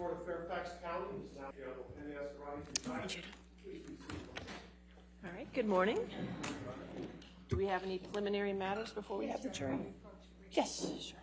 Court of Fairfax County is now available. And ask the audience to rise. Please be seated. All right, good morning. Do we have any preliminary matters before we have the jury? Yes, sure.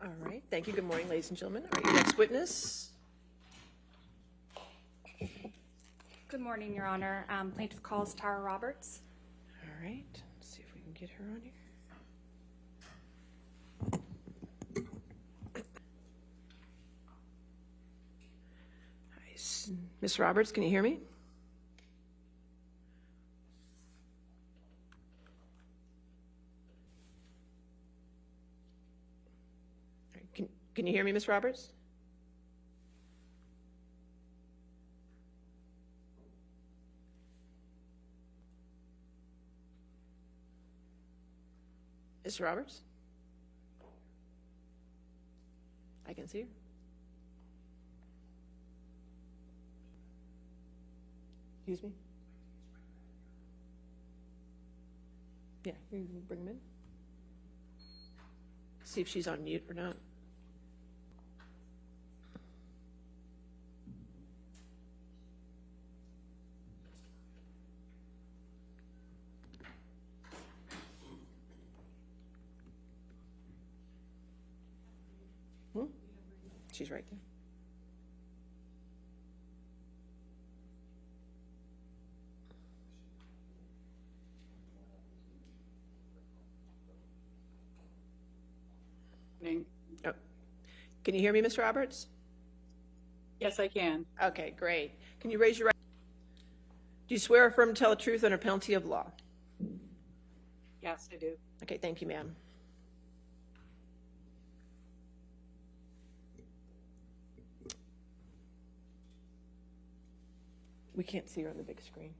All right, thank you. Good morning, ladies and gentlemen. All right, your next witness. Good morning, Your Honor. Plaintiff calls Tara Roberts. All right, let's see if we can get her on here. Hi, Miss Roberts, can you hear me? Can you hear me, Miss Roberts? Miss Roberts? I can see her. Excuse me? Yeah, you can bring them in. See if she's on mute or not. She's right there. Oh. Can you hear me, Ms. Roberts? Yes, I can. Okay, great. Can you raise your right? Do you swear or affirm to tell the truth under penalty of law? Yes, I do. Okay, thank you, ma'am. We can't see her on the big screen.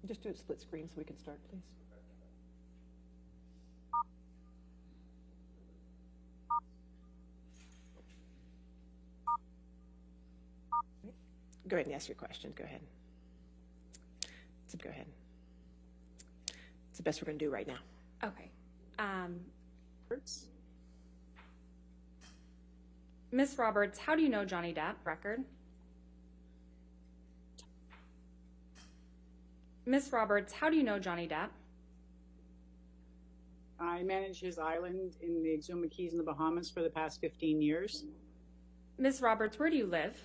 Just do it split screen so we can start, please. Go ahead and ask your question. Go ahead. Go ahead. It's the best we're going to do right now. Okay. Ms. Roberts, how do you know Johnny Depp? Record. Ms. Roberts, how do you know Johnny Depp? I manage his island in the Exuma Keys in the Bahamas for the past 15 years. Ms. Roberts, where do you live?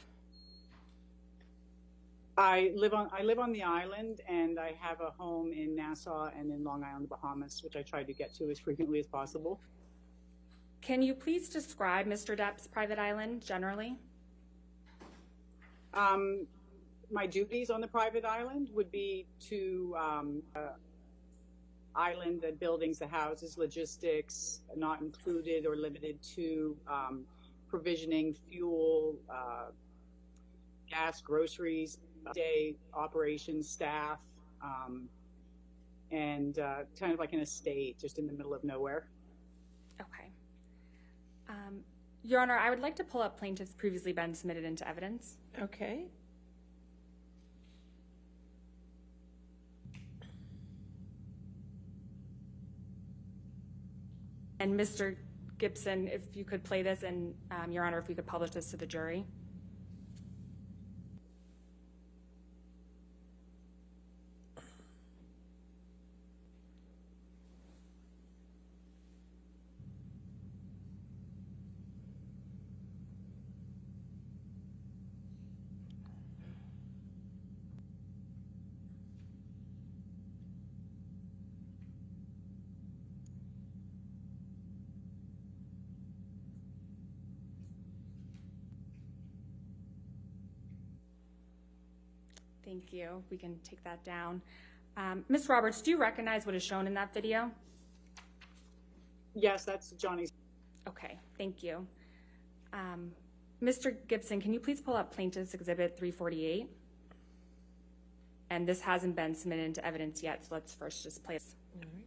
I live on the island, and I have a home in Nassau and in Long Island, Bahamas, which I try to get to as frequently as possible. Can you please describe Mr. Depp's private island generally? My duties on the private island would be to island, the buildings, the houses, logistics, not included or limited to provisioning fuel, gas, groceries, day operations, staff, and kind of like an estate just in the middle of nowhere. Okay. Your Honor, I would like to pull up plaintiffs previously been submitted into evidence. Okay. And Mr. Gibson, if you could play this, and Your Honor, if we could publish this to the jury. Thank you. We can take that down. Ms. Roberts, do you recognize what is shown in that video? Yes, that's Johnny's. Okay, thank you. Mr. Gibson, can you please pull up Plaintiff's Exhibit 348? And this hasn't been submitted into evidence yet, so let's first just play this. All right.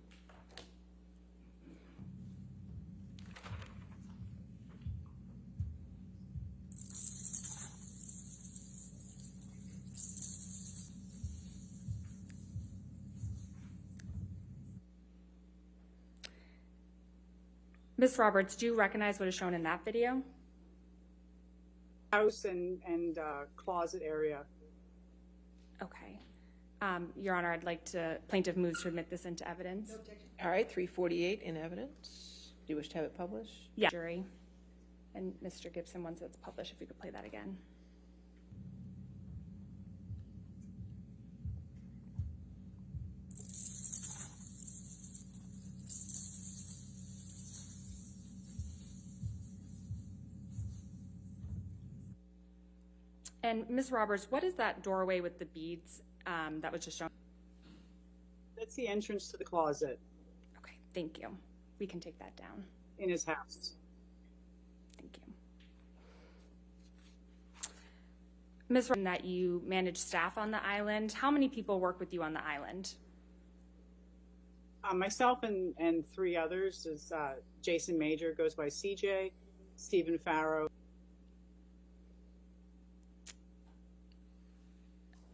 Ms. Roberts, do you recognize what is shown in that video? House and closet area. Okay. Your Honor, I'd like to, plaintiff moves to admit this into evidence. All right, 348 in evidence. Do you wish to have it published? Yeah. Jury. And Mr. Gibson, once it's published, if we could play that again. And Ms. Roberts, what is that doorway with the beads that was just shown? That's the entrance to the closet Okay, thank you. We can take that down. in his house. Thank you. Ms. Roberts, that you manage staff on the island. How many people work with you on the island? Myself and three others is Jason Major, goes by CJ, Stephen Farrow.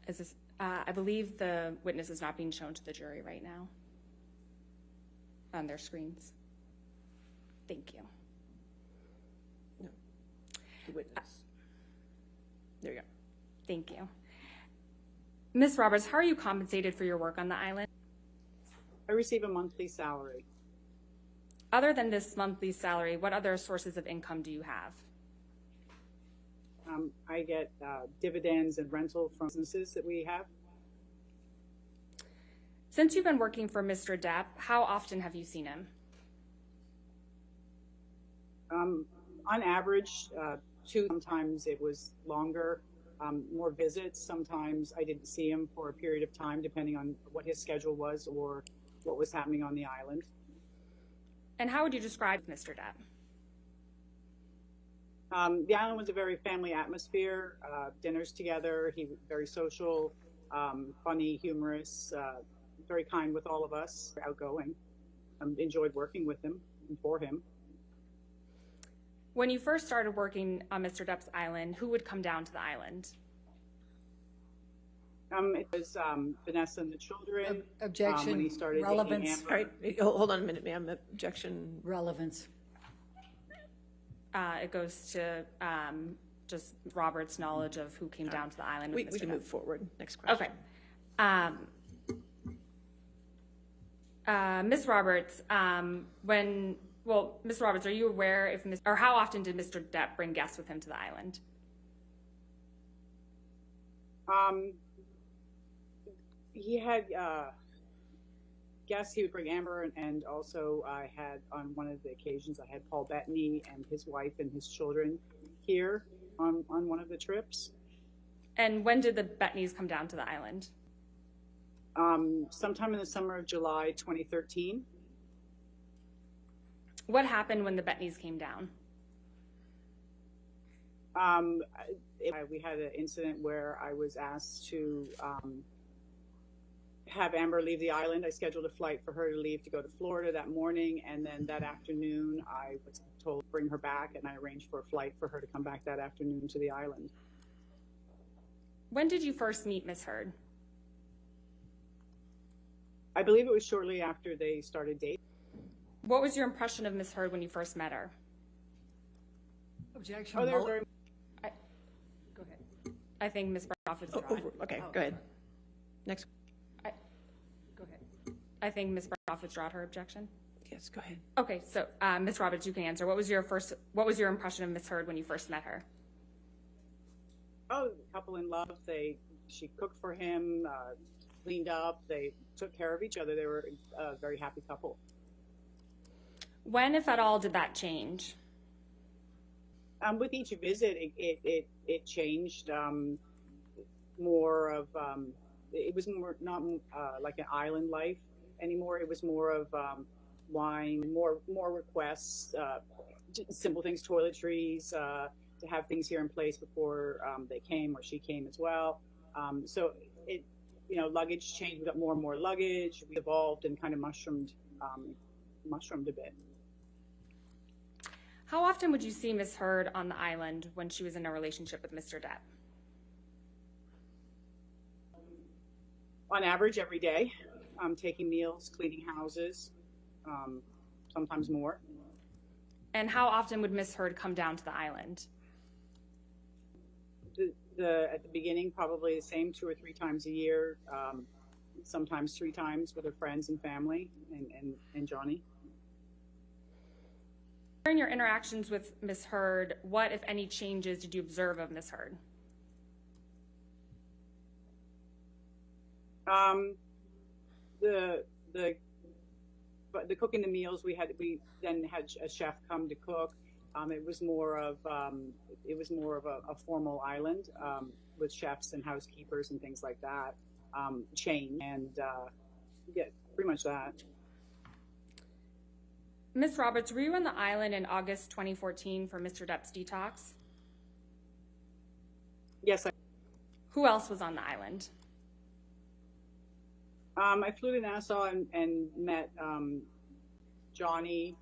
Is this, I believe the witness is not being shown to the jury right now on their screens. Thank you. No. The witness. There you go. Thank you. Ms. Roberts, how are you compensated for your work on the island? I receive a monthly salary. Other than this monthly salary, what other sources of income do you have? I get dividends and rental from businesses that we have. Since you've been working for Mr. Depp, how often have you seen him? On average, 2. Sometimes it was longer, more visits. Sometimes I didn't see him for a period of time, depending on what his schedule was or what was happening on the island. And how would you describe Mr. Depp? The island was a very family atmosphere, dinners together. He was very social, funny, humorous, very kind with all of us, outgoing. Enjoyed working with him and for him. When you first started working on Mr. Depp's island, who would come down to the island? It was Vanessa and the children. Objection. When he started Relevance. All right, hold on a minute, ma'am. Objection. Relevance. It goes to just Robert's knowledge of who came down to the island with We Mr. can Depp. move forward. Next question. Okay. Ms. Roberts, Ms. Roberts, are you aware if or how often did Mr. Depp bring guests with him to the island? He had guests. He would bring Amber, and also I had, on one of the occasions, I had Paul Bettany and his wife and his children here on one of the trips. And when did the Bettnys come down to the island? Sometime in the summer of July 2013. What happened when the Bettnys came down? We had an incident where I was asked to have Amber leave the island. I scheduled a flight for her to leave to go to Florida that morning, and then that afternoon I was told to bring her back, and I arranged for a flight for her to come back that afternoon to the island. When did you first meet Ms. Heard? I believe it was shortly after they started dating. What was your impression of Ms. Heard when you first met her? Objection. Oh, they were very. Go ahead. I think Ms. Brockhoff withdraw. Okay, go ahead. Next. Go ahead. I think Ms. Brockhoff withdrawed her objection. Yes, go ahead. Okay, so Ms. Roberts, you can answer. What was your impression of Ms. Heard when you first met her? Oh, couple in love. She cooked for him, cleaned up. They took care of each other. They were a very happy couple. When, if at all, did that change? With each visit, it changed. More of it was more not like an island life anymore. It was more of wine, more requests, simple things, toiletries, to have things here in place before they came, or she came as well. So it, luggage changed. We got more and more luggage. We evolved and kind of mushroomed a bit. How often would you see Ms. Heard on the island when she was in a relationship with Mr. Depp? On average, every day. Taking meals, cleaning houses, sometimes more. And how often would Ms. Heard come down to the island? At the beginning, probably the same 2 or 3 times a year, sometimes 3 times with her friends and family and Johnny. During your interactions with Ms. Heard, what, if any, changes did you observe of Ms. Heard? The cooking the meals, we then had a chef come to cook. It was more of a formal island with chefs and housekeepers and things like that. Chain and yeah, pretty much that. Ms. Roberts, were you on the island in August 2014 for Mr. Depp's detox? Yes. Who else was on the island? I flew to Nassau and met Johnny,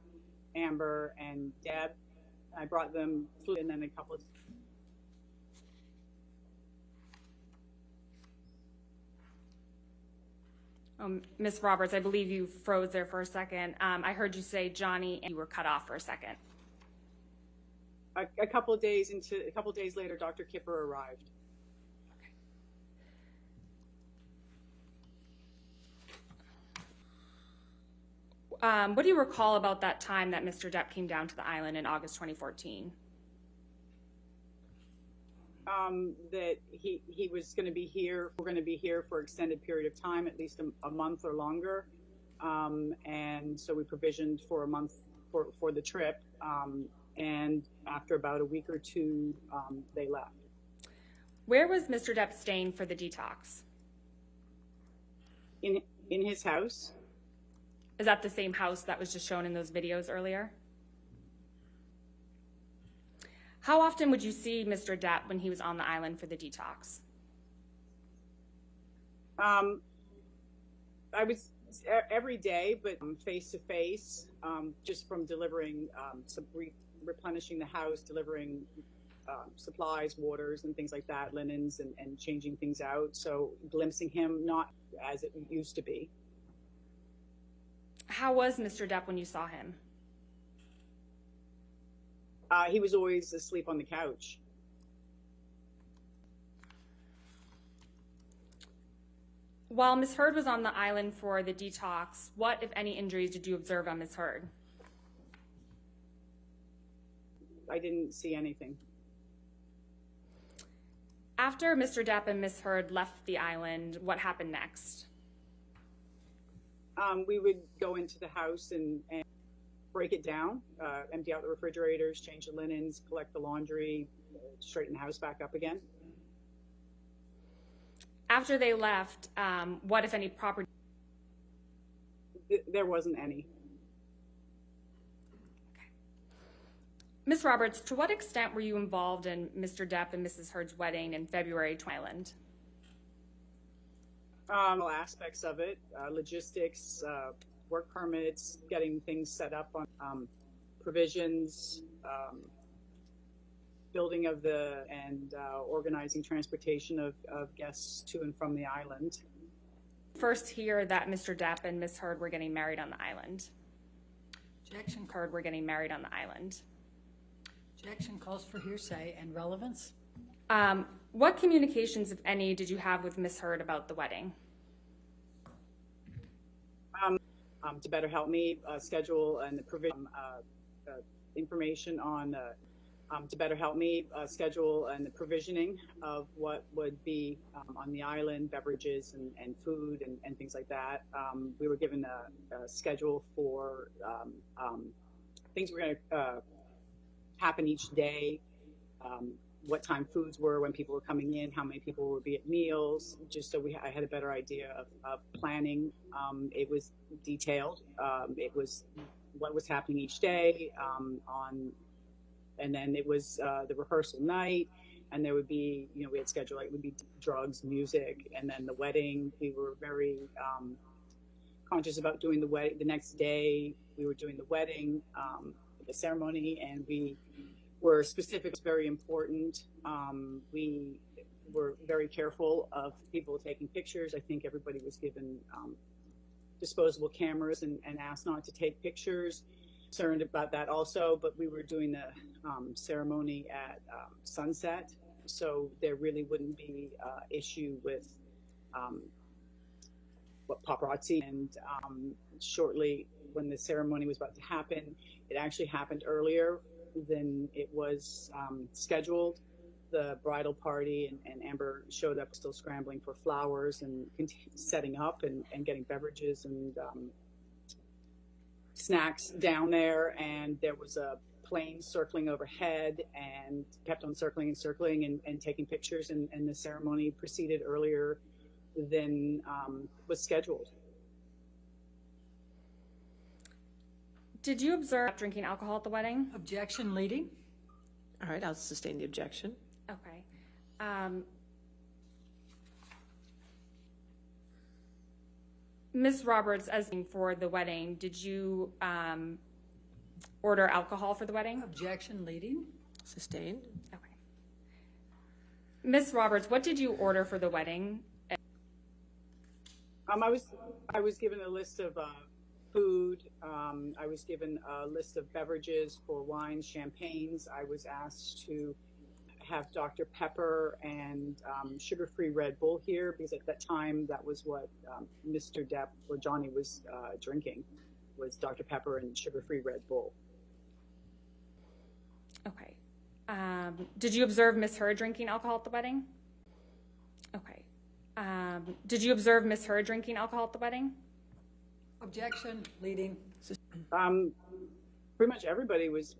Amber, and Deb. I brought them, flew, and then a couple of. Ms. Roberts, I believe you froze there for a second. I heard you say Johnny, and you were cut off for a second. A couple of days later, Dr. Kipper arrived. What do you recall about that time that Mr. Depp came down to the island in August 2014? That he was going to be here. We're going to be here for an extended period of time, at least a month or longer. And so we provisioned for a month for the trip. And after about a week or 2, they left. Where was Mr. Depp staying for the detox? In his house. Is that the same house that was just shown in those videos earlier? How often would you see Mr. Depp when he was on the island for the detox? I was every day, but face to face, just from delivering, replenishing the house, delivering supplies, waters, and things like that, linens, and changing things out. So glimpsing him, not as it used to be. How was Mr. Depp when you saw him? He was always asleep on the couch. While Ms. Heard was on the island for the detox, what, if any, injuries did you observe on Ms. Heard? I didn't see anything. After Mr. Depp and Ms. Heard left the island, what happened next? We would go into the house and break it down, empty out the refrigerators, change the linens, collect the laundry, straighten the house back up again. After they left, what, if any, property? There wasn't any. Ms. Roberts, to what extent were you involved in Mr. Depp and Mrs. Heard's wedding in February to Island? All aspects of it, logistics, work permits, getting things set up on provisions, building of and organizing transportation of guests to and from the island. First hear that Mr. Depp and Ms. Heard were getting married on the island. Objection. Heard were getting married on the island. Objection calls for hearsay and relevance. What communications, if any, did you have with Ms. Heard about the wedding? To better help me schedule and the provision information on to better help me schedule and the provisioning of what would be on the island, beverages and food and things like that. We were given a schedule for things were going to happen each day, what time foods were, when people were coming in, how many people would be at meals, just so I had a better idea of planning. It was detailed. It was what was happening each day and then it was the rehearsal night, and there would be, we had scheduled, like, it would be drugs, music, and then the wedding. We were very conscious about doing the wedding. The next day, we were doing the wedding, the ceremony, and we were specific. It's very important. We were very careful of people taking pictures. I think everybody was given disposable cameras and asked not to take pictures. Concerned about that also, but we were doing the ceremony at sunset, so there really wouldn't be issue with what paparazzi. And shortly when the ceremony was about to happen, it actually happened earlier than it was scheduled. The bridal party and Amber showed up still scrambling for flowers and setting up and getting beverages and snacks down there, and there was a plane circling overhead and kept on circling and circling and taking pictures, and the ceremony proceeded earlier than was scheduled. Did you observe drinking alcohol at the wedding? Objection leading. All right, I'll sustain the objection. Okay. Ms. Roberts, as for the wedding, did you order alcohol for the wedding? Objection leading. Sustained. Okay. Ms. Roberts, what did you order for the wedding? I was given a list of food. I was given a list of beverages for wines, champagnes. I was asked to have Dr. Pepper and sugar-free Red Bull here, because at that time that was what Mr. Depp or Johnny was drinking, was Dr. Pepper and sugar-free Red Bull. Okay. Did you observe Ms. Heard drinking alcohol at the wedding? Okay. Did you observe Ms. Heard drinking alcohol at the wedding? Objection leading. Pretty much everybody was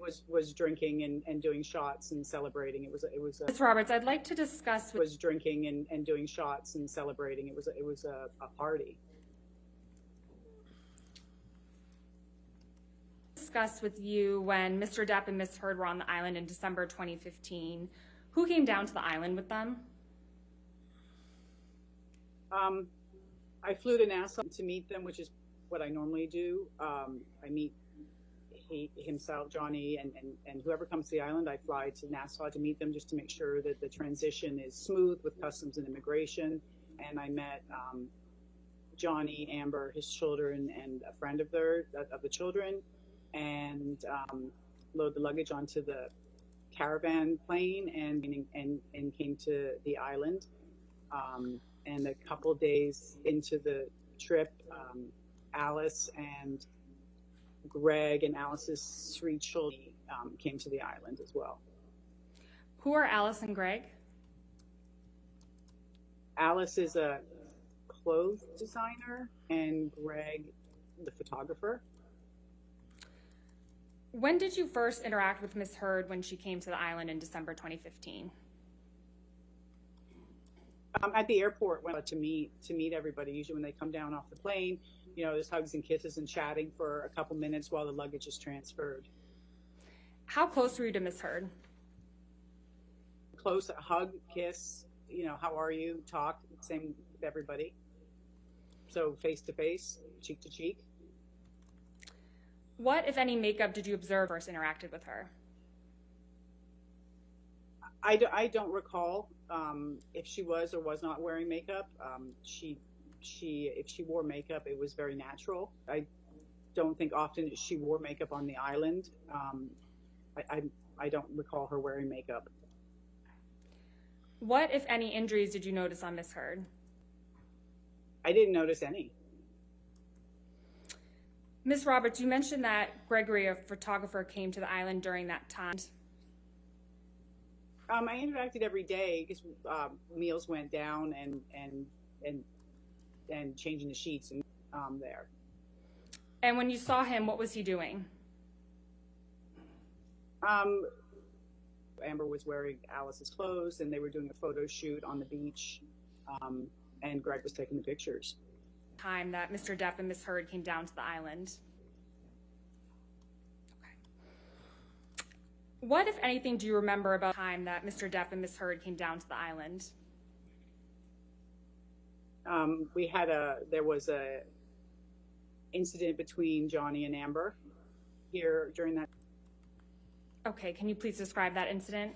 drinking and doing shots and celebrating. It was Ms. Roberts, I'd like to discuss was drinking and doing shots and celebrating. It was a party. Discuss with you when Mr. Depp and Ms. Heard were on the island in December 2015. Who came down to the island with them? I flew to Nassau to meet them, which is what I normally do. I meet himself, Johnny, and whoever comes to the island. I fly to Nassau to meet them just to make sure that the transition is smooth with customs and immigration. And I met Johnny, Amber, his children, and a friend of the children, and load the luggage onto the caravan plane and came to the island. And a couple days into the trip, Alice and Greg and Alice's 3 children came to the island as well. Who are Alice and Greg? Alice is a clothes designer and Greg, the photographer. When did you first interact with Ms. Heard when she came to the island in December 2015? At the airport, went to meet everybody. Usually when they come down off the plane, you know, there's hugs and kisses and chatting for a couple minutes while the luggage is transferred. How close were you to Ms. Heard? Close, a hug, kiss, you know, how are you, talk, same with everybody. So face to face, cheek to cheek. What, if any, makeup did you observe first interacted with her? I don't recall if she was or was not wearing makeup. If she wore makeup, it was very natural. I don't think often she wore makeup on the island. I don't recall her wearing makeup. What, if any, injuries did you notice on Ms. Heard? I didn't notice any. Ms. Roberts, you mentioned that Gregory, a photographer, came to the island during that time. I interacted every day because meals went down and changing the sheets and there. And when you saw him, what was he doing? Amber was wearing Alice's clothes, and they were doing a photo shoot on the beach, and Greg was taking the pictures. Time that Mr. Depp and Ms. Heard came down to the island. Okay. What, if anything, do you remember about the time that Mr. Depp and Ms. Heard came down to the island? There was a incident between Johnny and Amber here during that. Okay, can you please describe that incident?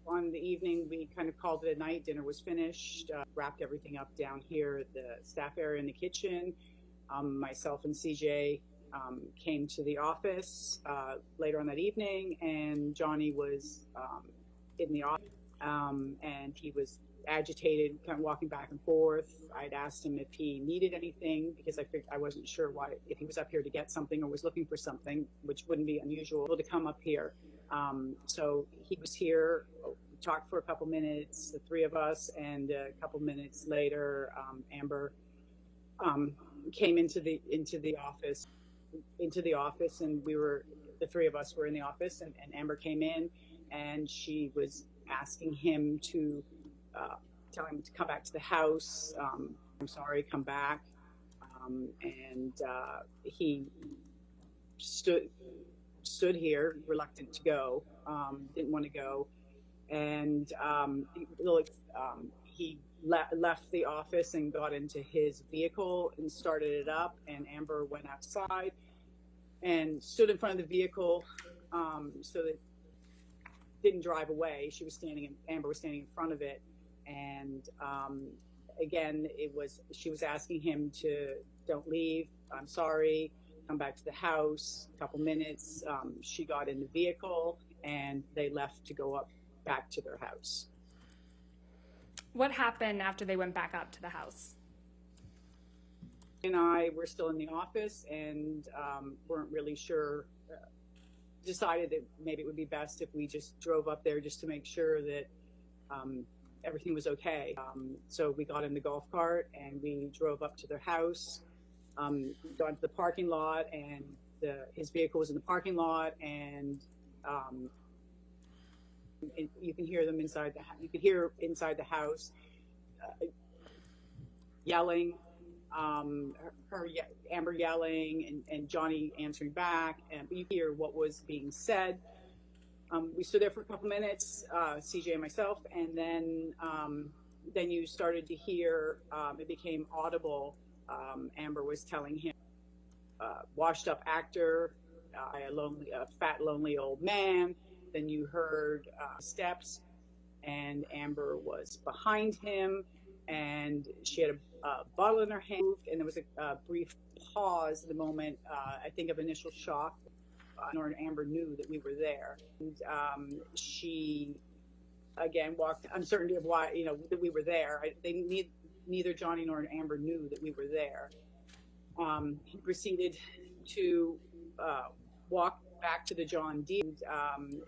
On the evening, we kind of called it a night. Dinner was finished, wrapped everything up down here at the staff area in the kitchen. Myself and CJ came to the office later on that evening, and Johnny was in the office, and he was agitated, kind of walking back and forth. I'd asked him if he needed anything because I wasn't sure if he was up here to get something or was looking for something, which wouldn't be unusual to come up here. So he was here, talked for a couple minutes, the 3 of us, and a couple minutes later, Amber came into the office, and the 3 of us were in the office, and Amber came in, and she was asking him to tell him to come back to the house. I'm sorry, come back. And he stood here, reluctant to go, didn't want to go. And he left the office and got into his vehicle and started it up. And Amber went outside and stood in front of the vehicle so that didn't drive away. Amber was standing in front of it. And again, she was asking him to don't leave. I'm sorry. Come back to the house. A couple minutes. She got in the vehicle and they left to go back to their house. What happened after they went back up to the house? And I were still in the office and weren't really sure. Decided that maybe it would be best if we just drove up there just to make sure that everything was okay. So we got in the golf cart and we drove up to their house, got into the parking lot, and his vehicle was in the parking lot, and you can hear them inside you could hear inside the house yelling, Amber yelling, and Johnny answering back, and you hear what was being said. We stood there for a couple minutes, CJ and myself, and then you started to hear, it became audible. Amber was telling him, washed up actor, a fat, lonely old man. Then you heard steps, and Amber was behind him, and she had a bottle in her hand, and there was a brief pause at the moment, I think, of initial shock. Amber knew that we were there. And she again, walked uncertainty of why, that we were there. Neither Johnny nor Amber knew that we were there. He proceeded to walk back to the John Deere.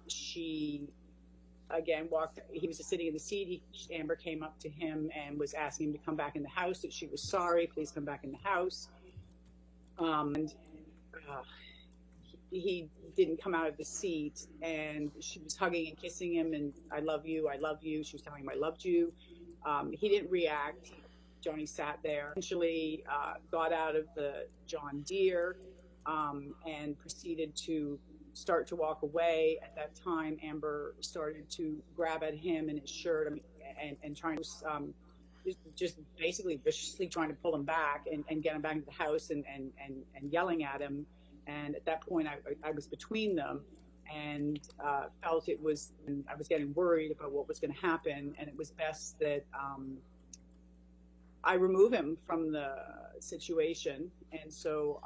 She again walked. He was just sitting in the seat. Amber came up to him and was asking him to come back in the house. That she was sorry. Please come back in the house. He didn't come out of the seat, and she was hugging and kissing him, and I love you, I love you. She was telling him I loved you. He didn't react. Johnny sat there, eventually got out of the John Deere and proceeded to start to walk away. At that time, Amber started to grab at him and his shirt and trying to just basically viciously trying to pull him back and get him back into the house and yelling at him. And at that point, I was between them and felt I was getting worried about what was going to happen, and it was best that I remove him from the situation. And so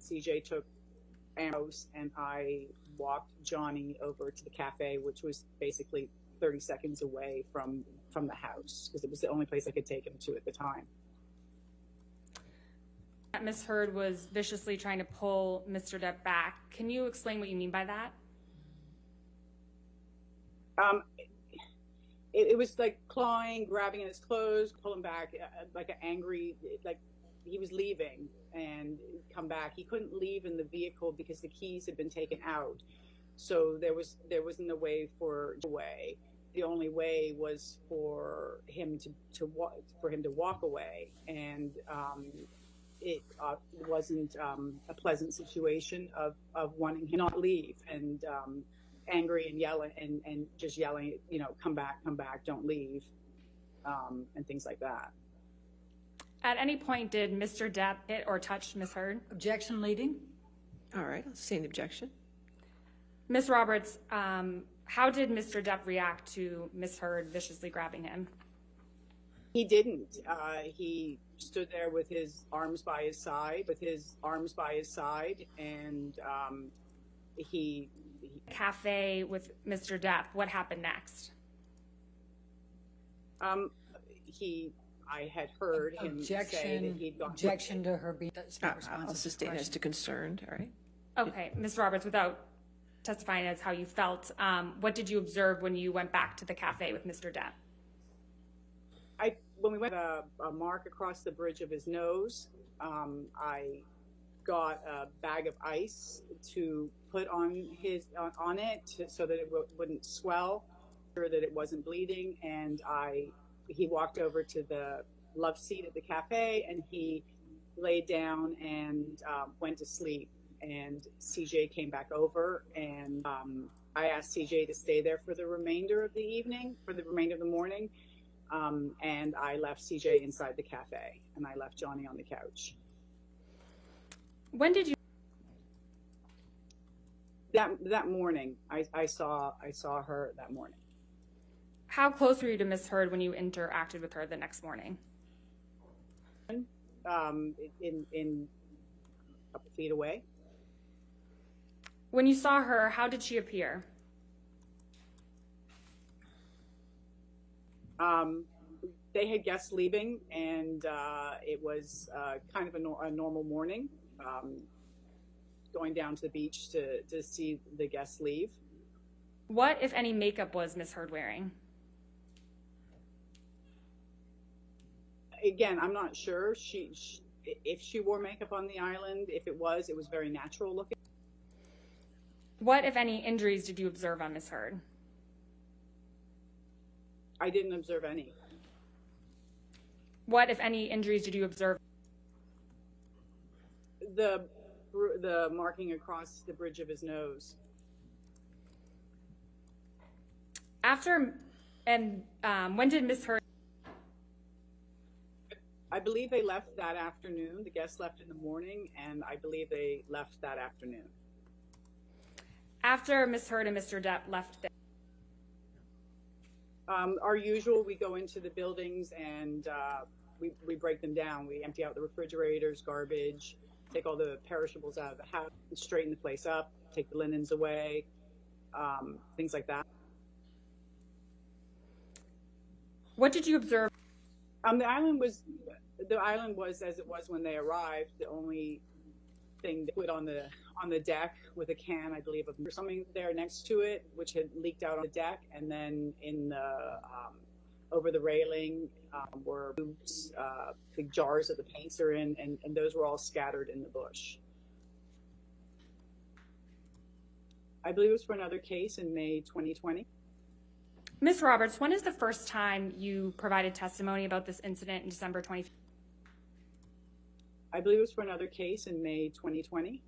CJ took Ambrose and I walked Johnny over to the cafe, which was basically 30 seconds away from the house, because it was the only place I could take him to at the time. Ms. Heard was viciously trying to pull Mr. Depp back. Can you explain what you mean by that? It was like clawing, grabbing at his clothes, pulling back, like an angry, like he was leaving and come back. He couldn't leave in the vehicle because the keys had been taken out. So there wasn't a way for away. The only way was for him to walk away, and it wasn't a pleasant situation of wanting him not leave, and angry and yelling and just yelling, come back, don't leave, and things like that. At any point, did Mr. Depp hit or touch Ms. Heard? Objection leading. All right, I'll sustain the objection. Ms. Roberts, how did Mr. Depp react to Ms. Heard viciously grabbing him? He didn't. He stood there with his arms by his side, and he Cafe with Mr. Depp. What happened next? I had heard him say that he'd gone. Objection to her being I'll sustain as to concerned. All right. Okay, Ms. Roberts, without testifying as how you felt, what did you observe when you went back to the cafe with Mr. Depp? When we went a mark across the bridge of his nose, I got a bag of ice to put on it so that it wouldn't swell, sure that it wasn't bleeding, and he walked over to the love seat at the cafe and he laid down and went to sleep. And CJ came back over, and I asked CJ to stay there for the remainder of the evening, for the remainder of the morning. And I left CJ inside the cafe, and I left Johnny on the couch. When did you? That morning, I saw her that morning. How close were you to Ms. Heard when you interacted with her the next morning? In a couple feet away. When you saw her, how did she appear? They had guests leaving, and it was kind of a normal morning, going down to the beach to see the guests leave. What, if any, makeup was Ms. Heard wearing? Again, I'm not sure if she wore makeup on the island. If it was very natural looking. What, if any, injuries did you observe on Ms. Heard? I didn't observe any. What, if any, injuries did you observe? The marking across the bridge of his nose. When did Ms. Heard? I believe they left that afternoon. The guests left in the morning, and I believe they left that afternoon. After Ms. Heard and Mr. Depp left there? Our usual, we go into the buildings and we break them down. We empty out the refrigerators, garbage, take all the perishables out of the house, straighten the place up, take the linens away, things like that. What did you observe? The island was as it was when they arrived. The only thing they put on the deck with a can, I believe, of something there next to it, which had leaked out on the deck, and then in the over the railing were big jars that the paints are in, and those were all scattered in the bush. I believe it was for another case in May 2020. Ms. Roberts, when is the first time you provided testimony about this incident in December 20? I believe it was for another case in May 2020.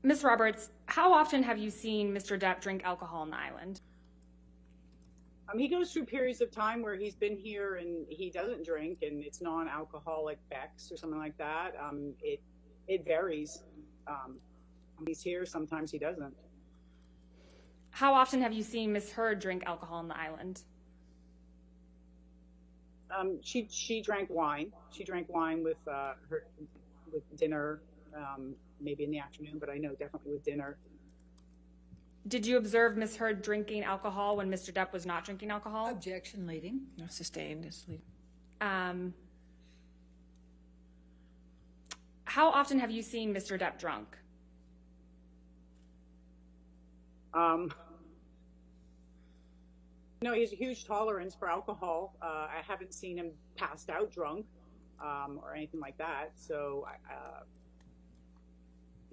Ms. Roberts, how often have you seen Mr. Depp drink alcohol on the island? He goes through periods of time where he's been here and he doesn't drink, and it's non-alcoholic Beck's or something like that. It varies. He's here, sometimes he doesn't. How often have you seen Ms. Heard drink alcohol on the island? She drank wine. She drank wine with dinner, maybe in the afternoon, but I know definitely with dinner. Did you observe Ms. Heard drinking alcohol when Mr. Depp was not drinking alcohol? Objection leading. No, sustained. It's leading. How often have you seen Mr. Depp drunk? No, he has a huge tolerance for alcohol. I haven't seen him passed out drunk or anything like that. So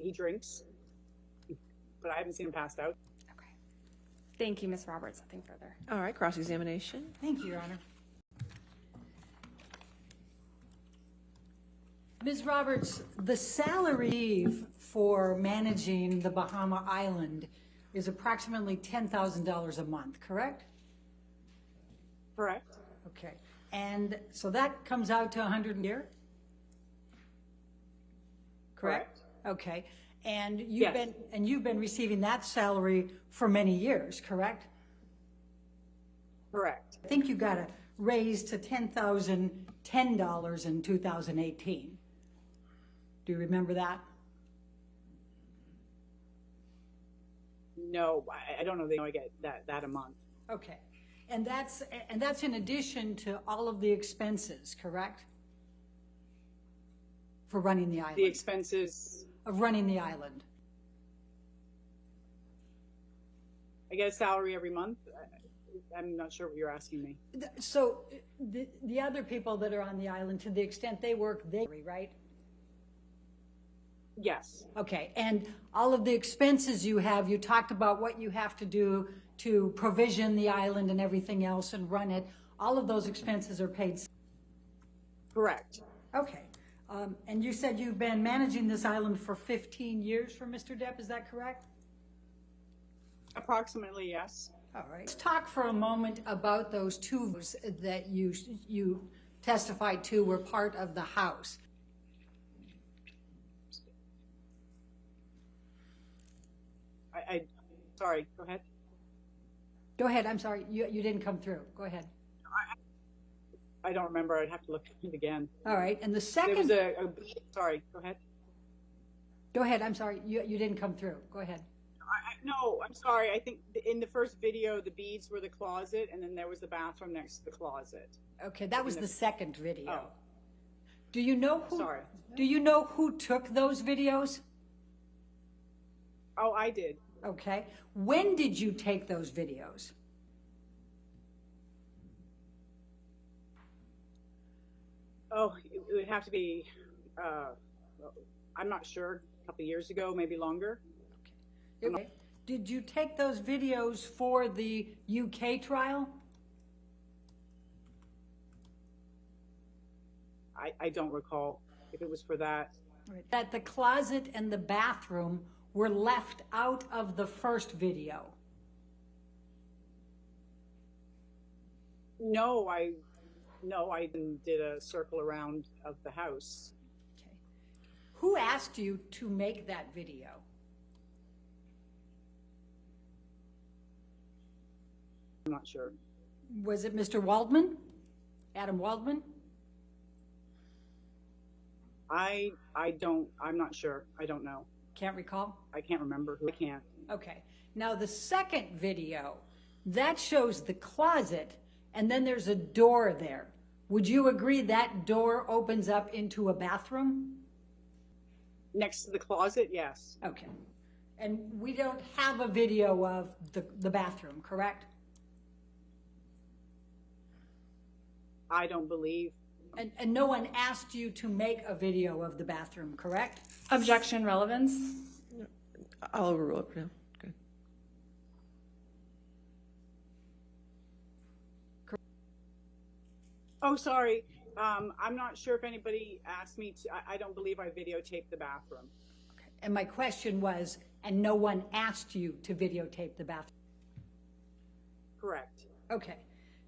he drinks, but I haven't seen him passed out. Okay. Thank you, Ms. Roberts. Nothing further. All right, cross-examination. Thank you, Your Honor. Ms. Roberts, the salary for managing the Bahama Island is approximately $10,000 a month, correct? Correct. Okay. And so that comes out to $100 a year? Correct? Okay. And you've been receiving that salary for many years, correct? Correct. I think you got a raise to $10,010 in 2018. Do you remember that? No, I don't know. They know I get that a month. Okay. And that's in addition to all of the expenses, correct? For running the island. The expenses. Of running the island. I get a salary every month. I'm not sure what you're asking me. So the other people that are on the island, to the extent they work, right? Yes. Okay, and all of the expenses you have, you talked about what you have to do to provision the island and everything else and run it. All of those expenses are paid. Correct. Okay, and you said you've been managing this island for 15 years for Mr. Depp, is that correct? Approximately, yes. All right. Let's talk for a moment about those two that you testified to were part of the house. Sorry, go ahead. Go ahead, I'm sorry, you didn't come through. Go ahead. I don't remember. I'd have to look at it again. All right, and the second... There was sorry, go ahead. Go ahead, I'm sorry, you didn't come through. Go ahead. No, I'm sorry. I think in the first video, the beads were the closet, and then there was the bathroom next to the closet. Okay, that was the second video. Oh. Do you know who... Sorry. Do you know who took those videos? Oh, I did. Okay. When did you take those videos? Oh, it would have to be, I'm not sure, a couple of years ago, maybe longer. Okay. Did you take those videos for the UK trial? I don't recall if it was for that. Right. That the closet and the bathroom were left out of the first video. No, I did a circle around of the house. Okay. Who asked you to make that video? I'm not sure. Was it Mr. Waldman? Adam Waldman? I'm not sure. I don't know. Can't recall? I can't remember who. I can't. Okay. Now the second video that shows the closet, and then there's a door there. Would you agree that door opens up into a bathroom? Next to the closet, yes. Okay. And we don't have a video of the bathroom, correct? I don't believe. And no one asked you to make a video of the bathroom, correct? Objection, relevance. I'll overrule it for now. Okay. Oh, sorry. I'm not sure if anybody asked me to, I don't believe I videotaped the bathroom. Okay. And my question was, and no one asked you to videotape the bathroom? Correct. Okay.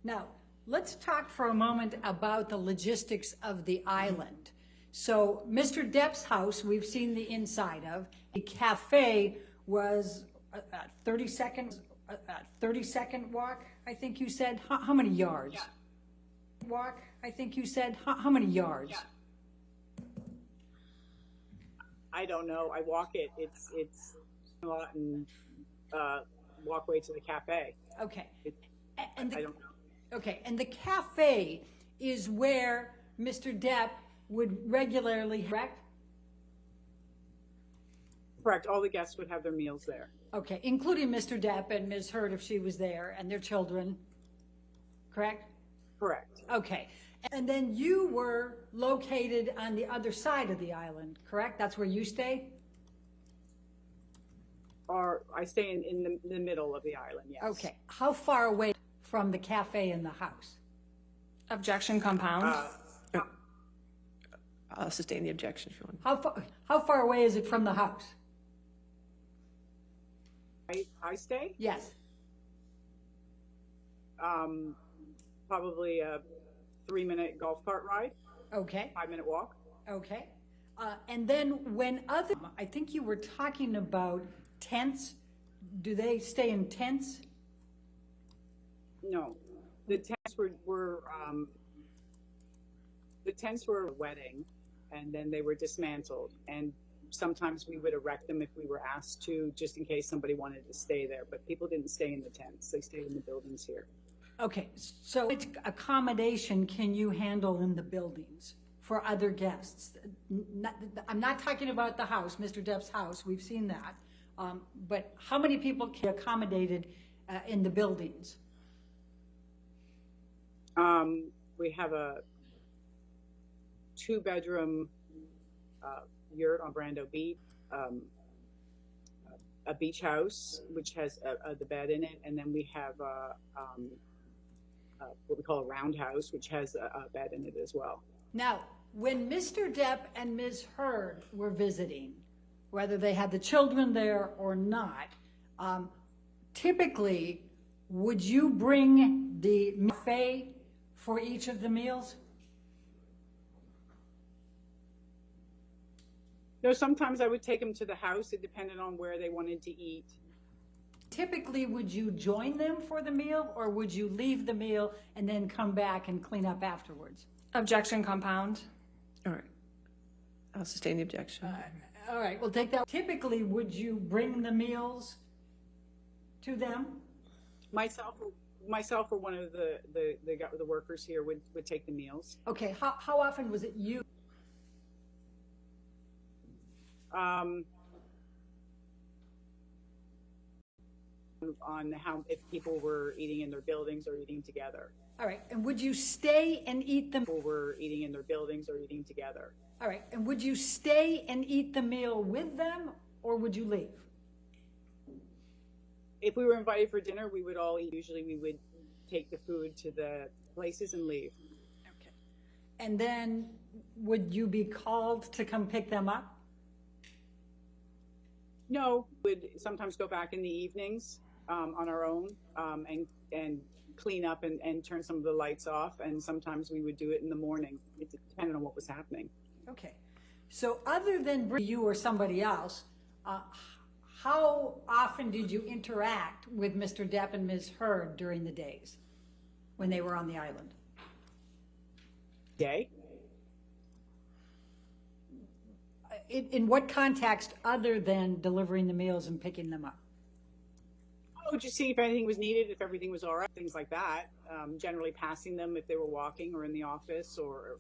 Now, let's talk for a moment about the logistics of the island. So, Mr. Depp's house, we've seen the inside of. The cafe was a 30-second walk, I think you said. How many yards? Yeah. Walk, I think you said. How many yards? Yeah. I don't know. I walk it. It's a lot and walkway to the cafe. Okay. I don't know. Okay, and the cafe is where Mr. Depp would regularly, correct? Correct. All the guests would have their meals there. Okay, including Mr. Depp and Ms. Heard if she was there, and their children, correct? Correct. Okay, and then you were located on the other side of the island, correct? That's where you stay? Or I stay in the middle of the island, yes. Okay, how far away from the cafe and the house? Objection, compound. I'll sustain the objection if you want. How far away is it from the house? I stay? Yes. Probably a 3-minute golf cart ride, Okay. 5-minute walk. Okay. And then I think you were talking about tents. Do they stay in tents? No, the tents were a wedding, and then they were dismantled. And sometimes we would erect them if we were asked to, just in case somebody wanted to stay there. But people didn't stay in the tents; they stayed in the buildings here. Okay, so which accommodation can you handle in the buildings for other guests? I'm not talking about the house, Mr. Depp's house. We've seen that. But how many people can be accommodated in the buildings? We have a 2-bedroom yurt on Brando Beach, a beach house which has the bed in it, and then we have what we call a roundhouse, which has a bed in it as well. Now, when Mr. Depp and Ms. Heard were visiting, whether they had the children there or not, typically, would you bring the buffet for each of the meals? No, sometimes I would take them to the house. It depended on where they wanted to eat. Typically, would you join them for the meal, or would you leave the meal and then come back and clean up afterwards? Objection, compound. All right. I'll sustain the objection. All right, we'll take that. Typically, would you bring the meals to them? Myself or one of the workers here would take the meals. Okay, how often was it you? On how, if people were eating in their buildings or eating together. All right, and would you stay and eat them? People were eating in their buildings or eating together. All right, and would you stay and eat the meal with them, or would you leave? If we were invited for dinner, we would all eat. Usually we would take the food to the places and leave. Okay. And then would you be called to come pick them up? No, we would sometimes go back in the evenings on our own and clean up and turn some of the lights off. And sometimes we would do it in the morning. It depended on what was happening. Okay. So other than you or somebody else, how often did you interact with Mr. Depp and Ms. Heard during the days when they were on the island? Day? In what context other than delivering the meals and picking them up? Oh, Would you see if anything was needed, if everything was all right, things like that. Generally passing them if they were walking or in the office or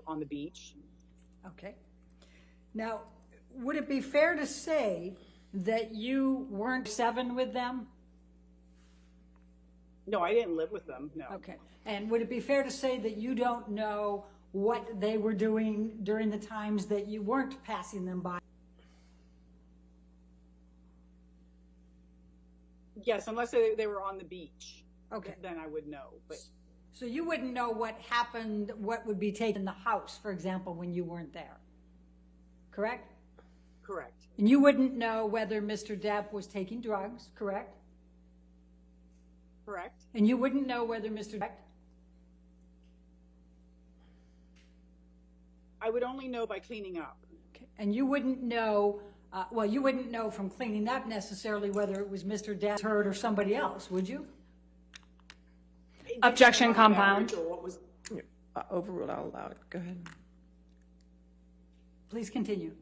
on the beach. Okay. Now, would it be fair to say that you weren't 7 with them? No, I didn't live with them, no. Okay. And would it be fair to say that you don't know what they were doing during the times that you weren't passing them by? Yes, unless they were on the beach. Okay. Then I would know. But So you wouldn't know what happened, what would be taken in the house, for example, when you weren't there, correct? correct. And you wouldn't know whether Mr. Depp was taking drugs, correct? Correct. And you wouldn't know whether Mr. Depp... I would only know by cleaning up. Okay. And you wouldn't know, well, you wouldn't know from cleaning up necessarily whether it was Mr. Depp hurt or somebody else, would you? Objection, compound. Or what was, Overruled, I'll allow it. Go ahead. Please continue.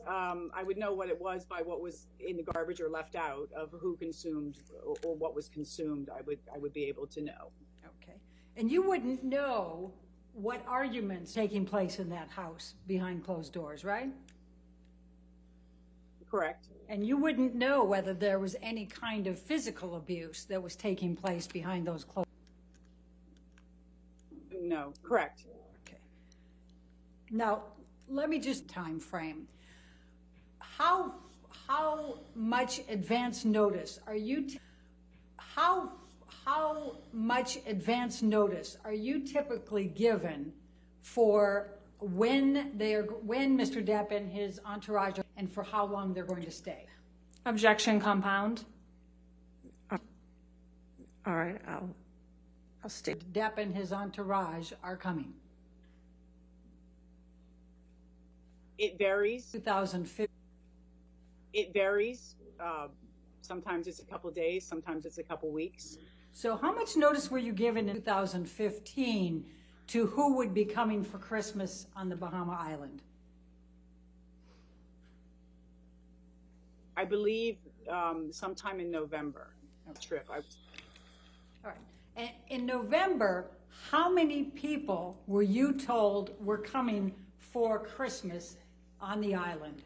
I would know what it was by what was in the garbage or left out of who consumed or what was consumed. I would be able to know. Okay. And you wouldn't know what arguments taking place in that house behind closed doors, right? Correct. And you wouldn't know whether there was any kind of physical abuse that was taking place behind those closed doors. No. Correct. Okay. Now, let me just time frame. How much advance notice are you how much advance notice are you typically given for when Mr. Depp and his entourage, and for how long they're going to stay? Objection, compound. All right, I'll state. Depp and his entourage are coming. It varies. 2015. It varies. Sometimes it's a couple of days. Sometimes it's a couple of weeks. So how much notice were you given in 2015 to who would be coming for Christmas on the Bahama Island? I believe sometime in November. Trip. All right. And in November, how many people were you told were coming for Christmas on the island?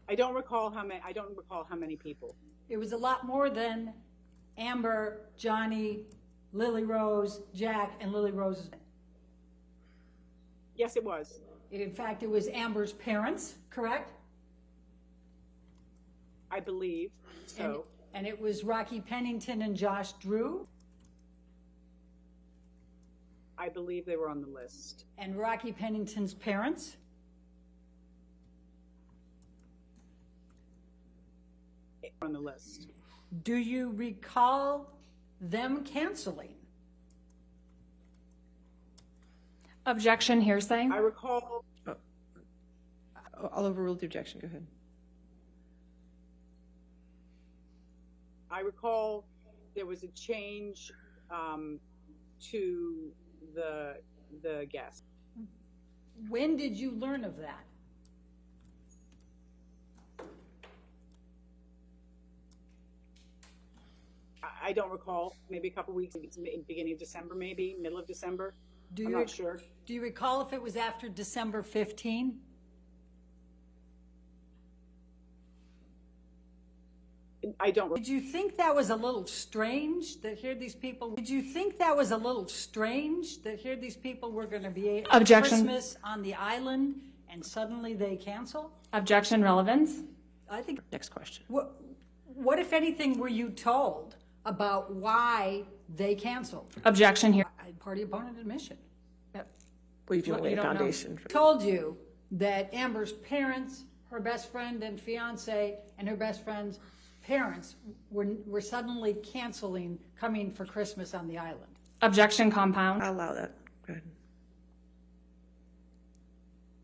I don't recall how many people. It was a lot more than Amber, Johnny, Lily Rose, Jack, and Lily Rose's. Yes, it was. In fact, it was Amber's parents, correct? I believe so. And it was Rocky Pennington and Josh Drew? I believe they were on the list. And Rocky Pennington's parents? On the list. Do you recall them canceling? Objection, hearsay. I recall. I'll overrule the objection. Go ahead. I recall there was a change to the guest. When did you learn of that? I don't recall. Maybe a couple weeks. It's beginning of December, maybe middle of December. I'm not sure. Do you recall if it was after December 15? I don't. Did you think that was a little strange that here these people? Did you think that was a little strange that here these people were going to be at Objection. Christmas on the island and suddenly they cancel? Objection, relevance. I think. Next question. What if anything were you told about why they canceled? Objection here. Party opponent admission. We've Well, laid you a don't know. foundation for. Told you that Amber's parents, her best friend and fiance, and her best friend's parents were suddenly canceling coming for Christmas on the island. Objection, compound. I'll allow that. Go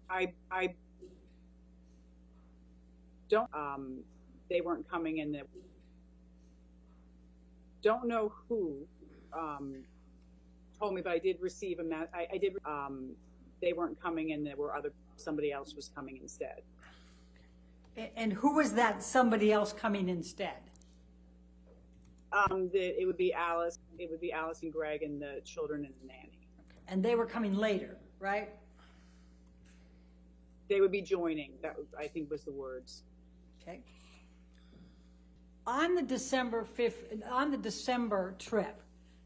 ahead. I don't. They weren't coming, and don't know who told me, but I did receive a. I did. They weren't coming, and there were somebody else was coming instead. And who was that somebody else coming instead? It would be Alice. It would be Alice and Greg and the children and the nanny. And they were coming later, right? They would be joining. That I think was the words. Okay. On the December trip,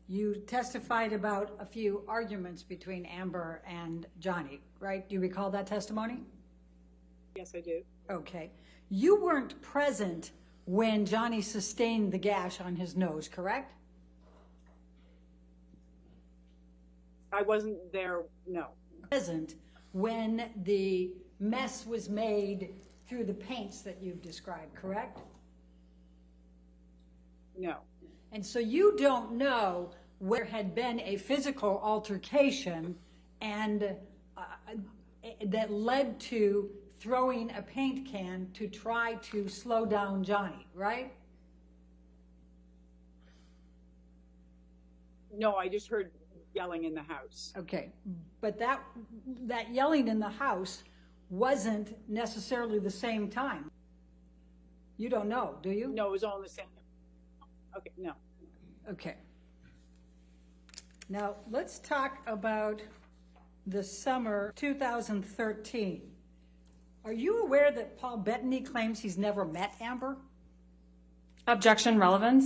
you testified about a few arguments between Amber and Johnny, right? Do you recall that testimony? Yes, I do. Okay. You weren't present when Johnny sustained the gash on his nose, correct? I wasn't there. No. Present when the mess was made through the paints that you've described, correct? No. And so you don't know where had been a physical altercation and that led to throwing a paint can to try to slow down Johnny, right? No, I just heard yelling in the house. Okay, but that yelling in the house wasn't necessarily the same time. You don't know, do you? No, it was all in the same. Okay, no. Okay. Now, let's talk about the summer 2013. Are you aware that Paul Bettany claims he's never met Amber? Objection, relevance,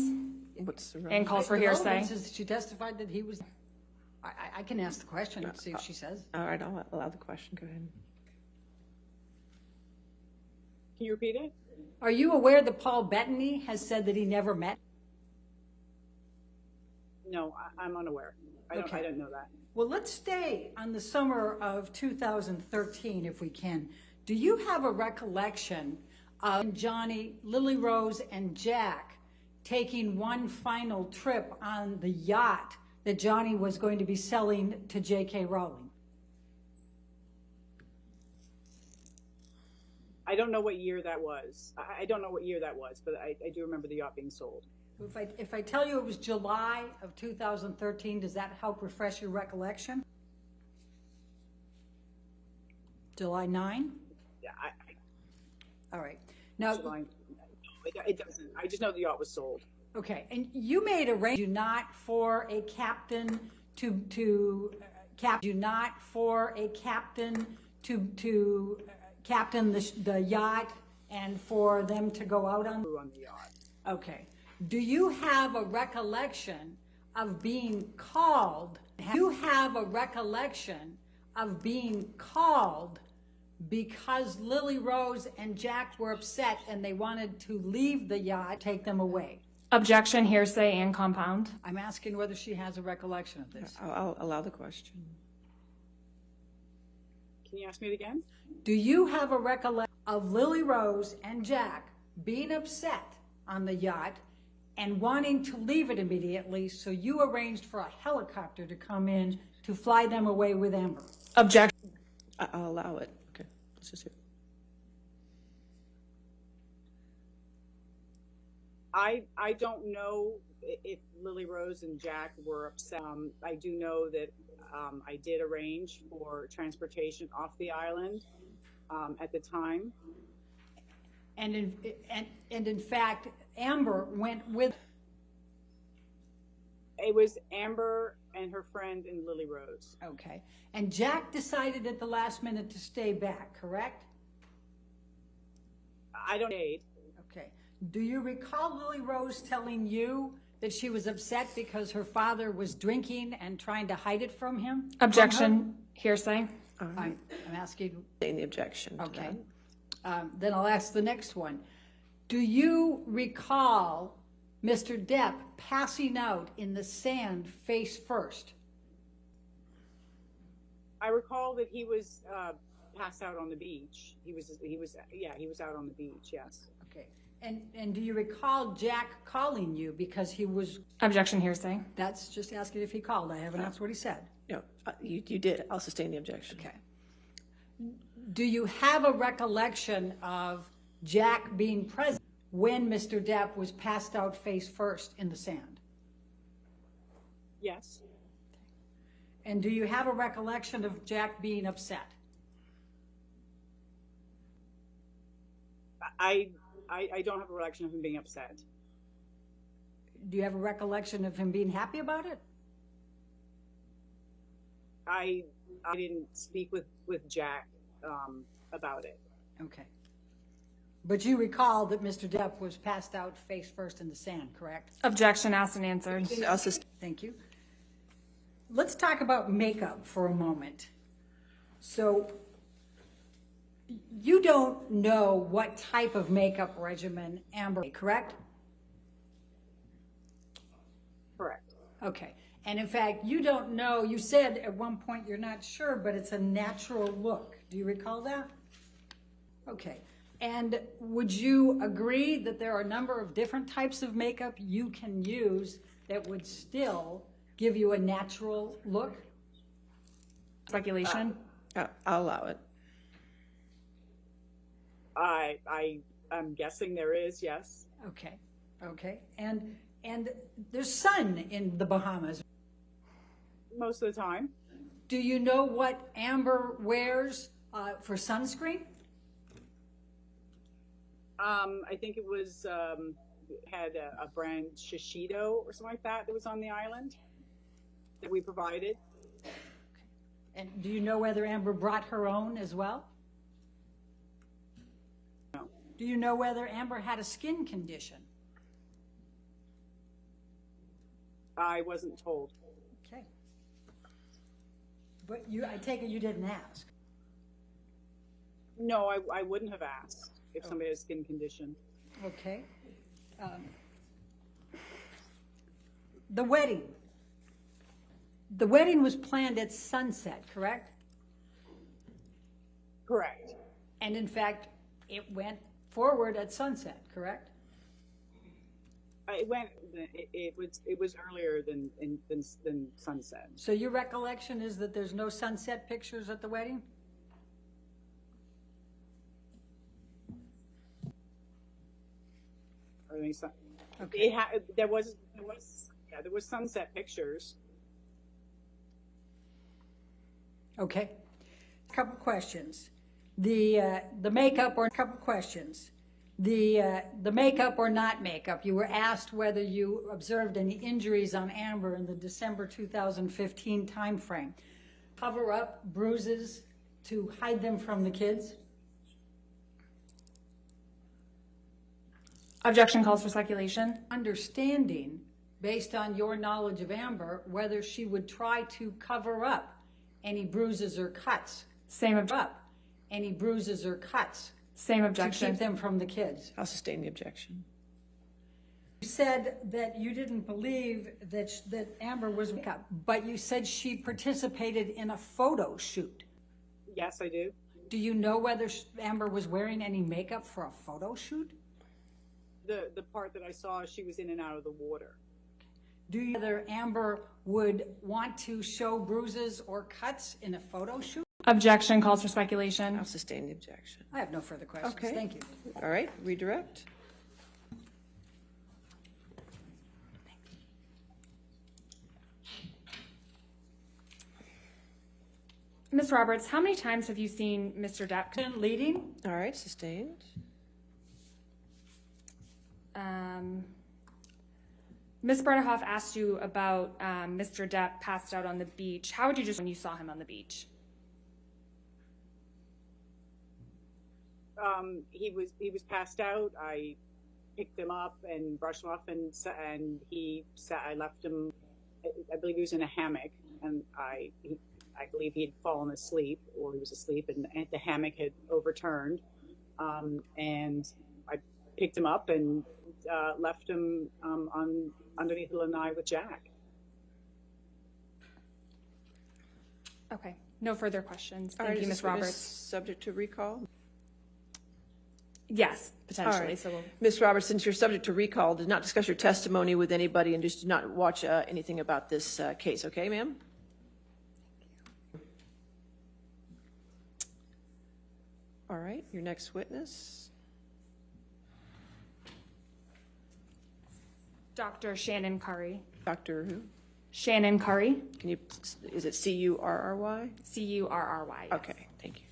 What's the and calls for The hearsay. relevance is she testified that he was. I can ask the question and see if she says. All right, I'll allow the question. Go ahead. Can you repeat it? Are you aware that Paul Bettany has said that he never met? No, I'm unaware. I don't know that. Well, let's stay on the summer of 2013 if we can. Do you have a recollection of Johnny, Lily Rose, and Jack taking one final trip on the yacht that Johnny was going to be selling to J.K. Rowling? I don't know what year that was. I don't know what year that was, but I do remember the yacht being sold. If I tell you it was July of 2013, does that help refresh your recollection? July 9? Yeah, All right. Now, it doesn't. I just know the yacht was sold. okay, and you made arrangements not for a captain to captain the yacht and for them to go out on. On the yacht. Okay. Do you have a recollection of being called? Do you have a recollection of being called because Lily Rose and Jack were upset and they wanted to leave the yacht, take them away? Objection, hearsay, and compound. I'm asking whether she has a recollection of this. I'll allow the question. Can you ask me it again? Do you have a recollection of Lily Rose and Jack being upset on the yacht and wanting to leave it immediately, so you arranged for a helicopter to come in to fly them away with Amber? Objection. I'll allow it. Okay, let's just hear. I don't know if Lily Rose and Jack were upset. I do know that I did arrange for transportation off the island at the time. And in fact, Amber went with. It was Amber and her friend and Lily Rose. Okay. And Jack decided at the last minute to stay back, correct? I don't know. Okay. Do you recall Lily Rose telling you that she was upset because her father was drinking and trying to hide it from him? Objection, hearsay. I'm asking. Sustain the objection. to Okay. that. Then I'll ask the next one. Do you recall Mr. Depp passing out in the sand face first? I recall that he was passed out on the beach. He was out on the beach. Yes. Okay. And do you recall Jack calling you because he was? Objection, hearsay. That's just asking if he called. I haven't asked what he said. No, you did. I'll sustain the objection. Okay. Do you have a recollection of Jack being present when Mr. Depp was passed out face first in the sand? Yes. And do you have a recollection of Jack being upset? I don't have a recollection of him being upset. Do you have a recollection of him being happy about it? I didn't speak with Jack about it. Okay. But you recall that Mr. Depp was passed out face first in the sand, correct? Objection asked and answered. Thank you. Let's talk about makeup for a moment. So you don't know what type of makeup regimen Amber, correct? Correct. Okay. And in fact, you don't know, you said at one point you're not sure, but it's a natural look. Do you recall that? Okay. And would you agree that there are a number of different types of makeup you can use that would still give you a natural look? Speculation. I'll allow it. I'm guessing there is, yes. Okay. Okay. And there's sun in the Bahamas. Most of the time. Do you know what Amber wears for sunscreen? I think it was had a brand Shiseido or something like that was on the island that we provided. And do you know whether Amber brought her own as well? No. Do you know whether Amber had a skin condition? I wasn't told. Okay. But I take it you didn't ask. No, I wouldn't have asked if somebody had a skin condition. Okay. The wedding. The wedding was planned at sunset, correct? Correct. And in fact, it went forward at sunset, correct? It was earlier than sunset. So your recollection is that there's no sunset pictures at the wedding? Okay. There was sunset pictures. Okay. A couple questions. The makeup or couple questions. The makeup or not makeup. You were asked whether you observed any injuries on Amber in the December 2015 timeframe. Cover up bruises to hide them from the kids? Objection calls for speculation. Understanding, based on your knowledge of Amber, whether she would try to cover up any bruises or cuts. Same Any bruises or cuts. Same To objection. keep them from the kids. I'll sustain the objection. You said that you didn't believe that Amber was makeup, but you said she participated in a photo shoot. Yes, I do. Do you know whether Amber was wearing any makeup for a photo shoot? The part that I saw, she was in and out of the water. Do you know whether Amber would want to show bruises or cuts in a photo shoot? Objection calls for speculation. I'll sustain the objection. I have no further questions. Okay. Thank you. All right, redirect. Ms. Roberts, how many times have you seen Mr. Depp? Leading? All right, sustained. Ms. Bredehoff asked you about Mr. Depp passed out on the beach. How would you just when you saw him on the beach? He was passed out. I picked him up and brushed him off, and I left him. I believe he was in a hammock, and I believe he had fallen asleep, or he was asleep, and the hammock had overturned, and I picked him up and left him underneath the lanai with Jack. Okay, no further questions. All Thank right, you, is Ms. this witness Roberts. subject to recall? Yes, potentially. All right. So we'll... Ms. Roberts, since you're subject to recall, did not discuss your testimony with anybody and just did not watch anything about this case, okay, ma'am? All right, your next witness. Dr. Shannon Curry. Dr. who? Shannon Curry. Can you, is it C-U-R-R-Y? C-U-R-R-Y. Yes. Okay, thank you.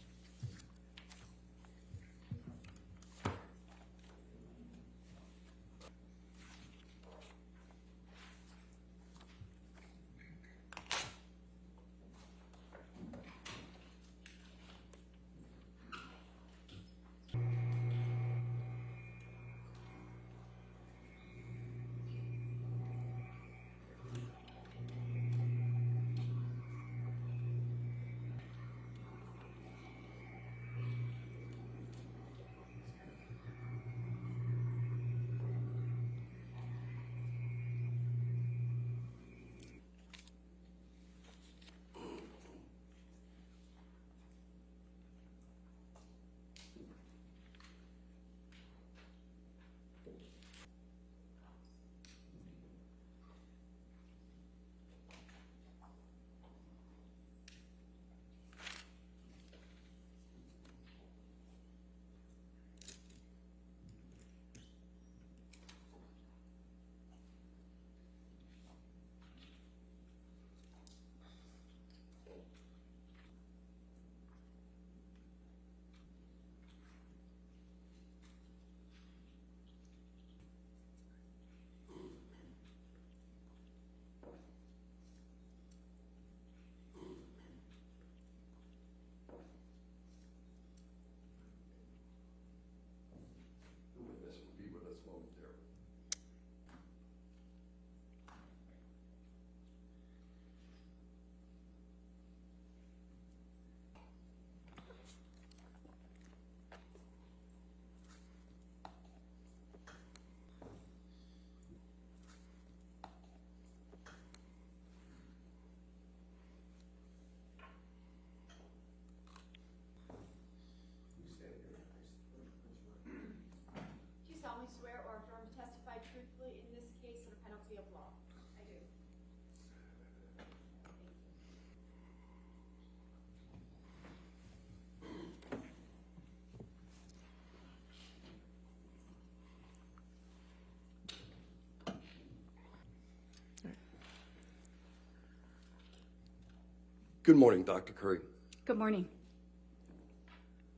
Good morning, Dr. Curry. Good morning.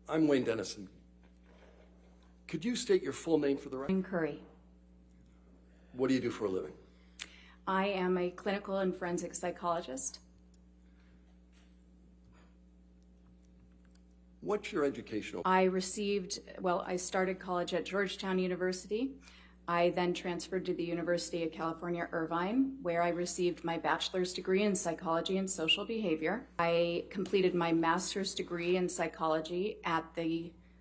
I'm Wayne Dennison. Could you state your full name for the record? Curry. What do you do for a living? I am a clinical and forensic psychologist. What's your educational? I started college at Georgetown University. I then transferred to the University of California, Irvine, where I received my bachelor's degree in psychology and social behavior. I completed my master's degree in psychology at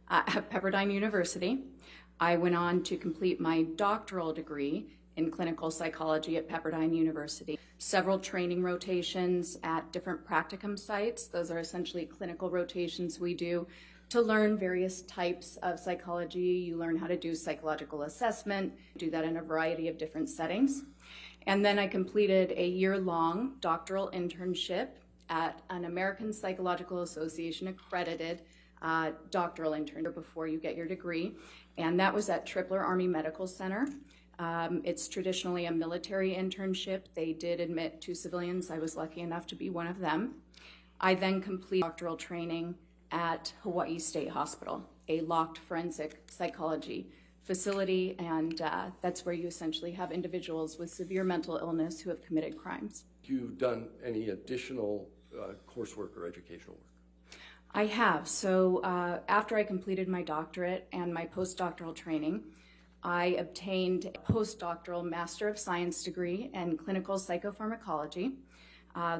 Pepperdine University. I went on to complete my doctoral degree in clinical psychology at Pepperdine University. Several training rotations at different practicum sites. Those are essentially clinical rotations we do to learn various types of psychology. You learn how to do psychological assessment, do that in a variety of different settings. And then I completed a year-long doctoral internship at an American Psychological Association accredited doctoral internship before you get your degree. And that was at Tripler Army Medical Center. It's traditionally a military internship. They did admit 2 civilians. I was lucky enough to be one of them. I then completed doctoral training at Hawaii State Hospital, a locked forensic psychology facility, and that's where you essentially have individuals with severe mental illness who have committed crimes. You've done any additional coursework or educational work? I have. So after I completed my doctorate and my postdoctoral training, I obtained a postdoctoral Master of Science degree in clinical psychopharmacology.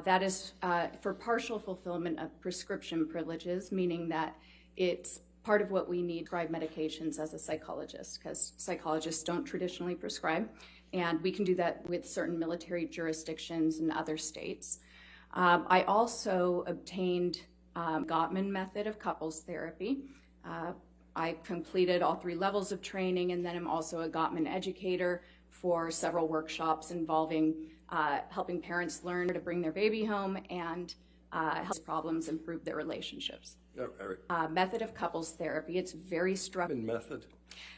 That is for partial fulfillment of prescription privileges, meaning that it's part of what we need to prescribe medications as a psychologist, because psychologists don't traditionally prescribe, and we can do that with certain military jurisdictions in other states. I also obtained Gottman Method of couples therapy. I completed all 3 levels of training, and then I'm also a Gottman educator for several workshops involving helping parents learn to bring their baby home and help problems improve their relationships. Method of couples therapy, it's very structured. Method?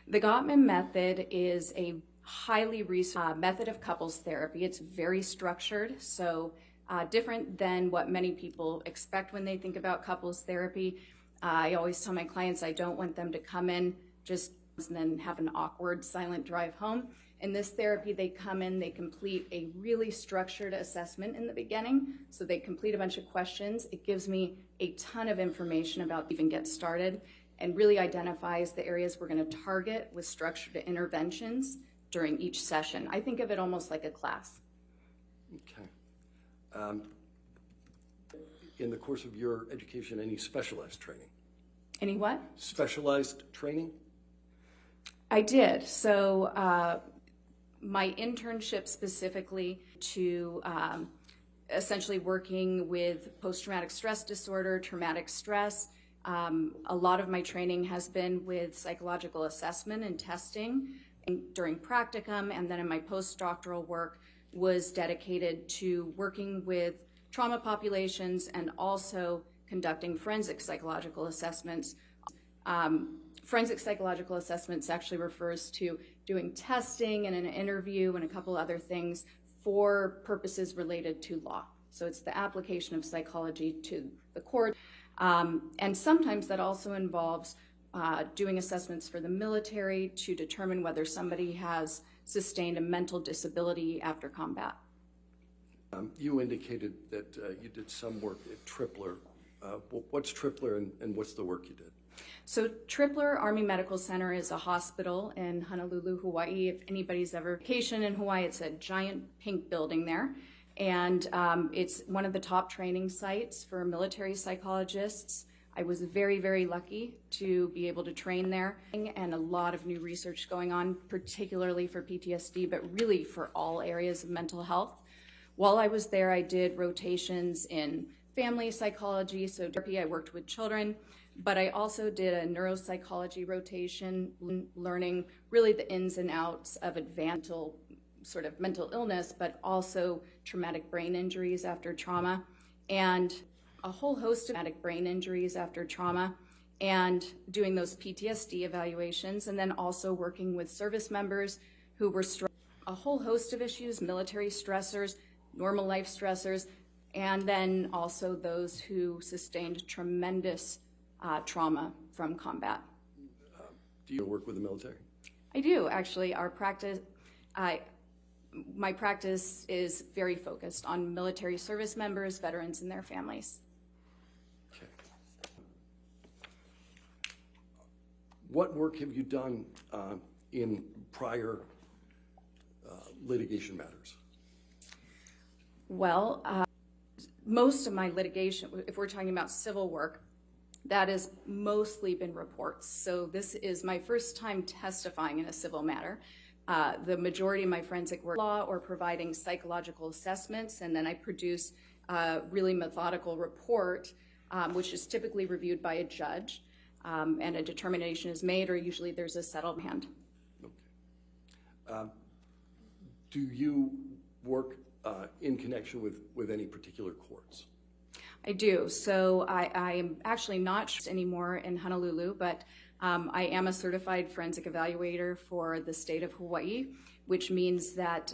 The Gottman Method is a highly researched method of couples therapy. It's very structured, so different than what many people expect when they think about couples therapy. I always tell my clients I don't want them to come in just and then have an awkward, silent drive home. In this therapy, they come in, they complete a really structured assessment in the beginning. So they complete a bunch of questions. It gives me a ton of information about even get started and really identifies the areas we're going to target with structured interventions during each session. I think of it almost like a class. Okay. In the course of your education, any specialized training? Any what? Specialized training? I did. So my internship specifically to essentially working with post-traumatic stress disorder, traumatic stress. A lot of my training has been with psychological assessment and testing during practicum, and then in my postdoctoral work was dedicated to working with trauma populations and also conducting forensic psychological assessments. Forensic psychological assessments actually refers to doing testing and an interview and a couple other things for purposes related to law. So it's the application of psychology to the court. And sometimes that also involves doing assessments for the military to determine whether somebody has sustained a mental disability after combat. You indicated that you did some work at Tripler. What's Tripler and what's the work you did? So Tripler Army Medical Center is a hospital in Honolulu, Hawaii. If anybody's ever vacationed in Hawaii, it's a giant pink building there. And it's one of the top training sites for military psychologists. I was very, very lucky to be able to train there, and a lot of new research going on, particularly for PTSD, but really for all areas of mental health. While I was there, I did rotations in family psychology, so therapy, I worked with children, but I also did a neuropsychology rotation, learning really the ins and outs of advanced sort of mental illness, but also traumatic brain injuries after trauma, and a whole host of traumatic brain injuries after trauma, and doing those PTSD evaluations, and then also working with service members who were a whole host of issues, military stressors, normal life stressors, and then also those who sustained tremendous trauma from combat. Do you work with the military? I do, actually. My practice is very focused on military service members, veterans, and their families. Okay. What work have you done in prior litigation matters? Well, most of my litigation, if we're talking about civil work, that has mostly been reports. So this is my first time testifying in a civil matter. The majority of my forensic work law or providing psychological assessments, and then I produce a really methodical report, which is typically reviewed by a judge, and a determination is made, or usually there's a settled hand. Okay. Do you work in connection with any particular courts? I do. So I am actually not anymore in Honolulu, but I am a certified forensic evaluator for the state of Hawaii, which means that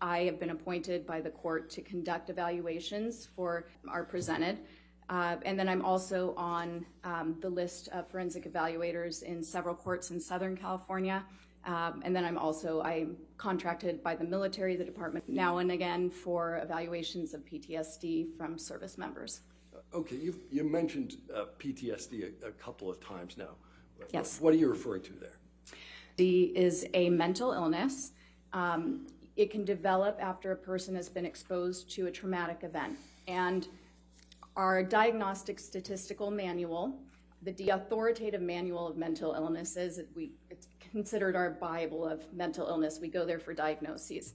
I have been appointed by the court to conduct evaluations for are presented. And then I'm also on the list of forensic evaluators in several courts in Southern California. And then I'm contracted by the military, the department, now and again for evaluations of PTSD from service members. Okay, you mentioned PTSD a couple of times now. Yes. What are you referring to there? PTSD is a mental illness. It can develop after a person has been exposed to a traumatic event. And our diagnostic statistical manual, the authoritative manual of mental illnesses, it's considered our Bible of mental illness. We go there for diagnoses.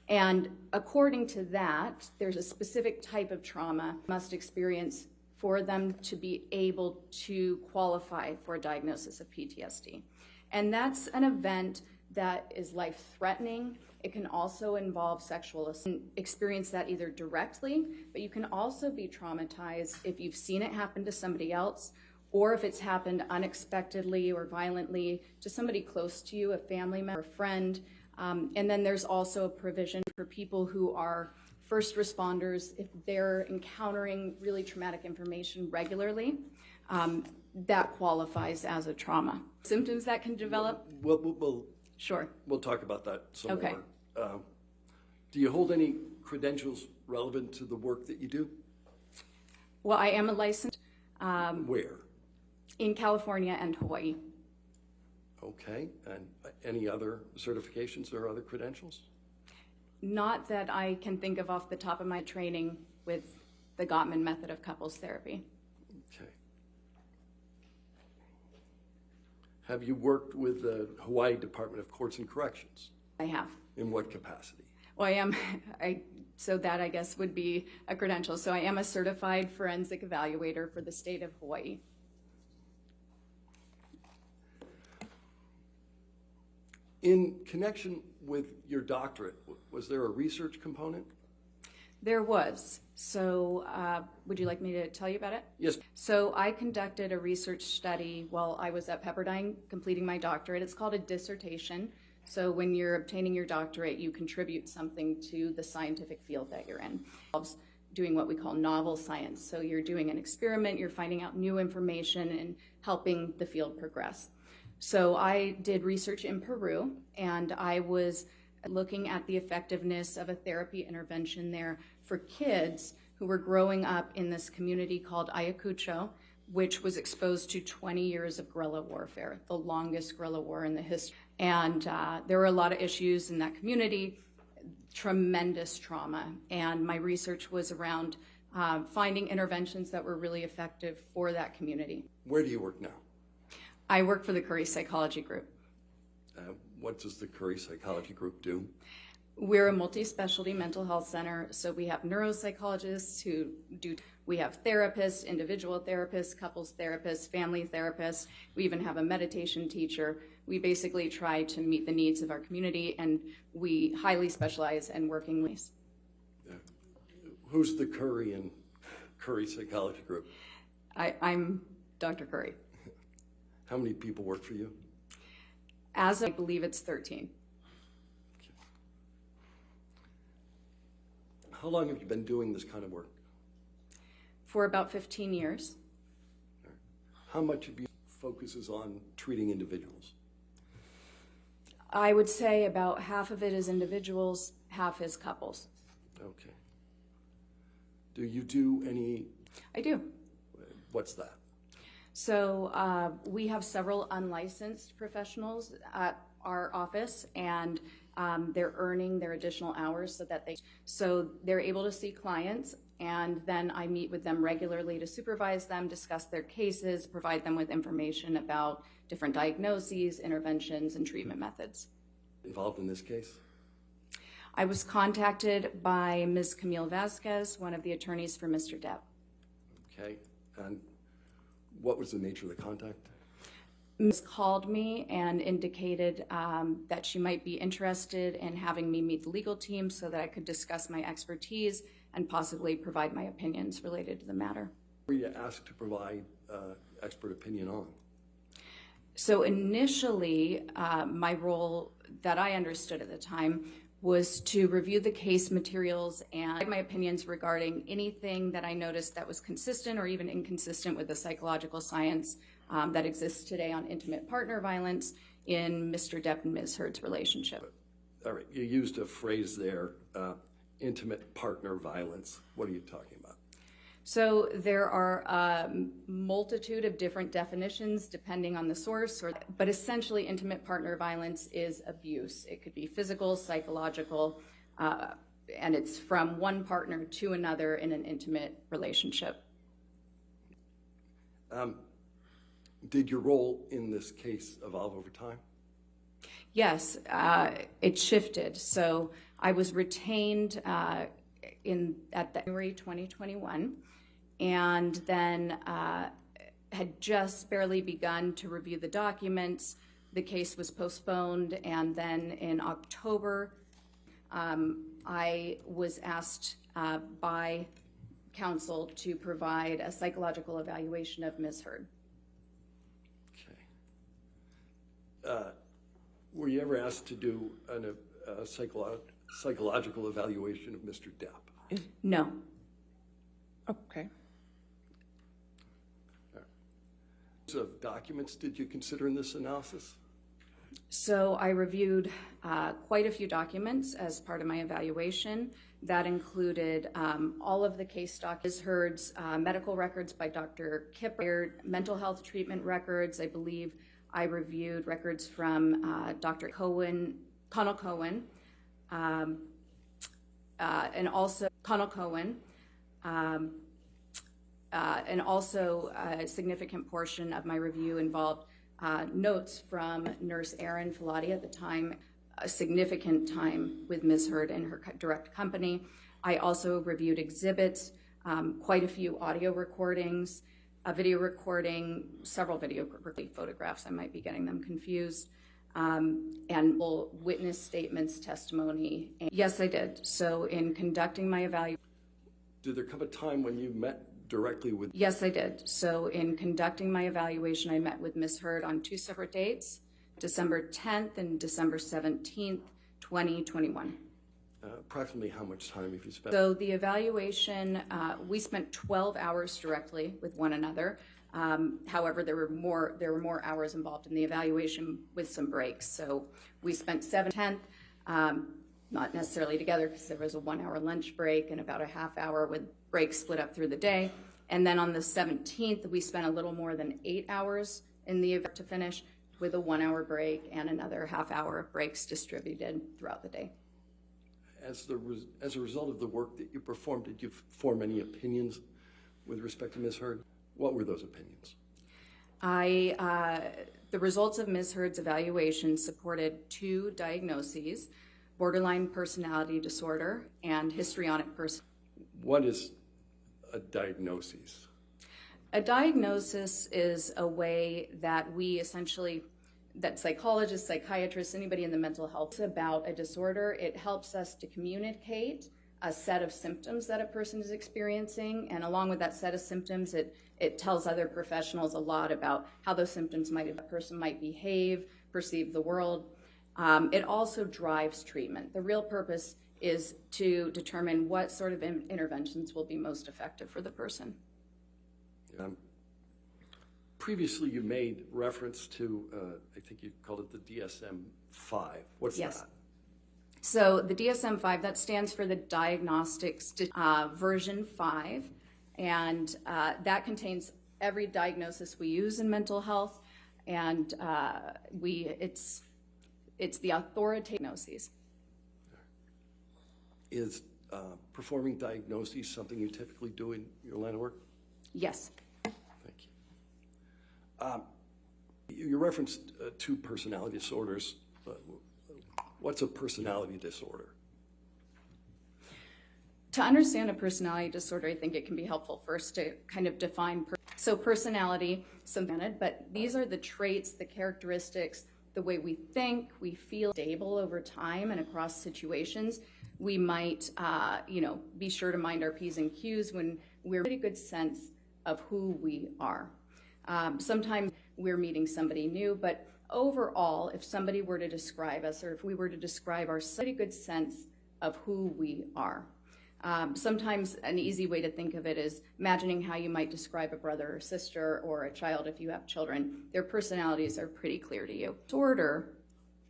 And according to that, there's a specific type of trauma must experience for them to be able to qualify for a diagnosis of PTSD. And that's an event that is life-threatening. It can also involve sexual assault. Experience that either directly, but you can also be traumatized if you've seen it happen to somebody else, or if it's happened unexpectedly or violently to somebody close to you, a family member, a friend. And then there's also a provision for people who are first responders, if they're encountering really traumatic information regularly, that qualifies as a trauma. Symptoms that can develop? Sure. We'll talk about that some Okay. more. Do you hold any credentials relevant to the work that you do? Well, I am a licensed Where? in California and Hawaii. Okay, and any other certifications or other credentials? Not that I can think of off the top of my training with the Gottman Method of couples therapy. Okay. Have you worked with the Hawaii Department of Courts and Corrections? I have. In what capacity? Well, so that I guess would be a credential. So I am a certified forensic evaluator for the state of Hawaii. In connection with your doctorate, was there a research component? There was. So would you like me to tell you about it? Yes. So I conducted a research study while I was at Pepperdine completing my doctorate. It's called a dissertation. So when you're obtaining your doctorate, you contribute something to the scientific field that you're in. It involves doing what we call novel science. So you're doing an experiment, you're finding out new information and helping the field progress. So I did research in Peru, and I was looking at the effectiveness of a therapy intervention there for kids who were growing up in this community called Ayacucho, which was exposed to 20 years of guerrilla warfare, the longest guerrilla war in the history. And there were a lot of issues in that community, tremendous trauma. And my research was around finding interventions that were really effective for that community. Where do you work now? I work for the Curry Psychology Group. What does the Curry Psychology Group do? We're a multi-specialty mental health center, so we have neuropsychologists we have therapists, individual therapists, couples therapists, family therapists. We even have a meditation teacher. We basically try to meet the needs of our community, and we highly specialize in working with. Who's the Curry and Curry Psychology Group? I'm Dr. Curry. How many people work for you? As I believe it's 13. How long have you been doing this kind of work? For about 15 years. How much of you focuses on treating individuals? I would say about half of it is individuals, half is couples. Okay. Do you do any? I do. What's that? So we have several unlicensed professionals at our office, and they're earning their additional hours so they're able to see clients, and then I meet with them regularly to supervise them, discuss their cases, provide them with information about different diagnoses, interventions, and treatment methods. Involved in this case? I was contacted by Ms. Camille Vasquez, one of the attorneys for Mr. Depp. Okay. And what was the nature of the contact? Ms. called me and indicated that she might be interested in having me meet the legal team so that I could discuss my expertise and possibly provide my opinions related to the matter. What were you asked to provide expert opinion on? So initially, my role that I understood at the time was to review the case materials and my opinions regarding anything that I noticed that was consistent or even inconsistent with the psychological science that exists today on intimate partner violence in Mr. Depp and Ms. Heard's relationship. All right, you used a phrase there, intimate partner violence. What are you talking about? So there are a multitude of different definitions depending on the source, but essentially intimate partner violence is abuse. It could be physical, psychological, and it's from one partner to another in an intimate relationship. Did your role in this case evolve over time? Yes, it shifted. So I was retained at January 2021. And then had just barely begun to review the documents. The case was postponed, and then in October, I was asked by counsel to provide a psychological evaluation of Ms. Heard. Okay. Were you ever asked to do a psychological evaluation of Mr. Depp? No. Okay. Of documents did you consider in this analysis? So I reviewed quite a few documents as part of my evaluation. That included all of the case documents, Heard's medical records by Dr. Kipper, mental health treatment records. I believe I reviewed records from Dr. Connell Cohen, and also Connell Cohen. And also a significant portion of my review involved notes from Nurse Erin Filati at the time, a significant time with Ms. Heard and her direct company. I also reviewed exhibits, quite a few audio recordings, a video recording, several photographs, I might be getting them confused, and witness statements, testimony. And yes, I did. So in conducting my evaluation. Did there come a time when you met directly with? Yes, I did. So in conducting my evaluation, I met with Ms. Heard on two separate dates, December 10th and December 17th, 2021. Approximately how much time have you spent? So the evaluation, we spent 12 hours directly with one another. However, there were more hours involved in the evaluation with some breaks. So we spent 7/10, not necessarily together because there was a 1 hour lunch break and about a half hour with breaks split up through the day. And then on the 17th, we spent a little more than 8 hours in the event to finish with a 1 hour break and another half hour of breaks distributed throughout the day. As a result of the work that you performed, did you form any opinions with respect to Ms. Heard? What were those opinions? The results of Ms. Heard's evaluation supported two diagnoses, borderline personality disorder and histrionic personality. What is a diagnosis? A diagnosis is a way that we essentially, that psychologists, psychiatrists, anybody in the mental health about a disorder, it helps us to communicate a set of symptoms that a person is experiencing, and along with that set of symptoms, it tells other professionals a lot about how those symptoms a person might behave, perceive the world. It also drives treatment. The real purpose is to determine what sort of interventions will be most effective for the person. Previously, you made reference to, I think you called it the DSM-5. What's Yes. that? So the DSM-5, that stands for the Diagnostics version 5, and that contains every diagnosis we use in mental health, and it's the authoritative diagnoses. Is Performing diagnoses something you typically do in your line of work? Yes. Thank you. You referenced two personality disorders. What's a personality disorder? To understand a personality disorder, I think it can be helpful first to kind of define. So personality, but these are the traits, the characteristics, the way we think, we feel stable over time and across situations. We might, be sure to mind our P's and Q's when we're getting a pretty good sense of who we are. Sometimes we're meeting somebody new, but overall, if somebody were to describe us, or if we were to describe our pretty good sense of who we are. Sometimes an easy way to think of it is imagining how you might describe a brother or sister or a child if you have children. Their personalities are pretty clear to you. Disorder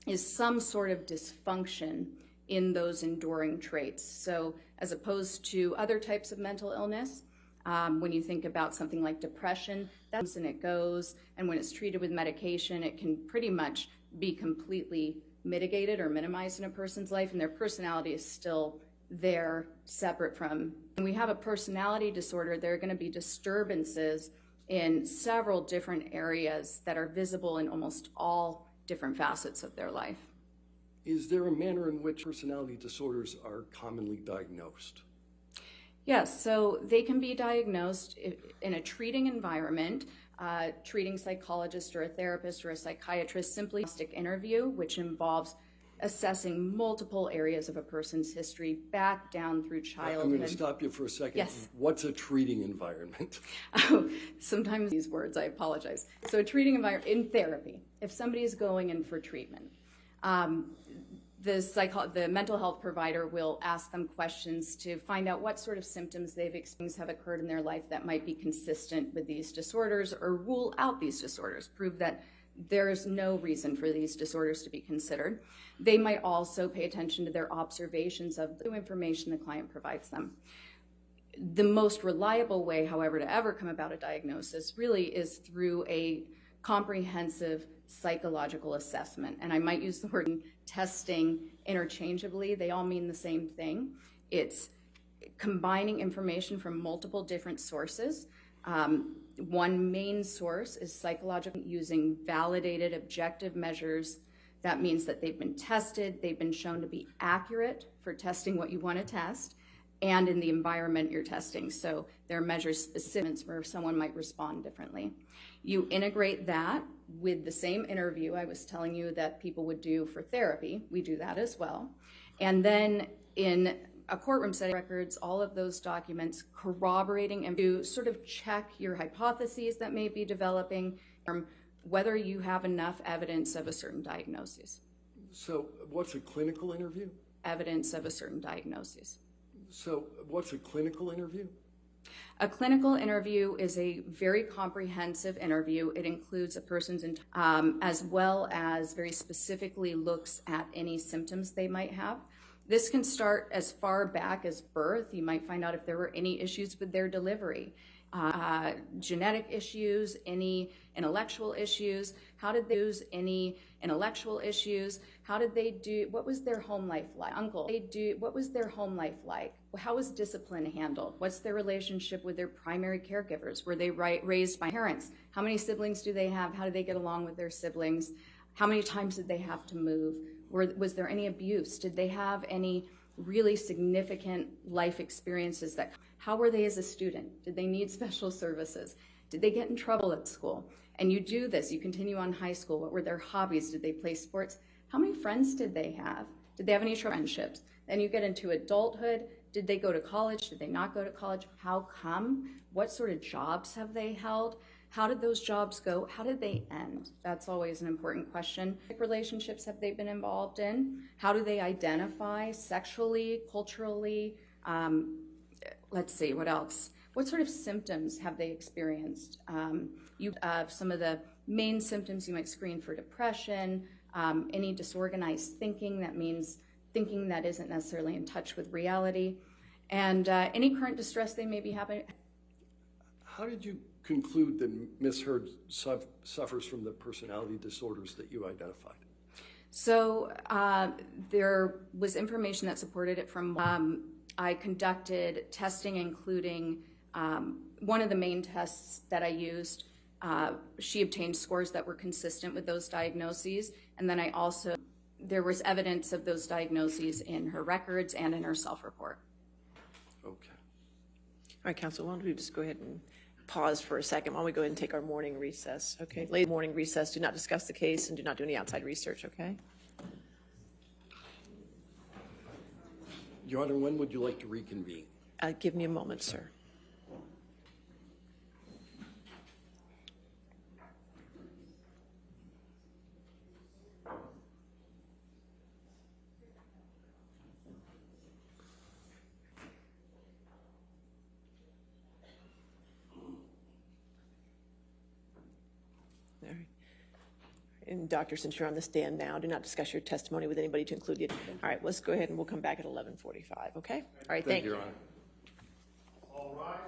is some sort of dysfunction in those enduring traits. So as opposed to other types of mental illness, when you think about something like depression, that comes and it goes, and when it's treated with medication, it can pretty much be completely mitigated or minimized in a person's life, and their personality is still there, separate from. When we have a personality disorder, there are going to be disturbances in several different areas that are visible in almost all different facets of their life. Is there a manner in which personality disorders are commonly diagnosed? Yes, so they can be diagnosed in a treating environment. Treating psychologist or a therapist or a psychiatrist simply diagnostic interview, which involves assessing multiple areas of a person's history back down through childhood. I'm going to stop you for a second. Yes. What's a treating environment? Sometimes these words, I apologize. So a treating environment in therapy, if somebody is going in for treatment, the mental health provider will ask them questions to find out what sort of symptoms they've experienced have occurred in their life that might be consistent with these disorders, or rule out these disorders, prove that there is no reason for these disorders to be considered. They might also pay attention to their observations of the information the client provides them. The most reliable way, however, to ever come about a diagnosis really is through a comprehensive psychological assessment. And I might use the word testing interchangeably. They all mean the same thing. It's combining information from multiple different sources. One main source is psychological, using validated objective measures. That means that they've been tested, they've been shown to be accurate for testing what you want to test, and in the environment you're testing. So there are measures specific where someone might respond differently. You integrate that with the same interview I was telling you that people would do for therapy. We do that as well. And then in a courtroom setting, records, all of those documents corroborating, and you sort of check your hypotheses that may be developing, whether you have enough evidence of a certain diagnosis. So what's a clinical interview? Evidence of a certain diagnosis. So what's a clinical interview? A clinical interview is a very comprehensive interview. It includes a person's, as well as very specifically looks at any symptoms they might have. This can start as far back as birth. You might find out if there were any issues with their delivery, genetic issues, any intellectual issues. How did they use any intellectual issues? How did they do? What was their home life like? What was their home life like? How was discipline handled? What's their relationship with their primary caregivers? Were they raised by parents? How many siblings do they have? How do they get along with their siblings? How many times did they have to move? Was there any abuse? Did they have any really significant life experiences? How were they as a student? Did they need special services? Did they get in trouble at school? And you do this, you continue on high school. What were their hobbies? Did they play sports? How many friends did they have? Did they have any friendships? Then you get into adulthood. Did they go to college? Did they not go to college? How come? What sort of jobs have they held? How did those jobs go? How did they end? That's always an important question. What relationships have they been involved in? How do they identify sexually, culturally? Let's see, what else? What sort of symptoms have they experienced? Some of the main symptoms you might screen for depression, any disorganized thinking, that means thinking that isn't necessarily in touch with reality, and any current distress they may be having. How did you conclude that Ms. Heard suffers from the personality disorders that you identified? So there was information that supported it from, I conducted testing, including one of the main tests that I used. She obtained scores that were consistent with those diagnoses, and then there was evidence of those diagnoses in her records and in her self-report. Okay. All right, counsel, why don't we just go ahead and pause for a second while we go ahead and take our morning recess, okay? Late morning recess, do not discuss the case and do not do any outside research, okay? Your Honor, when would you like to reconvene? Give me a moment, sir. All right. And doctor, since you're on the stand now, do not discuss your testimony with anybody to include you. All right, let's go ahead and we'll come back at 11:45, okay? All right, thank you. Your Honor. All rise.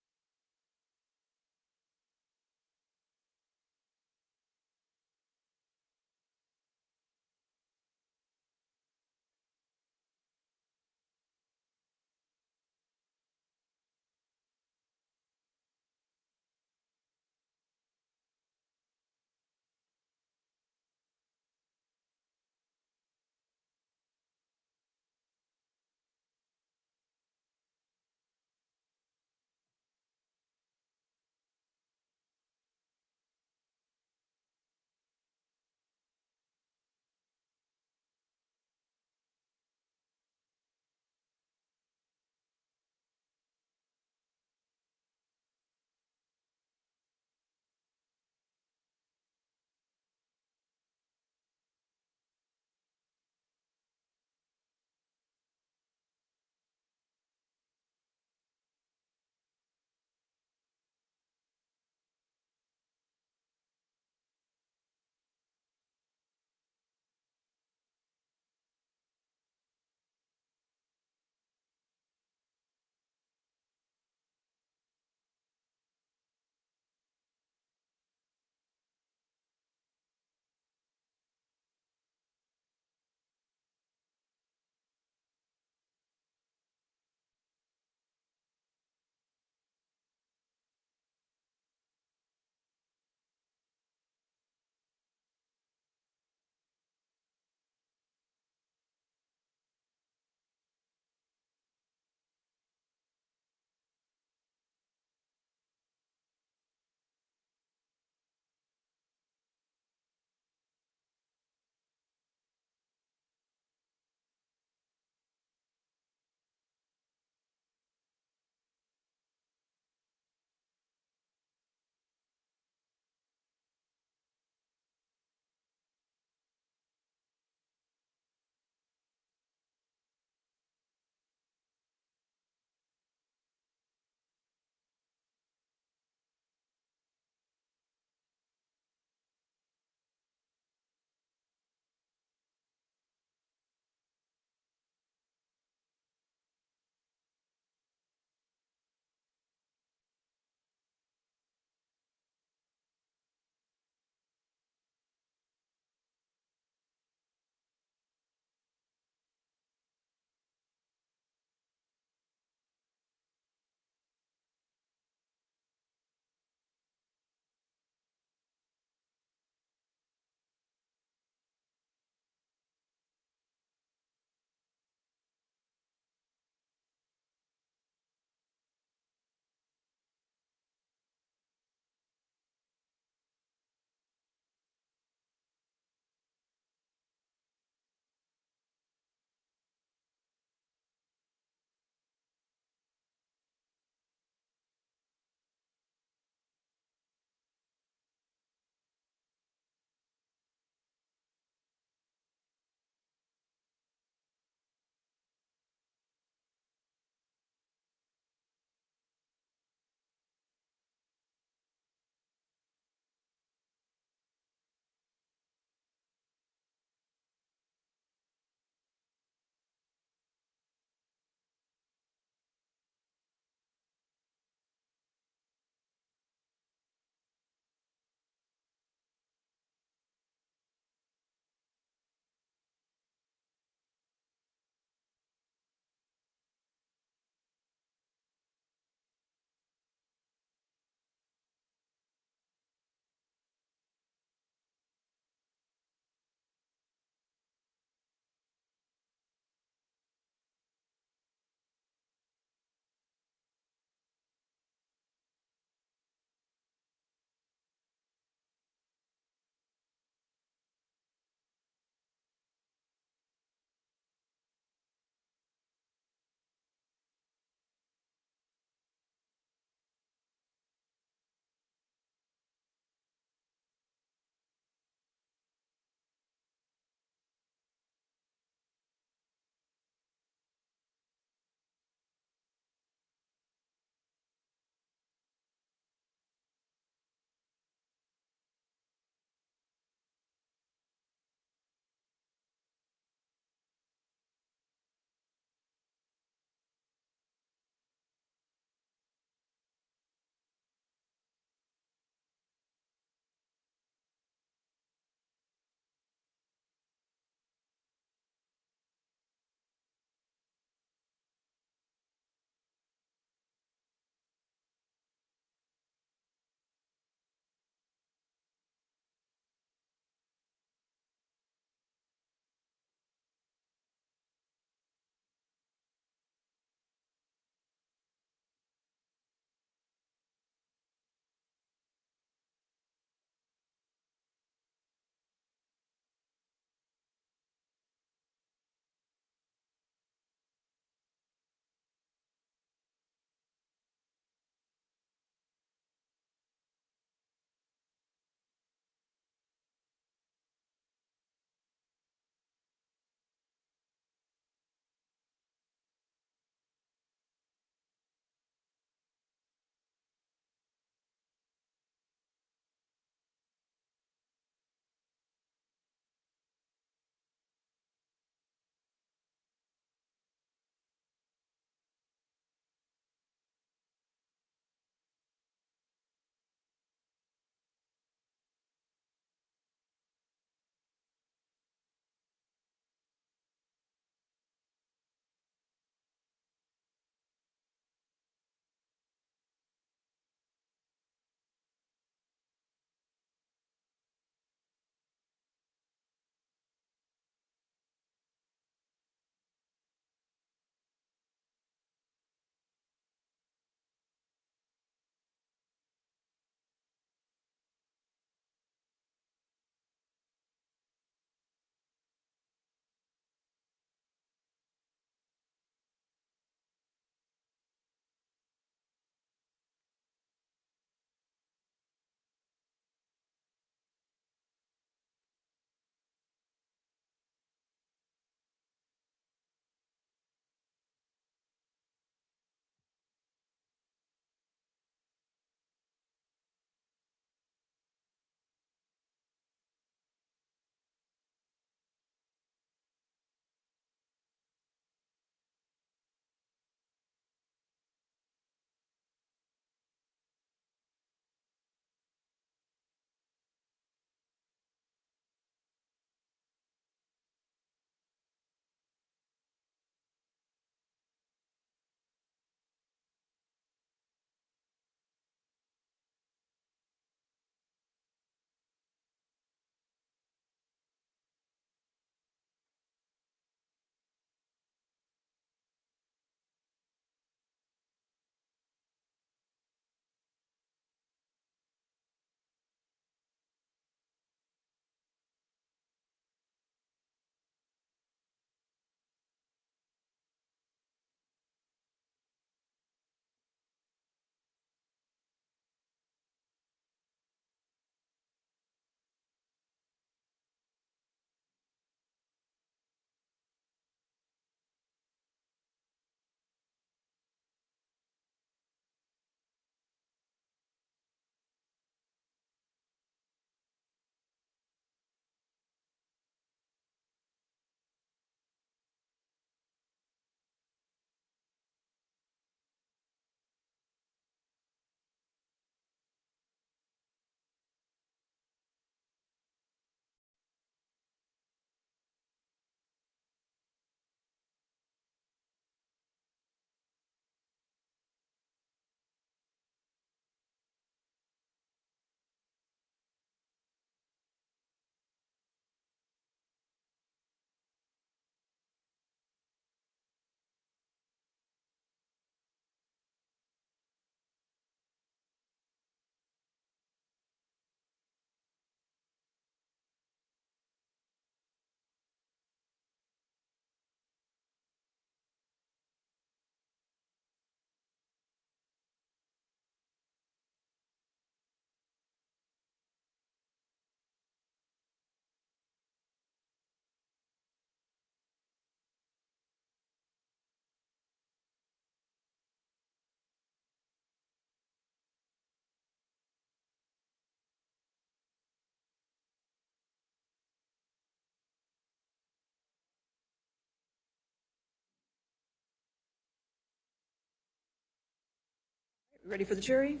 Ready for the jury?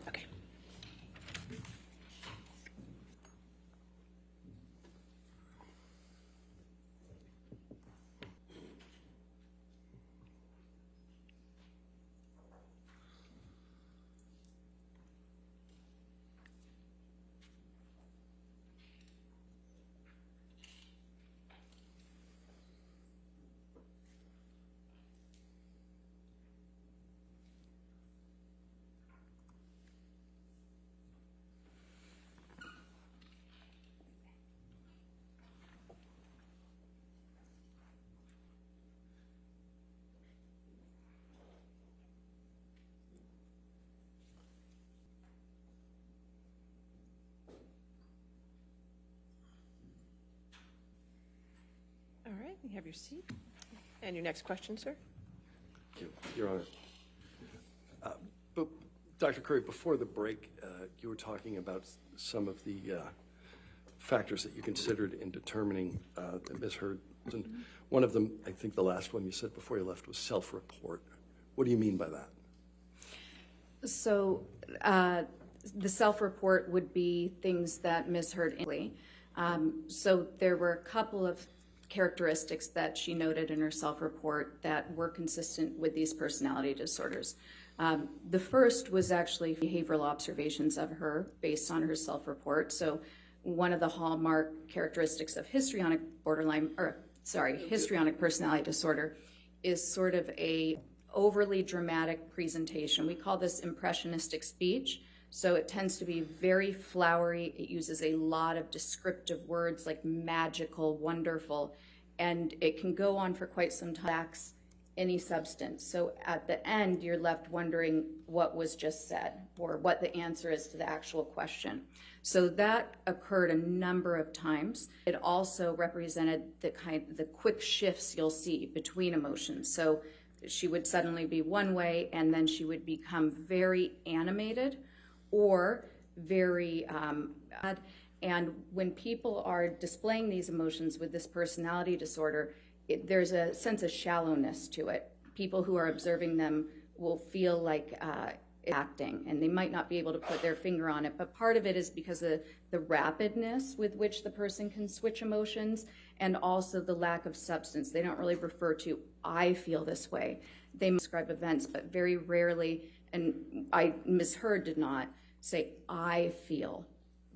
Okay. All right, you have your seat. And your next question, sir? Thank you, Your Honor. But Dr. Curry, before the break, you were talking about some of the factors that you considered in determining that Ms. Heard. And one of them, I think the last one you said before you left, was self-report. What do you mean by that? So the self-report would be things that Ms. Heard. So there were a couple of characteristics that she noted in her self-report that were consistent with these personality disorders. The first was actually behavioral observations of her based on her self-report. So one of the hallmark characteristics of histrionic personality disorder is sort of a overly dramatic presentation. We call this impressionistic speech. So it tends to be very flowery. It uses a lot of descriptive words like magical, wonderful, and it can go on for quite some time, lacks any substance. So at the end, you're left wondering what was just said or what the answer is to the actual question. So that occurred a number of times. It also represented the quick shifts you'll see between emotions. So she would suddenly be one way and then she would become very animated or very and when people are displaying these emotions with this personality disorder, there's a sense of shallowness to it. People who are observing them will feel like acting, and they might not be able to put their finger on it, but part of it is because of the rapidness with which the person can switch emotions and also the lack of substance. They don't really refer to, I feel this way. They describe events, but very rarely, and Ms. Heard did not say, I feel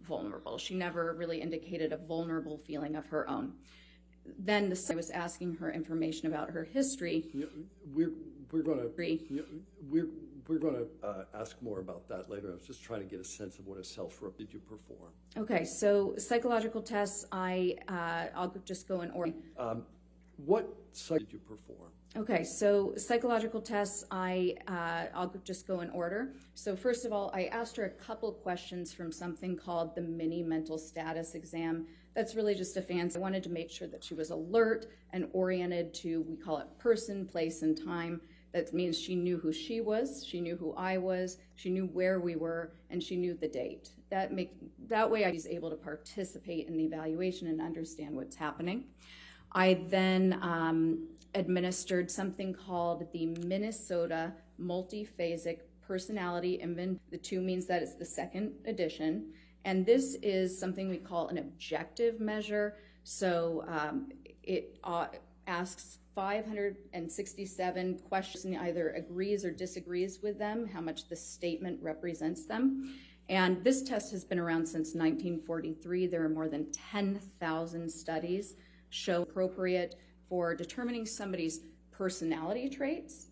vulnerable. She never really indicated a vulnerable feeling of her own. Then I was asking her information about her history. We're going to ask more about that later. I was just trying to get a sense of what a self-report did you perform. Okay, so psychological tests, I'll just go in order. What did you perform? Okay, so psychological tests, I'll just go in order. So first of all, I asked her a couple questions from something called the mini mental status exam. That's really just a fancy. I wanted to make sure that she was alert and oriented to, we call it person, place, and time. That means she knew who she was, she knew who I was, she knew where we were, and she knew the date. That way I was able to participate in the evaluation and understand what's happening. I then administered something called the Minnesota Multiphasic Personality Inventory. The 2 means that it's the second edition. And this is something we call an objective measure. So it asks 567 questions and either agrees or disagrees with them, how much the statement represents them. And this test has been around since 1943. There are more than 10,000 studies show appropriate for determining somebody's personality traits.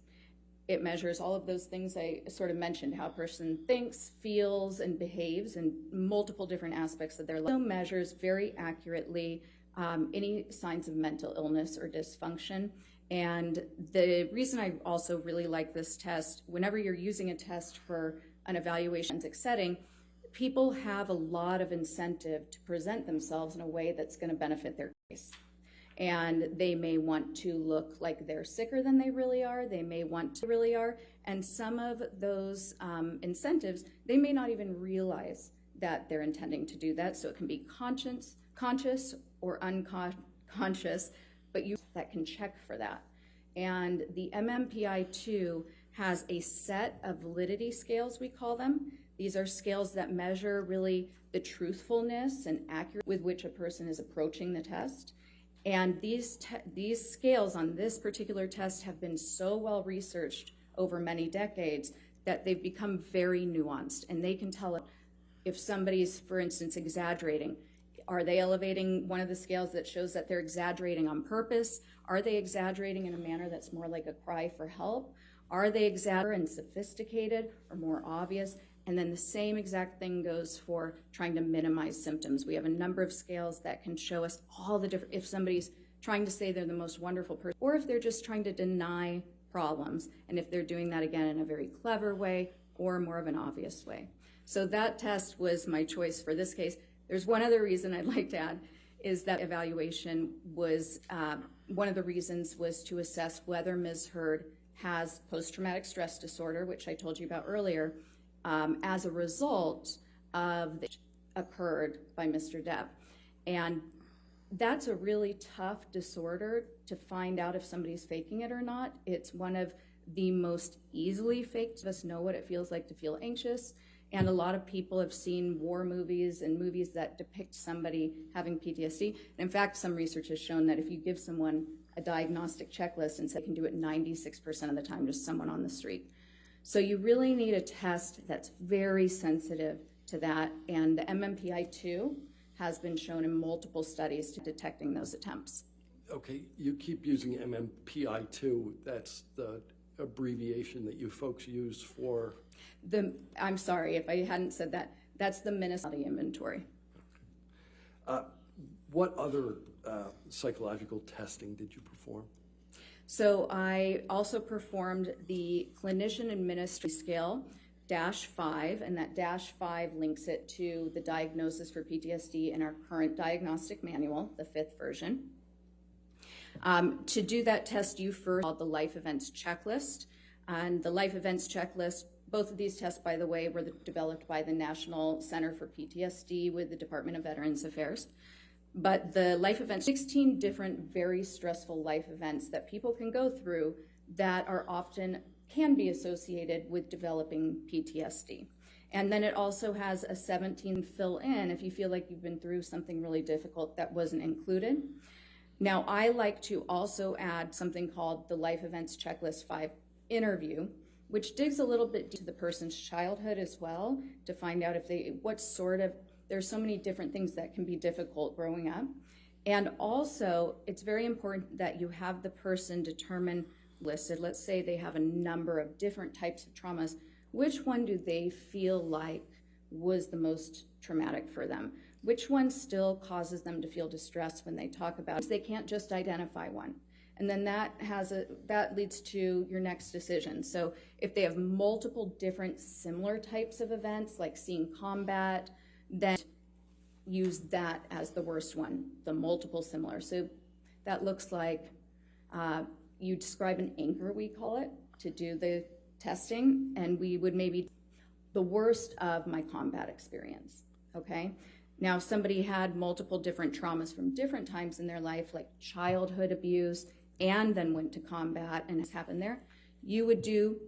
It measures all of those things I sort of mentioned, how a person thinks, feels, and behaves in multiple different aspects of their life. It also measures very accurately any signs of mental illness or dysfunction. And the reason I also really like this test, whenever you're using a test for an evaluation setting, people have a lot of incentive to present themselves in a way that's going to benefit their case. And they may want to look like they're sicker than they really are. They may want to really are. And some of those incentives, they may not even realize that they're intending to do that. So it can be conscious or unconscious, but that can check for that. And the MMPI-2 has a set of validity scales, we call them. These are scales that measure really the truthfulness and accuracy with which a person is approaching the test. And these scales on this particular test have been so well researched over many decades that they've become very nuanced, and they can tell if somebody's, for instance, exaggerating. Are they elevating one of the scales that shows that they're exaggerating on purpose? Are they exaggerating in a manner that's more like a cry for help? Are they exaggerating and sophisticated or more obvious? And then the same exact thing goes for trying to minimize symptoms. We have a number of scales that can show us all the different, if somebody's trying to say they're the most wonderful person, or if they're just trying to deny problems, and if they're doing that again in a very clever way or more of an obvious way. So that test was my choice for this case. There's one other reason I'd like to add, is that evaluation was, one of the reasons was to assess whether Ms. Heard has post-traumatic stress disorder, which I told you about earlier, as a result of the occurred by Mr. Depp. And that's a really tough disorder to find out if somebody's faking it or not. It's one of the most easily faked. Of us know what it feels like to feel anxious. And a lot of people have seen war movies and movies that depict somebody having PTSD. And in fact, some research has shown that if you give someone a diagnostic checklist and say they can do it 96% of the time, just someone on the street. So you really need a test that's very sensitive to that. And the MMPI-2 has been shown in multiple studies to detecting those attempts. Okay, you keep using MMPI-2. That's the abbreviation that you folks use for? I'm sorry if I hadn't said that. That's the Minnesota inventory. What other psychological testing did you perform? So I also performed the clinician administered scale -5, and that -5 links it to the diagnosis for PTSD in our current diagnostic manual, the 5th version. To do that test, you first called the life events checklist. And the life events checklist, both of these tests, by the way, were developed by the National Center for PTSD with the Department of Veterans Affairs. But the life events, 16 different very stressful life events that people can go through that are often can be associated with developing PTSD. And then it also has a 17 fill in if you feel like you've been through something really difficult that wasn't included. Now, I like to also add something called the Life Events Checklist 5 interview, which digs a little bit into the person's childhood as well to find out if there's so many different things that can be difficult growing up. And also, it's very important that you have the person determine listed. Let's say they have a number of different types of traumas. Which one do they feel like was the most traumatic for them? Which one still causes them to feel distressed when they talk about it? They can't just identify one. And then that leads to your next decision. So if they have multiple different similar types of events, like seeing combat, then use that as the worst one, the multiple similar. So that looks like you describe an anchor, we call it, to do the testing, and we would maybe the worst of my combat experience, okay? Now, if somebody had multiple different traumas from different times in their life, like childhood abuse, and then went to combat and has happened there, you would do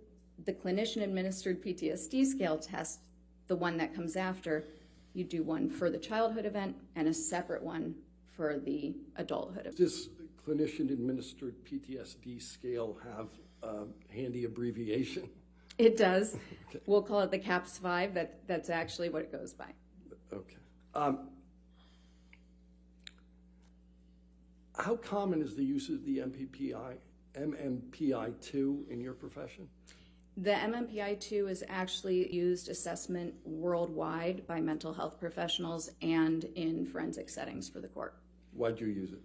the clinician-administered PTSD scale test, the one that comes after. You do one for the childhood event and a separate one for the adulthood event. Does clinician-administered PTSD scale have a handy abbreviation? It does. Okay. We'll call it the CAPS-5. That's actually what it goes by. Okay. How common is the use of the MMPI-2 in your profession? The MMPI-2 is actually used assessment worldwide by mental health professionals and in forensic settings for the court. Why'd you use it?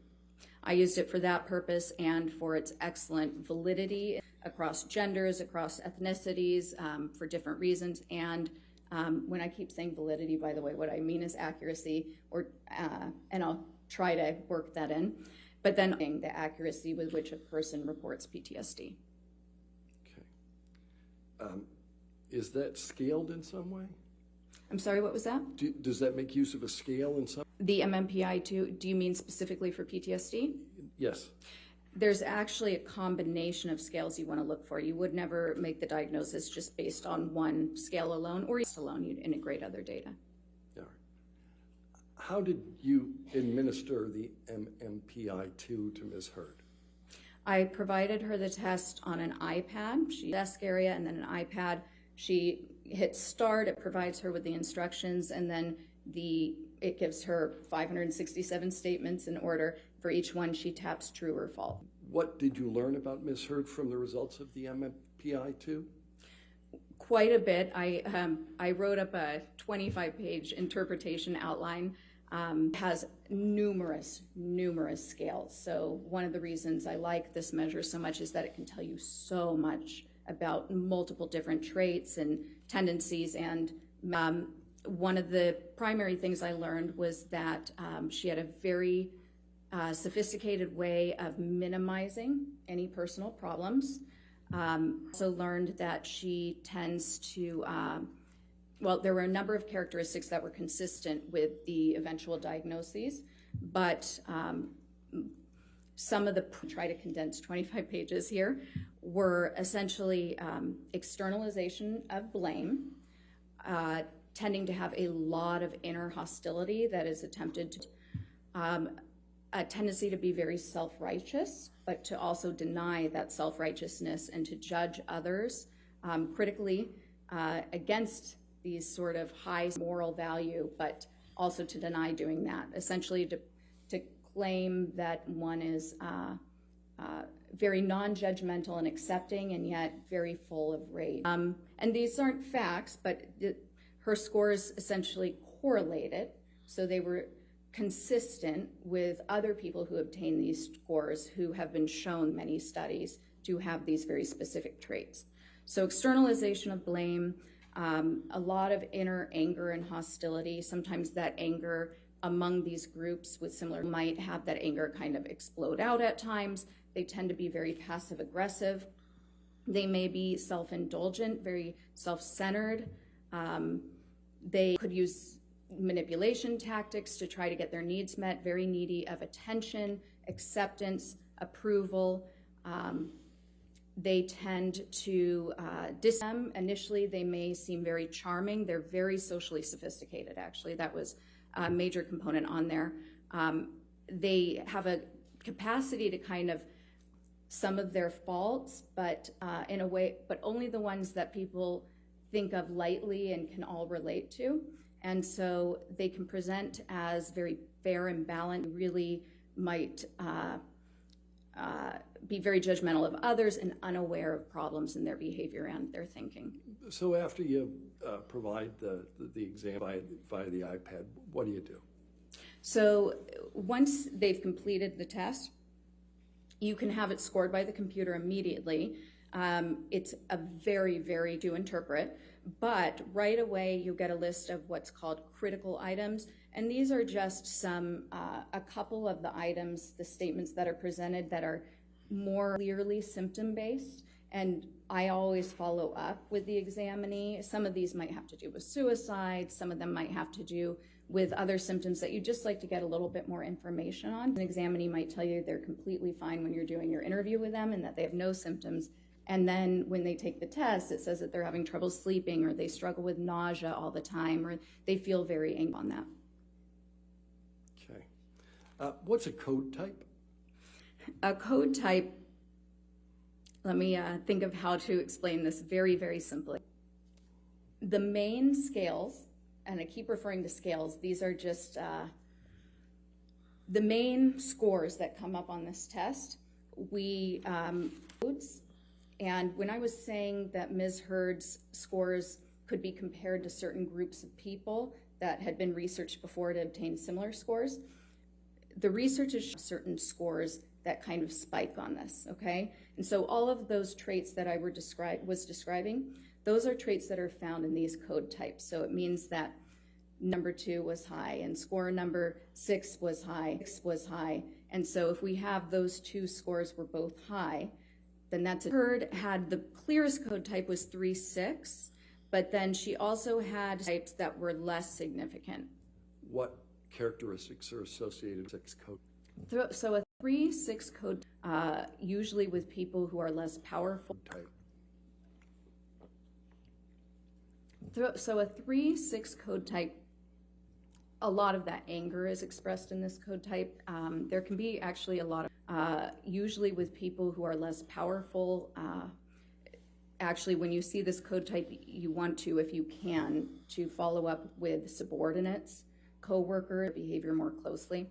I used it for that purpose and for its excellent validity across genders, across ethnicities, for different reasons. And when I keep saying validity, by the way, what I mean is accuracy, and I'll try to work that in, but then the accuracy with which a person reports PTSD. Okay. Is that scaled in some way? I'm sorry, what was that? Does that make use of a scale in some? The MMPI-2, do you mean specifically for PTSD? Yes. There's actually a combination of scales you want to look for. You would never make the diagnosis just based on one scale alone, or just alone. You'd integrate other data. All right. How did you administer the MMPI-2 to Ms. Hurd? I provided her the test on an iPad, desk area, and then an iPad. She hits start, it provides her with the instructions, and then it gives her 567 statements in order. For each one, she taps true or false. What did you learn about Ms. Hurd from the results of the MMPI-2? Quite a bit. I wrote up a 25-page interpretation outline. Has numerous scales. So one of the reasons I like this measure so much is that it can tell you so much about multiple different traits and tendencies. And one of the primary things I learned was that she had a very sophisticated way of minimizing any personal problems. Also learned that she tends to, well, there were a number of characteristics that were consistent with the eventual diagnoses, but some of the, try to condense 25 pages here, were essentially externalization of blame, tending to have a lot of inner hostility that is attempted to, a tendency to be very self-righteous, but to also deny that self-righteousness and to judge others critically against these sort of high moral value, but also to deny doing that. Essentially to claim that one is very non-judgmental and accepting and yet very full of rage. And these aren't facts, but her scores essentially correlated, so they were consistent with other people who obtain these scores who have been shown many studies to have these very specific traits. So externalization of blame, a lot of inner anger and hostility. Sometimes that anger among these groups with similar might have that anger kind of explode out at times. They tend to be very passive aggressive. They may be self-indulgent, very self-centered. They could use manipulation tactics to try to get their needs met, very needy of attention, acceptance, approval. They tend to them. Initially, they may seem very charming. They're very socially sophisticated, actually. That was a major component on there. They have a capacity to kind of some of their faults, but in a way, but only the ones that people think of lightly and can all relate to. And so they can present as very fair and balanced, really might be very judgmental of others and unaware of problems in their behavior and their thinking. So after you provide the exam via the iPad, what do you do? So once they've completed the test, you can have it scored by the computer immediately. It's a very to interpret, but right away you get a list of what's called critical items, and these are just some, a couple of the items, the statements that are presented that are more clearly symptom-based, and I always follow up with the examinee. Some of these might have to do with suicide, some of them might have to do with other symptoms that you just like to get a little bit more information on. An examinee might tell you they're completely fine when you're doing your interview with them and that they have no symptoms. And then when they take the test, it says that they're having trouble sleeping or they struggle with nausea all the time or they feel very angry on that. Okay. What's a code type? A code type, let me think of how to explain this very simply. The main scales, and I keep referring to scales, these are just the main scores that come up on this test. We and when I was saying that Ms. Hurd's scores could be compared to certain groups of people that had been researched before to obtain similar scores, the research has certain scores that kind of spike on this, okay? And so all of those traits that I was describing, those are traits that are found in these code types. So it means that number 2 was high and score number 6 was high. And so if we have those two scores were both high, then that's it. Hurd had the clearest code type was 3-6, but then she also had types that were less significant. What characteristics are associated with 6 code? So a 3-6 code usually with people who are less powerful. Type. So a 3-6 code type, a lot of that anger is expressed in this code type. There can be actually a lot of, usually with people who are less powerful. Actually, when you see this code type, you want to, if you can, to follow up with subordinates, co-worker behavior more closely.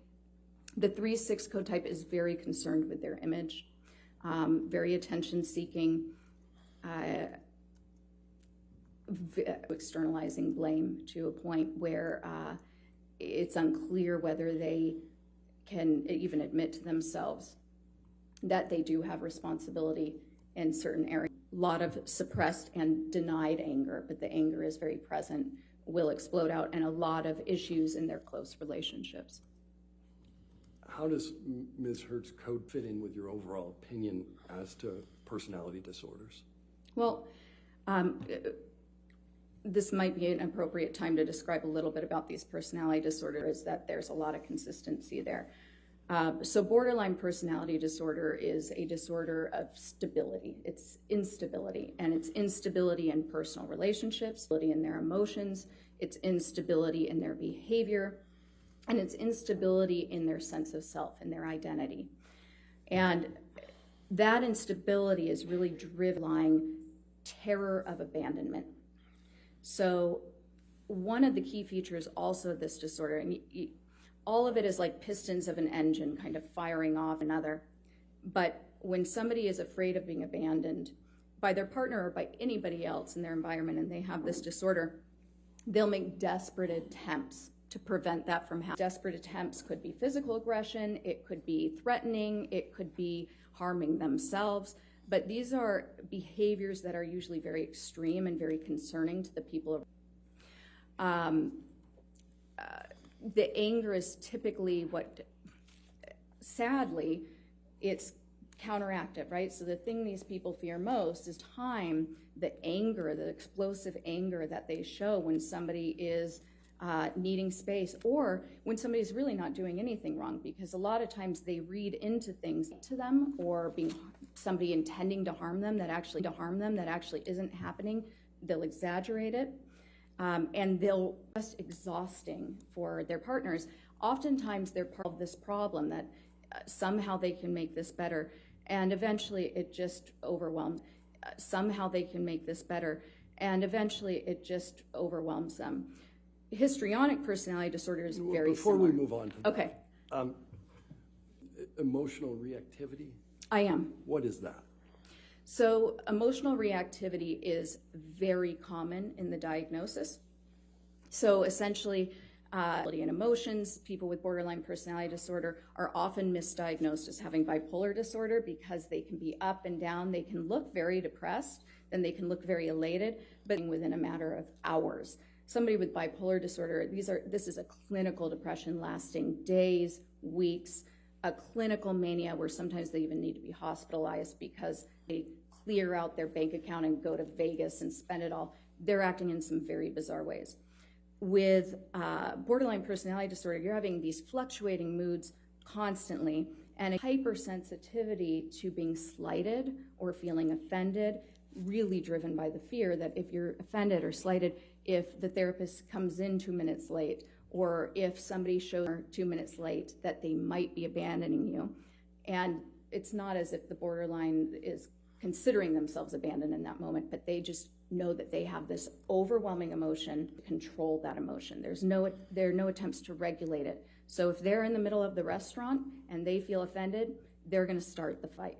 The 3-6 code type is very concerned with their image, very attention-seeking, externalizing blame to a point where it's unclear whether they can even admit to themselves that they do have responsibility in certain areas. A lot of suppressed and denied anger, but the anger is very present, will explode out, and a lot of issues in their close relationships. How does Ms. Hurd's code fit in with your overall opinion as to personality disorders? Well, this might be an appropriate time to describe a little bit about these personality disorders, is that there's a lot of consistency there. So borderline personality disorder is a disorder of stability. It's instability, and it's instability in personal relationships, instability in their emotions, it's instability in their behavior, and it's instability in their sense of self and their identity. And that instability is really driven terror of abandonment. So one of the key features also of this disorder, and all of it is like pistons of an engine kind of firing off another. But when somebody is afraid of being abandoned by their partner or by anybody else in their environment and they have this disorder, they'll make desperate attempts to prevent that from happening. Desperate attempts could be physical aggression, it could be threatening, it could be harming themselves. But these are behaviors that are usually very extreme and very concerning to the people. The anger is typically what, sadly, it's counteractive, right? So the thing these people fear most is time, the anger, the explosive anger that they show when somebody is needing space, or when somebody's really not doing anything wrong, because a lot of times they read into things to them, or being somebody intending to harm them that actually isn't happening. They'll exaggerate it, and they'll just exhausting for their partners. Oftentimes they're part of this problem that somehow they can make this better, and eventually it just overwhelms. Somehow they can make this better, and eventually it just overwhelms them. Histrionic personality disorder is very Before similar. we move on to that, Okay. Emotional reactivity, I am. what is that? So emotional reactivity is very common in the diagnosis. So essentially, and emotions, people with borderline personality disorder are often misdiagnosed as having bipolar disorder because they can be up and down. They can look very depressed, then they can look very elated, but within a matter of hours. Somebody with bipolar disorder, this is a clinical depression lasting days, weeks, a clinical mania where sometimes they even need to be hospitalized because they clear out their bank account and go to Vegas and spend it all. They're acting in some very bizarre ways. With borderline personality disorder, you're having these fluctuating moods constantly and a hypersensitivity to being slighted or feeling offended, really driven by the fear that if you're offended or slighted, if the therapist comes in 2 minutes late, or if somebody shows 2 minutes late, that they might be abandoning you. And it's not as if the borderline is considering themselves abandoned in that moment, but they just know that they have this overwhelming emotion to control that emotion. There are no attempts to regulate it. So if they're in the middle of the restaurant and they feel offended, they're going to start the fight.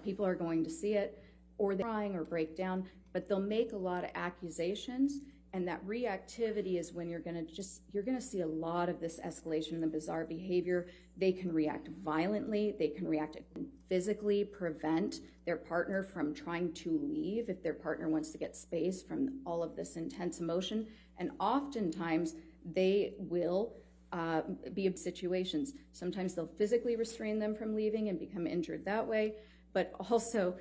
People are going to see it, or they're crying or break down, but they'll make a lot of accusations, and that reactivity is when you're going to see a lot of this escalation in the bizarre behavior. They can react violently, they can react physically, prevent their partner from trying to leave if their partner wants to get space from all of this intense emotion, and oftentimes they will be in situations. Sometimes they'll physically restrain them from leaving and become injured that way, but also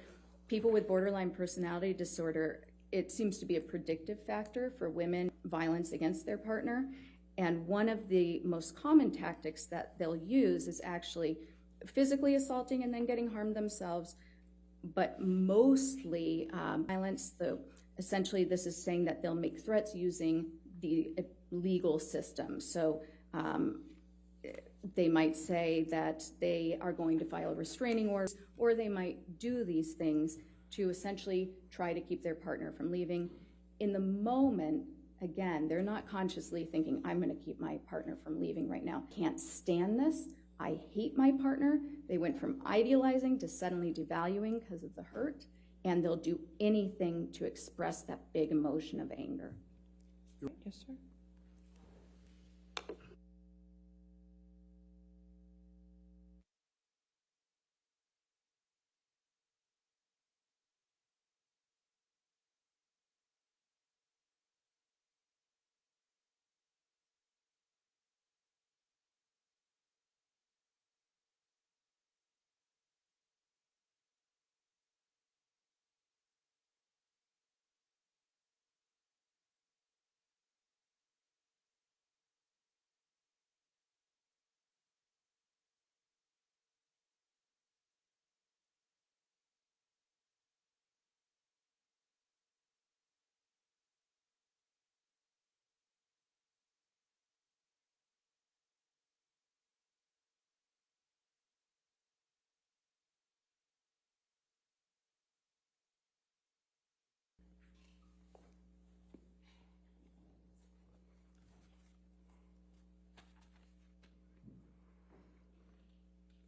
people with borderline personality disorder, it seems to be a predictive factor for women, violence against their partner. And one of the most common tactics that they'll use is actually physically assaulting and then getting harmed themselves, but mostly violence. Essentially, this is saying that they'll make threats using the legal system. So they might say that they are going to file restraining orders, or they might do these things to essentially try to keep their partner from leaving. In the moment, again, they're not consciously thinking, I'm going to keep my partner from leaving right now. Can't stand this. I hate my partner. They went from idealizing to suddenly devaluing because of the hurt, and they'll do anything to express that big emotion of anger. Yes, sir.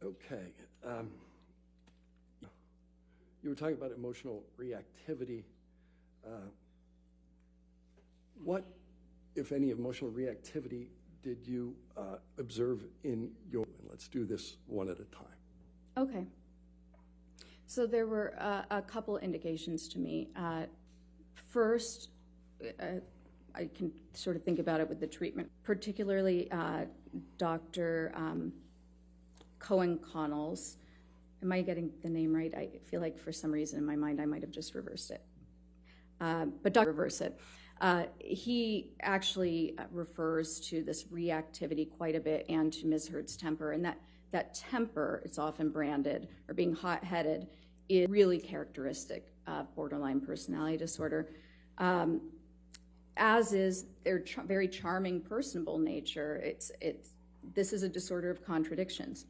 Okay. You were talking about emotional reactivity. What, if any, emotional reactivity did you observe in your, and let's do this one at a time. Okay. So there were a couple indications to me. First, I can sort of think about it with the treatment, particularly Dr. Cohen-Connell's. Am I getting the name right? I feel like for some reason in my mind I might have just reversed it. But Dr. Reverse it. He actually refers to this reactivity quite a bit and to Ms. Heard's temper. And that temper, it's often branded, or being hot-headed, is really characteristic of borderline personality disorder, as is their very charming, personable nature. This is a disorder of contradictions.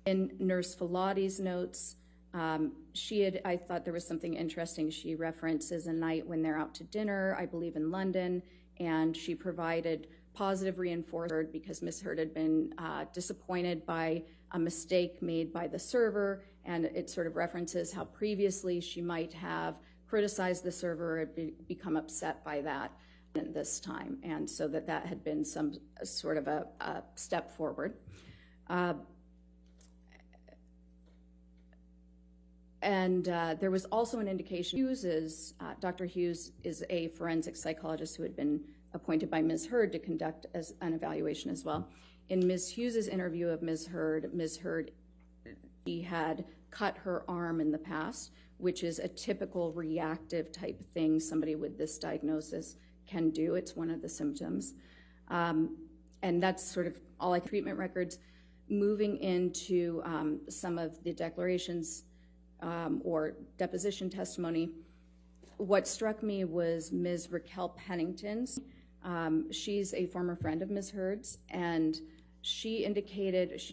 In Nurse Filati's notes, I thought there was something interesting. She references a night when they're out to dinner, I believe in London, and she provided positive reinforcement because Ms. Heard had been disappointed by a mistake made by the server, and it sort of references how previously she might have criticized the server or become upset by that this time, and so that had been some sort of a step forward. And there was also an indication, Dr. Hughes is a forensic psychologist who had been appointed by Ms. Heard to conduct as an evaluation as well. In Ms. Hughes's interview of Ms. Heard, she had cut her arm in the past, which is a typical reactive type thing somebody with this diagnosis can do. It's one of the symptoms. And that's sort of all treatment records. Moving into some of the declarations or deposition testimony, what struck me was Ms. Raquel Pennington's. She's a former friend of Ms. Heard's, and she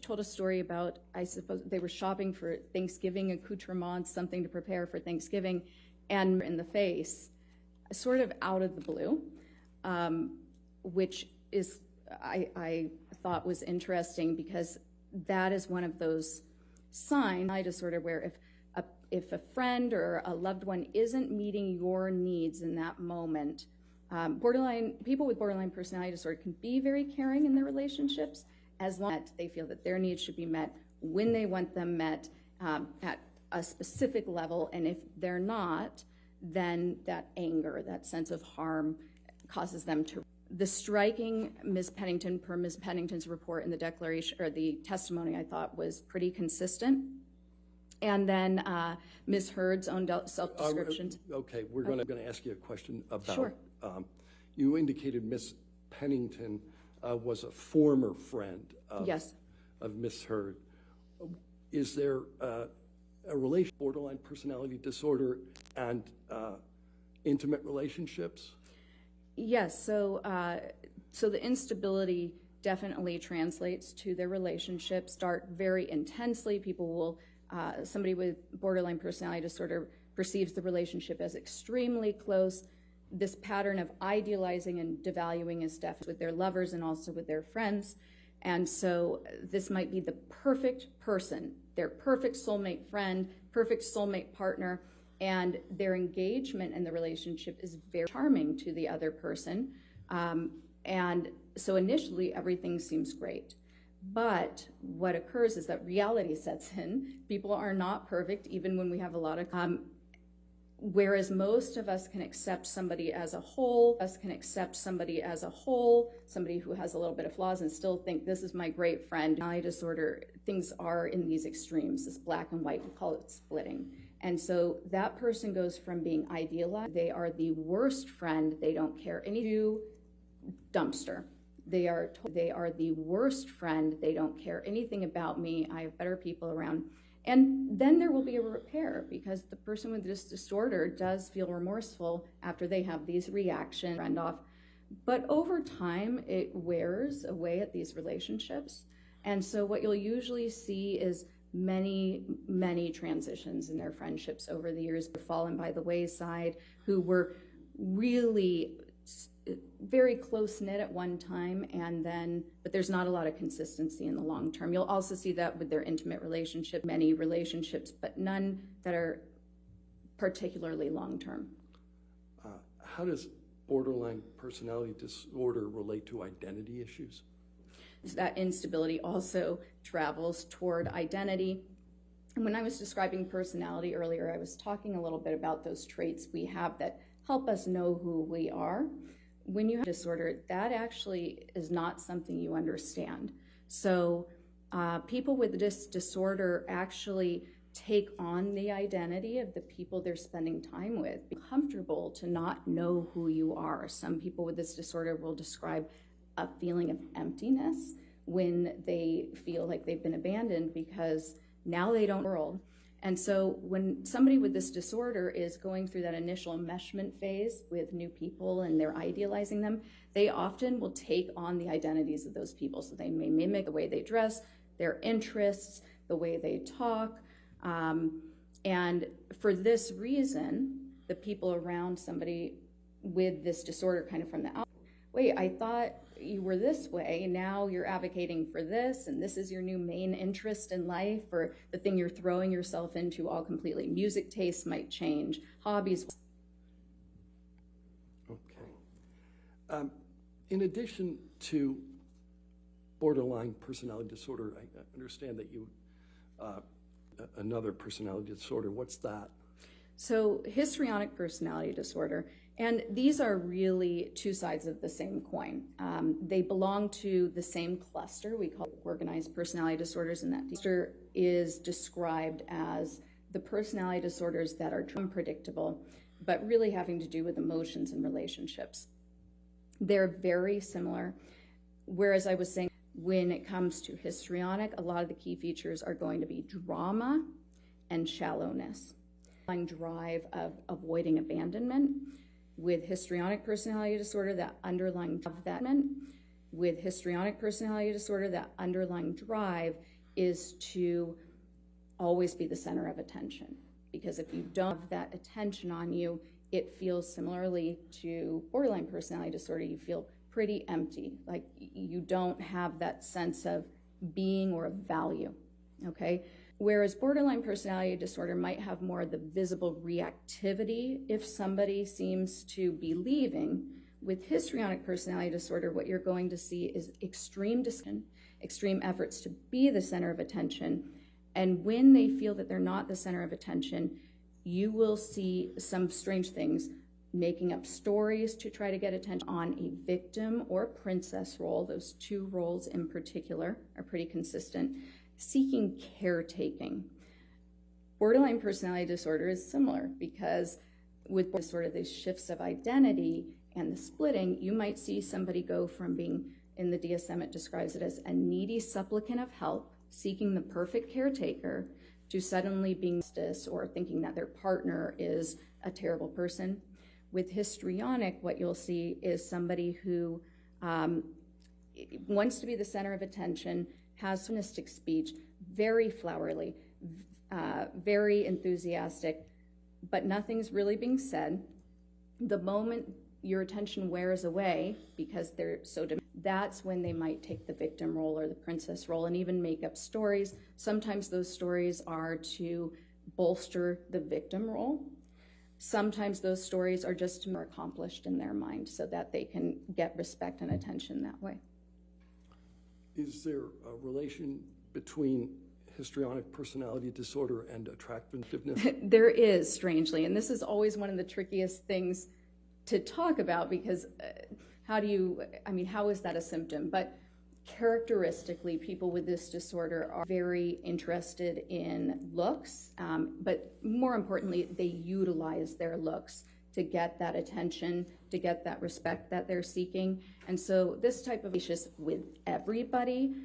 told a story about, I suppose, they were shopping for Thanksgiving accoutrements, something to prepare for Thanksgiving, and in the face, sort of out of the blue, which is, I thought was interesting because that is one of those signs of disorder where if a friend or a loved one isn't meeting your needs in that moment, people with borderline personality disorder can be very caring in their relationships as long as they feel that their needs should be met when they want them met at a specific level. And if they're not, then that anger, that sense of harm causes them to. The striking Ms. Pennington, per Ms. Pennington's report in the declaration or the testimony, I thought was pretty consistent. And then Ms. Heard's own self-descriptions. Okay, we're going to ask you a question about. Sure. You indicated Ms. Pennington was a former friend of, yes. of Ms. Heard. is there a relation borderline personality disorder and intimate relationships? Yes, so the instability definitely translates to their relationships, start very intensely. People will, somebody with borderline personality disorder perceives the relationship as extremely close. This pattern of idealizing and devaluing is definitely with their lovers and also with their friends. And so this might be the perfect person, their perfect soulmate friend, perfect soulmate partner, and their engagement in the relationship is very charming to the other person. And so initially everything seems great. But what occurs is that reality sets in. People are not perfect, even when we have a lot of whereas most of us can accept somebody as a whole, somebody who has a little bit of flaws and still think this is my great friend. Personality disorder, things are in these extremes, this black and white, we call it splitting. And so that person goes from being idealized, they are the worst friend, they don't care any to dumpster. They are the worst friend, they don't care anything about me, I have better people around. And then there will be a repair because the person with this disorder does feel remorseful after they have these reactions, friend off. But over time, it wears away at these relationships. And so what you'll usually see is many, many transitions in their friendships over the years, fallen by the wayside, who were really very close-knit at one time, and then, but there's not a lot of consistency in the long term. You'll also see that with their intimate relationship, many relationships, but none that are particularly long-term. How does borderline personality disorder relate to identity issues? That instability also travels toward identity. And when I was describing personality earlier, I was talking a little bit about those traits we have that help us know who we are. When you have disorder, that actually is not something you understand. So people with this disorder actually take on the identity of the people they're spending time with. It's comfortable to not know who you are. Some people with this disorder will describe a feeling of emptiness when they feel like they've been abandoned because now they don't world. And so when somebody with this disorder is going through that initial enmeshment phase with new people and they're idealizing them, they often will take on the identities of those people. So they may mimic the way they dress, their interests, the way they talk. And for this reason, the people around somebody with this disorder kind of from the outside, wait, I thought you were this way, now you're advocating for this, and this is your new main interest in life, or the thing you're throwing yourself into all completely. Music tastes might change, hobbies. Okay. In addition to borderline personality disorder, I understand that you, another personality disorder, what's that? So histrionic personality disorder, and these are really two sides of the same coin. They belong to the same cluster we call organized personality disorders, and that cluster is described as the personality disorders that are unpredictable, but really having to do with emotions and relationships. They're very similar, whereas I was saying when it comes to histrionic, a lot of the key features are going to be drama and shallowness. Drive of avoiding abandonment. With histrionic personality disorder, that underlying with histrionic personality disorder, that underlying drive is to always be the center of attention. Because if you don't have that attention on you, it feels similarly to borderline personality disorder, you feel pretty empty, like you don't have that sense of being or of value, okay? Whereas borderline personality disorder might have more of the visible reactivity if somebody seems to be leaving. With histrionic personality disorder, what you're going to see is extreme efforts to be the center of attention. And when they feel that they're not the center of attention, you will see some strange things, making up stories to try to get attention on a victim or princess role. Those two roles in particular are pretty consistent. Seeking caretaking. Borderline personality disorder is similar because with disorder, these shifts of identity and the splitting, you might see somebody go from being, in the DSM it describes it as a needy supplicant of help seeking the perfect caretaker to suddenly being justice or thinking that their partner is a terrible person. With histrionic, what you'll see is somebody who wants to be the center of attention, has chauvinistic speech, very flowery, very enthusiastic, but nothing's really being said. The moment your attention wears away because they're so that's when they might take the victim role or the princess role and even make up stories. Sometimes those stories are to bolster the victim role. Sometimes those stories are just more accomplished in their mind so that they can get respect and attention that way. Is there a relation between histrionic personality disorder and attractiveness? There is, strangely, and this is always one of the trickiest things to talk about because how is that a symptom? But characteristically, people with this disorder are very interested in looks, but more importantly, they utilize their looks to get that attention, to get that respect that they're seeking. And so this type of flirtatious with everybody,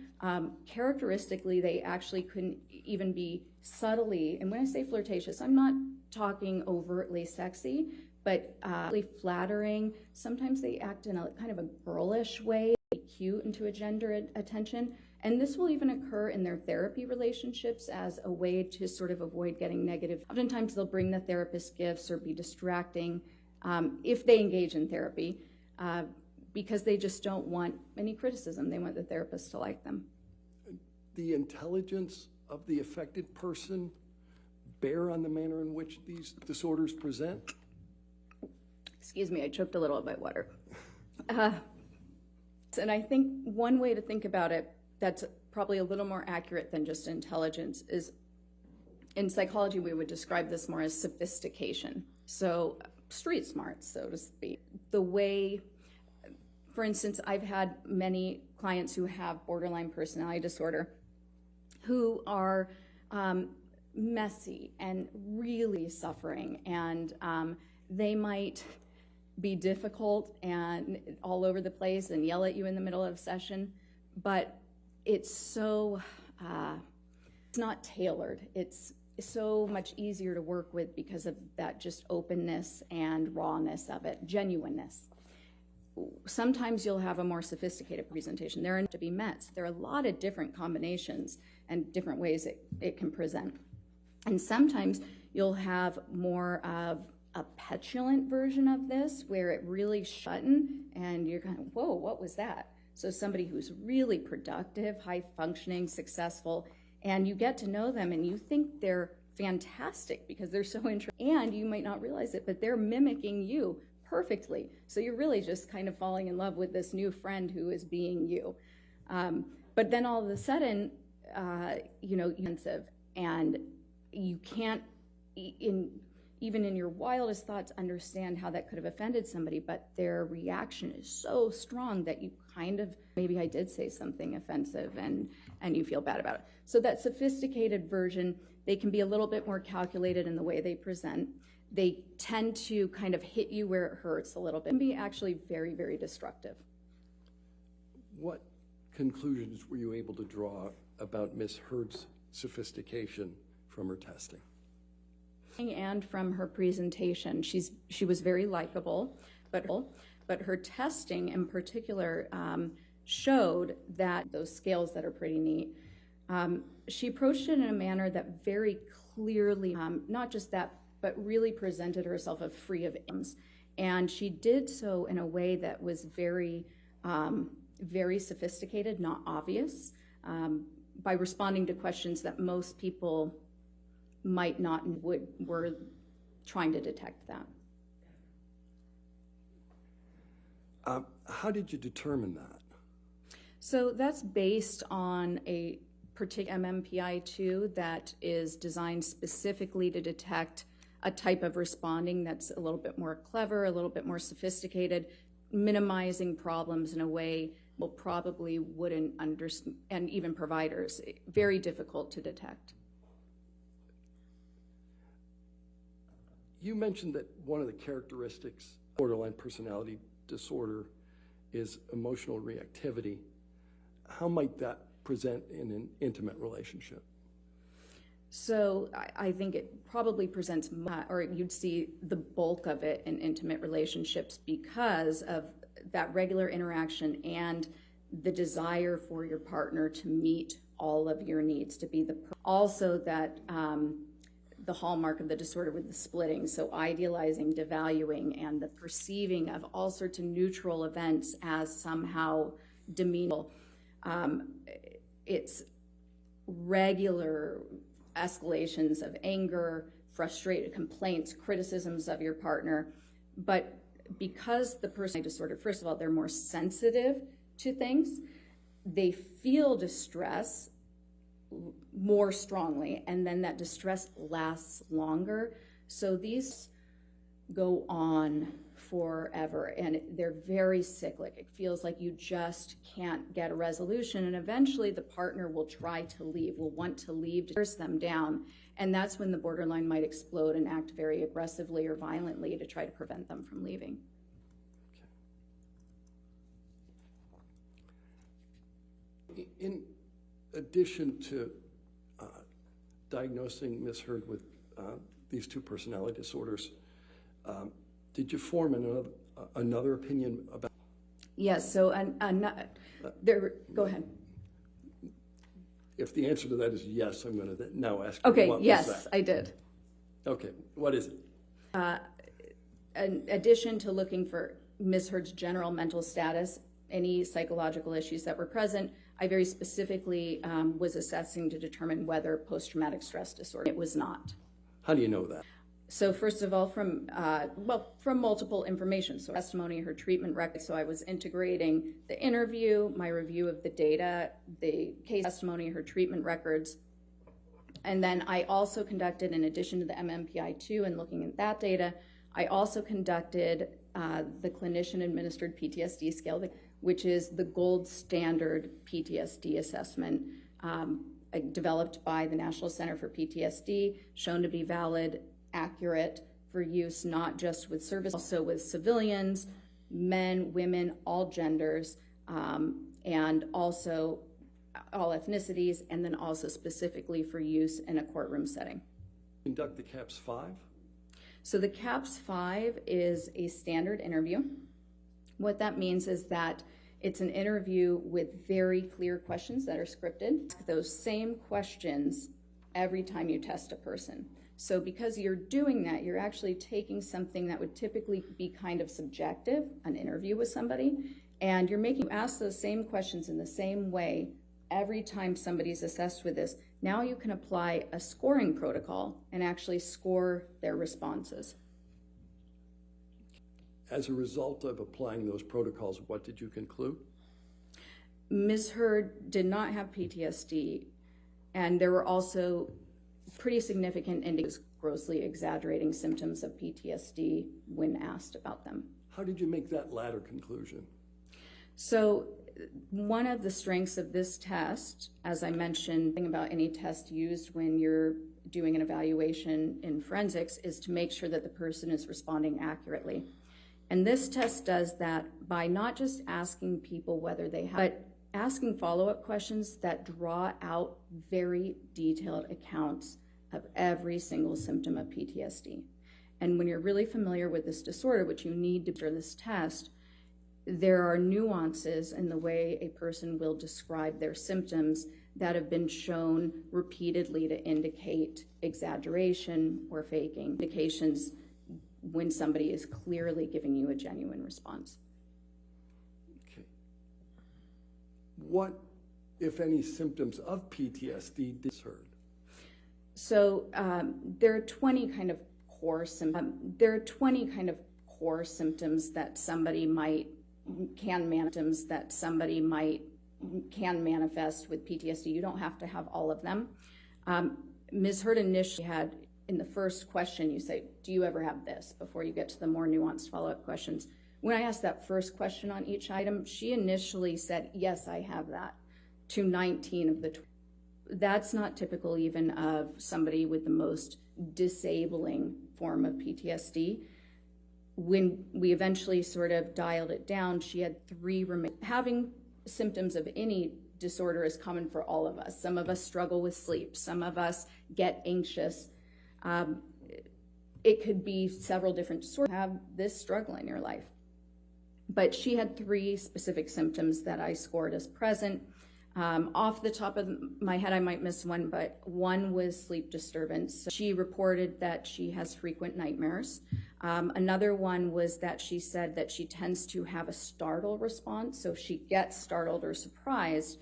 characteristically, they actually couldn't even be subtly, and when I say flirtatious, I'm not talking overtly sexy, but really flattering. Sometimes they act in a kind of a girlish way, cute and to engender attention. And this will even occur in their therapy relationships as a way to sort of avoid getting negative. Oftentimes they'll bring the therapist gifts or be distracting if they engage in therapy because they just don't want any criticism. They want the therapist to like them. The intelligence of the affected person bear on the manner in which these disorders present? Excuse me, I choked a little at my water. And I think one way to think about it that's probably a little more accurate than just intelligence is, in psychology, we would describe this more as sophistication. So street smart, so to speak. The way, for instance, I've had many clients who have borderline personality disorder who are messy and really suffering, and they might be difficult and all over the place and yell at you in the middle of a session, but it's so, it's not tailored. It's so much easier to work with because of that just openness and rawness of it, genuineness. Sometimes you'll have a more sophisticated presentation. There are to be met. There are a lot of different combinations and different ways it can present. And sometimes you'll have more of a petulant version of this where it really shutting and you're kind of, whoa, what was that? So somebody who's really productive, high functioning, successful, and you get to know them and you think they're fantastic because they're so interesting, and you might not realize it, but they're mimicking you perfectly. So you're really just kind of falling in love with this new friend who is being you. But then all of a sudden, you're offensive, and you can't, even in your wildest thoughts, understand how that could have offended somebody, but their reaction is so strong that you kind of, maybe I did say something offensive, and you feel bad about it. So that sophisticated version, they can be a little bit more calculated in the way they present. They tend to kind of hit you where it hurts a little bit and be actually very, very destructive. What conclusions were you able to draw about Ms. Hurd's sophistication from her testing? And from her presentation, she was very likable, but her testing in particular showed that those scales that are pretty neat. She approached it in a manner that very clearly, not just that, but really presented herself as free of aims. And she did so in a way that was very, very sophisticated, not obvious, by responding to questions that most people might not were trying to detect that. How did you determine that? So that's based on a particular MMPI-2 that is designed specifically to detect a type of responding that's a little bit more clever, a little bit more sophisticated, minimizing problems in a way people probably wouldn't understand, and even providers, very difficult to detect. You mentioned that one of the characteristics of borderline personality disorder is emotional reactivity. How might that present in an intimate relationship? So I think it probably presents, or you'd see the bulk of it in intimate relationships because of that regular interaction and the desire for your partner to meet all of your needs, to be the also that the hallmark of the disorder with the splitting, so idealizing, devaluing, and the perceiving of all sorts of neutral events as somehow demeaning. It's regular escalations of anger, frustrated complaints, criticisms of your partner. But because the personality disorder, first of all, they're more sensitive to things, they feel distress more strongly, and then that distress lasts longer. So these go on forever, and they're very cyclic. It feels like you just can't get a resolution, and eventually the partner will try to leave, will want to leave, to force them down, and that's when the borderline might explode and act very aggressively or violently to try to prevent them from leaving. Okay. In addition to diagnosing Ms. Heard with these two personality disorders, did you form another opinion about? Yes, so go ahead. If the answer to that is yes, I'm going to now ask. Okay, what yes, was that? I did. Okay, what is it? In addition to looking for Ms. Heard's general mental status, any psychological issues that were present, I very specifically was assessing to determine whether post-traumatic stress disorder. It was not. How do you know that? So first of all, from multiple information, so testimony, her treatment record. So I was integrating the interview, my review of the data, the case testimony, her treatment records. And then I also conducted, in addition to the MMPI-2 and looking at that data, I also conducted the clinician-administered PTSD scale, which is the gold standard PTSD assessment developed by the National Center for PTSD, shown to be valid, accurate for use not just with service, also with civilians, men, women, all genders, and also all ethnicities, and then also specifically for use in a courtroom setting. Conduct the CAPS-5? So the CAPS-5 is a standard interview. What that means is that it's an interview with very clear questions that are scripted. Those same questions every time you test a person. So because you're doing that, you're actually taking something that would typically be kind of subjective, an interview with somebody, and you're making you ask those same questions in the same way every time somebody's assessed with this. Now you can apply a scoring protocol and actually score their responses. As a result of applying those protocols, what did you conclude? Ms. Heard did not have PTSD, and there were also pretty significant indicators, grossly exaggerating symptoms of PTSD when asked about them. How did you make that latter conclusion? So one of the strengths of this test, as I mentioned, about any test used when you're doing an evaluation in forensics, is to make sure that the person is responding accurately. And this test does that by not just asking people whether they have, but asking follow-up questions that draw out very detailed accounts of every single symptom of PTSD. And when you're really familiar with this disorder, which you need to do this test, there are nuances in the way a person will describe their symptoms that have been shown repeatedly to indicate exaggeration or faking, indications when somebody is clearly giving you a genuine response. Okay. What, if any, symptoms of PTSD did Heard? So there are 20 kind of core symptoms. There are 20 kind of core symptoms that somebody can manifest with PTSD. You don't have to have all of them. Ms. Heard initially had, in the first question, you say, do you ever have this, before you get to the more nuanced follow-up questions. When I asked that first question on each item, she initially said, yes, I have that, to 19 of the 20. That's not typical even of somebody with the most disabling form of PTSD. When we eventually sort of dialed it down, she had 3 having symptoms of any disorder is common for all of us. Some of us struggle with sleep. Some of us get anxious. It could be several different sorts. Have this struggle in your life. But she had 3 specific symptoms that I scored as present. Off the top of my head, I might miss one, but one was sleep disturbance. She reported that she has frequent nightmares. Another one was that she said that she tends to have a startle response. So if she gets startled or surprised,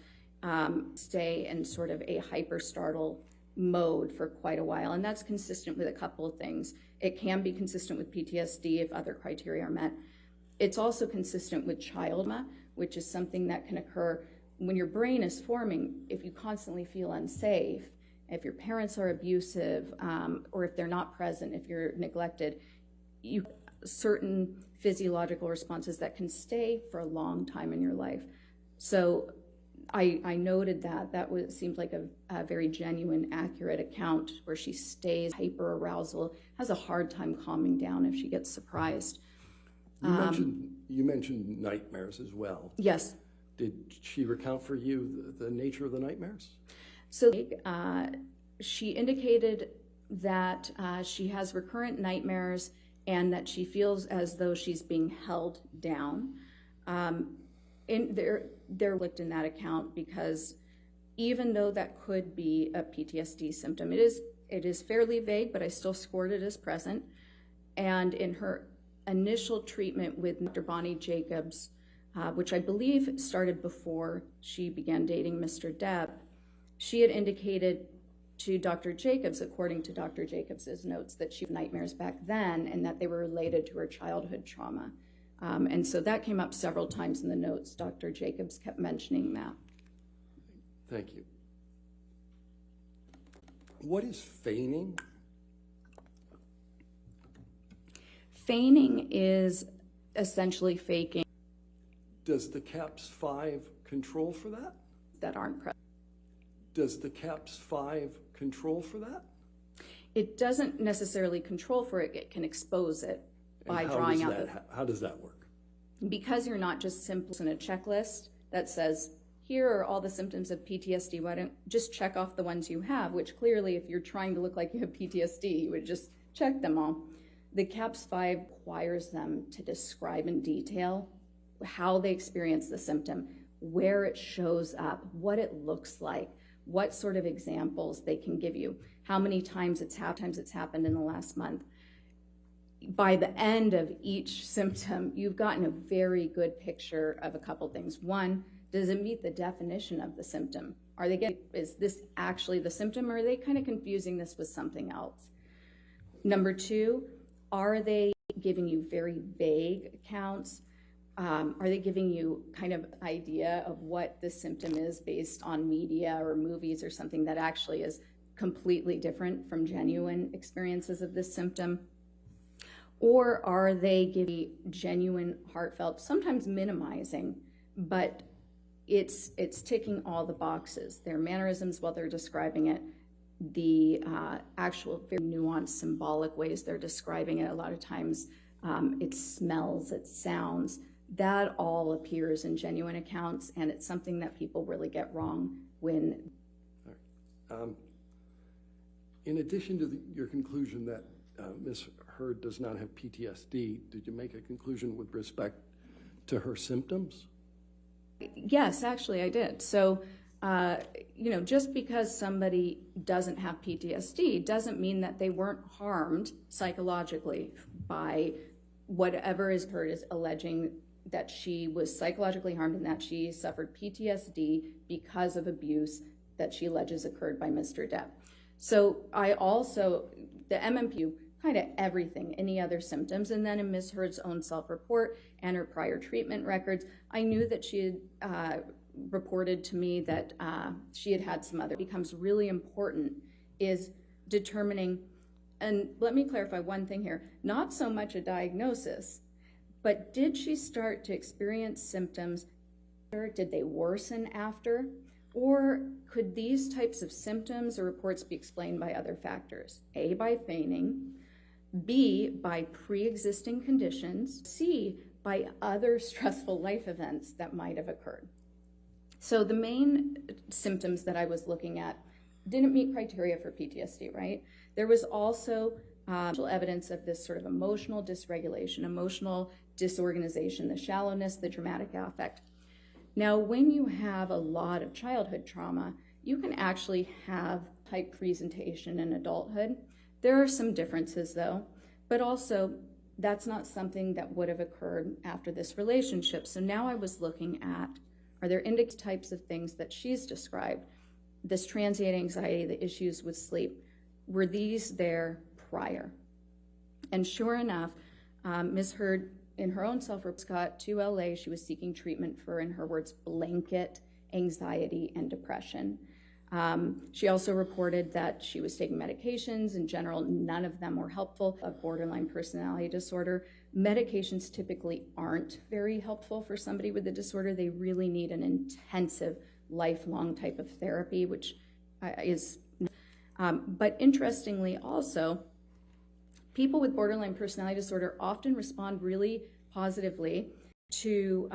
stay in sort of a hyper startle mode for quite a while. And that's consistent with a couple of things. It can be consistent with PTSD if other criteria are met. It's also consistent with childhood, which is something that can occur when your brain is forming. If you constantly feel unsafe, if your parents are abusive, or if they're not present, if you're neglected, you certain physiological responses that can stay for a long time in your life. So I noted that seemed like a very genuine, accurate account where she stays hyper arousal, has a hard time calming down if she gets surprised. You mentioned nightmares as well. Yes. Did she recount for you the nature of the nightmares? So she indicated that she has recurrent nightmares and that she feels as though she's being held down. They're looked in that account because even though that could be a PTSD symptom, it is fairly vague, but I still scored it as present. And in her initial treatment with Dr. Bonnie Jacobs, which I believe started before she began dating Mr. Depp, she had indicated to Dr. Jacobs, according to Dr. Jacobs's notes, that she had nightmares back then and that they were related to her childhood trauma. And so that came up several times in the notes. Dr. Jacobs kept mentioning that. Thank you. What is feigning? Feigning is essentially faking. Does the CAPS 5 control for that? That aren't present. Does the CAPS 5 control for that? It doesn't necessarily control for it. It can expose it by drawing out how does that work? Because you're not just simply in a checklist that says, here are all the symptoms of PTSD. Why don't just check off the ones you have, which clearly if you're trying to look like you have PTSD, you would just check them all. The CAPS 5 requires them to describe in detail how they experience the symptom, where it shows up, what it looks like, what sort of examples they can give you, how many times it's happened in the last month. By the end of each symptom, you've gotten a very good picture of a couple things. One, does it meet the definition of the symptom? Is this actually the symptom, or are they kind of confusing this with something else? Number 2, are they giving you very vague accounts? Are they giving you kind of idea of what the symptom is based on media or movies or something that actually is completely different from genuine experiences of this symptom? Or are they giving genuine, heartfelt, sometimes minimizing, but it's ticking all the boxes. Their mannerisms while they're describing it, the actual very nuanced symbolic ways they're describing it. A lot of times it smells, it sounds. That all appears in genuine accounts, and it's something that people really get wrong when... In addition to your conclusion that Ms. Heard does not have PTSD, did you make a conclusion with respect to her symptoms? Yes, actually I did. So, just because somebody doesn't have PTSD doesn't mean that they weren't harmed psychologically by whatever is heard is alleging that she was psychologically harmed and that she suffered PTSD because of abuse that she alleges occurred by Mr. Depp. So the MMPU, kind of everything, any other symptoms, and then in Ms. Heard's own self-report and her prior treatment records, I knew that she had reported to me that she had some other. What becomes really important is determining, and let me clarify one thing here, not so much a diagnosis, but did she start to experience symptoms? Did they worsen after? Or could these types of symptoms or reports be explained by other factors? A, by feigning, B, by pre-existing conditions, C, by other stressful life events that might have occurred. So the main symptoms that I was looking at didn't meet criteria for PTSD, right? There was also evidence of this sort of emotional dysregulation, emotional disorganization, the shallowness, the dramatic affect. Now, when you have a lot of childhood trauma, you can actually have type presentation in adulthood. There are some differences though, but also that's not something that would have occurred after this relationship. So now I was looking at, are there index types of things that she's described? This transient anxiety, the issues with sleep, were these there prior? And sure enough, Ms. Heard, in her own self-report, got to LA. She was seeking treatment for, in her words, blanket anxiety and depression. She also reported that she was taking medications. In general, none of them were helpful. Of borderline personality disorder, medications typically aren't very helpful for somebody with the disorder. They really need an intensive, lifelong type of therapy, which is, but interestingly also, people with borderline personality disorder often respond really positively to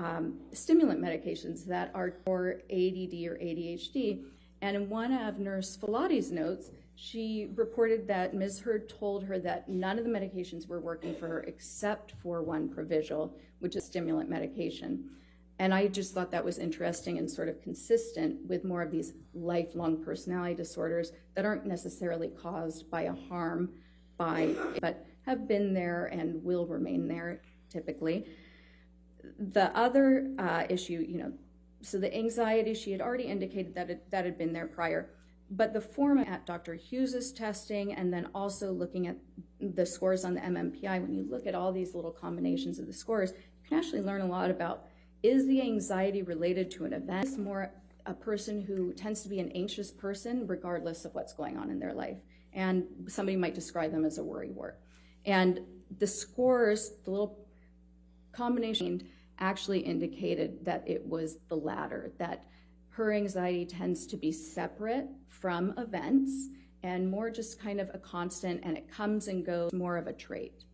stimulant medications that are for ADD or ADHD. And in one of Nurse Filati's notes, she reported that Ms. Heard told her that none of the medications were working for her except for one Provigil, which is stimulant medication. And I just thought that was interesting and sort of consistent with more of these lifelong personality disorders that aren't necessarily caused by a harm, but have been there and will remain there typically. The other issue, so the anxiety, she had already indicated that had been there prior, but the form at Dr. Hughes's testing and then also looking at the scores on the MMPI, when you look at all these little combinations of the scores, you can actually learn a lot about, is the anxiety related to an event? Is more a person who tends to be an anxious person regardless of what's going on in their life? And somebody might describe them as a worrywart. And the scores, the little combination, actually indicated that it was the latter, that her anxiety tends to be separate from events and more just kind of a constant, and it comes and goes, more of a trait.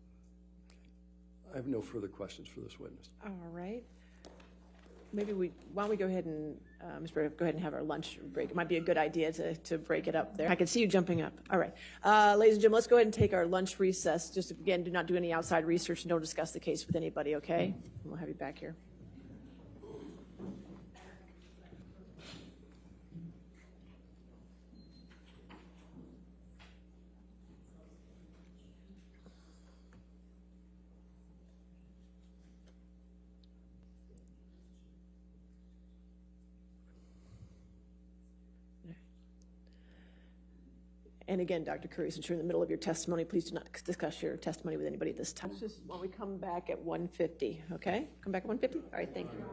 I have no further questions for this witness. All right. Maybe why don't we go ahead and, Ms. Breda, go ahead and have our lunch break. It might be a good idea to break it up there. I can see you jumping up. All right. Ladies and gentlemen, let's go ahead and take our lunch recess. Just again, do not do any outside research and don't discuss the case with anybody, okay? And we'll have you back here. And again, Dr. Curry, since you're in the middle of your testimony, please do not discuss your testimony with anybody at this time. Just when we come back at 1:50, okay? Come back at 1:50? All right, thank you.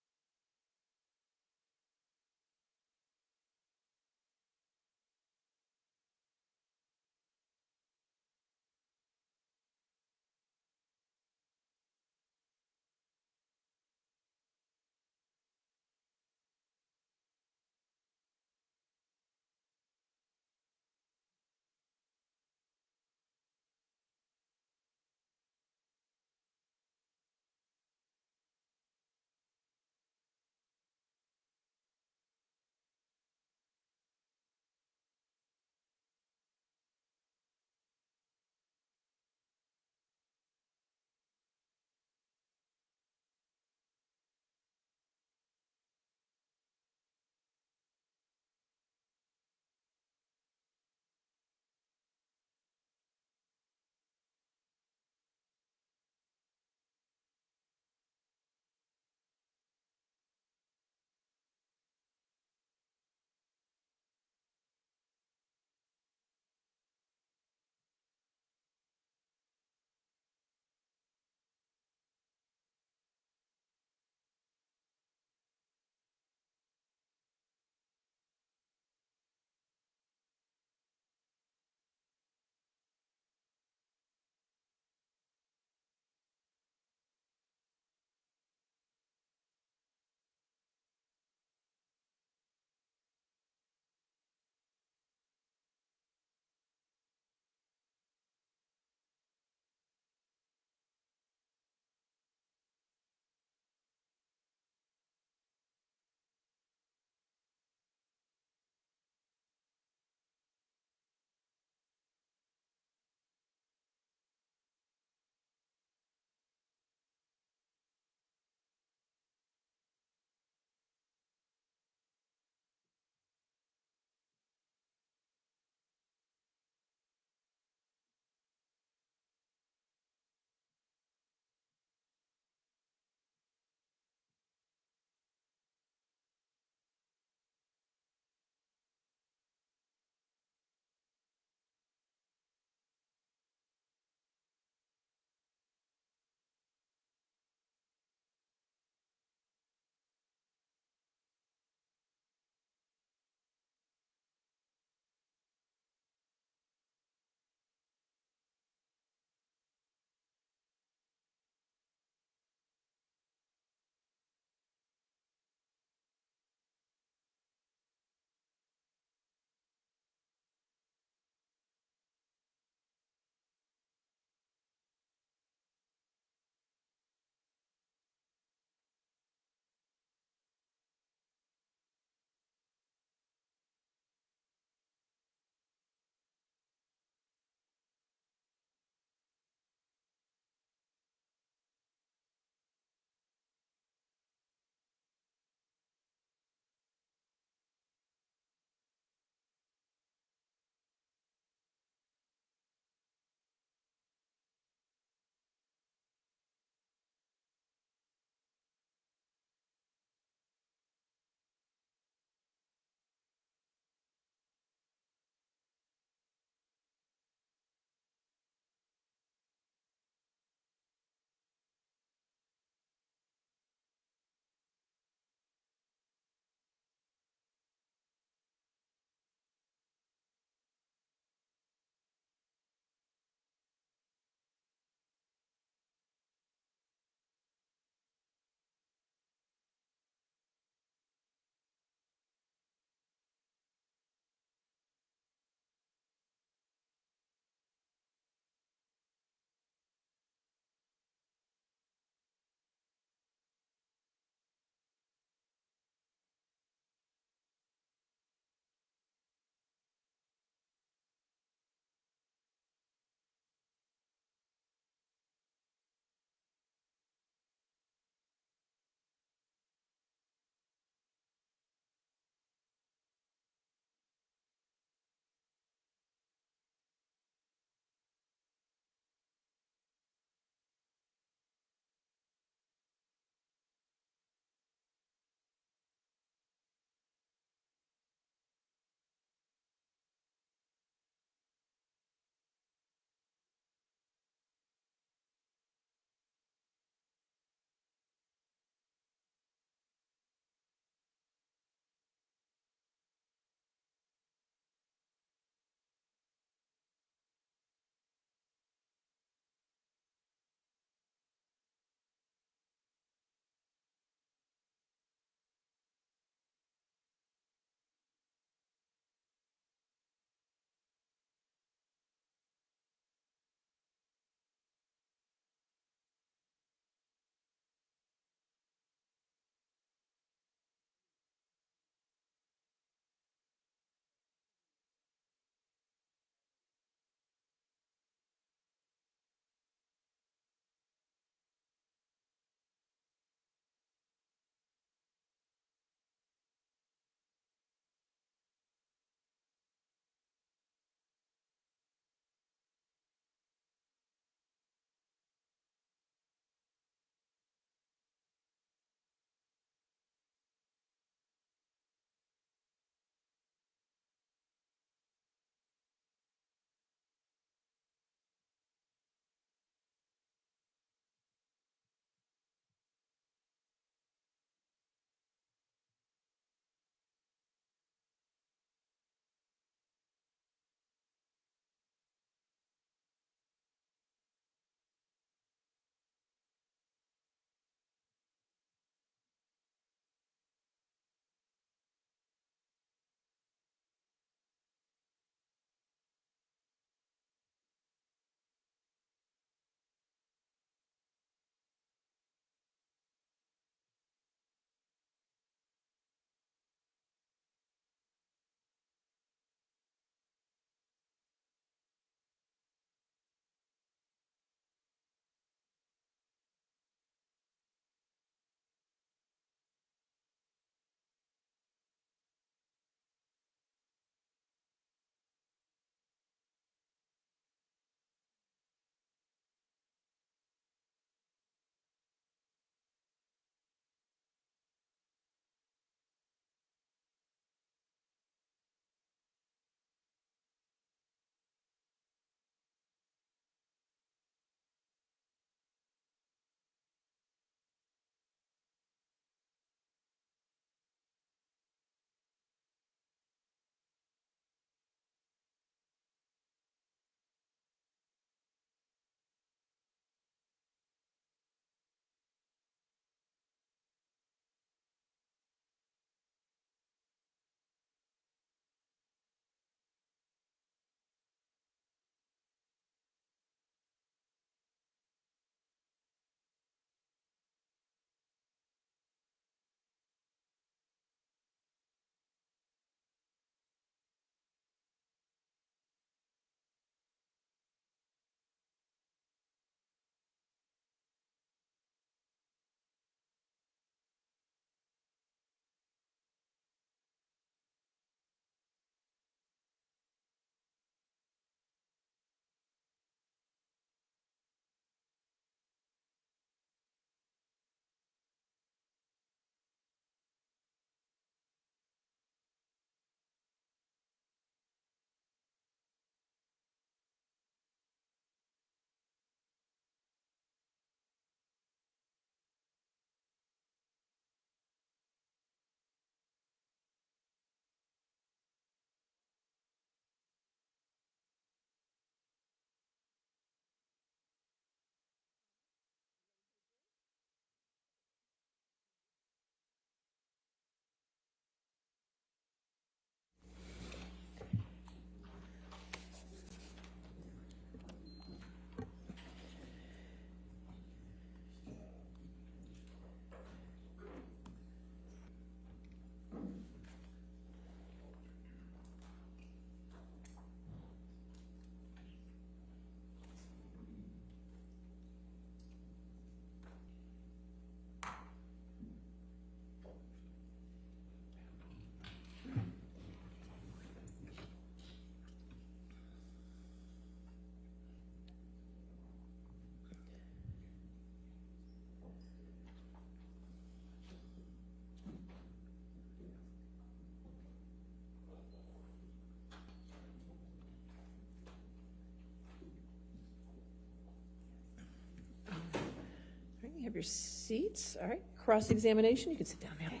your seats. All right, cross-examination, you can sit down, ma'am.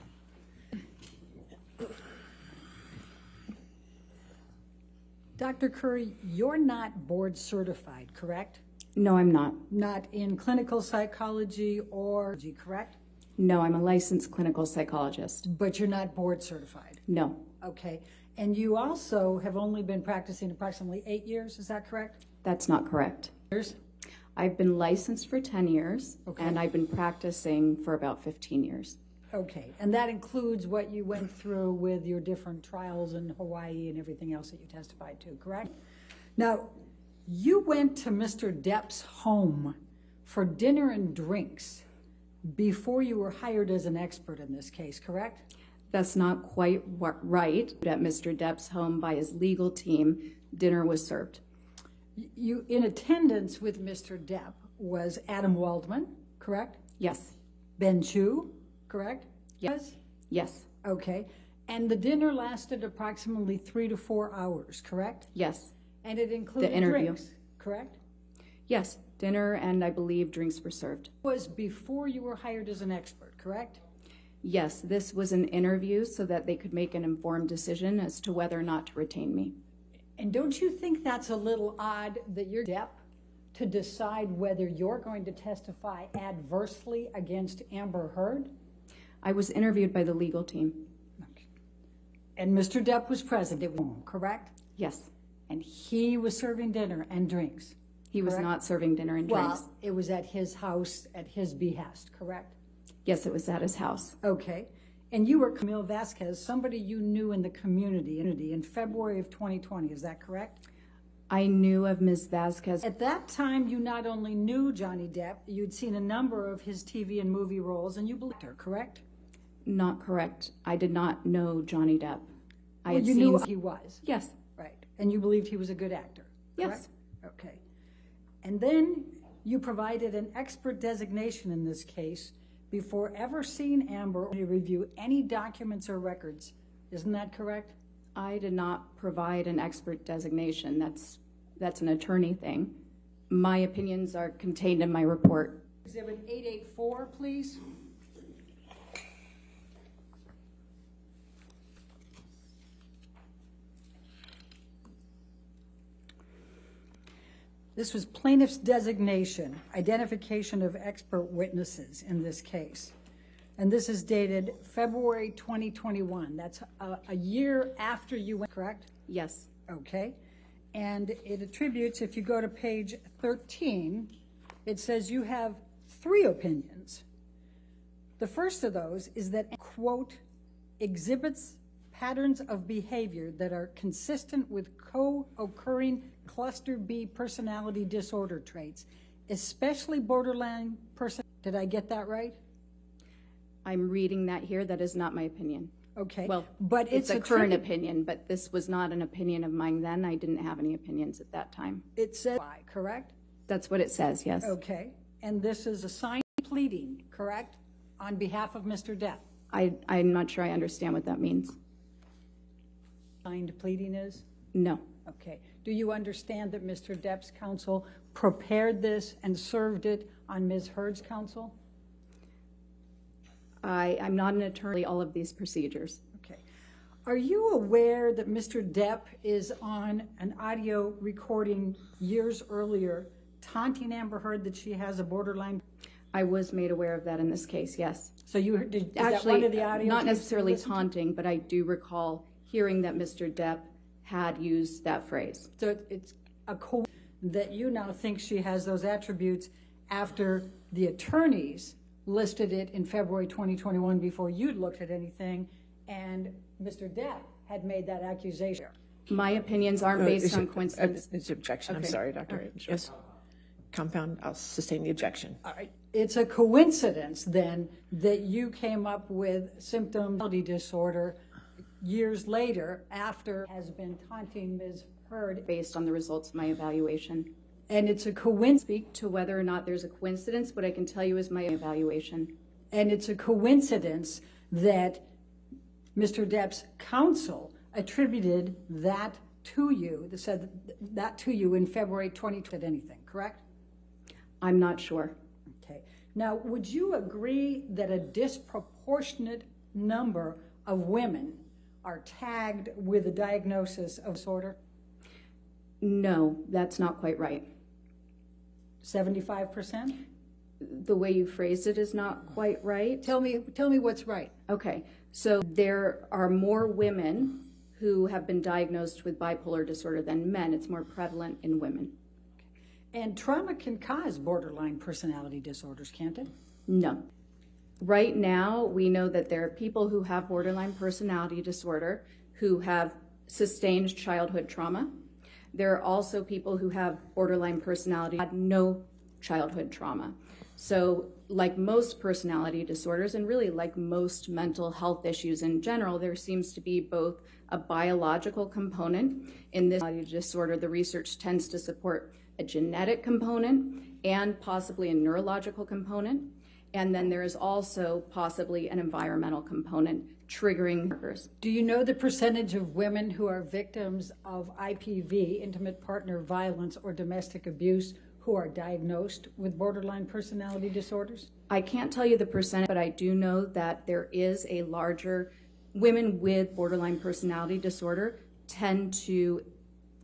Dr. Curry, you're not board certified, correct? No, I'm not. Not in clinical psychology or, correct? No, I'm a licensed clinical psychologist. But you're not board certified? No, Okay. And you also have only been practicing approximately 8 years, is that correct? that's not correct. Years? I've been licensed for 10 years, Okay. and I've been practicing for about 15 years. Okay. And that includes what you went through with your different trials in Hawaii and everything else that you testified to, correct? Now, you went to Mr. Depp's home for dinner and drinks before you were hired as an expert in this case, correct? That's not quite right. At Mr. Depp's home by his legal team, dinner was served. You, in attendance with Mr. Depp was Adam Waldman, correct? Yes, Ben Chu, correct? Yes. Yes, Okay. And the dinner lasted approximately 3 to 4 hours, correct? yes, And it included interview. drinks, correct? yes. Dinner and I believe drinks were served. Was before you were hired as an expert, correct? Yes, this was an interview so that they could make an informed decision as to whether or not to retain me. And don't you think that's a little odd that you're Depp to decide whether you're going to testify adversely against Amber Heard? I was interviewed by the legal team. And Mr. Depp was present, it was correct? Yes, And he was serving dinner and drinks. he was Correct. not serving dinner and drinks. Well, it was at his house, at his behest, correct? Yes, it was at his house. Okay. And you were Camille Vasquez, somebody you knew in the community in February of 2020, is that correct? I knew of Ms. Vasquez. At that time, you not only knew Johnny Depp, you'd seen a number of his TV and movie roles, and you believed her, correct? Not correct. I did not know Johnny Depp. I Well, had you seen. knew who he was, Yes, right? And you believed he was a good actor, yes. correct? Okay. And then you provided an expert designation in this case before ever seeing Amber to review any documents or records. Isn't that correct? I did not provide an expert designation. That's an attorney thing. My opinions are contained in my report. Exhibit 884, please. This was plaintiff's designation, identification of expert witnesses in this case. And this is dated February 2021. That's a year after you went, correct? Yes, Okay. And it attributes, if you go to page 13, it says you have 3 opinions. The first of those is that, quote, exhibits patterns of behavior that are consistent with co-occurring cluster B personality disorder traits, especially borderline person. Did I get that right? I'm reading that here. That is not my opinion. Okay. Well, but it's a current attributed- opinion, but this was not an opinion of mine then. I didn't have any opinions at that time. It says, why, correct? That's what it says, yes. Okay. And this is a signed pleading, correct? On behalf of Mr. Depp. I'm not sure I understand what that means. Signed pleading is? No. Okay. Do you understand that Mr. Depp's counsel prepared this and served it on Ms. Heard's counsel? I'm not an attorney, all of these procedures. Okay. Are you aware that Mr. Depp is on an audio recording years earlier taunting Amber Heard that she has a borderline? I was made aware of that in this case, yes. So you did, is that one Actually, of the audio not tapes you necessarily listened to? taunting, but I do recall hearing that Mr. Depp had used that phrase. So it's a coincidence that you now think she has those attributes after the attorneys listed it in February 2021 before you'd looked at anything, and Mr. Depp had made that accusation. My opinions aren't based on coincidence. It's objection, I'm Okay. sorry, Doctor. Yes. Compound, I'll sustain the objection. All right. It's a coincidence then that you came up with symptom disorder years later after has been taunting Ms. Heard. Based on the results of my evaluation. And it's a coincidence. Speak to whether or not there's a coincidence. What I can tell you is my evaluation. And it's a coincidence that Mr. Depp's counsel attributed that to you, said that to you in February 2020, anything, correct? I'm not sure. Okay. Now, would you agree that a disproportionate number of women are tagged with a diagnosis of disorder? No, that's not quite right. 75%? The way you phrased it is not quite right. Tell me what's right. Okay, so there are more women who have been diagnosed with bipolar disorder than men. It's more prevalent in women. And trauma can cause borderline personality disorders, can't it? No. Right now, we know that there are people who have borderline personality disorder who have sustained childhood trauma. There are also people who have borderline personality, had no childhood trauma. So like most personality disorders, and really like most mental health issues in general, there seems to be both a biological component. In this disorder, the research tends to support a genetic component and possibly a neurological component. And then there is also possibly an environmental component triggering markers. Do you know the percentage of women who are victims of IPV, intimate partner violence, or domestic abuse who are diagnosed with borderline personality disorders? I can't tell you the percentage, but I do know that there is a larger, women with borderline personality disorder tend to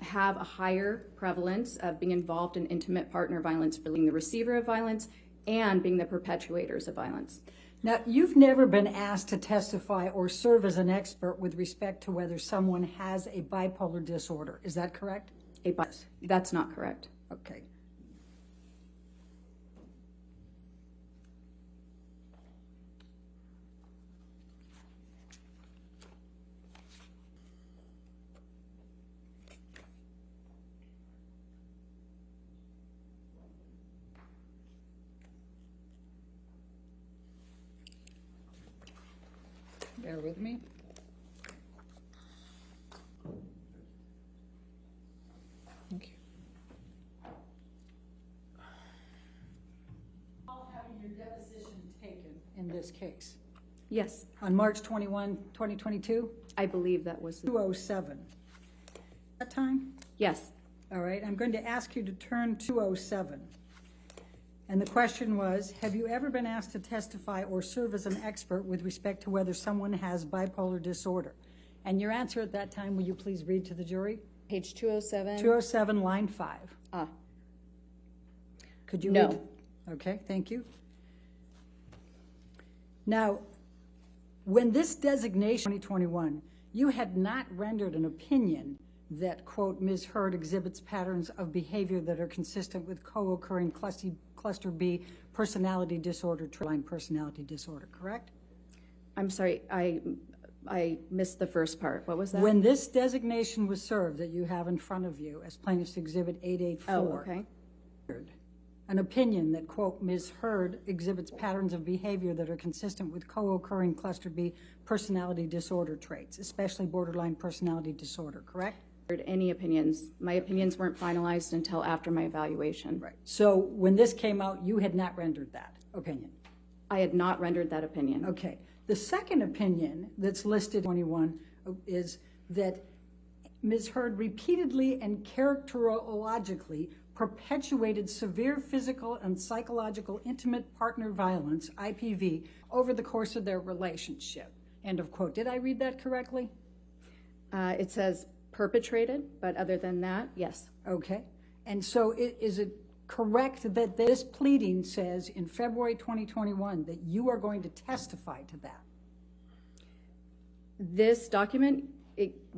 have a higher prevalence of being involved in intimate partner violence, being the receiver of violence and being the perpetuators of violence. Now, you've never been asked to testify or serve as an expert with respect to whether someone has a bipolar disorder. Is that correct? That's not correct. Okay. Bear with me. Thank you. Having your deposition taken in this case Yes, on March 21, 2022, I believe that was, 2:07. That time? yes. All right, I'm going to ask you to turn 2:07. And the question was, have you ever been asked to testify or serve as an expert with respect to whether someone has bipolar disorder? And your answer at that time, will you please read to the jury? Page 207. 207, line 5. Could you No. read? Okay, thank you. Now, when this designation, 2021, you had not rendered an opinion that, quote, Ms. Heard exhibits patterns of behavior that are consistent with co-occurring cluster B personality disorder, borderline personality disorder, correct? I'm sorry, I missed the first part. What was that? When this designation was served that you have in front of you as Plaintiff's Exhibit 884, Oh, okay. an opinion that, quote, Ms. Heard exhibits patterns of behavior that are consistent with co-occurring cluster B personality disorder traits, especially borderline personality disorder, correct? Any opinions. My opinions weren't finalized until after my evaluation. Right. So when this came out, you had not rendered that opinion? I had not rendered that opinion. Okay. The second opinion that's listed 21 is that Ms. Heard repeatedly and characterologically perpetuated severe physical and psychological intimate partner violence, IPV, over the course of their relationship. End of quote. Did I read that correctly? It says perpetrated, but other than that, yes. Okay. And so is it correct that this pleading says in February 2021 that you are going to testify to that? This document,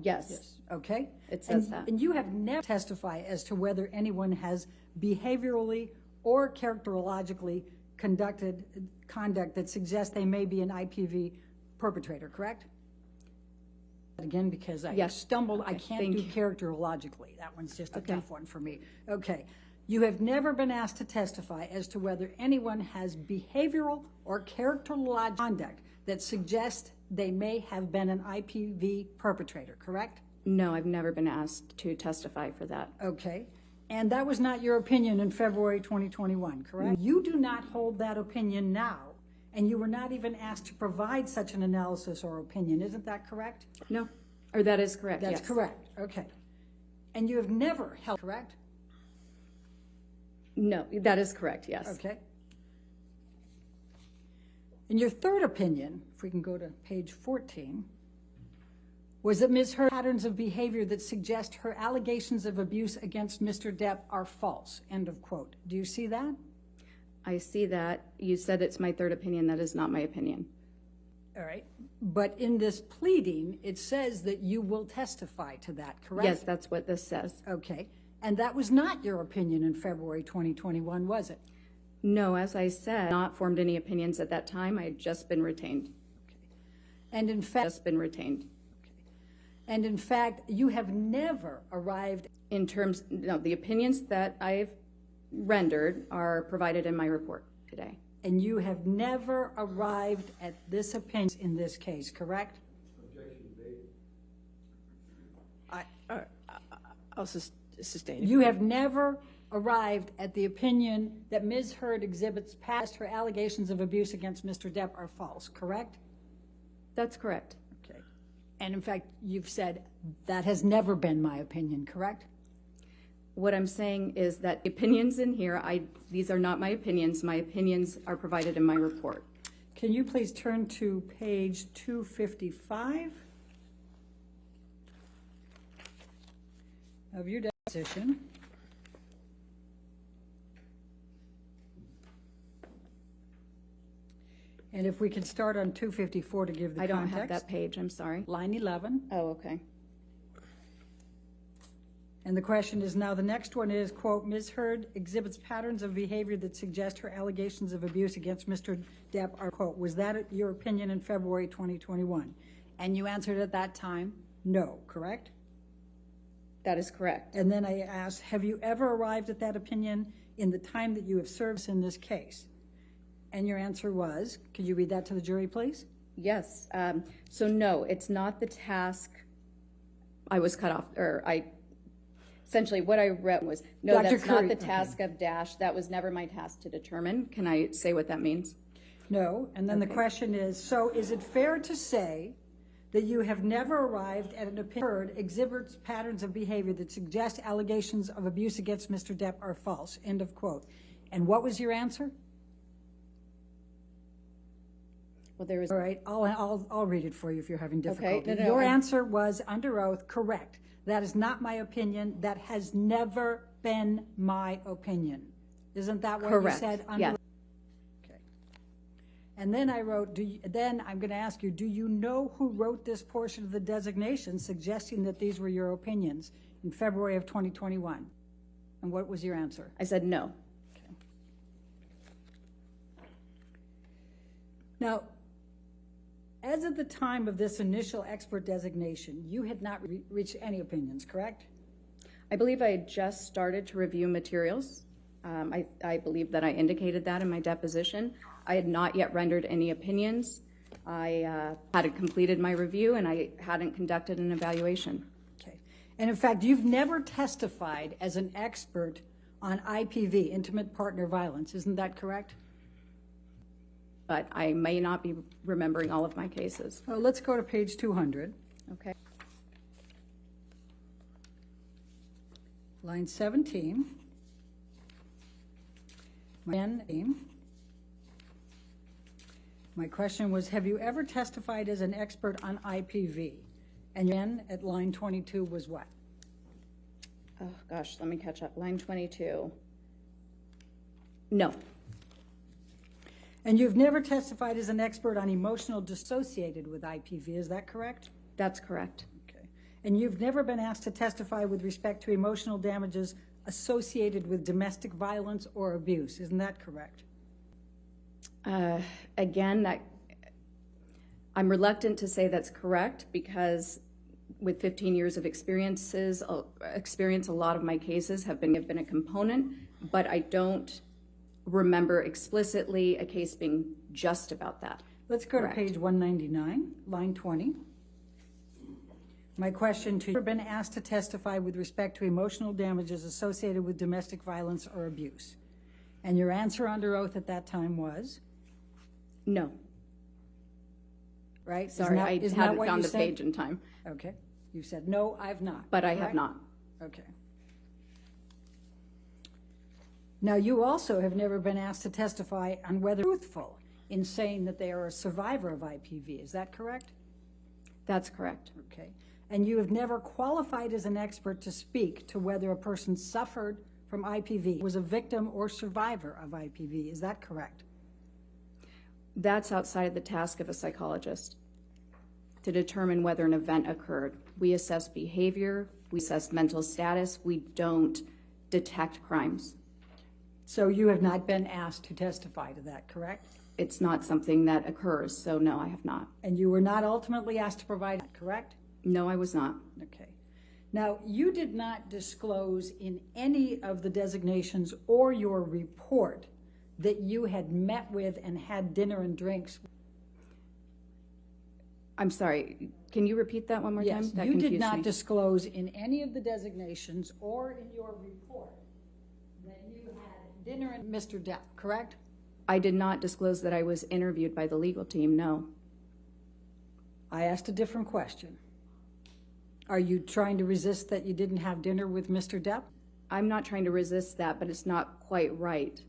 yes. Okay. It says that. And you have never testified as to whether anyone has behaviorally or characterologically conducted conduct that suggests they may be an IPV perpetrator, correct? Again, because I stumbled, I can't do characterologically. That one's just a tough one for me. Okay. You have never been asked to testify as to whether anyone has behavioral or characterological conduct that suggests they may have been an IPV perpetrator, correct? No, I've never been asked to testify for that. Okay. And that was not your opinion in February 2021, correct? You do not hold that opinion now, and you were not even asked to provide such an analysis or opinion. Isn't that correct? No. Or that is correct, That's yes. correct. Okay. And you have never held, correct? No, that is correct, yes. Okay. And your third opinion, if we can go to page 14, was that Ms. Heard's patterns of behavior that suggest her allegations of abuse against Mr. Depp are false, end of quote. Do you see that? I see that. You said it's my third opinion. That is not my opinion. All right. But in this pleading, it says that you will testify to that, correct? Yes, that's what this says. Okay. And that was not your opinion in February 2021, was it? No, as I said, not formed any opinions at that time. I had just been retained. Okay. And in fact, Just been retained. and in fact, you have never arrived. In terms, no, the opinions that I've rendered are provided in my report today. And you have never arrived at this opinion in this case, correct? I'll sustain. You have never arrived at the opinion that Ms. Heard exhibits past her allegations of abuse against Mr. Depp are false, correct? That's correct. Okay. And in fact, you've said that has never been my opinion, correct? What I'm saying is that the opinions in here, these are not my opinions. My opinions are provided in my report. Can you please turn to page 255 of your deposition? And if we could start on 254 to give the I don't context. have that page, I'm sorry. Line 11. Oh, okay. And the question is now, the next one is, quote, Ms. Heard exhibits patterns of behavior that suggest her allegations of abuse against Mr. Depp are, quote, was that your opinion in February 2021? And you answered at that time, no, correct? That is correct. And then I asked, have you ever arrived at that opinion in the time that you have served in this case? And your answer was, could you read that to the jury, please? Yes. So no, it's not the task. I was cut off, or essentially what I read was, no, Dr. that's Curry, not the okay. task of Dash. That was never my task to determine. Can I say what that means? No. And then the Okay. question is, so is it fair to say that you have never arrived at an opinion Heard exhibits patterns of behavior that suggest allegations of abuse against Mr. Depp are false, end of quote. And what was your answer? Well, there is. All right, I'll read it for you if you're having difficulty. no, Your answer was under oath, correct. That is not my opinion. That has never been my opinion. Isn't that what Correct. you said? Yes. Okay. And then I wrote, then I'm going to ask you, do you know who wrote this portion of the designation suggesting that these were your opinions in February of 2021? And what was your answer? I said no. Okay. Now, as of the time of this initial expert designation, you had not reached any opinions, correct? I believe I had just started to review materials. I believe that I indicated that in my deposition. I had not yet rendered any opinions. I hadn't completed my review, and I hadn't conducted an evaluation. Okay. And in fact, you've never testified as an expert on IPV, intimate partner violence. Isn't that correct? But I may not be remembering all of my cases. Well, let's go to page 200, Okay. line 17. My question was, have you ever testified as an expert on IPV? And then at line 22 was what? Oh, gosh, let me catch up. Line 22. No. And you've never testified as an expert on emotional dissociated with IPV, is that correct? That's correct. Okay. And you've never been asked to testify with respect to emotional damages associated with domestic violence or abuse, isn't that correct? Again, I'm reluctant to say that's correct because with 15 years of experience, a lot of my cases have been a component, but I don't remember explicitly a case being just about that. Let's go Correct. to page 199, line 20. My question to you, have you ever been asked to testify with respect to emotional damages associated with domestic violence or abuse? And your answer under oath at that time was? No. Right? Sorry, I hadn't found the page in time. Okay. You said, no, I've not. But I have correct? not. Okay. Now, you also have never been asked to testify on whether truthful in saying that they are a survivor of IPV. Is that correct? That's correct. Okay. And you have never qualified as an expert to speak to whether a person suffered from IPV, was a victim or survivor of IPV. Is that correct? That's outside of the task of a psychologist to determine whether an event occurred. We assess behavior, we assess mental status, we don't detect crimes. So you have not been asked to testify to that, correct? It's not something that occurs, so no, I have not. And you were not ultimately asked to provide that, correct? No, I was not. Okay. Now, you did not disclose in any of the designations or your report that you had met with and had dinner and drinks. I'm sorry, can you repeat that one more time? Yes, That you did confused not me. disclose in any of the designations or in your report that you had dinner and Mr. Depp, correct? I did not disclose that I was interviewed by the legal team, no. I asked a different question. Are you trying to resist that you didn't have dinner with Mr. Depp? I'm not trying to resist that, but it's not quite right.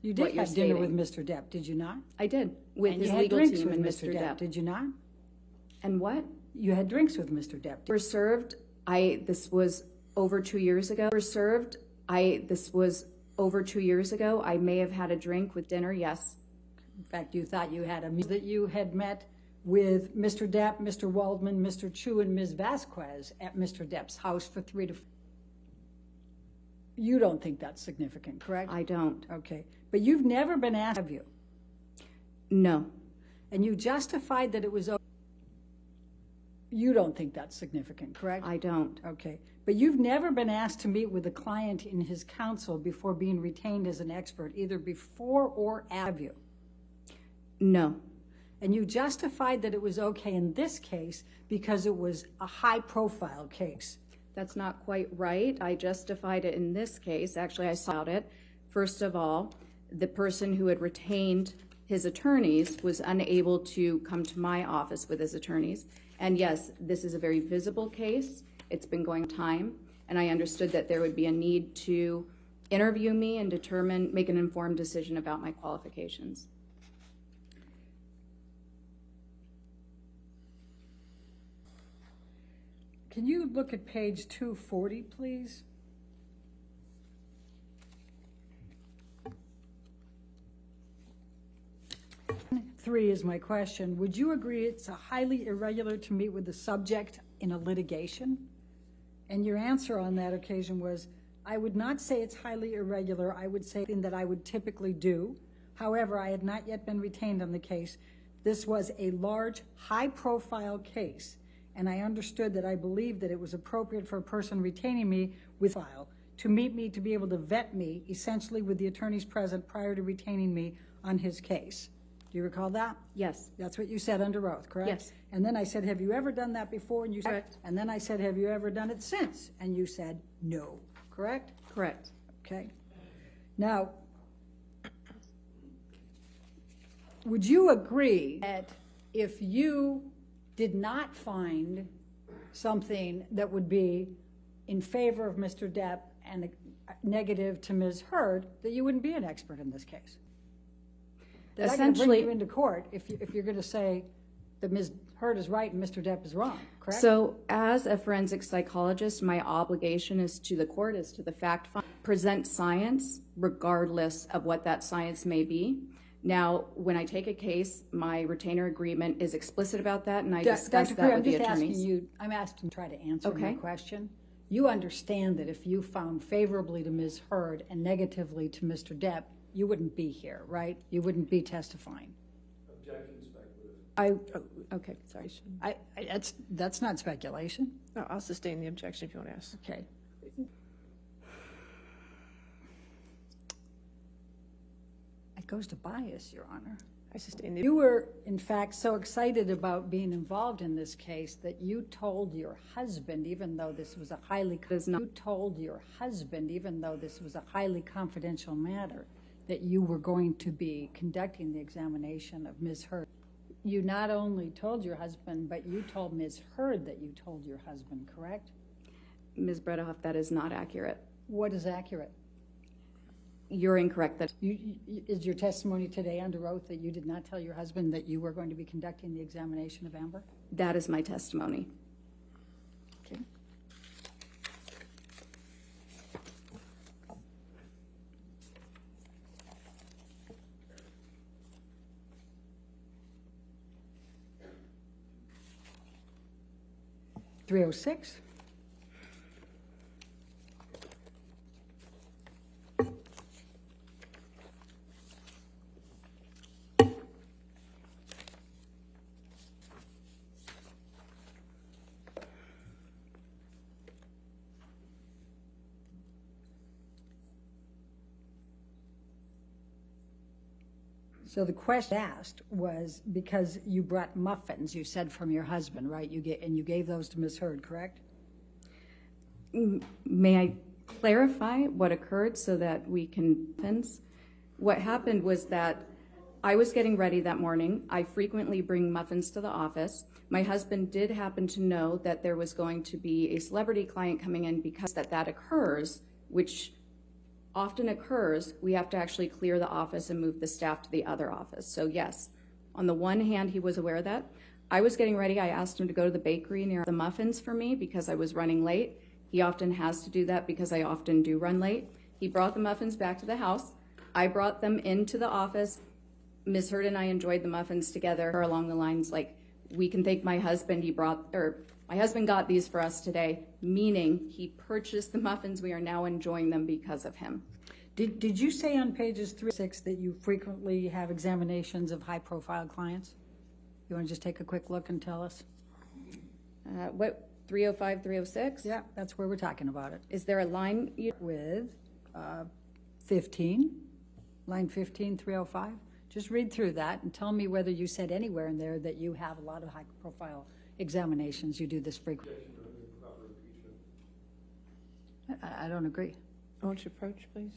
You What did you're have dinner stating. with Mr. Depp, did you not? I did, with And his you had legal drinks team with and Mr. Depp, did you not? And what? You had drinks with Mr. Depp. Were served, this was over 2 years ago. Were served, this was over 2 years ago. I may have had a drink with dinner, yes. In fact, you thought you had that you had met with Mr. Depp, Mr. Waldman, Mr. Chu, and Ms. Vasquez at Mr. Depp's house for 3 to 4. You don't think that's significant, correct? I don't. Okay. But you've never been asked, have you? No. And you justified that it was. You don't think that's significant, correct? I don't. Okay. But you've never been asked to meet with a client in his counsel before being retained as an expert, either before or after you. No. And you justified that it was okay in this case because it was a high-profile case. That's not quite right. I justified it in this case. Actually, I saw it. First of all, the person who had retained his attorneys was unable to come to my office with his attorneys. And yes, this is a very visible case. It's been going time, and I understood that there would be a need to interview me and make an informed decision about my qualifications. Can you look at page 240, please? Three is my question. Would you agree it's highly irregular to meet with the subject in a litigation? And your answer on that occasion was, I would not say it's highly irregular. I would say that I would typically do. However, I had not yet been retained on the case. This was a large, high-profile case, and I understood that I believed that it was appropriate for a person retaining me with file to meet me to be able to vet me, essentially with the attorneys present prior to retaining me on his case. Do you recall that? Yes. That's what you said under oath, correct? Yes. And then I said, have you ever done that before? And you said, Correct. And then I said, have you ever done it since? And you said, no, correct? Correct. Okay. Now, would you agree that if you did not find something that would be in favor of Mr. Depp and negative to Ms. Heard, that you wouldn't be an expert in this case? They're not going to bring you into court if you're going to say that Ms. Heard is right and Mr. Depp is wrong, correct? So as a forensic psychologist, my obligation is to the court, is to the fact finder, present science regardless of what that science may be. Now, when I take a case, my retainer agreement is explicit about that, and I discuss Dr. that Crew, with the I'm just attorneys. asking you, I'm asking to try to answer my Okay. question. You understand that if you found favorably to Ms. Heard and negatively to Mr. Depp, you wouldn't be here, right? You wouldn't be testifying. Okay, sorry. That's not speculation. No, I'll sustain the objection if you want to ask. Okay. It goes to bias, Your Honor. I sustain the. You were, in fact, so excited about being involved in this case that you told your husband, even though this was a highly confidential matter, that you were going to be conducting the examination of Ms. Heard. You not only told your husband, but you told Ms. Heard that you told your husband, correct? Ms. Bredehoff, that is not accurate. What is accurate? You're incorrect. That Is your testimony today under oath that you did not tell your husband that you were going to be conducting the examination of Amber? that is my testimony. Okay. .306. So the question asked was because you brought muffins, you said, from your husband, right? You gave those to Ms. Hurd, correct? May I clarify what occurred so that we can fence? What happened was that I was getting ready that morning. I frequently bring muffins to the office. My husband did happen to know that there was going to be a celebrity client coming in. Because that occurs, which often occurs, we have to actually clear the office and move the staff to the other office. So yes, on the one hand, he was aware of that. I was getting ready. I asked him to go to the bakery near the muffins for me because I was running late. He often has to do that because I often do run late. He brought the muffins back to the house. I brought them into the office. Ms. Hurd and I enjoyed the muffins together along the lines like, we can thank my husband. My husband got these for us today, meaning he purchased the muffins. We are now enjoying them because of him. Did you say on pages 3 and 6 that you frequently have examinations of high-profile clients? You want to just take a quick look and tell us? What, 305, 306? Yeah, that's where we're talking about it. Is there a line? With 15, line 15, 305. Just read through that and tell me whether you said anywhere in there that you have a lot of high-profile examinations. You do this frequently. I don't agree. Won't you approach, please?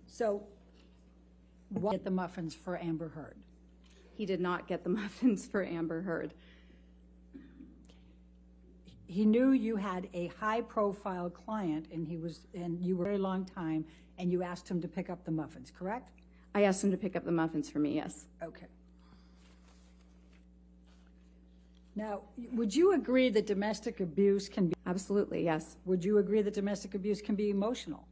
So, why get the muffins for Amber Heard? He did not get the muffins for Amber Heard. He knew you had a high-profile client, and you were a very long time, and you asked him to pick up the muffins, correct? I asked him to pick up the muffins for me, yes. Okay. Now, would you agree that domestic abuse can be... Absolutely, yes. Would you agree that domestic abuse can be emotional?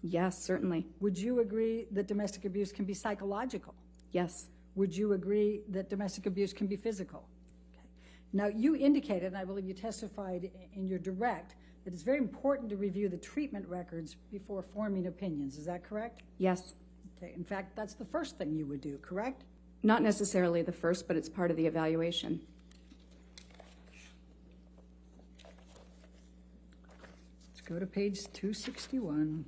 Yes, certainly. Would you agree that domestic abuse can be psychological? Yes. Would you agree that domestic abuse can be physical? Okay. Now, you indicated, and I believe you testified in your direct, that it's very important to review the treatment records before forming opinions. Is that correct? Yes. Okay. In fact, that's the first thing you would do, correct? Not necessarily the first, but it's part of the evaluation. Let's go to page 261.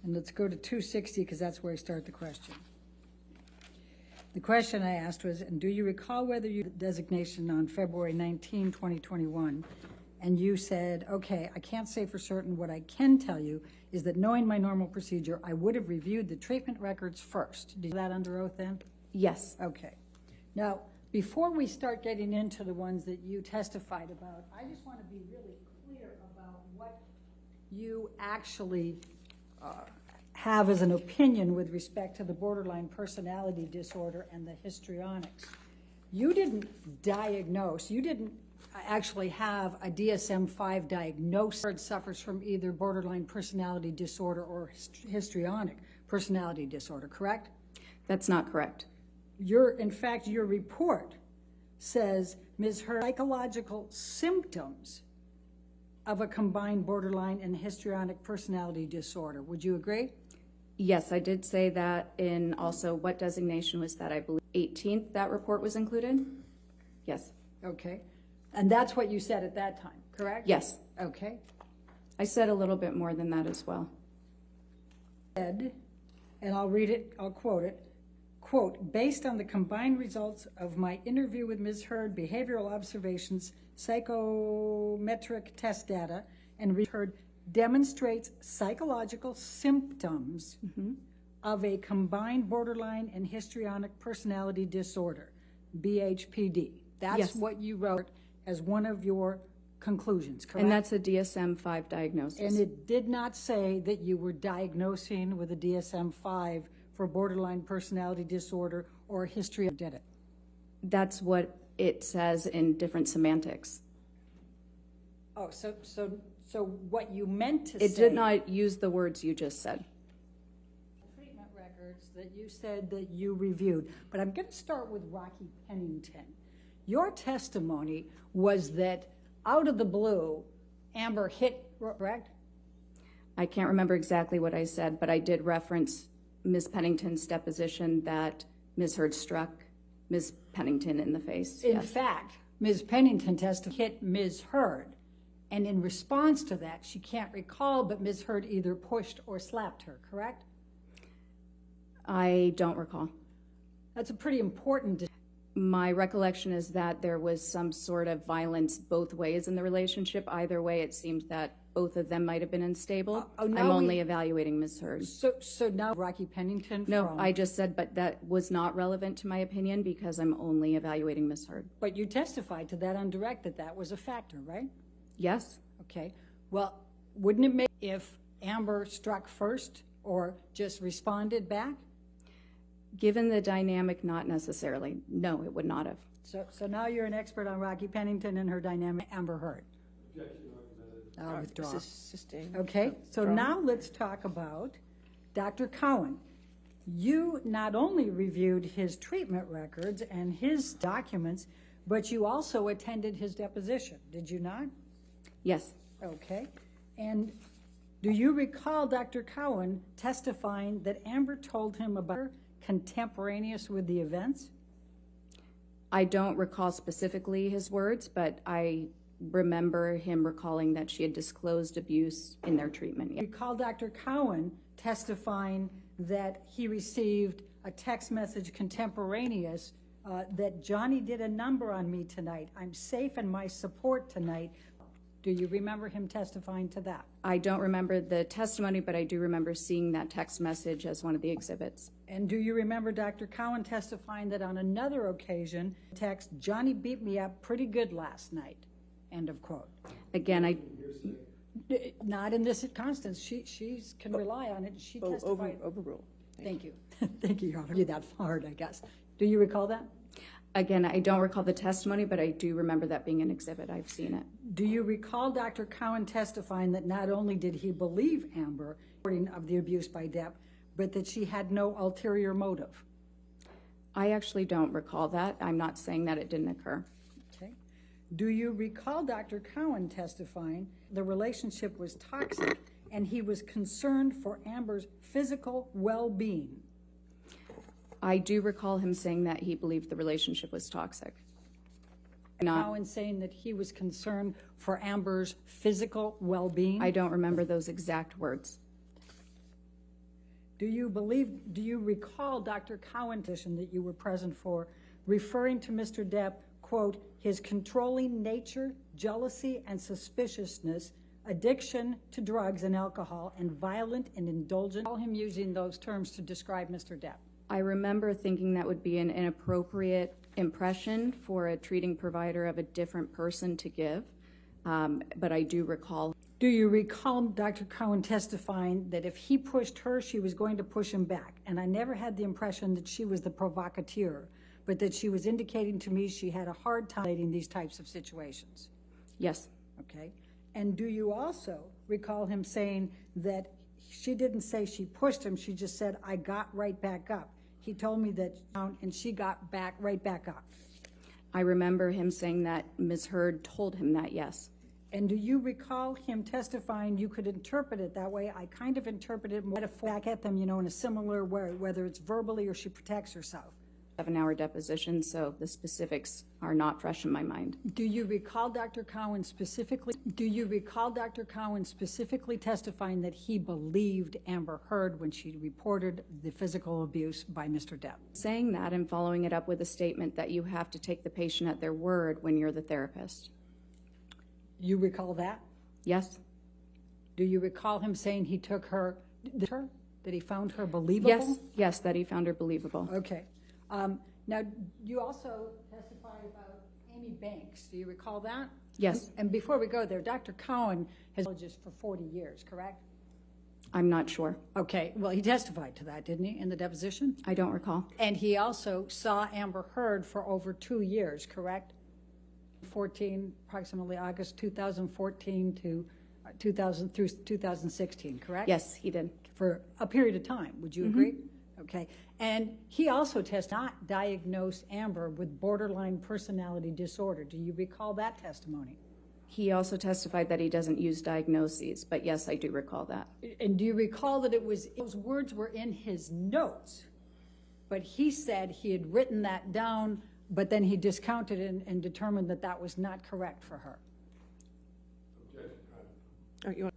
And let's go to 260 because that's where I start the question. The question I asked was, and do you recall whether you designation on February 19, 2021, and you said, okay, I can't say for certain. What I can tell you is that knowing my normal procedure, I would have reviewed the treatment records first. Did you do that under oath then? Yes. Okay. Now, before we start getting into the ones that you testified about, I just want to be really clear about what you actually have as an opinion with respect to the borderline personality disorder and the histrionics. You didn't diagnose, you didn't actually have a DSM-5 diagnosis. It suffers from either borderline personality disorder or histrionic personality disorder, correct? That's not correct. in fact, your report says Ms. Heard's psychological symptoms of a combined borderline and histrionic personality disorder. Would you agree? Yes, I did say that in also what designation was that? I believe 18th that report was included. Yes. Okay. And that's what you said at that time, correct? Yes. Okay. I said a little bit more than that as well. And I'll read it, I'll quote it. Quote, based on the combined results of my interview with Ms. Heard, behavioral observations, psychometric test data, and Heard demonstrates psychological symptoms of a combined borderline and histrionic personality disorder, BHPD. That's Yes. what you wrote as one of your conclusions, correct? And that's a DSM-5 diagnosis. And it did not say that you were diagnosing with a DSM-5 for borderline personality disorder or history, did it? That's what it says in different semantics. Oh, so what you meant to say. It did not use the words you just said. Treatment records that you said that you reviewed, but I'm going to start with Rocky Pennington. Your testimony was that out of the blue, Amber hit, correct? I can't remember exactly what I said, but I did reference Ms. Pennington's deposition that Ms. Heard struck Ms. Pennington in the face. In Yes. fact, Ms. Pennington testified hit Ms. Heard, and in response to that, she can't recall, but Ms. Heard either pushed or slapped her, correct? I don't recall. That's a pretty important. My recollection is that there was some sort of violence both ways in the relationship. Either way, it seemed that both of them might have been unstable. I'm only evaluating Ms. Heard. So now Rocky Pennington No, from, I just said, but that was not relevant to my opinion because I'm only evaluating Ms. Heard. but you testified to that on direct that that was a factor, right? Yes. Okay. Well, wouldn't it make if Amber struck first or just responded back? Given the dynamic, not necessarily. No, it would not have. So now you're an expert on Rocky Pennington and her dynamic, Amber Heard. I'll withdraw. This is sustained. Okay, so now let's talk about Dr. Cowan. You not only reviewed his treatment records and his documents, but you also attended his deposition, did you not? Yes. Okay, and do you recall Dr. Cowan testifying that Amber told him about her contemporaneous with the events? I don't recall specifically his words, but I remember him recalling that she had disclosed abuse in their treatment. Recall Dr. Cowan testifying that he received a text message contemporaneous that Johnny did a number on me tonight. I'm safe in my support tonight. Do you remember him testifying to that? I don't remember the testimony, but I do remember seeing that text message as one of the exhibits. And do you remember Dr. Cowan testifying that on another occasion, text, Johnny beat me up pretty good last night, end of quote. Again, Not in this Constance, she can rely on it, she testified. Overruled. Thank you. Thank you, Your Honor. You're that hard, I guess. Do you recall that? Again, I don't recall the testimony, but I do remember that being an exhibit. I've seen it. Do you recall Dr. Cowan testifying that not only did he believe Amber of the abuse by Depp, but that she had no ulterior motive? I actually don't recall that. I'm not saying that it didn't occur. Okay. Do you recall Dr. Cowan testifying the relationship was toxic and he was concerned for Amber's physical well-being? I do recall him saying that he believed the relationship was toxic. Cowan saying that he was concerned for Amber's physical well-being? I don't remember those exact words. Do you recall Dr. Cowan petition that you were present for, referring to Mr. Depp, quote, his controlling nature, jealousy and suspiciousness, addiction to drugs and alcohol, and violent and indulgent? All him using those terms to describe Mr. Depp. I remember thinking that would be an inappropriate impression for a treating provider of a different person to give, but I do recall. Do you recall Dr. Cowan testifying that if he pushed her, she was going to push him back? And I never had the impression that she was the provocateur, but that she was indicating to me she had a hard time in these types of situations. Yes. Okay. And do you also recall him saying that she didn't say she pushed him, she just said, I got right back up. He told me that, and she got right back up. I remember him saying that Ms. Heard told him that, yes. And do you recall him testifying you could interpret it that way? I kind of interpret it back at them, in a similar way, whether it's verbally or she protects herself. 7-hour deposition, so the specifics are not fresh in my mind. Do you recall Dr. Cowan specifically testifying that he believed Amber Heard when she reported the physical abuse by Mr. Depp? Saying that and following it up with a statement that you have to take the patient at their word when you're the therapist. You recall that? Yes. Do you recall him saying he took her, that he found her believable? Yes, that he found her believable. Okay. Now, you also testified about Amy Banks. Do you recall that? Yes. And before we go there, Dr. Cowan has been for 40 years, correct? I'm not sure. Okay. Well, he testified to that, didn't he, in the deposition? I don't recall. And he also saw Amber Heard for over 2 years, correct? Approximately August 2014 to 2016, correct? Yes, he did. For a period of time. Would you agree? Okay. And he also not diagnosed Amber with borderline personality disorder. Do you recall that testimony? He also testified that he doesn't use diagnoses, but yes, I do recall that. And do you recall that those words were in his notes, but he said he had written that down, but then he discounted it and determined that that was not correct for her? All right, you want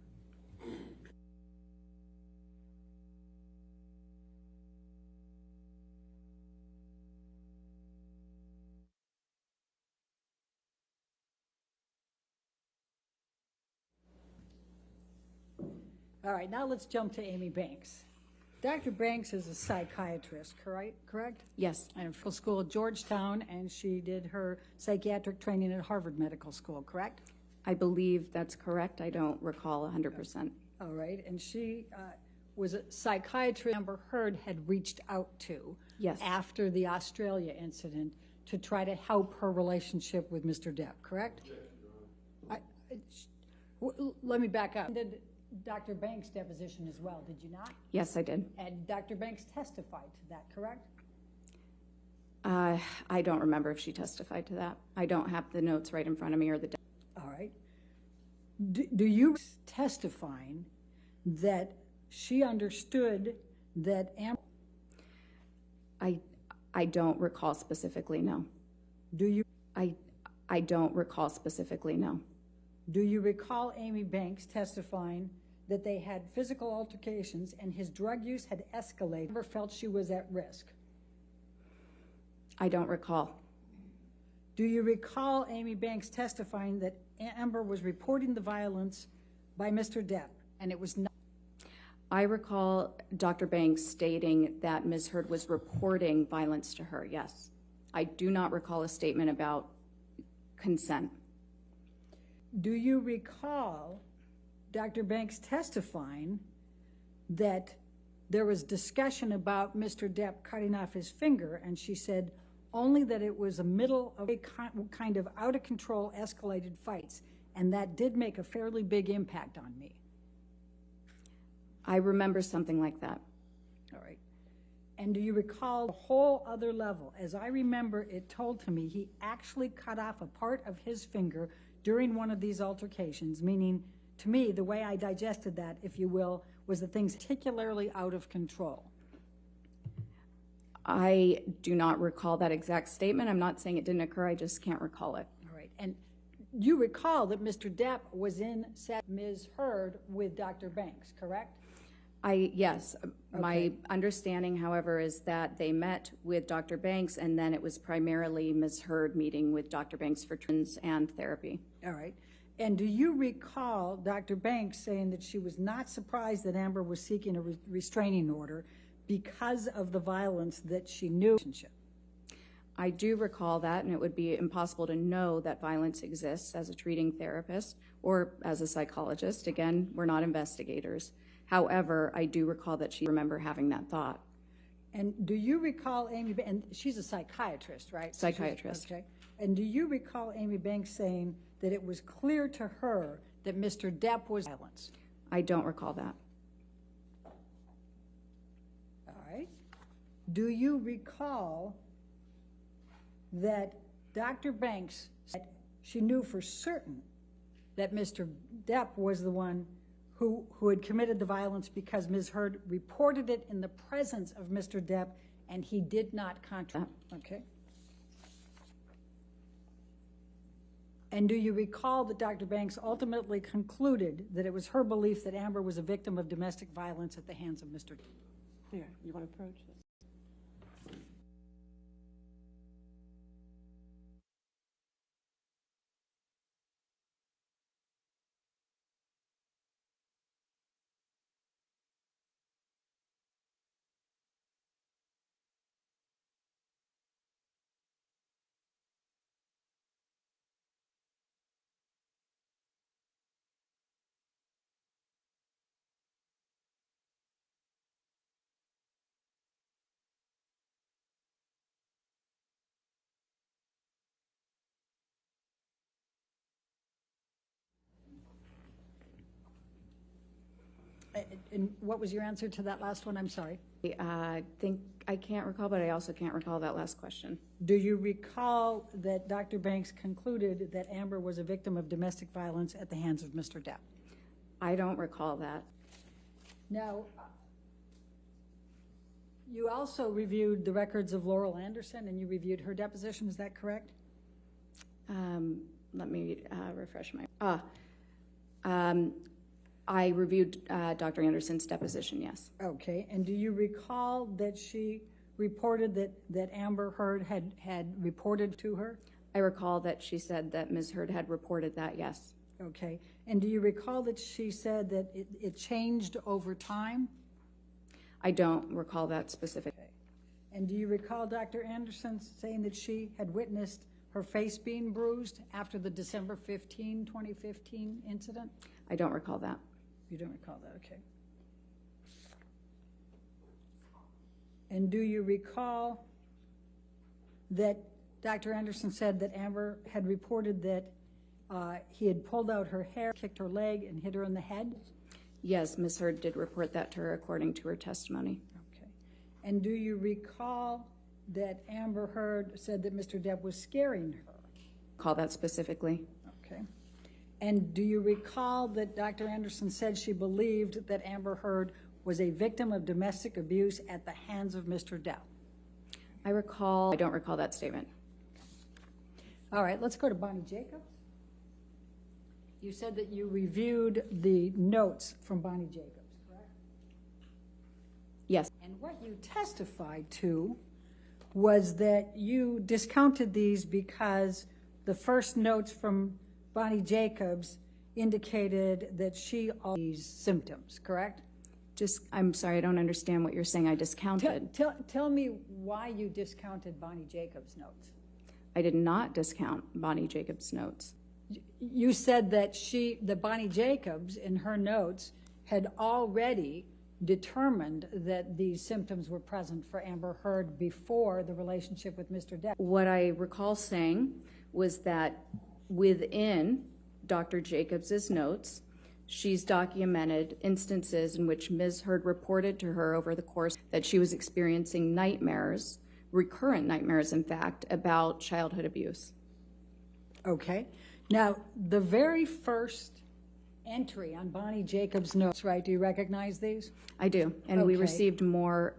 All right, now let's jump to Amy Banks. Dr. Banks is a psychiatrist, correct? Yes. And from school at Georgetown, and she did her psychiatric training at Harvard Medical School, correct? I believe that's correct. I don't recall 100%. All right, and she was a psychiatrist Amber Heard had reached out to Yes. after the Australia incident to try to help her relationship with Mr. Depp, correct? Let me back up. Did Dr. Banks' deposition as well, did you not? Yes, I did. And Dr. Banks testified to that, correct? I don't remember if she testified to that. I don't have the notes right in front of me or the. All right. Do you testifying that she understood that Amber? I don't recall specifically, no. Do you? I don't recall specifically, no. Do you recall Amy Banks testifying that they had physical altercations and his drug use had escalated? Amber felt she was at risk. I don't recall. Do you recall Amy Banks testifying that Amber was reporting the violence by Mr. Depp and it was not? I recall Dr. Banks stating that Ms. Heard was reporting violence to her, yes. I do not recall a statement about consent. Do you recall Dr. Banks testifying that there was discussion about Mr. Depp cutting off his finger, and she said only that it was a middle of a kind of out-of-control escalated fights, and that did make a fairly big impact on me? I remember something like that. All right. And do you recall a whole other level? As I remember, it told to me he actually cut off a part of his finger during one of these altercations, meaning, to me, the way I digested that, if you will, was that things particularly out of control. I do not recall that exact statement. I'm not saying it didn't occur. I just can't recall it. All right. And you recall that Mr. Depp was in Ms. Heard with Dr. Banks, correct? Yes. Okay. My understanding, however, is that they met with Dr. Banks, and then it was primarily Ms. Heard meeting with Dr. Banks for treatments and therapy. All right. And do you recall Dr. Banks saying that she was not surprised that Amber was seeking a restraining order because of the violence that she knew? I do recall that, and it would be impossible to know that violence exists as a treating therapist or as a psychologist. Again, we're not investigators. However, I do recall that she remember having that thought. And do you recall Amy, and she's a psychiatrist, right? Psychiatrist. Okay. And do you recall Amy Banks saying that it was clear to her that Mr. Depp was violence? I don't recall that. All right. do you recall that Dr. Banks said she knew for certain that Mr. Depp was the one who had committed the violence because Ms. Heard reported it in the presence of Mr. Depp and he did not contract? Okay. And do you recall that Dr. Banks ultimately concluded that it was her belief that Amber was a victim of domestic violence at the hands of Mr. Depp? Here, you want to approach this? And what was your answer to that last one? I'm sorry. I think I can't recall, but I also can't recall that last question. Do you recall that Dr. Banks concluded that Amber was a victim of domestic violence at the hands of Mr. Depp? I don't recall that. Now, you also reviewed the records of Laurel Anderson and you reviewed her deposition, is that correct? Let me refresh my. I reviewed Dr. Anderson's deposition, yes. Okay, and do you recall that she reported that Amber Heard had reported to her? I recall that she said that Ms. Heard had reported that, yes. Okay, and do you recall that she said that it changed over time? I don't recall that specific. Okay. And do you recall Dr. Anderson saying that she had witnessed her face being bruised after the December 15, 2015 incident? I don't recall that. You don't recall that, okay. And do you recall that Dr. Anderson said that Amber had reported that he had pulled out her hair, kicked her leg, and hit her in the head? Yes, Ms. Heard did report that to her according to her testimony. Okay. And do you recall that Amber Heard said that Mr. Depp was scaring her? Call that specifically. Okay. And do you recall that Dr. Anderson said she believed that Amber Heard was a victim of domestic abuse at the hands of Mr. Depp? I don't recall that statement. All right, let's go to Bonnie Jacobs. You said that you reviewed the notes from Bonnie Jacobs, correct? Yes. And what you testified to was that you discounted these because the first notes from Bonnie indicated that she all these symptoms, correct? I'm sorry, I don't understand what you're saying. I discounted. Tell me why you discounted Bonnie Jacobs' notes. I did not discount Bonnie Jacobs' notes. You said that Bonnie Jacobs, in her notes, had already determined that these symptoms were present for Amber Heard before the relationship with Mr. Depp. What I recall saying was that within Dr. Jacobs's notes, she's documented instances in which Ms. Heard reported to her over the course that she was experiencing nightmares, recurrent nightmares, in fact, about childhood abuse. Okay. Now, the very first entry on Bonnie Jacobs' notes, right, do you recognize these? I do, and we Okay. received more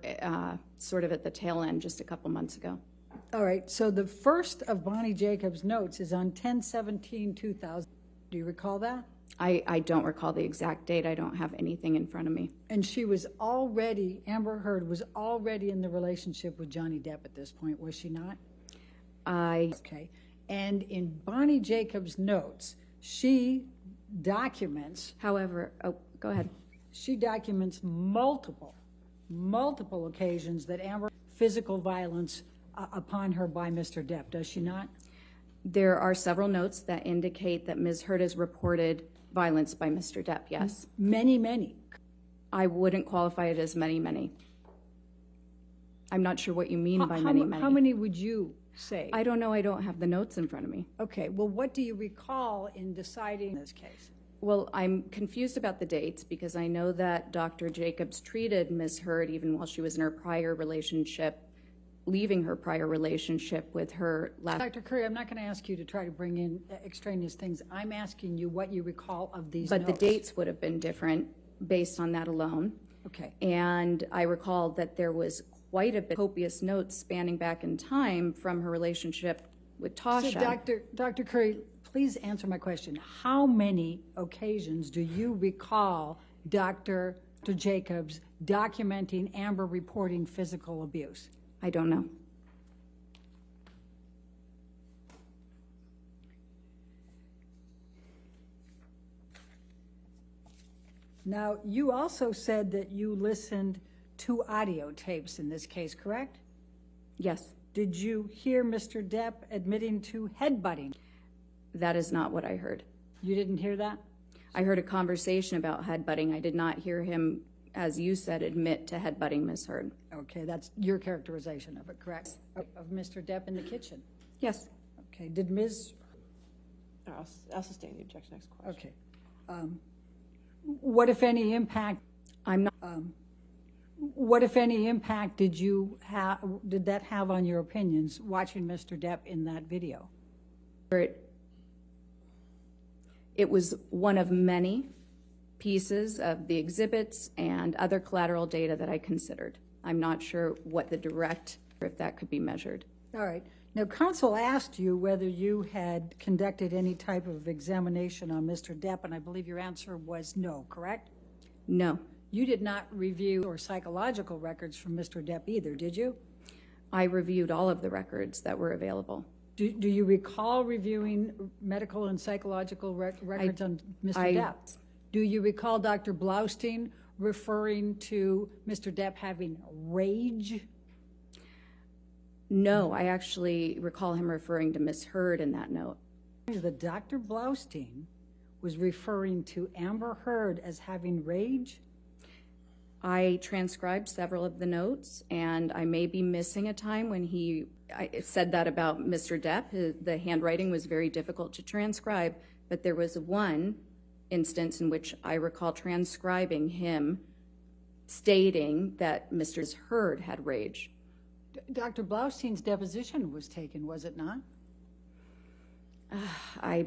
sort of at the tail end just a couple months ago. All right, so the first of Bonnie Jacobs' notes is on 10/17/2000. Do you recall that? I don't recall the exact date. I don't have anything in front of me. And Amber Heard was already in the relationship with Johnny Depp at this point, was she not? Okay. And in Bonnie Jacobs' notes, she documents. However, go ahead. She documents multiple occasions that Amber physical violence upon her by Mr. Depp, does she not? There are several notes that indicate that Ms. Heard has reported violence by Mr. Depp, yes. Many. I wouldn't qualify it as many. I'm not sure what you mean by many. How many would you say? I don't know. I don't have the notes in front of me. Okay, well, what do you recall in deciding this case? Well, I'm confused about the dates because I know that Dr. Jacobs treated Ms. Heard even while she was in her prior relationship, leaving her prior relationship with her last. Dr. Curry, I'm not going to ask you to try to bring in extraneous things. I'm asking you what you recall of these But notes. the dates would have been different based on that alone. Okay. And I recall that there was quite a bit copious notes spanning back in time from her relationship with Tasha. So Dr. Curry, please answer my question. How many occasions do you recall Dr. Jacobs documenting Amber reporting physical abuse? I don't know. Now, you also said that you listened to audio tapes in this case, correct? Yes, Did you hear Mr. Depp admitting to headbutting? that is not what I heard. You didn't hear that? I heard a conversation about headbutting. I did not hear him, as you said, admit to headbutting Ms. Heard. Okay, that's your characterization of it, correct? Of Mr. Depp in the kitchen? Yes. Okay, did Ms., I'll sustain the objection. Next question. okay. What, if any, impact, I'm not. what, if any, impact did that have on your opinions, watching Mr. Depp in that video? It was one of many pieces of the exhibits and other collateral data that I considered. I'm not sure what the direct, if that could be measured. All right. Now, counsel asked you whether you had conducted any type of examination on Mr. Depp, and I believe your answer was no, correct? No, You did not review or psychological records from Mr. Depp either, did you? I reviewed all of the records that were available. Do you recall reviewing medical and psychological records on Mr. Depp? Do you recall Dr. Blaustein referring to Mr. Depp having rage? No, I actually recall him referring to Ms. Heard in that note. That Dr. Blaustein was referring to Amber Heard as having rage? I transcribed several of the notes, and I may be missing a time when I said that about Mr. Depp. The handwriting was very difficult to transcribe, but there was one instance in which I recall transcribing him stating that Mr. Heard had rage. Dr. Blaustein's deposition was taken, was it not? I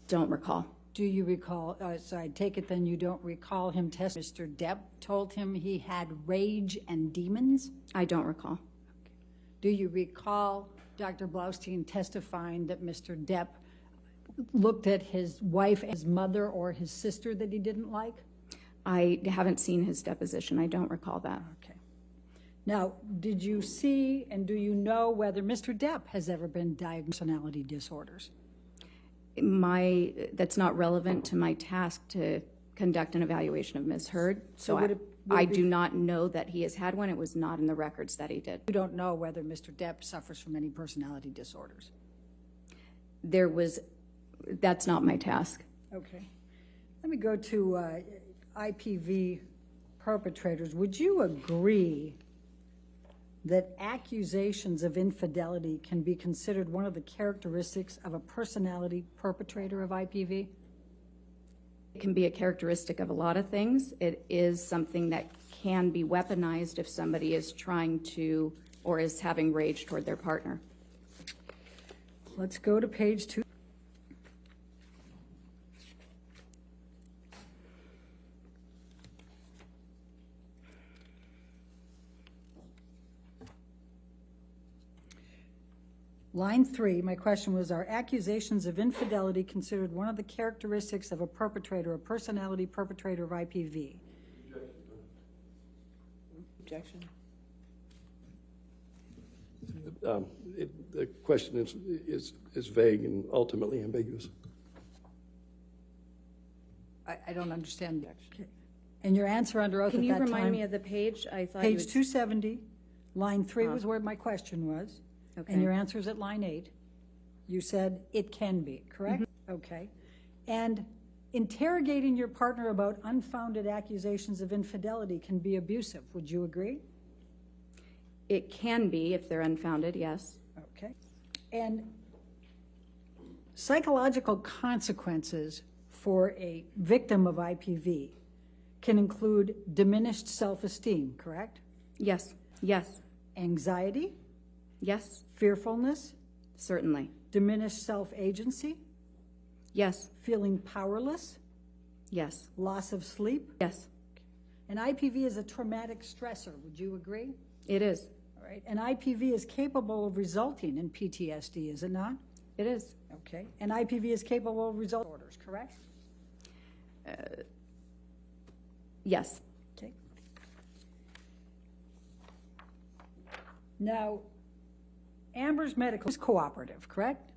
don't recall. Do you recall, so I take it then you don't recall him Mr. Depp told him he had rage and demons? I don't recall. Do you recall Dr. Blaustein testifying that Mr. Depp looked at his wife, his mother, or his sister that he didn't like? I haven't seen his deposition. I don't recall that. Okay. Now, did you see and do you know whether Mr. Depp has ever been diagnosed with personality disorders? That's not relevant to my task to conduct an evaluation of Ms. Heard. So would it I be- do not know that he has had one. It was not in the records that he did. You don't know whether Mr. Depp suffers from any personality disorders? That's not my task. Okay. Let me go to IPV perpetrators. Would you agree that accusations of infidelity can be considered one of the characteristics of a personality perpetrator of IPV? It can be a characteristic of a lot of things. It is something that can be weaponized if somebody is trying to or is having rage toward their partner. Let's go to page 2. Line 3, my question was, are accusations of infidelity considered one of the characteristics of a perpetrator, a personality perpetrator of IPV? Objection. The question is vague and ultimately ambiguous. I don't understand. Okay. And your answer under oath Can at you that time? remind me of the page? I thought Page 270, line 3 was where my question was. Okay. And your answer is at line 8. You said it can be, correct? Okay. And interrogating your partner about unfounded accusations of infidelity can be abusive. Would you agree? It can be if they're unfounded, yes. Okay. And psychological consequences for a victim of IPV can include diminished self-esteem, correct? Yes. Yes. Anxiety, Yes. fearfulness, Certainly. diminished self-agency, Yes. feeling powerless, Yes. loss of sleep. Yes. An IPV is a traumatic stressor, would you agree? It is. All right, an IPV is capable of resulting in PTSD, is it not? It is. Okay, an IPV is capable of result orders, correct? Yes. Okay. Now, Amber's medical is cooperative, correct?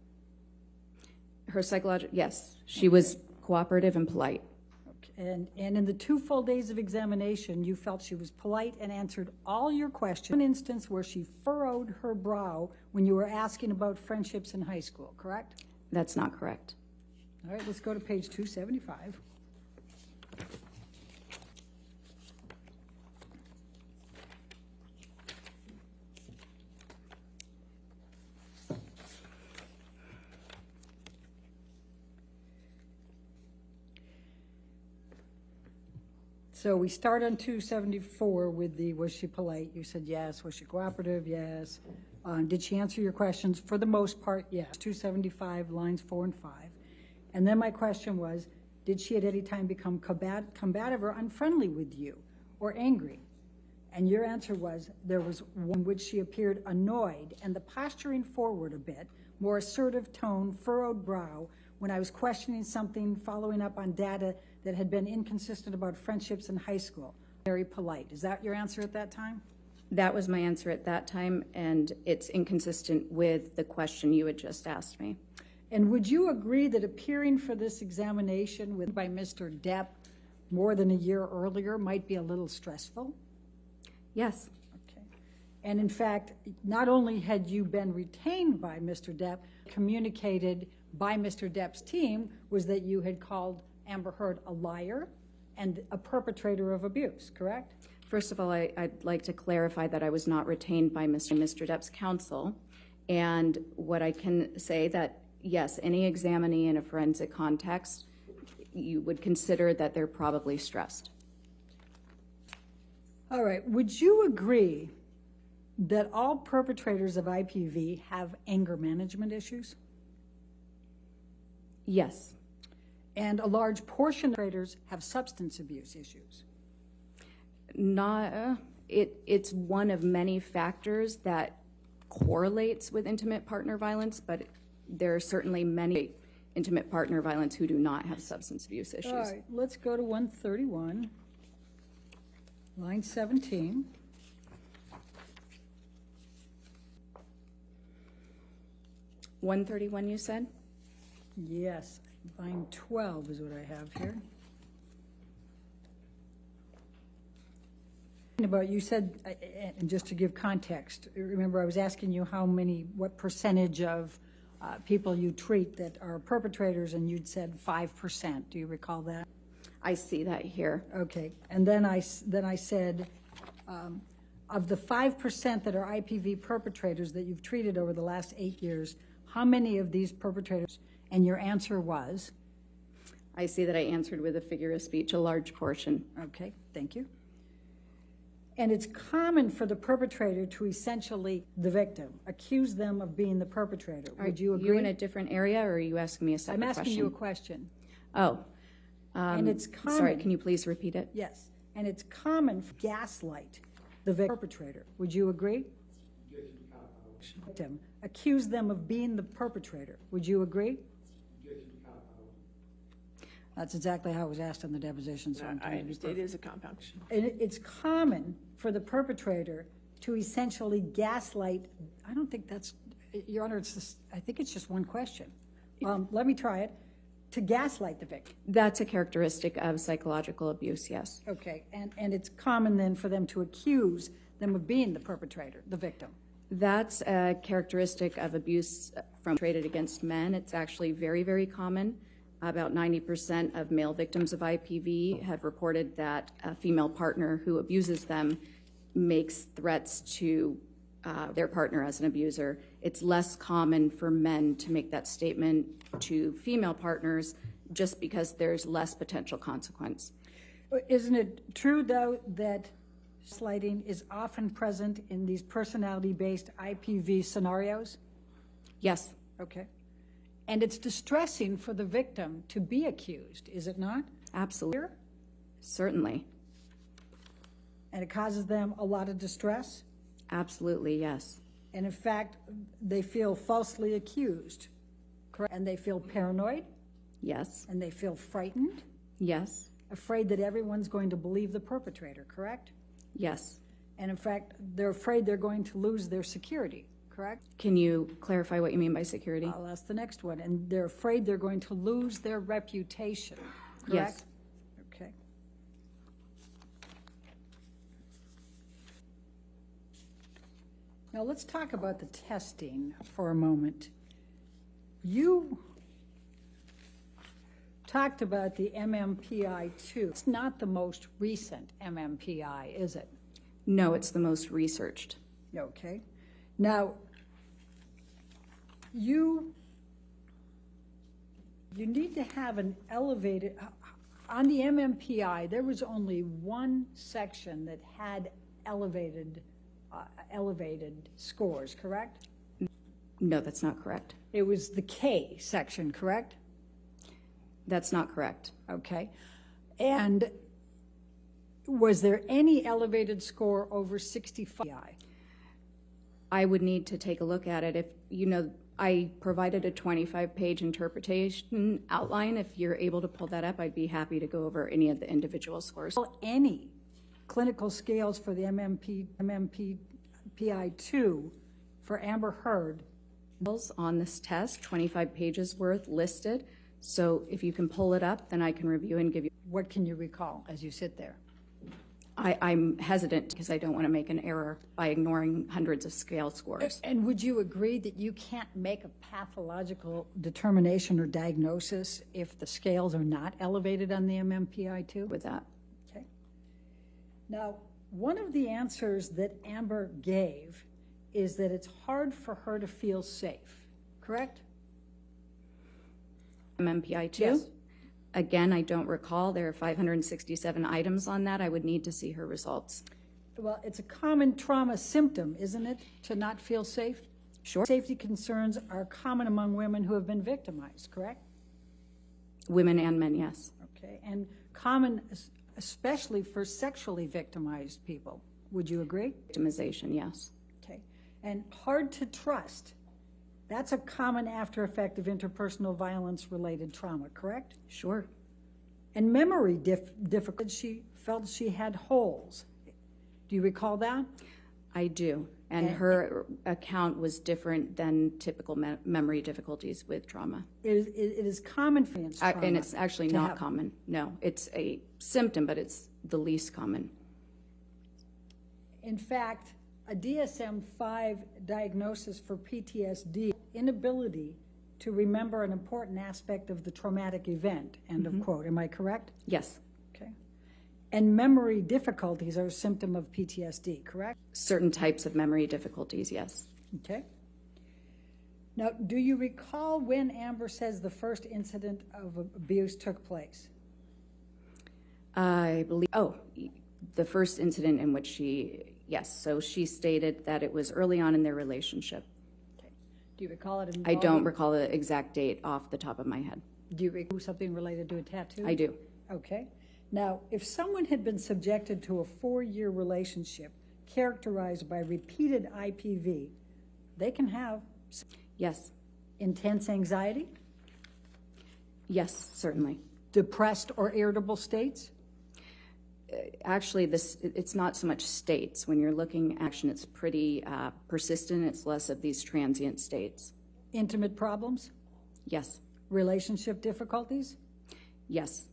Her psychological, yes. She was cooperative and polite. Okay. And in the 2 full days of examination, you felt she was polite and answered all your questions. One instance where she furrowed her brow when you were asking about friendships in high school, correct? That's not correct. All right, let's go to page 275. So we start on 274 with the, was she polite? You said yes. Was she cooperative? Yes. Did she answer your questions? For the most part, yes. 275, lines 4 and 5. And then my question was, did she at any time become combative or unfriendly with you or angry? And your answer was, there was one in which she appeared annoyed and the posturing forward a bit, more assertive tone, furrowed brow, when I was questioning something, following up on data that had been inconsistent about friendships in high school. Very polite. Is that your answer at that time? That was my answer at that time, and it's inconsistent with the question you had just asked me. And would you agree that appearing for this examination by Mr. Depp more than a year earlier might be a little stressful? Yes. Okay. And in fact, not only had you been retained by Mr. Depp, communicated by Mr. Depp's team was that you had called Amber Heard a liar and a perpetrator of abuse, correct? First of all, I'd like to clarify that I was not retained by Mr. Depp's counsel. And what I can say that, yes, any examinee in a forensic context, you would consider that they're probably stressed. All right. Would you agree that all perpetrators of IPV have anger management issues? Yes. And a large portion of perpetrators have substance abuse issues? It's one of many factors that correlates with intimate partner violence, but there are certainly many intimate partner violence who do not have substance abuse issues. All right, let's go to 131, line 17. $131, you said? Yes, line 12 is what I have here. About, you said, and just to give context, remember I was asking you what percentage of people you treat that are perpetrators, and you'd said 5%. Do you recall that? I see that here. Okay, and then I said, of the 5% that are IPV perpetrators that you've treated over the last 8 years, how many of these perpetrators? And your answer was? I see that I answered with a figure of speech, a large portion. Okay, thank you. And it's common for the perpetrator to essentially, the victim, accuse them of being the perpetrator. Would you agree? Are you in a different area, or are you asking me a separate question? I'm asking you a question. Oh. And it's common. Sorry, can you please repeat it? Yes. And it's common to gaslight the perpetrator. Would you agree? Victim. Accuse them of being the perpetrator. Would you agree? That's exactly how it was asked in the deposition. So I understand it is a compound. And it's common for the perpetrator to essentially gaslight. I don't think that's, Your Honor, I think it's just one question. Let me try it. To gaslight the victim. That's a characteristic of psychological abuse, yes. Okay, and it's common then for them to accuse them of being the perpetrator, the victim. That's a characteristic of abuse perpetrated against men. It's actually very, very common. About 90% of male victims of IPV have reported that a female partner who abuses them makes threats to their partner as an abuser. It's less common for men to make that statement to female partners just because there's less potential consequence. Isn't it true, though, that gaslighting is often present in these personality-based IPV scenarios? Yes, Okay. And it's distressing for the victim to be accused, is it not? absolutely. Certainly. And it causes them a lot of distress? Absolutely, yes. And in fact, they feel falsely accused, correct? And they feel paranoid, Yes, and they feel frightened, yes, afraid that everyone's going to believe the perpetrator, correct? yes. And in fact, they're afraid they're going to lose their security, correct? Can you clarify what you mean by security? I'll ask the next one. And they're afraid they're going to lose their reputation, correct? Yes. Okay. Now let's talk about the testing for a moment. You talked about the MMPI-2. It's not the most recent MMPI, is it? No, it's the most researched. Okay. Now, you need to have an elevated, on the MMPI, there was only one section that had elevated scores, correct? No, that's not correct. It was the K section, correct? That's not correct. Okay. And was there any elevated score over 65? I would need to take a look at it. If, you know, I provided a 25-page interpretation outline. If you're able to pull that up, I'd be happy to go over any of the individual scores. Any clinical scales for the MMPI-2 for Amber Heard? On this test, 25 pages worth listed. So if you can pull it up, then I can review and give you. What can you recall as you sit there? I'm hesitant because I don't want to make an error by ignoring hundreds of scale scores. And would you agree that you can't make a pathological determination or diagnosis if the scales are not elevated on the MMPI-2? With that. Okay. Now, one of the answers that Amber gave is that it's hard for her to feel safe, correct? MMPI-2? Yes. Again, I don't recall. There are 567 items on that. I would need to see her results. Well, it's a common trauma symptom, isn't it, to not feel safe? Sure. Safety concerns are common among women who have been victimized, correct? Women and men, yes. Okay, and common especially for sexually victimized people. Would you agree? Victimization, yes. Okay, and hard to trust. That's a common after effect of interpersonal violence-related trauma, correct? Sure. And memory difficulty, she felt she had holes. Do you recall that? I do. And her account was different than typical memory difficulties with trauma. It is common for trauma. And it's actually not common. No, it's a symptom, but it's the least common. In fact, a DSM-5 diagnosis for PTSD, inability to remember an important aspect of the traumatic event, end of quote. Am I correct? Yes. Okay. And memory difficulties are a symptom of PTSD, correct? Certain types of memory difficulties, yes. Okay. Now, do you recall when Amber says the first incident of abuse took place? I believe, the first incident in which she, yes. So she stated that it was early on in their relationship. Okay. Do you recall it? I don't recall the exact date off the top of my head. Do you recall something related to a tattoo? I do. Okay. Now, if someone had been subjected to a 4-year relationship characterized by repeated IPV, they can have Yes. intense anxiety, Yes, certainly. depressed or irritable states, Actually, it's not so much states. When you're looking at action, it's pretty persistent. It's less of these transient states. intimate problems, Yes. relationship difficulties, Yes.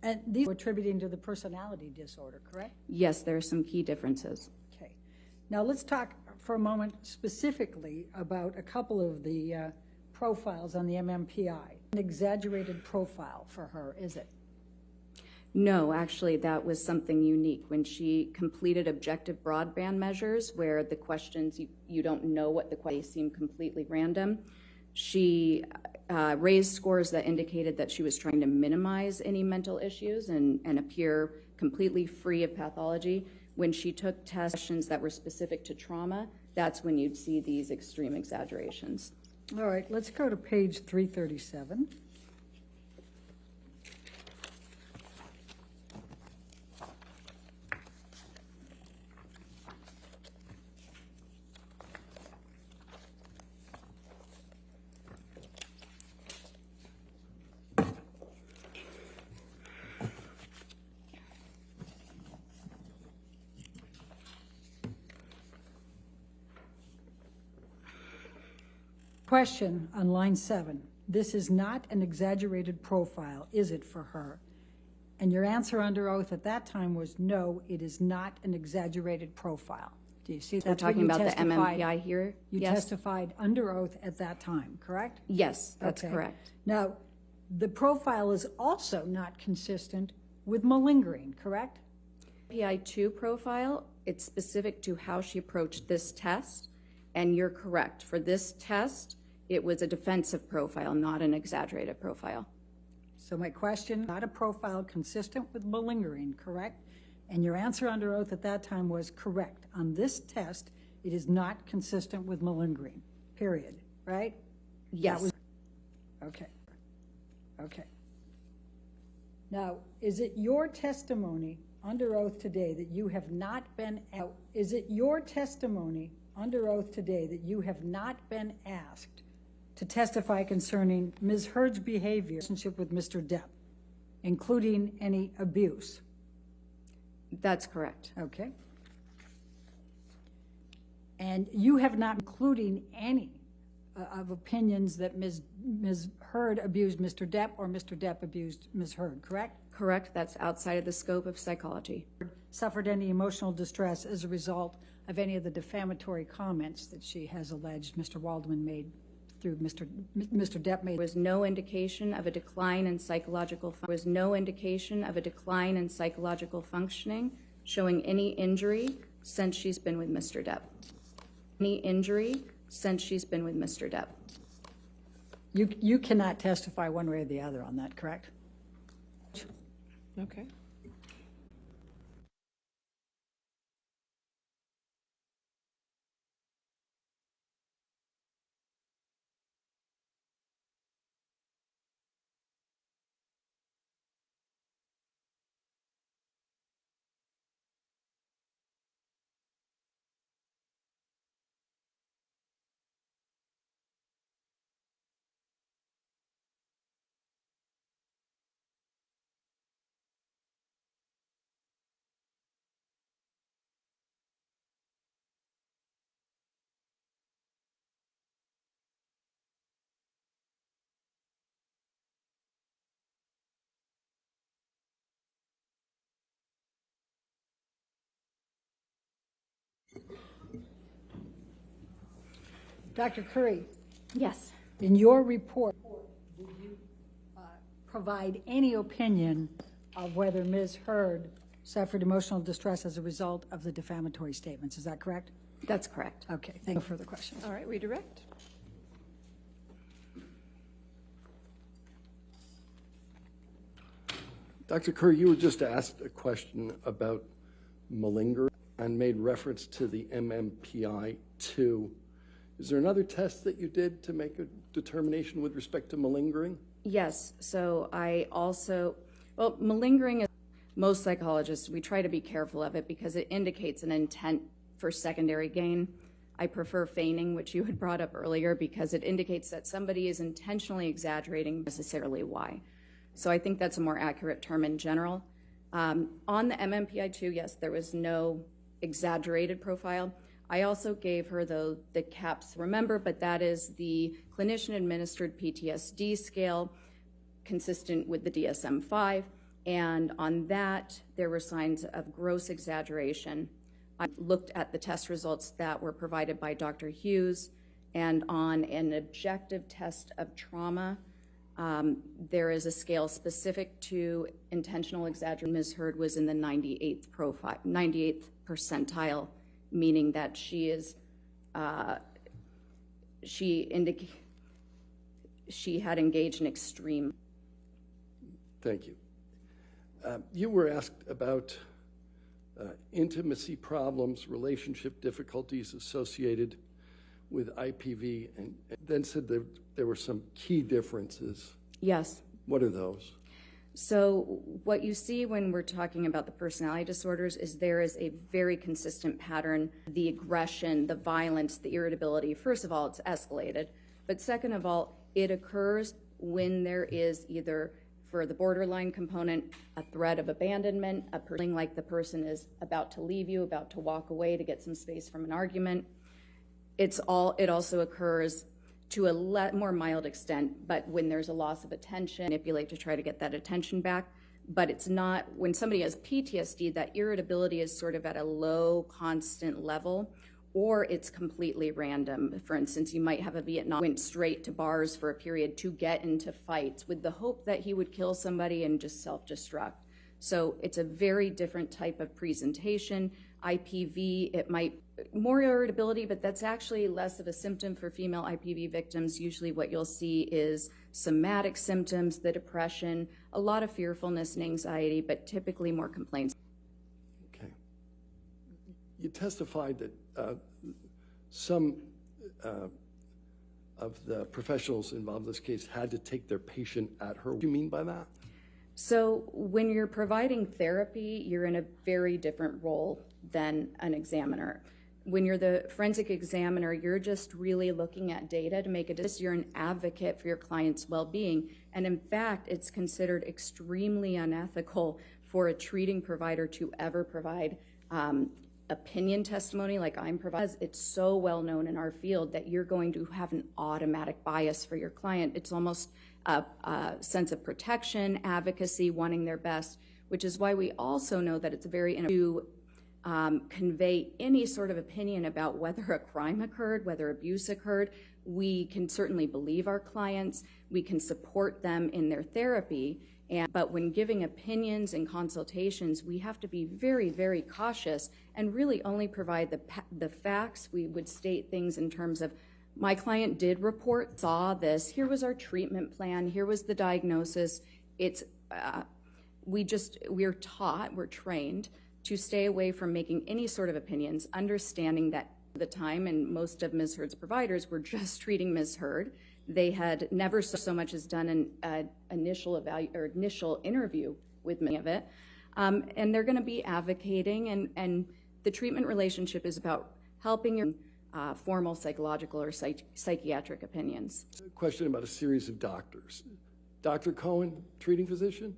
and these are attributing to the personality disorder, correct? Yes, there are some key differences. Okay. Now let's talk for a moment specifically about a couple of the profiles on the MMPI. An exaggerated profile for her, is it? No, actually, that was something unique. When she completed objective broadband measures, where the questions, you don't know what the questions seem completely random, she raised scores that indicated that she was trying to minimize any mental issues and appear completely free of pathology. When she took tests that were specific to trauma, that's when you'd see these extreme exaggerations. All right, let's go to page 337. Question on line 7. This is not an exaggerated profile, is it, for her? And your answer under oath at that time was no, it is not an exaggerated profile. Do you see? We're talking about the MMPI here? You Yes. testified under oath at that time, correct? Yes, that's Okay. correct. Now, the profile is also not consistent with malingering, correct? PI2 profile, it's specific to how she approached this test, and you're correct. For this test, it was a defensive profile, not an exaggerated profile. So my question, not a profile consistent with malingering, correct? And your answer under oath at that time was correct. On this test, it is not consistent with malingering, period, right? Yes. Okay. Okay. Now, is it your testimony under oath today that you have not been out? Is it your testimony under oath today that you have not been asked to testify concerning Ms. Heard's behavior in relationship with Mr. Depp, including any abuse? That's correct. Okay. And you have not including any of opinions that Ms. Heard abused Mr. Depp or Mr. Depp abused Ms. Heard, correct? Correct. That's outside of the scope of psychology. Suffered any emotional distress as a result of any of the defamatory comments that she has alleged Mr. Waldman made through Mr. Depp made. There was no indication of a decline in psychological functioning, showing any injury since she's been with Mr. Depp. Any injury since she's been with Mr. Depp. You cannot testify one way or the other on that, correct? Okay. Dr. Curry, Yes. in your report, did you provide any opinion of whether Ms. Heard suffered emotional distress as a result of the defamatory statements? Is that correct? That's correct. Okay, thank you. No further questions. All right, redirect. Dr. Kerr, you were just asked a question about malingering and made reference to the MMPI-2. Is there another test that you did to make a determination with respect to malingering? Yes. So I also, well, malingering is, most psychologists, we try to be careful of it because it indicates an intent for secondary gain. I prefer feigning, which you had brought up earlier, because it indicates that somebody is intentionally exaggerating necessarily why. So I think that's a more accurate term in general. On the MMPI-2, yes, there was no exaggerated profile. I also gave her the CAPS, remember, but that is the clinician-administered PTSD scale consistent with the DSM-5, and on that, there were signs of gross exaggeration. I looked at the test results that were provided by Dr. Hughes, and on an objective test of trauma, there is a scale specific to intentional exaggeration. Ms. Heard was in the 98th percentile, meaning that she is, she had engaged in extreme. Thank you. You were asked about intimacy problems, relationship difficulties associated with IPV, and then said that there were some key differences. Yes. What are those? So what you see when we're talking about the personality disorders is there is a very consistent pattern. The aggression, the violence, the irritability, first of all, it's escalated. But second of all, it occurs when there is either, for the borderline component, a threat of abandonment, a feeling like the person is about to leave you, about to walk away to get some space from an argument. It also occurs to a more mild extent, but when there's a loss of attention, manipulate to try to get that attention back. But it's not, when somebody has PTSD, that irritability is sort of at a low, constant level, or it's completely random. For instance, you might have a Vietnam went straight to bars for a period to get into fights with the hope that he would kill somebody and just self-destruct. So it's a very different type of presentation. IPV, it might more irritability, but that's actually less of a symptom for female IPV victims. Usually what you'll see is somatic symptoms, the depression, a lot of fearfulness and anxiety, but typically more complaints. Okay. You testified that some of the professionals involved in this case had to take their patient at her. What do you mean by that? So when you're providing therapy, you're in a very different role than an examiner. When you're the forensic examiner, you're just really looking at data to make a decision. You're an advocate for your client's well-being. And in fact, it's considered extremely unethical for a treating provider to ever provide opinion testimony like I'm providing. It's so well known in our field that you're going to have an automatic bias for your client. It's almost a sense of protection, advocacy, wanting their best, which is why we also know that it's very to convey any sort of opinion about whether a crime occurred, whether abuse occurred. We can certainly believe our clients. We can support them in their therapy. But when giving opinions and consultations, we have to be very, very cautious and really only provide the facts. We would state things in terms of, my client did report, saw this, here was our treatment plan, here was the diagnosis. It's, we're taught, we're trained to stay away from making any sort of opinions, understanding that at the time, and most of Ms. Heard's providers were just treating Ms. Heard. They had never so much as done an initial interview with many of it. And they're gonna be advocating, and the treatment relationship is about helping your formal psychological or psychiatric opinions. Question about a series of doctors. Dr. Cohen, treating physician?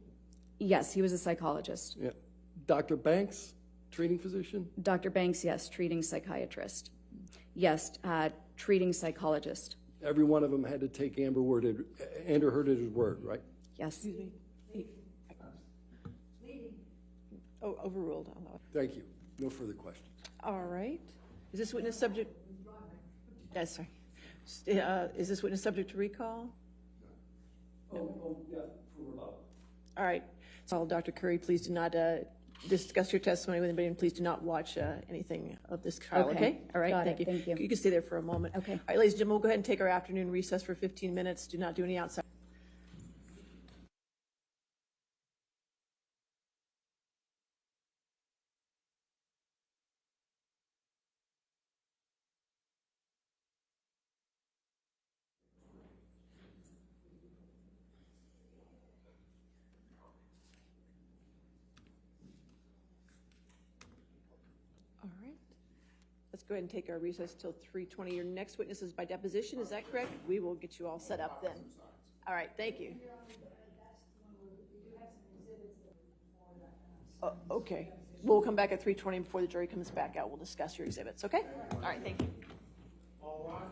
Yes, he was a psychologist. Yeah. Dr. Banks, treating physician? Dr. Banks, yes, treating psychiatrist. Yes, treating psychologist. Every one of them had to take Andrew Heard at his word, right? Yes. Excuse me. Oh, overruled. Thank you. No further questions. All right. Is this witness subject? Yes, sorry. Is this witness subject to recall? Yeah, for rebuttal. All right. So, Dr. Curry, please do not discuss your testimony with anybody, and please do not watch anything of this trial, okay? All right, thank you. Thank you. You can stay there for a moment. Okay. All right, ladies and gentlemen, we'll go ahead and take our afternoon recess for 15 minutes. Do not do any outside. All right. Let's go ahead and take our recess till 3:20. Your next witness is by deposition, is that correct? We will get you all set up then. All right, thank you. Okay. We'll come back at 3:20 before the jury comes back out. We'll discuss your exhibits, okay? All right, thank you. All right.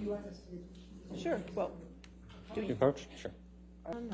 You want us to? Sure, well, You approach? Sure. um,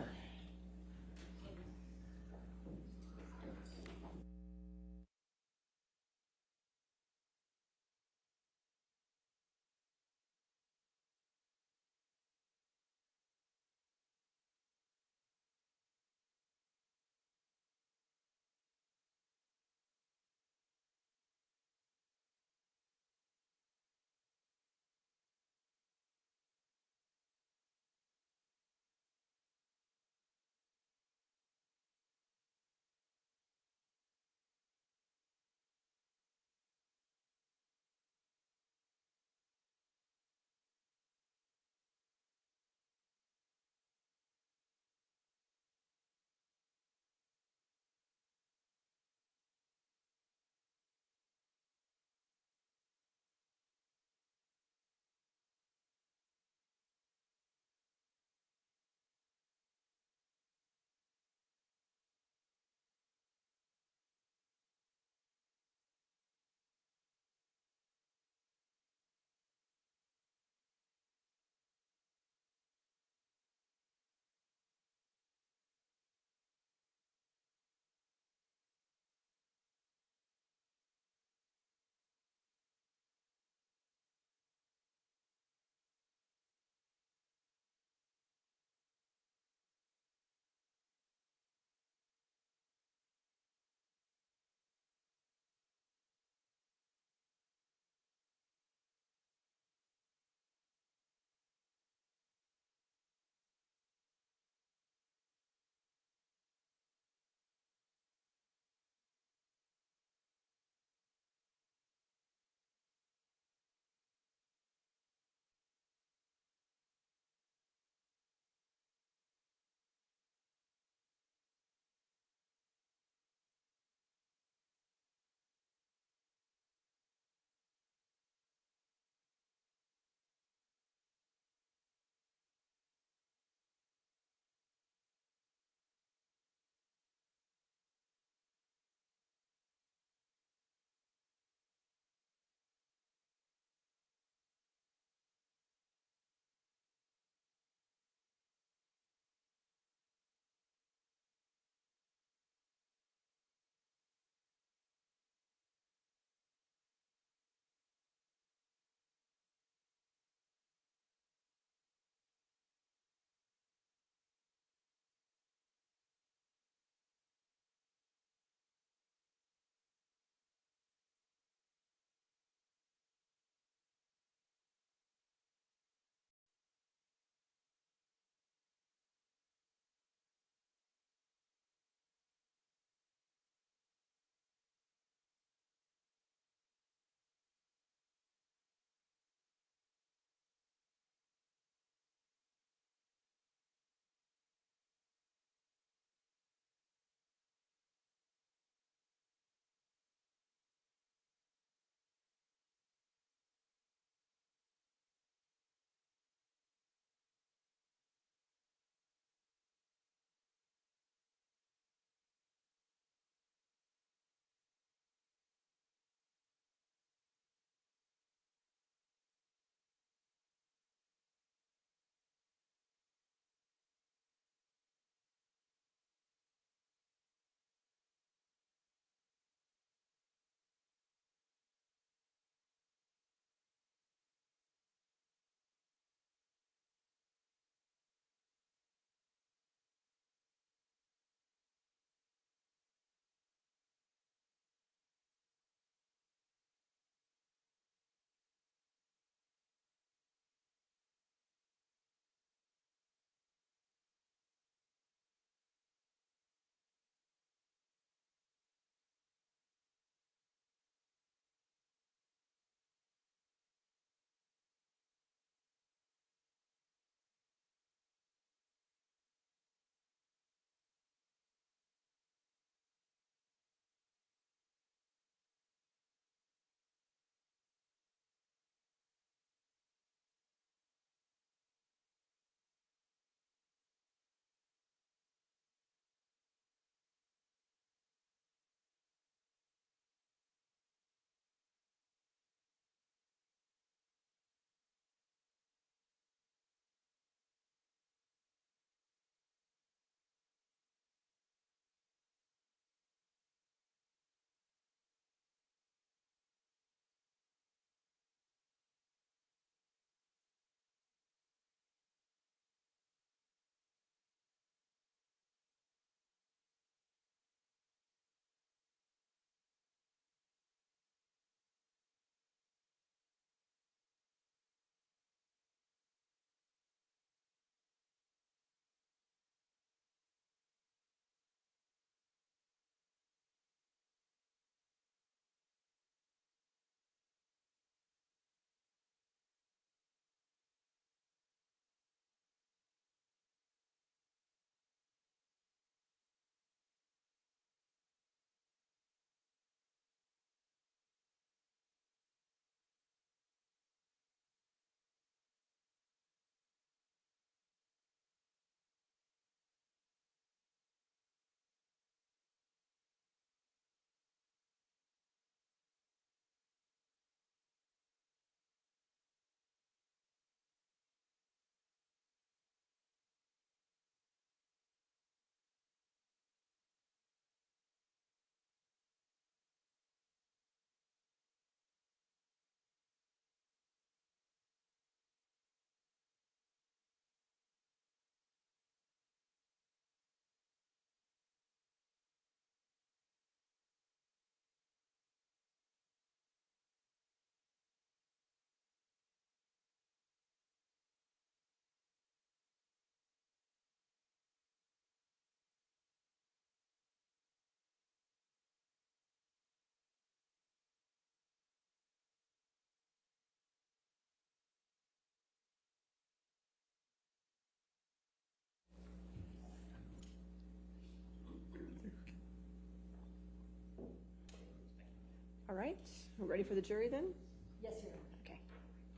We're ready for the jury then? Yes, sir. Okay.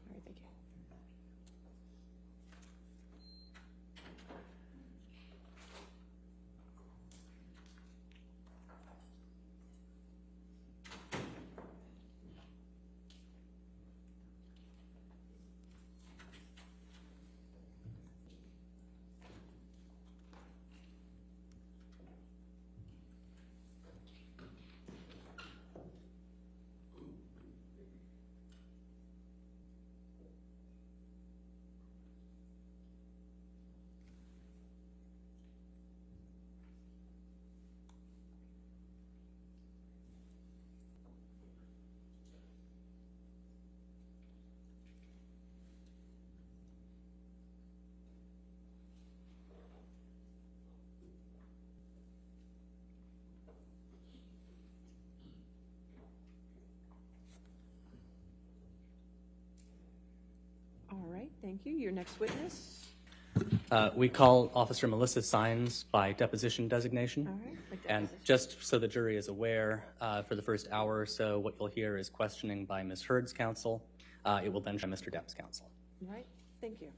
All right, thank you. All right, thank you. Your next witness? We call Officer Melissa Sines by deposition designation. All right. Like And deposition. just so the jury is aware, for the first hour or so, what you'll hear is questioning by Ms. Hurd's counsel. It will then show Mr. Depp's counsel. All right, thank you.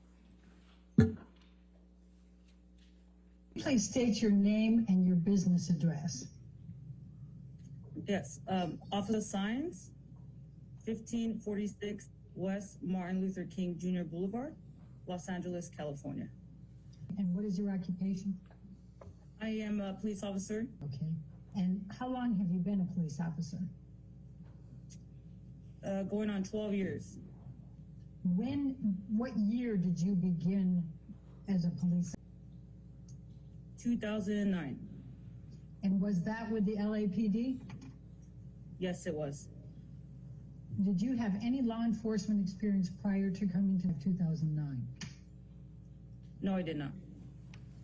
Please state your name and your business address. Yes, Officer Sines, 1546 West Martin Luther King Jr. Boulevard, Los Angeles, California. And what is your occupation? I am a police officer. Okay. And how long have you been a police officer? Going on 12 years. What year did you begin as a police? 2009. And was that with the LAPD? Yes, it was. Did you have any law enforcement experience prior to coming to 2009? No, I did not.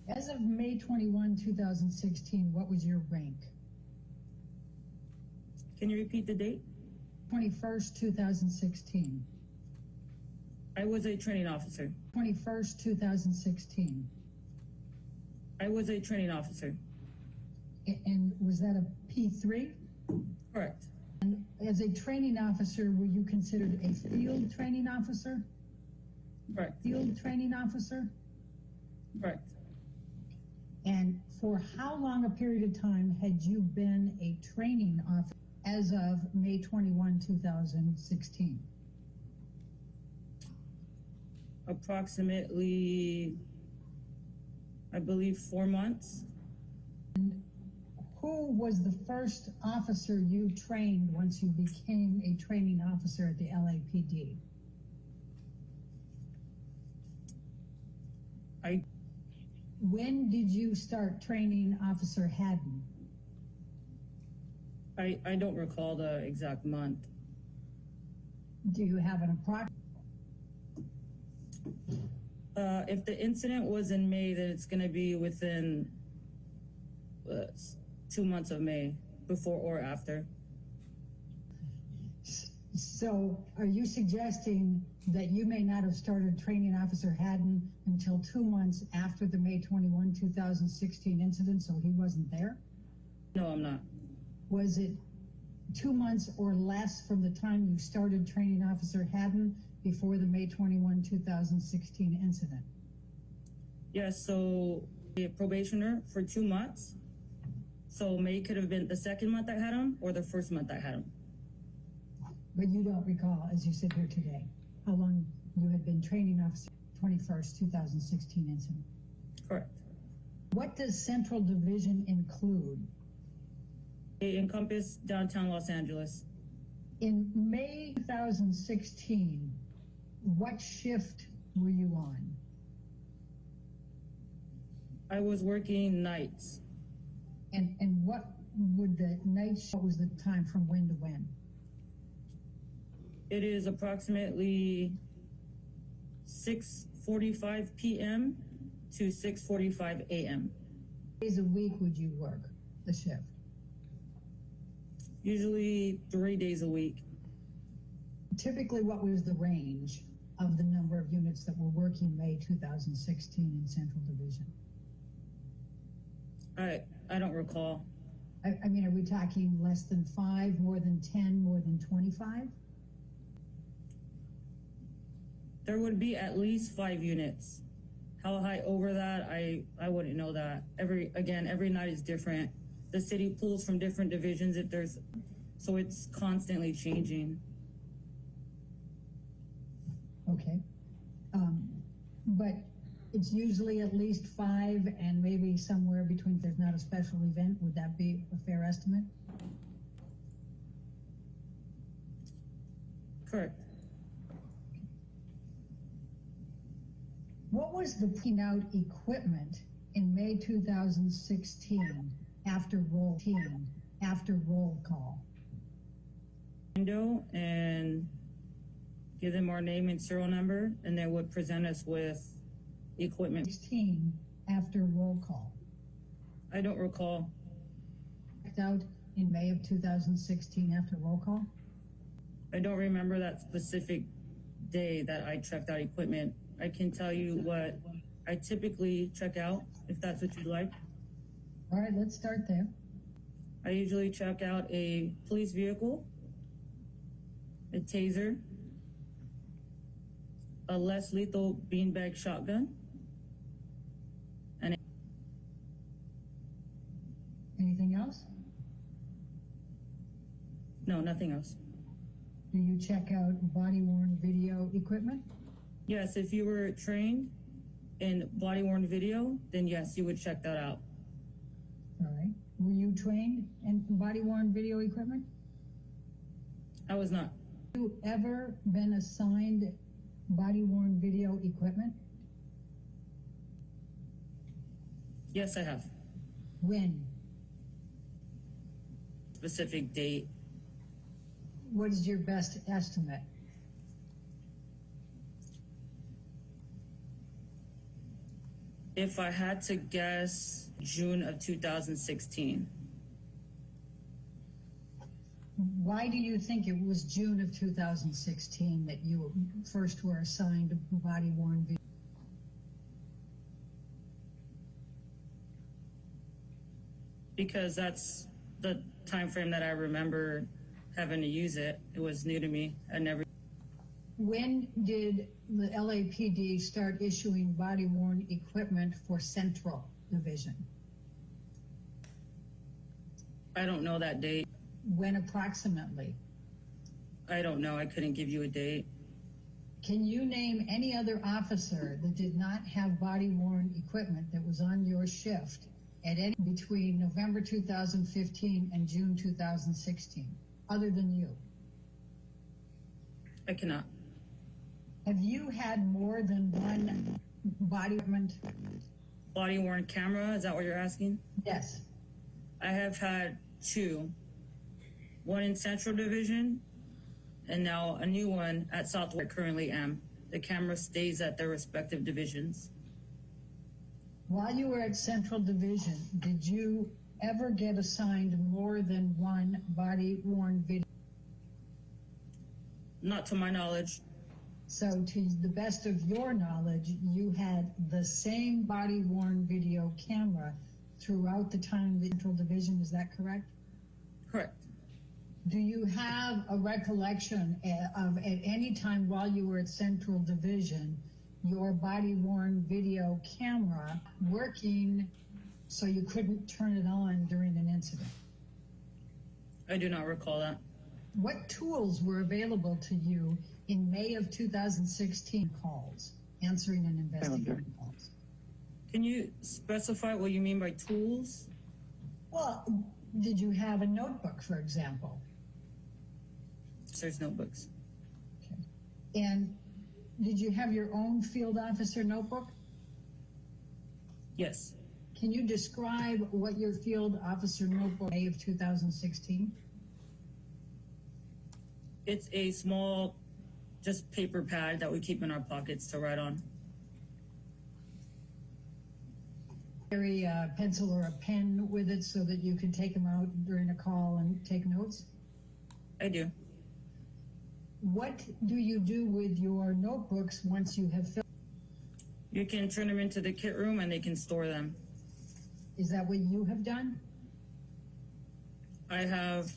As of May 21, 2016, what was your rank? Can you repeat the date? 21st, 2016. I was a training officer. 21st, 2016. I was a training officer. And was that a P3? Correct. And as a training officer, were you considered a field training officer? Correct. Field training officer? Correct. And for how long a period of time had you been a training officer as of May 21, 2016? Approximately, I believe, 4 months. And who was the first officer you trained once you became a training officer at the LAPD? When did you start training Officer Haddon? I don't recall the exact month. Do you have an approximate? If the incident was in May, then it's going to be within 2 months of May, before or after. So are you suggesting that you may not have started training Officer Haddon until 2 months after the May 21, 2016 incident, so he wasn't there? No, I'm not. Was it 2 months or less from the time you started training Officer Haddon before the May 21, 2016 incident? Yes, so a probationer for 2 months. So May could have been the second month I had him or the first month I had him. But you don't recall, as you sit here today, how long you had been training Officer 21st, 2016 incident? Correct. What does Central Division include? It encompassed downtown Los Angeles. In May 2016, what shift were you on? I was working nights. And what would the night shift, what was the time from when to when? It is approximately 6:45 p.m. to 6:45 a.m. Days a week would you work the shift? Usually 3 days a week. Typically, what was the range of the number of units that were working May 2016 in Central Division? I don't recall. I mean, are we talking less than 5, more than 10, more than 25? There would be at least 5 units. How high over that, I wouldn't know that. Every night is different. The city pulls from different divisions so it's constantly changing. Okay. But it's usually at least 5 and maybe somewhere between, if there's not a special event. Would that be a fair estimate? Correct. What was the putting out equipment in May 2016 after roll call? Window and give them our name and serial number, and they would present us with equipment. 16 after roll call. I don't recall. Checked out in May of 2016 after roll call? I don't remember that specific day that I checked out equipment. I can tell you what I typically check out, if that's what you'd like. All right, let's start there. I usually check out a police vehicle, a taser, a less lethal beanbag shotgun, and anything else? No, nothing else. Do you check out body-worn video equipment? Yes, if you were trained in body-worn video, then yes, you would check that out. All right. Were you trained in body-worn video equipment? I was not. Have you ever been assigned body-worn video equipment? Yes, I have. When? Specific date. What is your best estimate? If I had to guess, June of 2016. Why do you think it was June of 2016 that you first were assigned body-worn video? Because that's the time frame that I remember having to use it. It was new to me. I never. When did the LAPD start issuing body-worn equipment for Central Division? I don't know that date. When approximately? I don't know. I couldn't give you a date. Can you name any other officer that did not have body-worn equipment that was on your shift at any between November 2015 and June 2016, other than you? I cannot. Have you had more than one body-worn? Body-worn camera, is that what you're asking? Yes. I have had 2. One in Central Division, and now a new one at South where I currently am. The camera stays at their respective divisions. While you were at Central Division, did you ever get assigned more than one body-worn video? Not to my knowledge. So to the best of your knowledge, you had the same body-worn video camera throughout the time the Central Division, is that correct? Correct. Do you have a recollection of at any time while you were at Central Division, your body-worn video camera working so you couldn't turn it on during an incident? I do not recall that. What tools were available to you in May of 2016 calls, answering and investigating calls? Can you specify what you mean by tools? Well, did you have a notebook, for example? There's notebooks. Okay. And did you have your own field officer notebook? Yes. Can you describe what your field officer notebook May of 2016? It's a small, just paper pad that we keep in our pockets to write on. Carry a pencil or a pen with it so that you can take them out during a call and take notes? I do. What do you do with your notebooks once you have filled? You can turn them into the kit room and they can store them. Is that what you have done? I have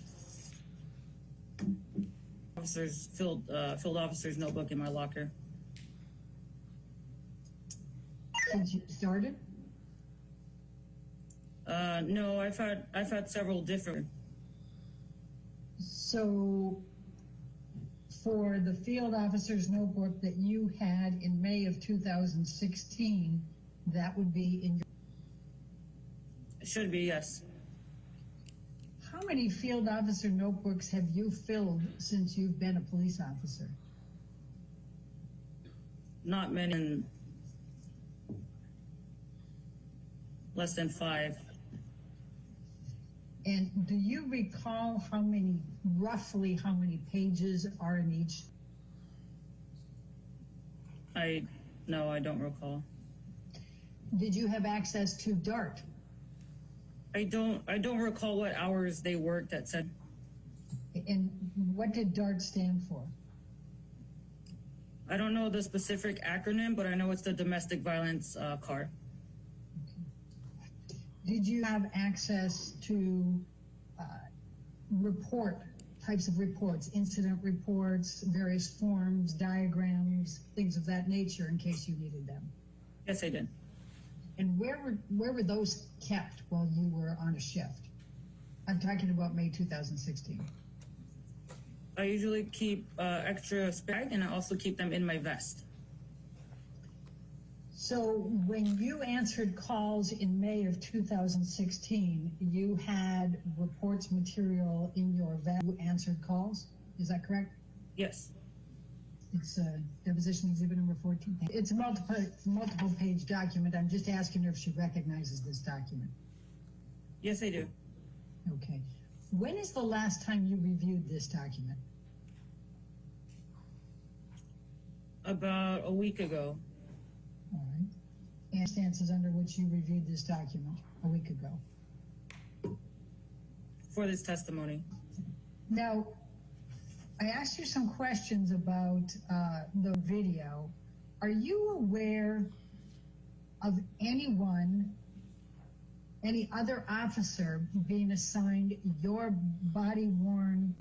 field officer's notebook in my locker. Since you started? No, I've had several different. So for the field officer's notebook that you had in May of 2016, that would be in your... It should be, yes. How many field officer notebooks have you filled since you've been a police officer? Not many. Less than 5. And do you recall roughly how many pages are in each? No, I don't recall. Did you have access to DART? I don't recall what hours they worked at said. And what did DART stand for? I don't know the specific acronym, but I know it's the domestic violence card. Did you have access to types of reports, incident reports, various forms, diagrams, things of that nature in case you needed them? Yes, I did. And where were those kept while you were on a shift? I'm talking about May 2016. I usually keep extra bag, and I also keep them in my vest. So when you answered calls in May of 2016, you had reports material in your vest. You answered calls. Is that correct? Yes. It's deposition exhibit number 14. It's a multiple page document. I'm just asking her if she recognizes this document. Yes, I do. Okay. When is the last time you reviewed this document? About a week ago. All right. And circumstances under which you reviewed this document a week ago. For this testimony. Now, I asked you some questions about the video. Are you aware of any other officer being assigned your body-worn?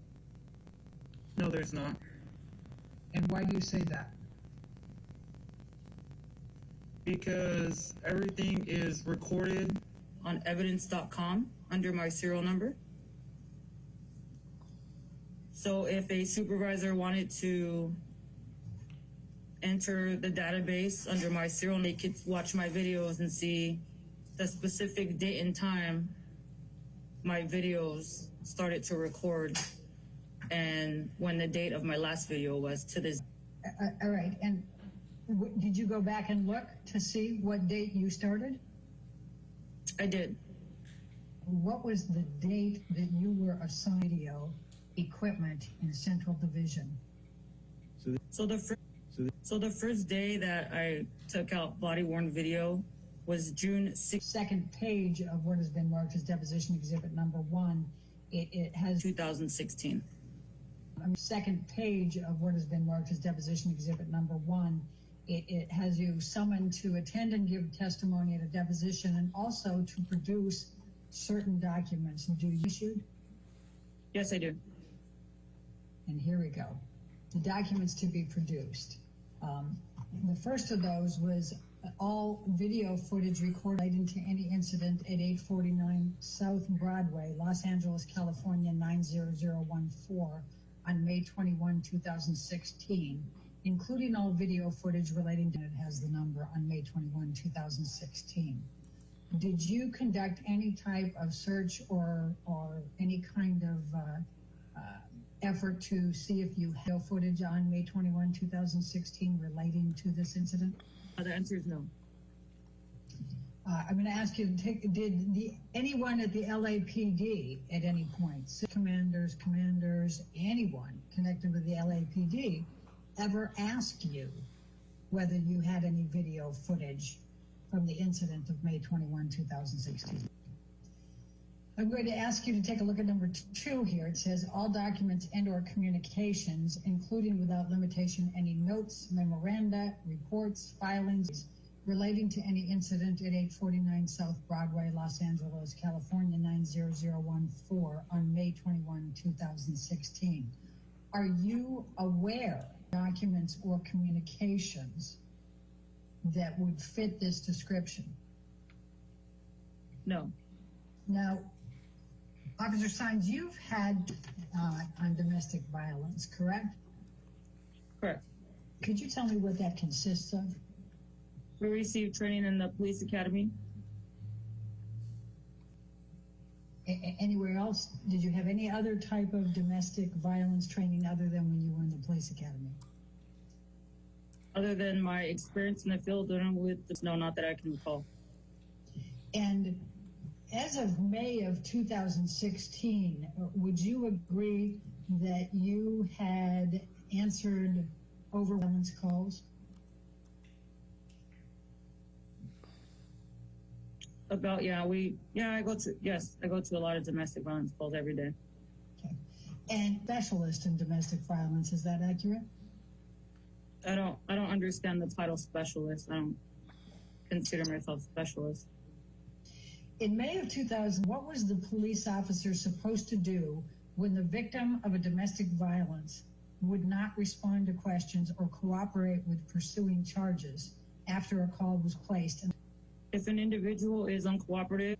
No, there's not. And why do you say that? Because everything is recorded on evidence.com under my serial number. So if a supervisor wanted to enter the database under my serial, they could watch my videos and see the specific date and time my videos started to record and when the date of my last video was to this. All right. And did you go back and look to see what date you started? I did. What was the date that you were assigned video equipment in Central Division? So the first day that I took out body-worn video was June 6th. Second page of what has been marked as deposition exhibit number 1. It has 2016. Second page of what has been marked as deposition exhibit number 1. It has you summoned to attend and give testimony at a deposition and also to produce certain documents. Do you issued? Yes, I do. And here we go. The documents to be produced. The first of those was all video footage recorded relating to any incident at 849 South Broadway, Los Angeles, California, 90014 on May 21, 2016, including all video footage relating to it has the number on May 21, 2016. Did you conduct any type of search or any kind of effort to see if you have footage on May 21, 2016 relating to this incident? The answer is no. I'm going to ask you, did anyone at the LAPD at any point, commanders, anyone connected with the LAPD, ever ask you whether you had any video footage from the incident of May 21, 2016? I'm going to ask you to take a look at number 2 here. It says all documents and or communications, including without limitation any notes, memoranda, reports, filings, relating to any incident at 849 South Broadway, Los Angeles, California, 90014 on May 21, 2016. Are you aware of documents or communications that would fit this description? No. Now, Officer Sines, you've had on domestic violence, correct? Correct. Could you tell me what that consists of? We received training in the police academy. Anywhere else? Did you have any other type of domestic violence training other than when you were in the police academy? Other than my experience in the field, no, not that I can recall. And as of May of 2016, would you agree that you had answered over violence calls? I go to a lot of domestic violence calls every day. Okay. And specialist in domestic violence, is that accurate? I don't understand the title specialist. I don't consider myself specialist. In May of 2000, what was the police officer supposed to do when the victim of a domestic violence would not respond to questions or cooperate with pursuing charges after a call was placed? If an individual is uncooperative,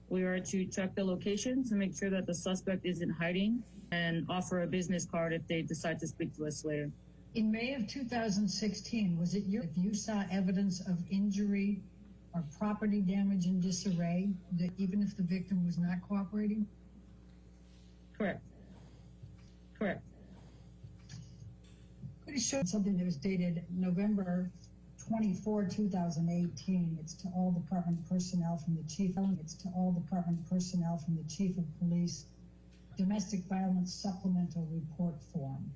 we are to check the location to make sure that the suspect is in hiding and offer a business card if they decide to speak to us later. In May of 2016, was it if you saw evidence of injury or property damage and disarray, that even if the victim was not cooperating? Correct. Correct. Could you show something that was dated November 24, 2018. It's to all department personnel from the chief. It's to all department personnel from the chief of police. Domestic violence supplemental report form.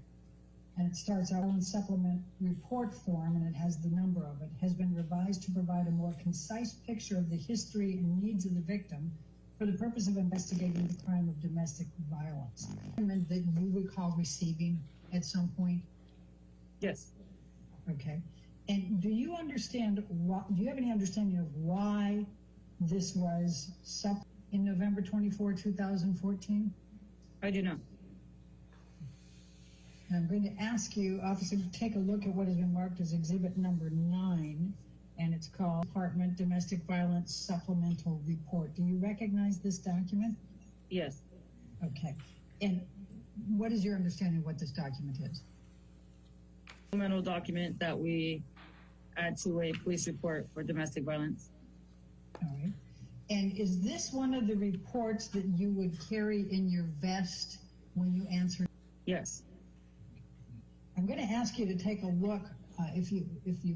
And it starts out on supplement report form, and it has the number of it. Has been revised to provide a more concise picture of the history and needs of the victim for the purpose of investigating the crime of domestic violence. That you recall receiving at some point? Yes. Okay. And do you understand, do you have any understanding of why this was in November 24, 2014? I do not. And I'm going to ask you, officer, to take a look at what has been marked as exhibit number 9, and it's called Department Domestic Violence Supplemental Report. Do you recognize this document? Yes. Okay. And what is your understanding of what this document is? Supplemental document that we add to a police report for domestic violence. All right. And is this one of the reports that you would carry in your vest when you answer? Yes. I'm going to ask you to take a look, if you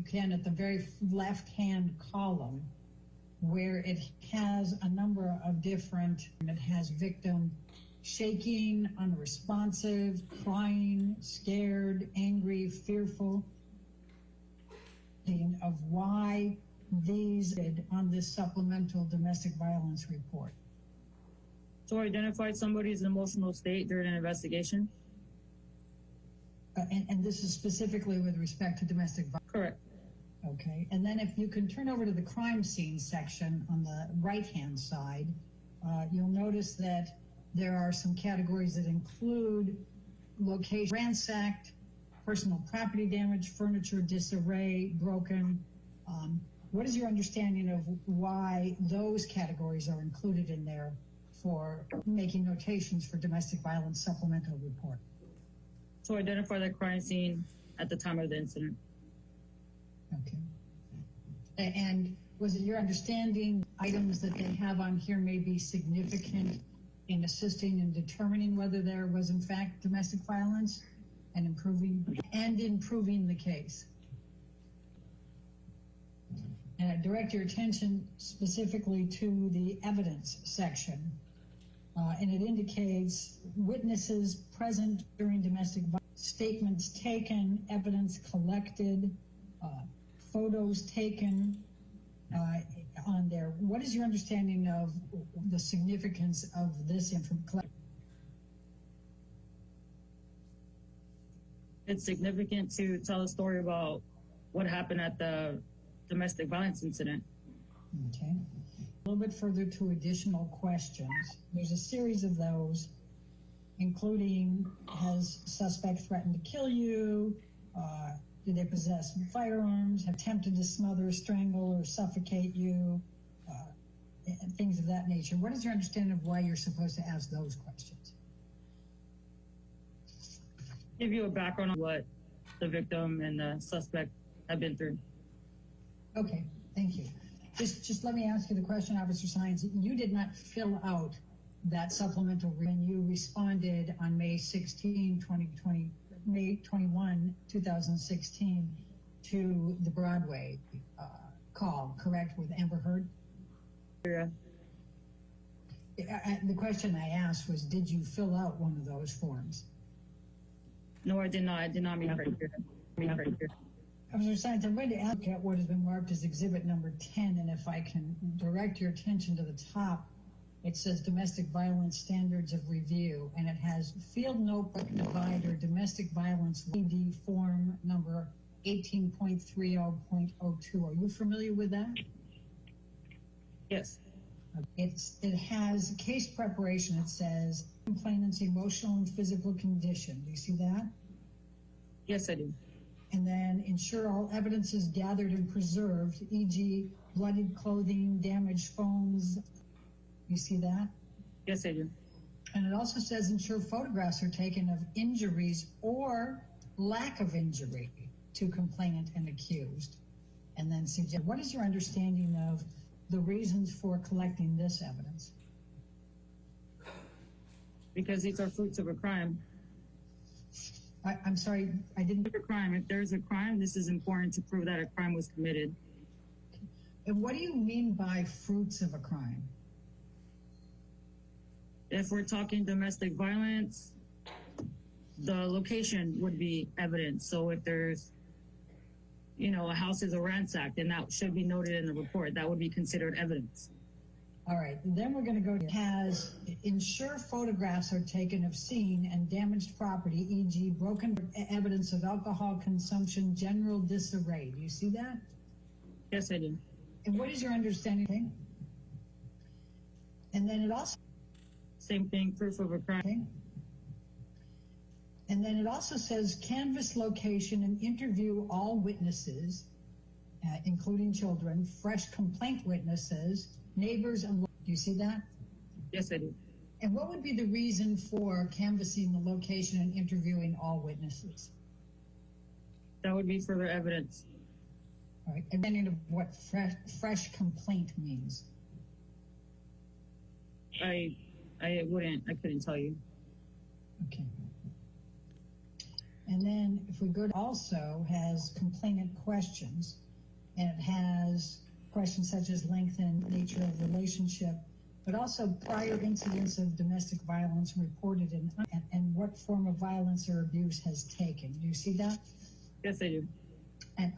can, at the very left-hand column, where it has a number of different. It has victim shaking, unresponsive, crying, scared, angry, fearful, of why these on this supplemental domestic violence report. So identify somebody's emotional state during an investigation? And this is specifically with respect to domestic violence? Correct. Okay. And then if you can turn over to the crime scene section on the right-hand side, you'll notice that there are some categories that include location ransacked, personal property damage, furniture disarray, broken. What is your understanding of why those categories are included in there for making notations for domestic violence supplemental report? So identify the crime scene at the time of the incident. Okay. And was it your understanding items that they have on here may be significant in assisting in determining whether there was in fact domestic violence and improving the case? And I direct your attention specifically to the evidence section. And it indicates witnesses present during domestic violence, statements taken, evidence collected, photos taken on there. What is your understanding of the significance of this information? It's significant to tell a story about what happened at the domestic violence incident. Okay. A little bit further to additional questions. There's a series of those, including, has suspect threatened to kill you? Do they possess firearms? Have attempted to smother, strangle, or suffocate you? And things of that nature. What is your understanding of why you're supposed to ask those questions? Give you a background on what the victim and the suspect have been through. Okay, thank you. Just let me ask you the question, Officer Science. You did not fill out that supplemental when you responded on May 21, 2016 to the Broadway call, correct, with Amber Heard? Yeah. The question I asked was, did you fill out one of those forms? No, I did not. I did not meet criteria. Officer Science, I'm going to ask at what has been marked as exhibit number 10, and if I can direct your attention to the top, it says domestic violence standards of review, and it has field notebook divider domestic violence ED form number 18.30.02. Are you familiar with that? Yes. It has case preparation. It says complainant's emotional and physical condition. Do you see that? Yes, I do. And then ensure all evidence is gathered and preserved, e.g. blooded clothing, damaged phones. You see that? Yes, I do. And it also says ensure photographs are taken of injuries or lack of injury to complainant and accused. And then suggest, what is your understanding of the reasons for collecting this evidence? Because these are fruits of a crime. I'm sorry, I didn't. A crime. If there's a crime, this is important to prove that a crime was committed. And what do you mean by fruits of a crime? If we're talking domestic violence, the location would be evidence. So if there's, a house is ransacked, and that should be noted in the report, that would be considered evidence. All right, then we're going to go to has ensure photographs are taken of scene and damaged property, e.g. broken evidence of alcohol consumption, general disarray. Do you see that? Yes, I do. And what is your understanding? And then it also... Same thing, proof of a crime. Okay. And then it also says canvass location and interview all witnesses, including children, fresh complaint witnesses, neighbors, and do you see that? Yes, I do. And what would be the reason for canvassing the location and interviewing all witnesses? That would be further evidence. All right, and then of what fresh complaint means. I couldn't tell you. Okay. And then if we go to also has complainant questions, and it has questions such as length and nature of relationship, but also prior incidents of domestic violence reported and what form of violence or abuse has taken. Do you see that? Yes, I do. And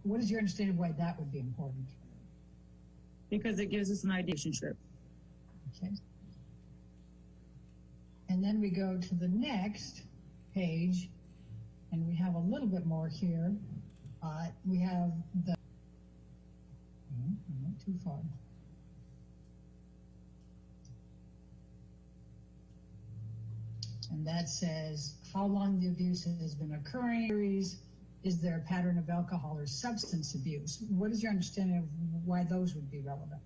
what is your understanding of why that would be important? Because it gives us an idea. Okay. And then we go to the next page, and we have a little bit more here. We have the not too far. And that says how long the abuse has been occurring. Is there a pattern of alcohol or substance abuse? What is your understanding of why those would be relevant?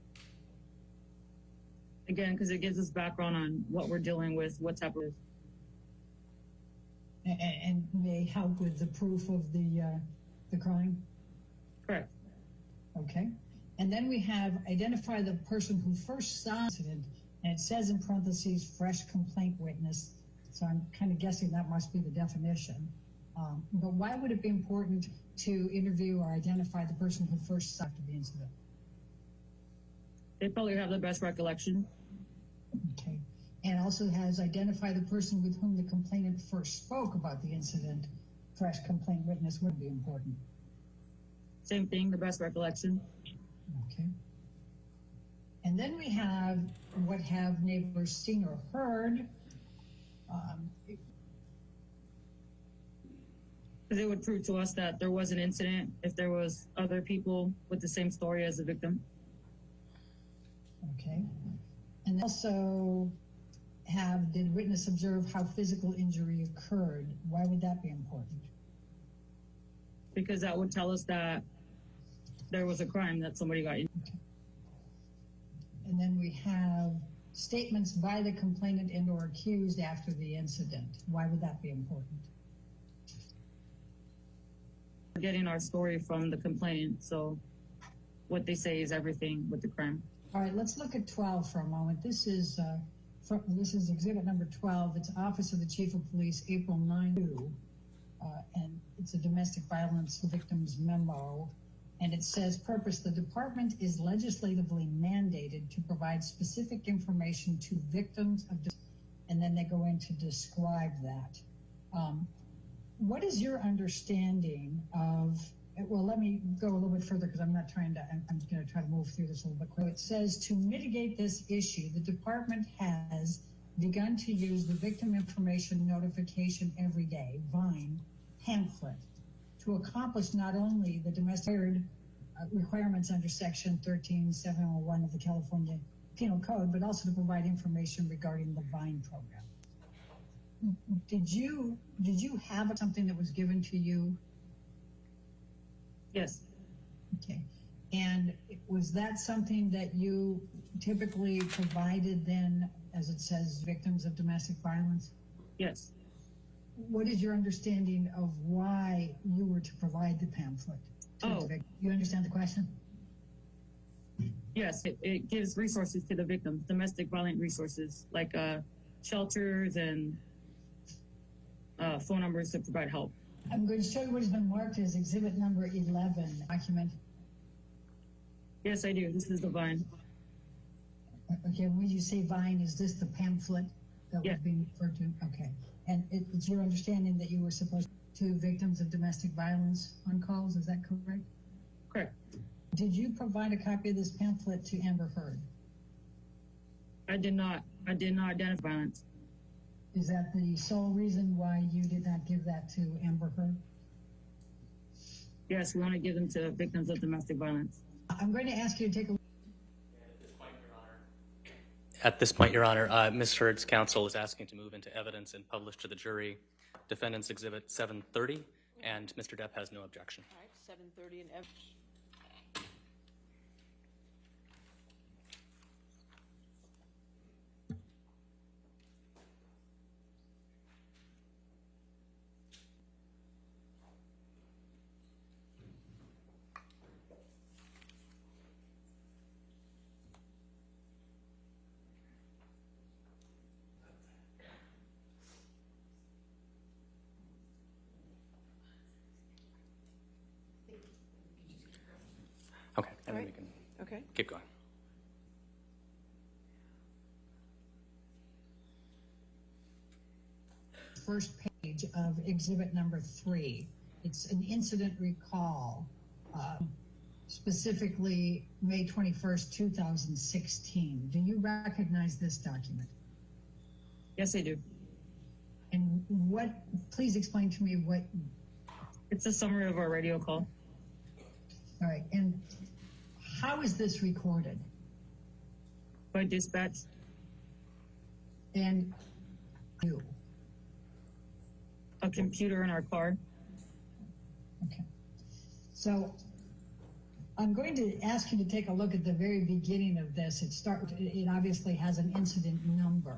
Again, because it gives us background on what we're dealing with, what type of... And may help with the proof of the crime? Correct. Okay. And then we have identify the person who first saw the incident, and it says in parentheses, fresh complaint witness. So I'm kind of guessing that must be the definition. But why would it be important to interview or identify the person who first saw the incident? They probably have the best recollection. Okay. And also has identify the person with whom the complainant first spoke about the incident. Fresh complaint witness would be important. Same thing, the best recollection. Okay. And then we have what have neighbors seen or Because it would prove to us that there was an incident if there was other people with the same story as the victim. Okay. And also did witness observe how physical injury occurred? Why would that be important? Because that would tell us that there was a crime, that somebody got injured. Okay. And then we have statements by the complainant and or accused after the incident. Why would that be important? We're getting our story from the complainant, so what they say is everything with the crime. All right, let's look at 12 for a moment. This is exhibit number 12. It's Office of the Chief of Police, April 9, and it's a domestic violence victims memo. And it says, purpose, the department is legislatively mandated to provide specific information to victims of, and then they go in to describe that. What is your understanding of, well, let me go a little bit further because I'm going to try to move through this a little bit quicker. It says, to mitigate this issue, the department has begun to use the Victim Information Notification Every Day, VINE, pamphlet to accomplish not only the domestic requirements under Section 13701 of the California Penal Code, but also to provide information regarding the VINE program. Did you have something that was given to you? Yes. Okay. And was that something that you typically provided then, as it says, victims of domestic violence? Yes. What is your understanding of why you were to provide the pamphlet? You understand the question? Yes, it gives resources to the victims, domestic violent resources, like shelters and phone numbers to provide help. I'm going to show you what has been marked as exhibit number 11 document. Yes, I do. This is the VINE. Okay, when you say VINE, is this the pamphlet that was being referred to? Okay. And it's your understanding that you were supposed to victims of domestic violence on calls, is that correct? Correct. Did you provide a copy of this pamphlet to Amber Heard? I did not identify violence. Is that the sole reason why you did not give that to Amber Heard? Yes, we want to give them to victims of domestic violence. I'm going to ask you to take a At this point, Your Honor, Ms. Heard's counsel is asking to move into evidence and publish to the jury Defendant's Exhibit 730, and Mr. Depp has no objection. All right, 730 and Okay, and then we can keep going. First page of exhibit number 3. It's an incident recall, specifically May 21st, 2016. Do you recognize this document? Yes, I do. And please explain to me what. It's a summary of our radio call. All right, and how is this recorded? By dispatch. And you? A computer in our car. Okay. So I'm going to ask you to take a look at the very beginning of this. It obviously has an incident number.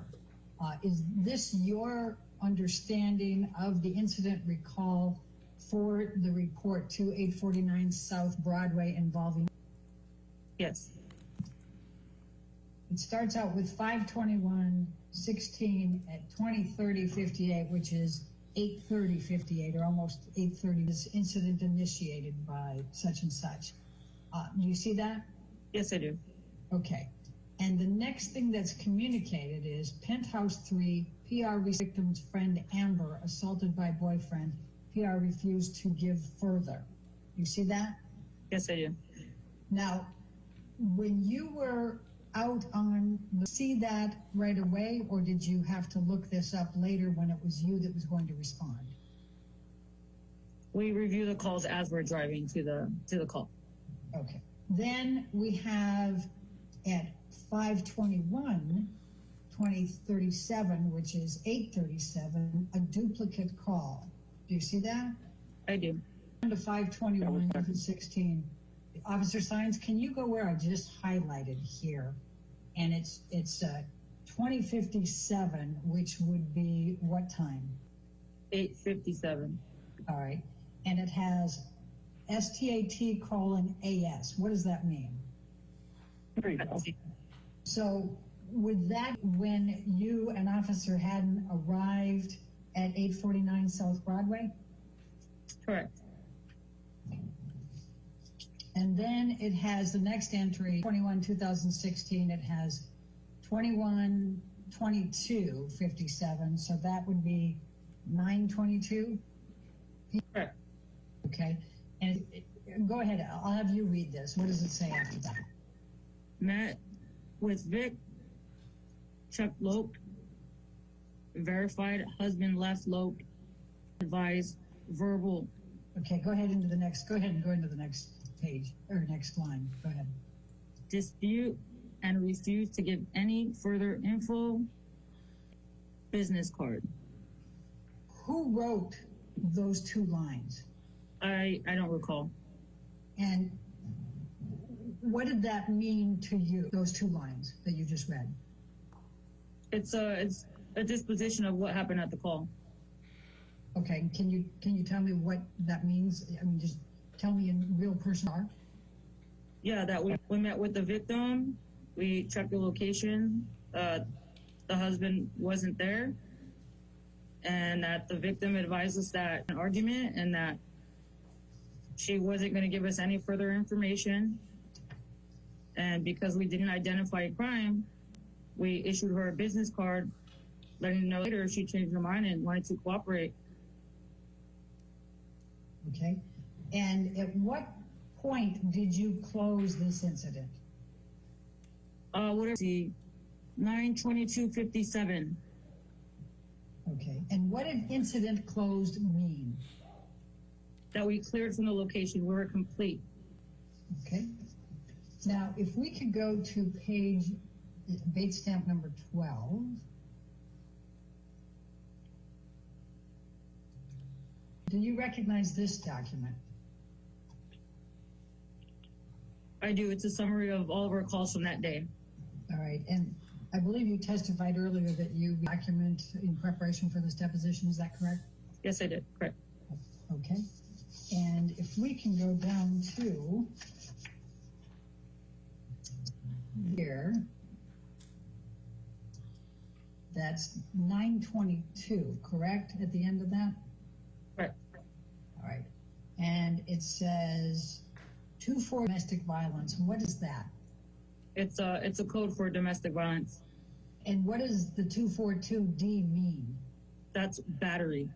Is this your understanding of the incident recall for the report 2849 South Broadway involving? Yes. It starts out with 5/21/16 at 20:30:58, which is 8:30:58, or almost 8:30. This incident initiated by such and such. Do you see that? Yes, I do. Okay. And the next thing that's communicated is Penthouse 3, PR victim's friend Amber assaulted by boyfriend. PR refused to give further. You see that? Yes, I do. Now, when you were out see that right away, or did you have to look this up later when it was you that was going to respond? We review the calls as we're driving to the call. Okay. Then we have at 5:21, 2037, which is 8:37, a duplicate call. Do you see that? I do. To 5:21, 16. Officer Science, can you go where I just highlighted here? And it's 2057, which would be what time? 8:57. All right. And it has STAT:AS. What does that mean? There you go. So would that, when you and Officer Haddon arrived at 849 South Broadway? Correct. And then it has the next entry, 21/2016, it has 21/22/57, so that would be 9/22? Correct. Okay, and go ahead, I'll have you read this. What does it say after that? Met with Vic, Chuck loped, verified husband left loped, advised verbal. Okay, go ahead into the next, go ahead and go into the next page, or next line, go ahead. Dispute and refuse to give any further info, business card. Who wrote those two lines? I don't recall. And what did that mean to you, those two lines that you just read? It's a disposition of what happened at the call. Okay, can you tell me what that means? I mean, just tell me in real person. Yeah, that we met with the victim, we checked the location, the husband wasn't there, and that the victim advised us that an argument and that she wasn't going to give us any further information. And because we didn't identify a crime, we issued her a business card, letting her know later she changed her mind and wanted to cooperate. Okay, and at what point did you close this incident? What is the 9/22/57? Okay, and what did incident closed mean? That we cleared from the location, we were complete. Okay, now if we could go to page Bates stamp number 12. Do you recognize this document? I do. It's a summary of all of our calls from that day. All right, and I believe you testified earlier that you document in preparation for this deposition, is that correct? Yes, I did. Correct. Okay, and if we can go down to here, that's 9/22, correct, at the end of that? Correct. All right, and it says 2-4 domestic violence. What is that? It's a code for domestic violence. And what does the 242D mean? That's battery.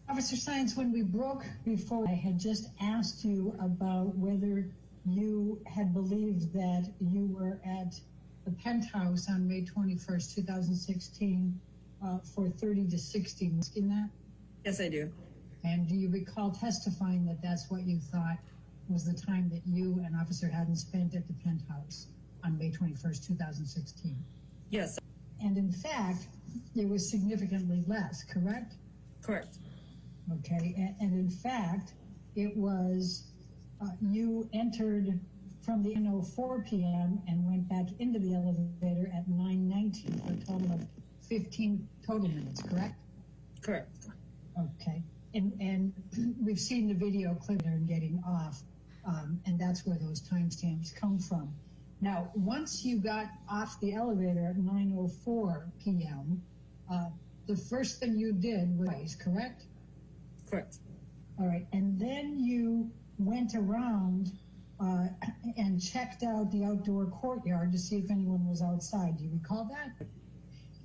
Officer Science, when we broke before, I had just asked you about whether you had believed that you were at the penthouse on May 21st, 2016 for 30 to 60. In that? Yes, I do. And do you recall testifying that that's what you thought was the time that you and Officer Haddon spent at the penthouse on May 21st, 2016? Yes. And in fact, it was significantly less, correct? Correct. Okay, and in fact, it was, you entered from the 9:04 p.m. and went back into the elevator at 9:19 for a total of 15 total minutes, correct? Correct. Okay, and we've seen the video clip there and getting off, and that's where those timestamps come from. Now, once you got off the elevator at 9:04 p.m., the first thing you did was, correct? Correct. All right, and then you went around and checked out the outdoor courtyard to see if anyone was outside. Do you recall that?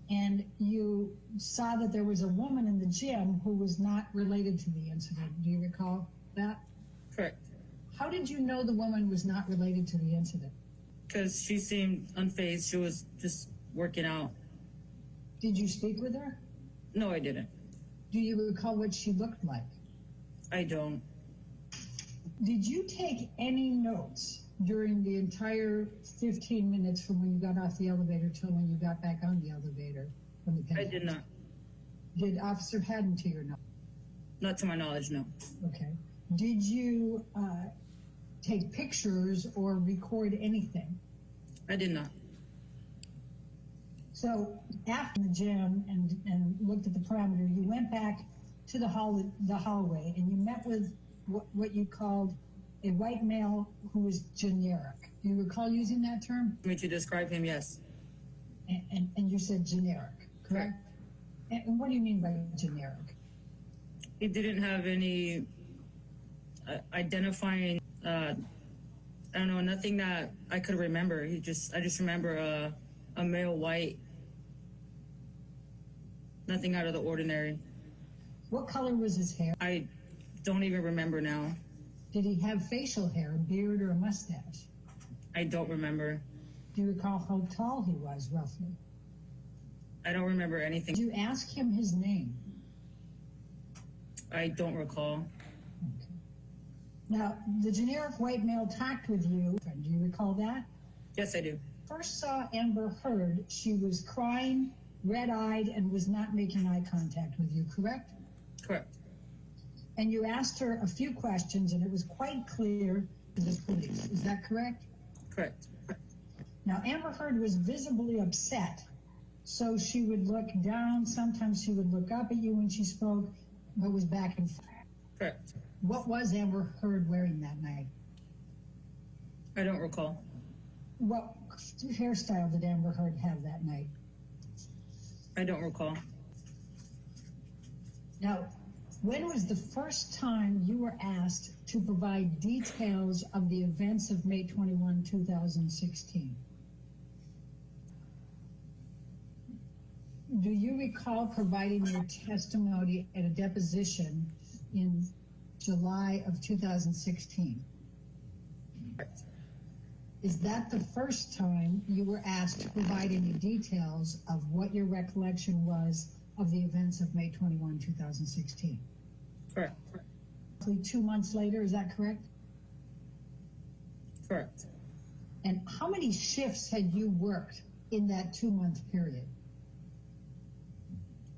And you saw that there was a woman in the gym who was not related to the incident. Do you recall that? Correct. How did you know the woman was not related to the incident? Because she seemed unfazed. She was just working out. Did you speak with her? No, I didn't. Do you recall what she looked like? I don't. Did you take any notes during the entire 15 minutes from when you got off the elevator till when you got back on the elevator from the penthouse? I did not. Did Officer Haddon to your knowledge? Not to my knowledge, no. Okay. Did you take pictures or record anything? I did not. So after the gym and looked at the perimeter, you went back to the hallway and you met with what you called a white male who was generic. Do you recall using that term? Me to describe him, yes. And you said generic, correct? And what do you mean by generic? He didn't have any identifying, I don't know, nothing that I could remember. I just remember a male white, nothing out of the ordinary. What color was his hair? I don't even remember now. Did he have facial hair, a beard, or a mustache? I don't remember. Do you recall how tall he was, roughly? I don't remember anything. Did you ask him his name? I don't recall. Okay. Now, the generic white male talked with you. Do you recall that? Yes, I do. First saw Amber Heard. She was crying, red-eyed, and was not making eye contact with you, correct? Correct. And you asked her a few questions, and it was quite clear to the police. Is that correct? Correct. Now, Amber Heard was visibly upset, so she would look down. Sometimes she would look up at you when she spoke, but was back and forth. Correct. What was Amber Heard wearing that night? I don't recall. What hairstyle did Amber Heard have that night? I don't recall. Now, when was the first time you were asked to provide details of the events of May 21, 2016? Do you recall providing your testimony at a deposition in July of 2016? Correct. Is that the first time you were asked to provide any details of what your recollection was of the events of May 21, 2016? Correct. Roughly 2 months later, is that correct? Correct. And how many shifts had you worked in that 2-month period?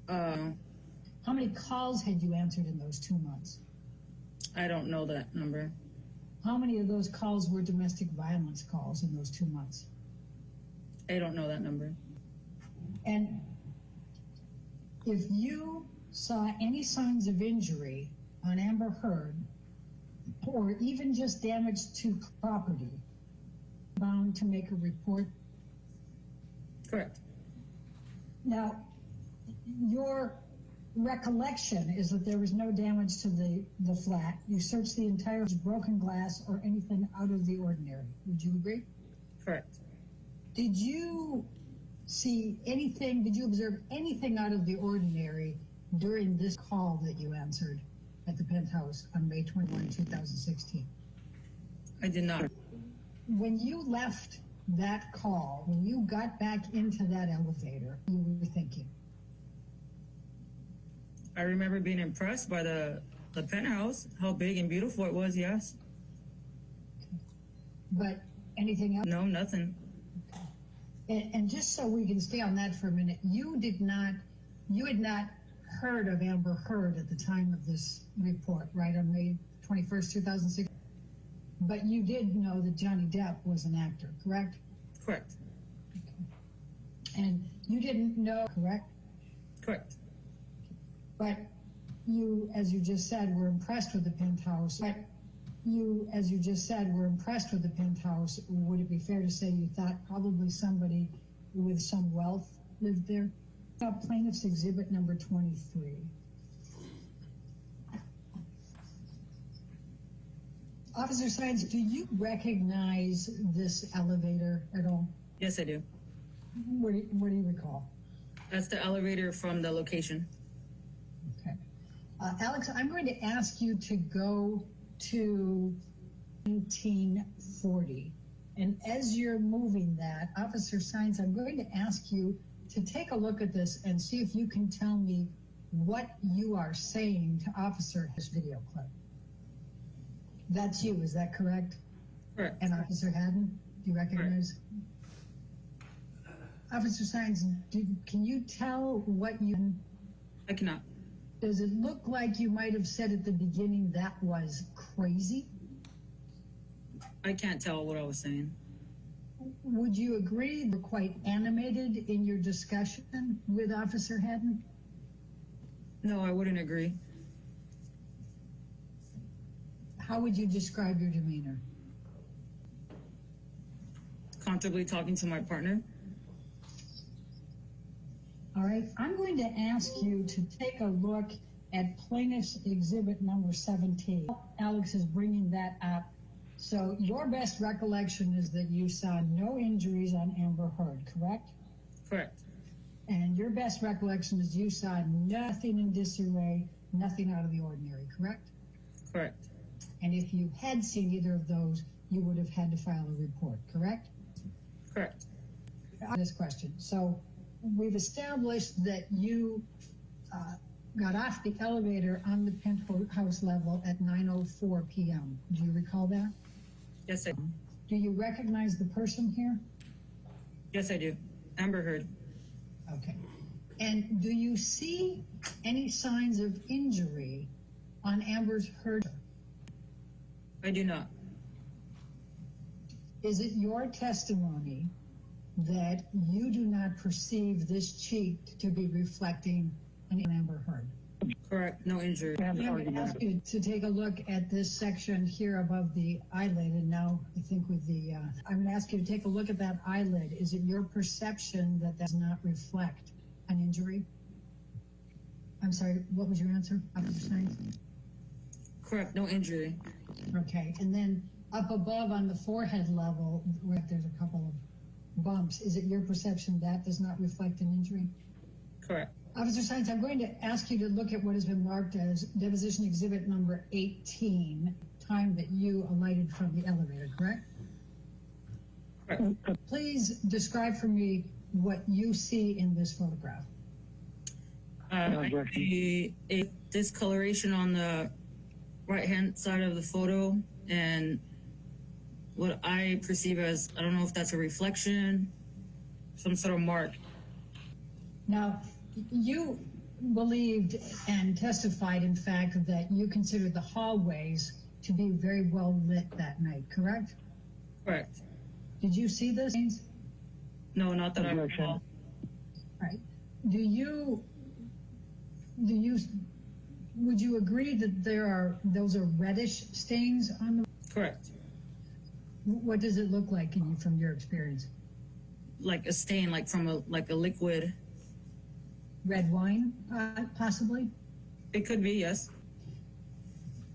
How many calls had you answered in those 2 months? I don't know that number. How many of those calls were domestic violence calls in those 2 months? I don't know that number. And if you saw any signs of injury on Amber Heard, or even just damage to property, bound to make a report? Correct. Now, your recollection is that there was no damage to the flat. You searched the entire broken glass or anything out of the ordinary. Would you agree? Correct. Did you see anything, did you observe anything out of the ordinary during this call that you answered at the penthouse on May 21, 2016? I did not. When you left that call, when you got back into that elevator, you were thinking? I remember being impressed by the penthouse, how big and beautiful it was, yes. But anything else? No, nothing. And just so we can stay on that for a minute, you had not heard of Amber Heard at the time of this report, right, on May 21st, 2006? But you did know that Johnny Depp was an actor, correct? Correct. Okay. And you didn't know, correct? Correct. But you, as you just said, were impressed with the penthouse. But you, as you just said, were impressed with the penthouse. Would it be fair to say you thought probably somebody with some wealth lived there? Plaintiff's Exhibit number 23. Officer Science, do you recognize this elevator at all? Yes, I do. What do you recall? That's the elevator from the location. Okay. Alex, I'm going to ask you to go to 1940. And as you're moving that, Officer Science, I'm going to ask you to take a look at this and see if you can tell me what you are saying to Officer his video clip. That's you, is that correct? Correct. And Officer Haddon, do you recognize? Officer Sines, can you tell what you... I cannot. Does it look like you might have said at the beginning that was crazy? I can't tell what I was saying. Would you agree you're quite animated in your discussion with Officer Haddon? No, I wouldn't agree. How would you describe your demeanor? Comfortably talking to my partner. All right, I'm going to ask you to take a look at plaintiff's exhibit number 17. Alex is bringing that up. So your best recollection is that you saw no injuries on Amber Heard, correct? Correct. And your best recollection is you saw nothing in disarray, nothing out of the ordinary, correct? Correct. And if you had seen either of those, you would have had to file a report, correct? Correct. This question. So we've established that you got off the elevator on the penthouse level at 9:04 p.m. Do you recall that? Yes, I do. Do you recognize the person here? Yes, I do. Amber Heard. Okay. And do you see any signs of injury on Amber Heard? I do not. Is it your testimony that you do not perceive this cheek to be reflecting an Amber Heard? Correct. No injury. I'm going to ask you to take a look at this section here above the eyelid, and now I think with the, I'm going to ask you to take a look at that eyelid. Is it your perception that does not reflect an injury? I'm sorry, what was your answer, Officer Sainz? Correct. No injury. Okay, and then up above on the forehead level, where there's a couple of bumps, is it your perception that does not reflect an injury? Correct. Officer Sainz, I'm going to ask you to look at what has been marked as deposition exhibit number 18, time that you alighted from the elevator, correct? Correct. Please describe for me what you see in this photograph. I see a discoloration on the right-hand side of the photo, and what I perceive as, I don't know if that's a reflection, some sort of mark. Now, you believed and testified, in fact, that you considered the hallways to be very well lit that night, correct? Correct. Did you see this? No, not that I recall. Right. Would you agree that those are reddish stains on the? Correct. What does it look like from your experience? Like a stain, like from a liquid. Red wine, possibly? It could be, yes.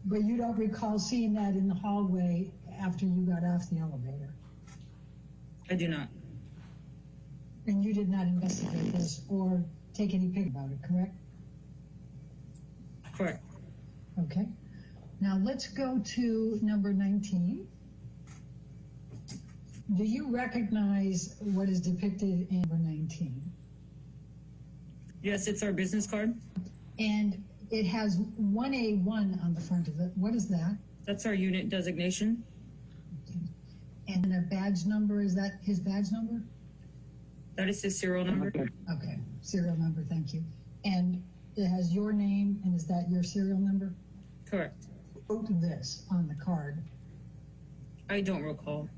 But you don't recall seeing that in the hallway after you got off the elevator? I do not. And you did not investigate this or take any picture about it, correct? Correct. Okay. Now let's go to number 19. Do you recognize what is depicted in number 19? Yes, it's our business card. And it has 1A1 on the front of it. What is that? That's our unit designation. Okay. And a badge number, is that his badge number? That is his serial number. Okay, serial number, thank you. And it has your name, and is that your serial number? Correct. Who wrote this on the card? I don't recall.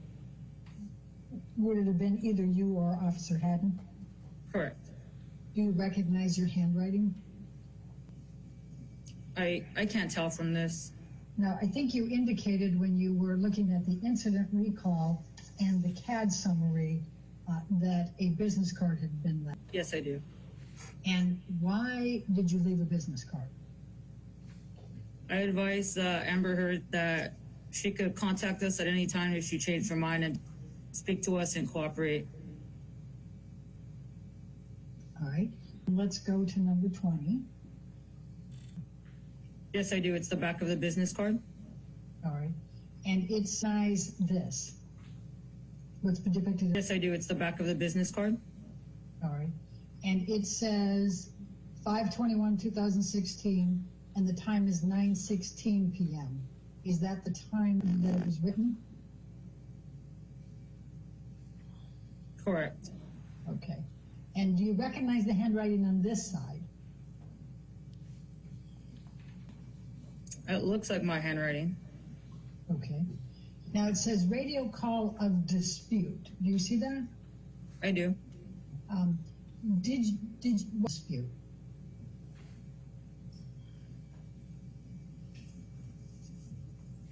Would it have been either you or Officer Haddon? Correct. Do you recognize your handwriting? I can't tell from this. Now, I think you indicated when you were looking at the incident recall and the CAD summary that a business card had been left. Yes, I do. And why did you leave a business card? I advise Amber Heard that she could contact us at any time if she changed her mind and speak to us and cooperate. All right, let's go to number 20. Yes, I do. It's the back of the business card. All right, and it says this. What's depicted? Yes, I do. It's the back of the business card. All right, and it says 5/21/2016, and the time is 9:16 p.m. Is that the time that it was written? Correct. Okay. And do you recognize the handwriting on this side? It looks like my handwriting. Okay. Now it says radio call of dispute. Do you see that? I do. Did you dispute?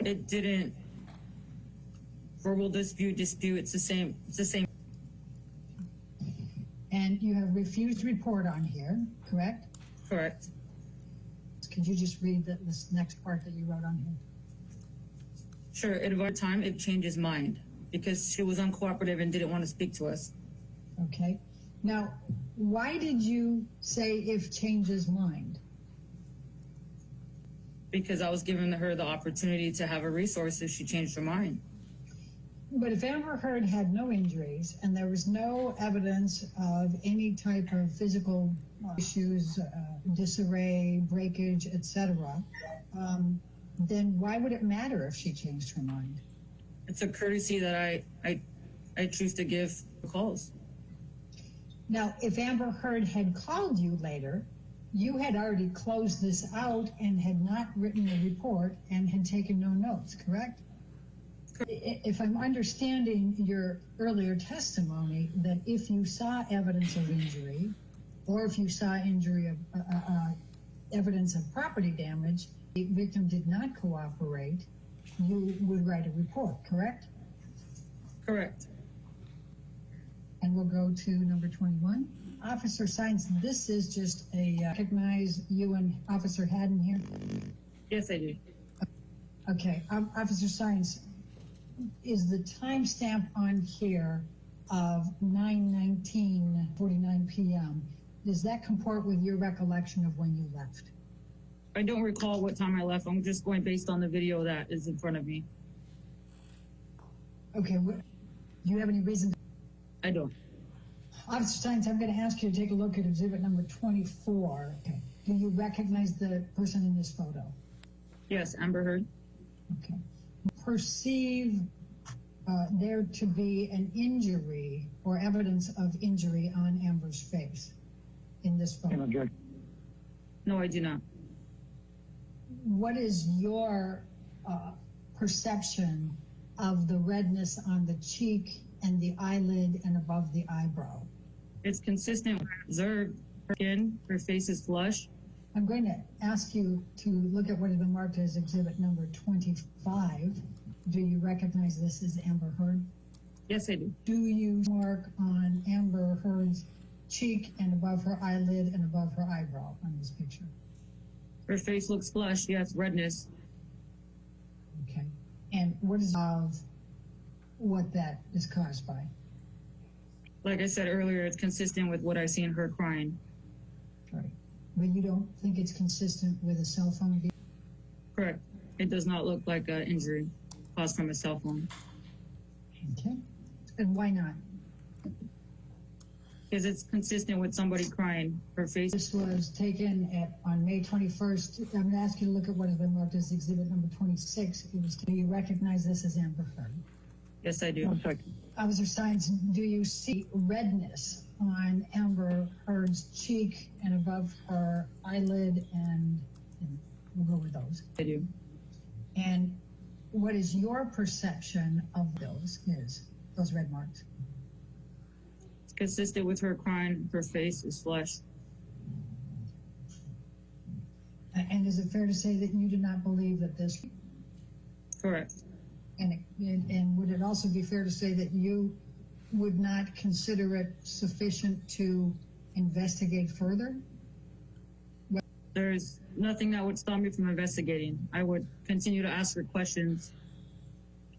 It didn't. Verbal dispute, it's the same. It's the same. And you have refused report on here, correct? Correct. Could you just read this next part that you wrote on here? Sure. At about time, it changed his mind because she was uncooperative and didn't want to speak to us. Okay. Now, why did you say if changes mind? Because I was giving her the opportunity to have a resource if she changed her mind. But if Amber Heard had no injuries and there was no evidence of any type of physical issues, disarray, breakage, etc., then why would it matter if she changed her mind? It's a courtesy that I choose to give calls. Now, if Amber Heard had called you later, you had already closed this out and had not written a report and had taken no notes, correct? If I'm understanding your earlier testimony, that if you saw evidence of injury, or if you saw injury of evidence of property damage, the victim did not cooperate, you would write a report, correct? Correct. And we'll go to number 21. Officer Science, this is just a recognize you and Officer Haddon here? Yes, I do. Okay, Officer Science, is the timestamp on here of 9:19:49 p.m., does that comport with your recollection of when you left? I don't recall what time I left. I'm just going based on the video that is in front of me. Okay, do you have any reason? I don't. Officer Steins, I'm going to ask you to take a look at exhibit number 24. Okay. Do you recognize the person in this photo? Yes, Amber Heard. Okay. Perceive there to be an injury or evidence of injury on Amber's face in this photo? No, I do not. What is your perception of the redness on the cheek and the eyelid and above the eyebrow? It's consistent with observed skin. Her face is flush. I'm going to ask you to look at what has been marked as exhibit number 25. Do you recognize this as Amber Heard? Yes, I do. Do you mark on Amber Heard's cheek and above her eyelid and above her eyebrow on this picture? Her face looks flush. Yes, redness. Okay. And what is of what that is caused by? Like I said earlier, it's consistent with what I see in her crying. Right. But you don't think it's consistent with a cell phone? Correct. It does not look like an injury caused from a cell phone. Okay. And why not? Because it's consistent with somebody crying. Her face. This was taken on May 21st. I'm going to ask you to look at what has been marked as exhibit number 26. Do you recognize this as Amber Heard? Yes, I do. Officer Science, do you see redness on Amber Heard's cheek and above her eyelid, and we'll go with those? I do. And what is your perception of those red marks? It's consistent with her crying. Her face is flushed. And is it fair to say that you do not believe that this? Correct. And would it also be fair to say that you would not consider it sufficient to investigate further? There's nothing that would stop me from investigating. I would continue to ask her questions,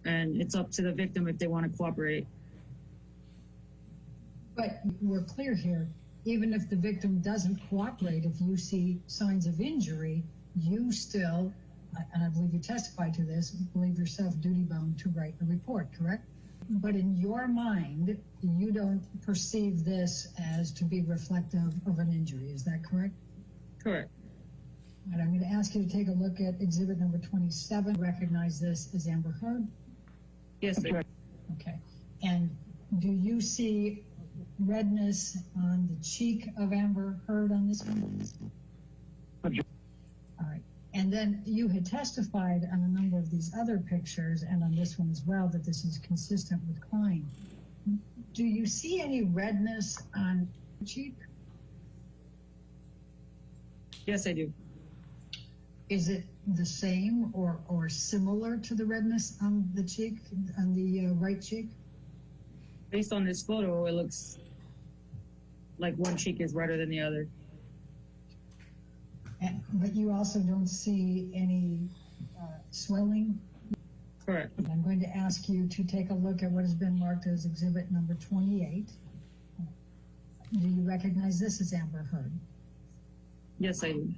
and it's up to the victim if they want to cooperate. But we're clear here, even if the victim doesn't cooperate, if you see signs of injury, you still, and I believe you testified to this, believe yourself duty-bound to write a report, correct? But in your mind, you don't perceive this as to be reflective of an injury. Is that correct? Correct. And I'm going to ask you to take a look at exhibit number 27. Recognize this as Amber Heard? Yes, sir. Okay. And do you see redness on the cheek of Amber Heard on this one? All right. And then you had testified on a number of these other pictures and on this one as well that this is consistent with crime. Do you see any redness on the cheek? Yes, I do. Is it the same or similar to the redness on the cheek, on the right cheek? Based on this photo, it looks like one cheek is redder than the other. But you also don't see any swelling? Correct. I'm going to ask you to take a look at what has been marked as exhibit number 28. Do you recognize this as Amber Heard? Yes, I do.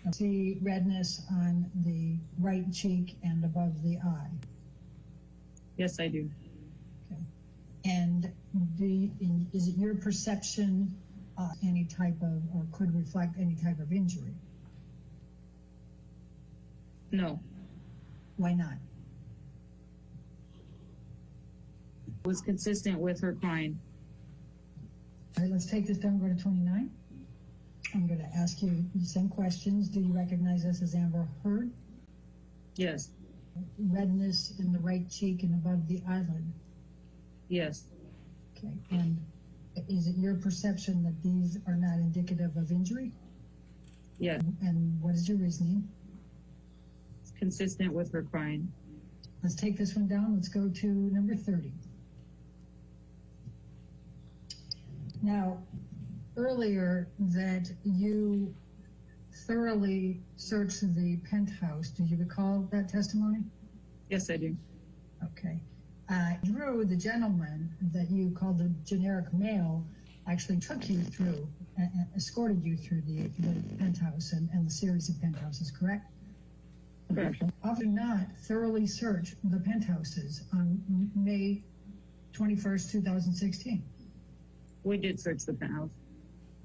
I see redness on the right cheek and above the eye. Yes, I do. Okay. And is it your perception any type of, or could reflect any type of injury? No. Why not? It was consistent with her crying. All right, let's take this down, go to 29. I'm going to ask you the same questions. Do you recognize this as Amber Heard? Yes. Redness in the right cheek and above the eyelid? Yes. Okay. And is it your perception that these are not indicative of injury? Yes. And what is your reasoning? It's consistent with her crying. Let's take this one down. Let's go to number 30. Now, earlier that you thoroughly searched the penthouse. Do you recall that testimony? Yes, I do. Okay. Drew, the gentleman that you called the generic male, actually took you through, escorted you through the penthouse and the series of penthouses, correct? Correct. Often not thoroughly search the penthouses on May 21st, 2016. We did search the penthouse.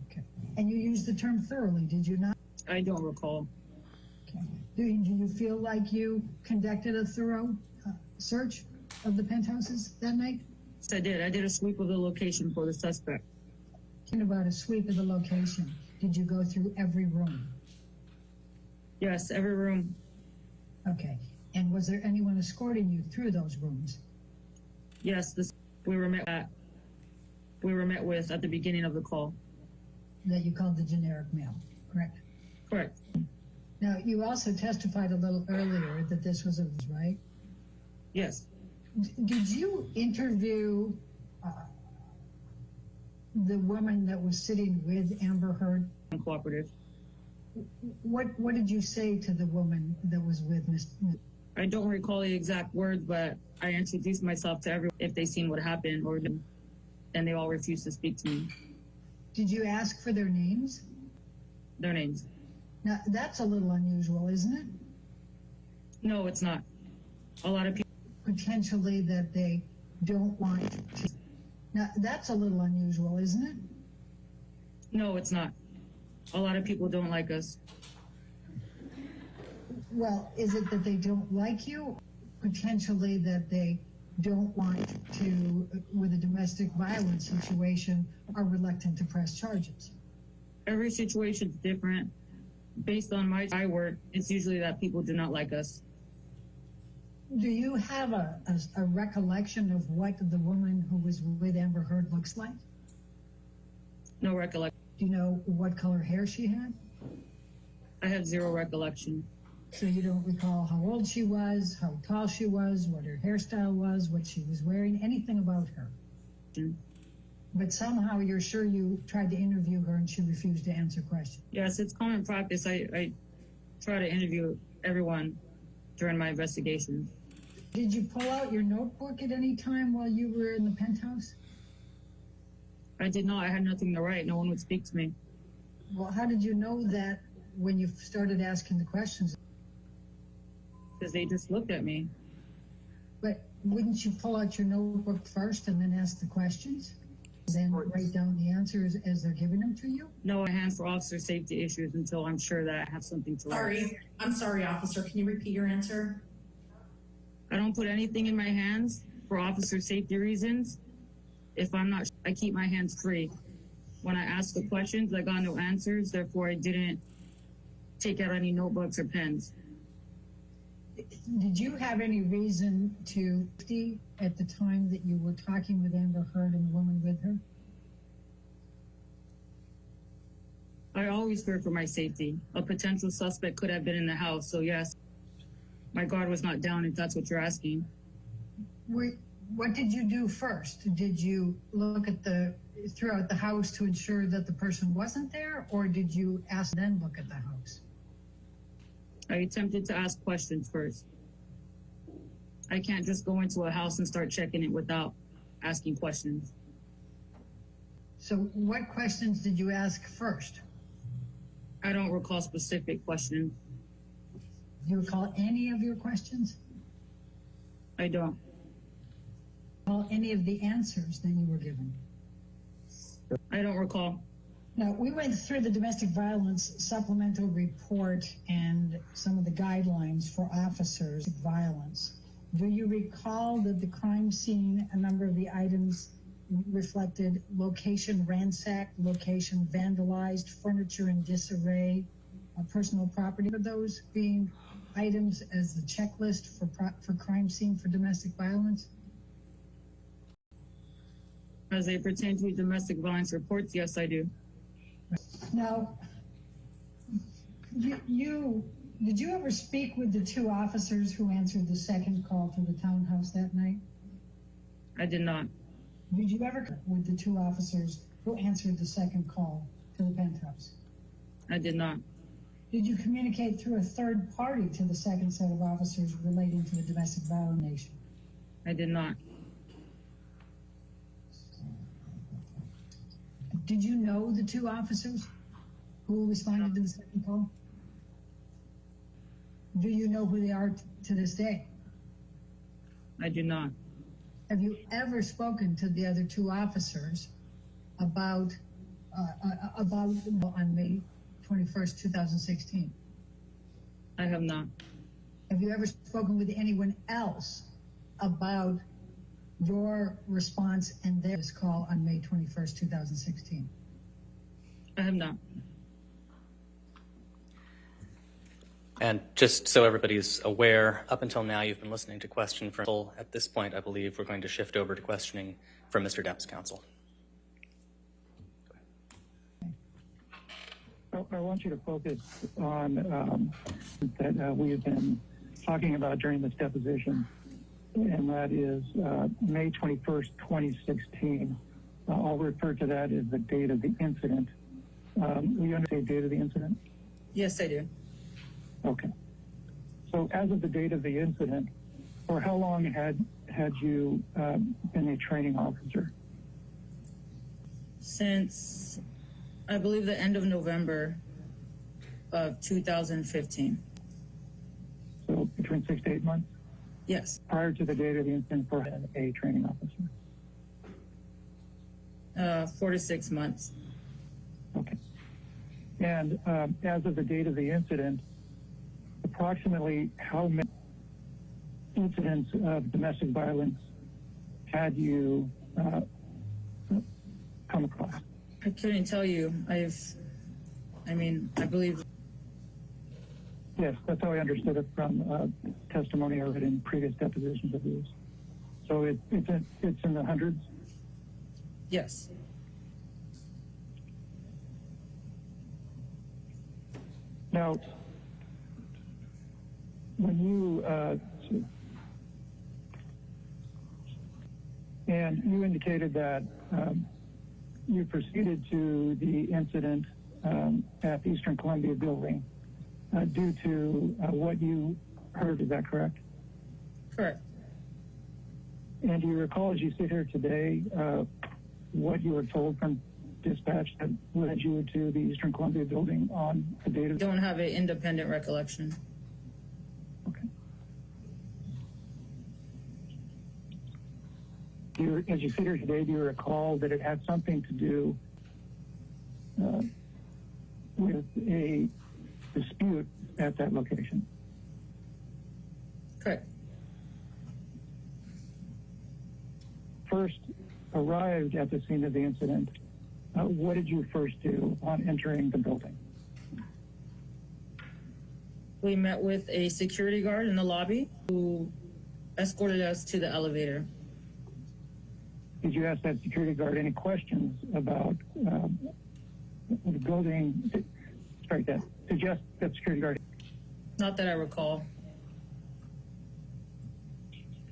Okay. And you used the term thoroughly, did you not? I don't recall. Okay. Do you feel like you conducted a thorough search of the penthouses that night? Yes, I did. I did a sweep of the location for the suspect. Talking about a sweep of the location, did you go through every room? Yes, every room. Okay. And was there anyone escorting you through those rooms? Yes, we were met with at the beginning of the call. That you called the generic male, correct? Correct. Now, you also testified a little earlier that this was a, right? Yes. Did you interview the woman that was sitting with Amber Heard? Uncooperative. What did you say to the woman that was with Miss? I don't recall the exact words, but I introduced myself to everyone if they seen what happened, and they all refused to speak to me. Did you ask for their names? Their names. Now, that's a little unusual, isn't it? No, it's not. A lot of people. Potentially that they don't want to. Now, that's a little unusual, isn't it? No, it's not. A lot of people don't like us. Well, is it that they don't like you? Potentially that they don't want to, with a domestic violence situation, are reluctant to press charges? Every situation is different. Based on my work, it's usually that people do not like us. Do you have a recollection of what the woman who was with Amber Heard looks like? No recollection. Do you know what color hair she had? I have zero recollection. So you don't recall how old she was, how tall she was, what her hairstyle was, what she was wearing, anything about her? But somehow you're sure you tried to interview her and she refused to answer questions. Yes, it's common practice. I try to interview everyone during my investigation. Did you pull out your notebook at any time while you were in the penthouse? I did not. I had nothing to write. No one would speak to me. Well, how did you know that when you started asking the questions? Because they just looked at me. But wouldn't you pull out your notebook first and then ask the questions? Then write down the answers as they're giving them to you? No, I hand for officer safety issues until I'm sure that I have something to write. I'm sorry, officer. Can you repeat your answer? I don't put anything in my hands for officer safety reasons. If I'm not, I keep my hands free. When I ask the questions, I got no answers. Therefore, I didn't take out any notebooks or pens. Did you have any reason to at the time that you were talking with Amber Heard and the woman with her? I always fear for my safety. A potential suspect could have been in the house, so yes, my guard was not down, if that's what you're asking. What did you do first? Did you look at throughout the house to ensure that the person wasn't there, or did you ask then look at the house? I attempted to ask questions first. I can't just go into a house and start checking it without asking questions. So what questions did you ask first? I don't recall specific questions. Do you recall any of your questions? I don't. Recall any of the answers that you were given? I don't recall. Now, we went through the domestic violence supplemental report and some of the guidelines for officers of violence. Do you recall that the crime scene, a number of the items reflected location ransacked, location vandalized, furniture in disarray, personal property? Are those being items as the checklist for crime scene for domestic violence? As they pertain to domestic violence reports, yes, I do. Now, did you ever speak with the two officers who answered the second call to the townhouse that night? I did not. Did you ever with the two officers who answered the second call to the penthouse? I did not. Did you communicate through a third party to the second set of officers relating to the domestic violence? I did not. Did you know the two officers who responded to the second call? Do you know who they are to this day? I do not. Have you ever spoken to the other two officers about on May 21st, 2016? I have not. Have you ever spoken with anyone else about your response and their call on May 21st, 2016? I have not. And just so everybody's aware, up until now you've been listening to question from. At this point, I believe we're going to shift over to questioning from Mr. Depp's counsel. I want you to focus on that we have been talking about during this deposition, and that is May 21st, 2016. I'll refer to that as the date of the incident. Will you understand the date of the incident? Yes, I do. Okay. So as of the date of the incident, for how long had you been a training officer? Since, I believe, the end of November of 2015. So between 6 to 8 months? Yes. Prior to the date of the incident for a training officer? 4 to 6 months. Okay. And as of the date of the incident, approximately how many incidents of domestic violence had you come across? I couldn't tell you. I believe. Yes, that's how I understood it from testimony I read in previous depositions of yours. So it's in the hundreds? Yes. Now, when you and you indicated that you proceeded to the incident at the Eastern Columbia building due to what you heard, is that correct? Correct. And do you recall, as you sit here today, what you were told from dispatch that led you to the Eastern Columbia building on the date of... Don't have an independent recollection. Okay. as you sit here today, do you recall that it had something to do with a dispute at that location? Correct. First arrived at the scene of the incident, what did you first do on entering the building? We met with a security guard in the lobby who escorted us to the elevator. Did you ask that security guard any questions about the building? Sorry, did you ask that security guard? Not that I recall.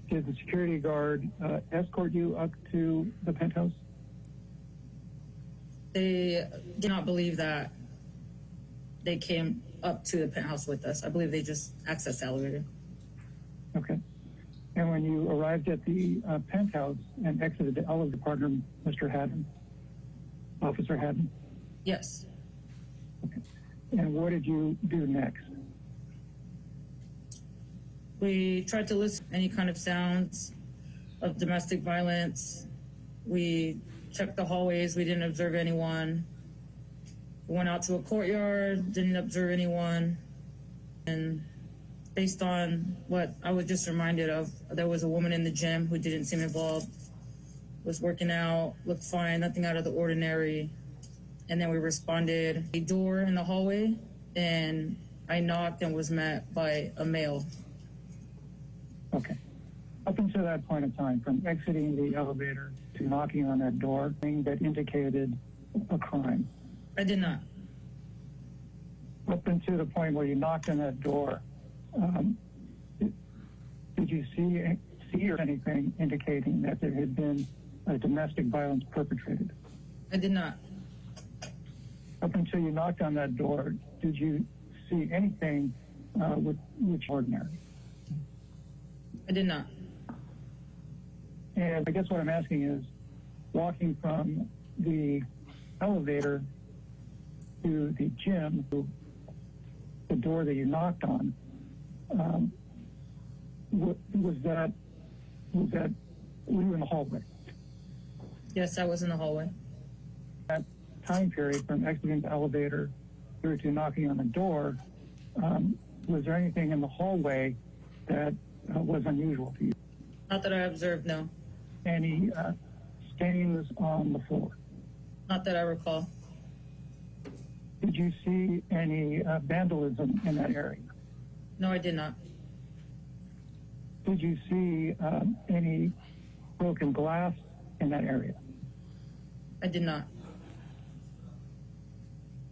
Did the security guard escort you up to the penthouse? They did not believe that they came up to the penthouse with us. I believe they just accessed the elevator. Okay. And when you arrived at the penthouse and exited the elevator, partner, Mr. Haddon, Officer Haddon? Yes. Okay. And what did you do next? We tried to listen to any kind of sounds of domestic violence. We checked the hallways. We didn't observe anyone. We went out to a courtyard, didn't observe anyone. And based on what I was just reminded of, there was a woman in the gym who didn't seem involved, was working out, looked fine, nothing out of the ordinary. And then we responded a door in the hallway, and I knocked and was met by a male. Okay. Up until that point in time, from exiting the elevator to knocking on that door, thing that indicated a crime. I did not. Up until the point where you knocked on that door, did you see or anything indicating that there had been a domestic violence perpetrated? I did not. Up until you knocked on that door, did you see anything which ordinary? I did not. And I guess what I'm asking is, walking from the elevator to the gym, to the door that you knocked on, were you in the hallway? Yes, I was in the hallway. That time period from exiting the elevator through to knocking on the door, was there anything in the hallway that was unusual to you? Not that I observed, no. Any stains on the floor? Not that I recall. Did you see any vandalism in that area? No, I did not. Did you see any broken glass in that area? I did not.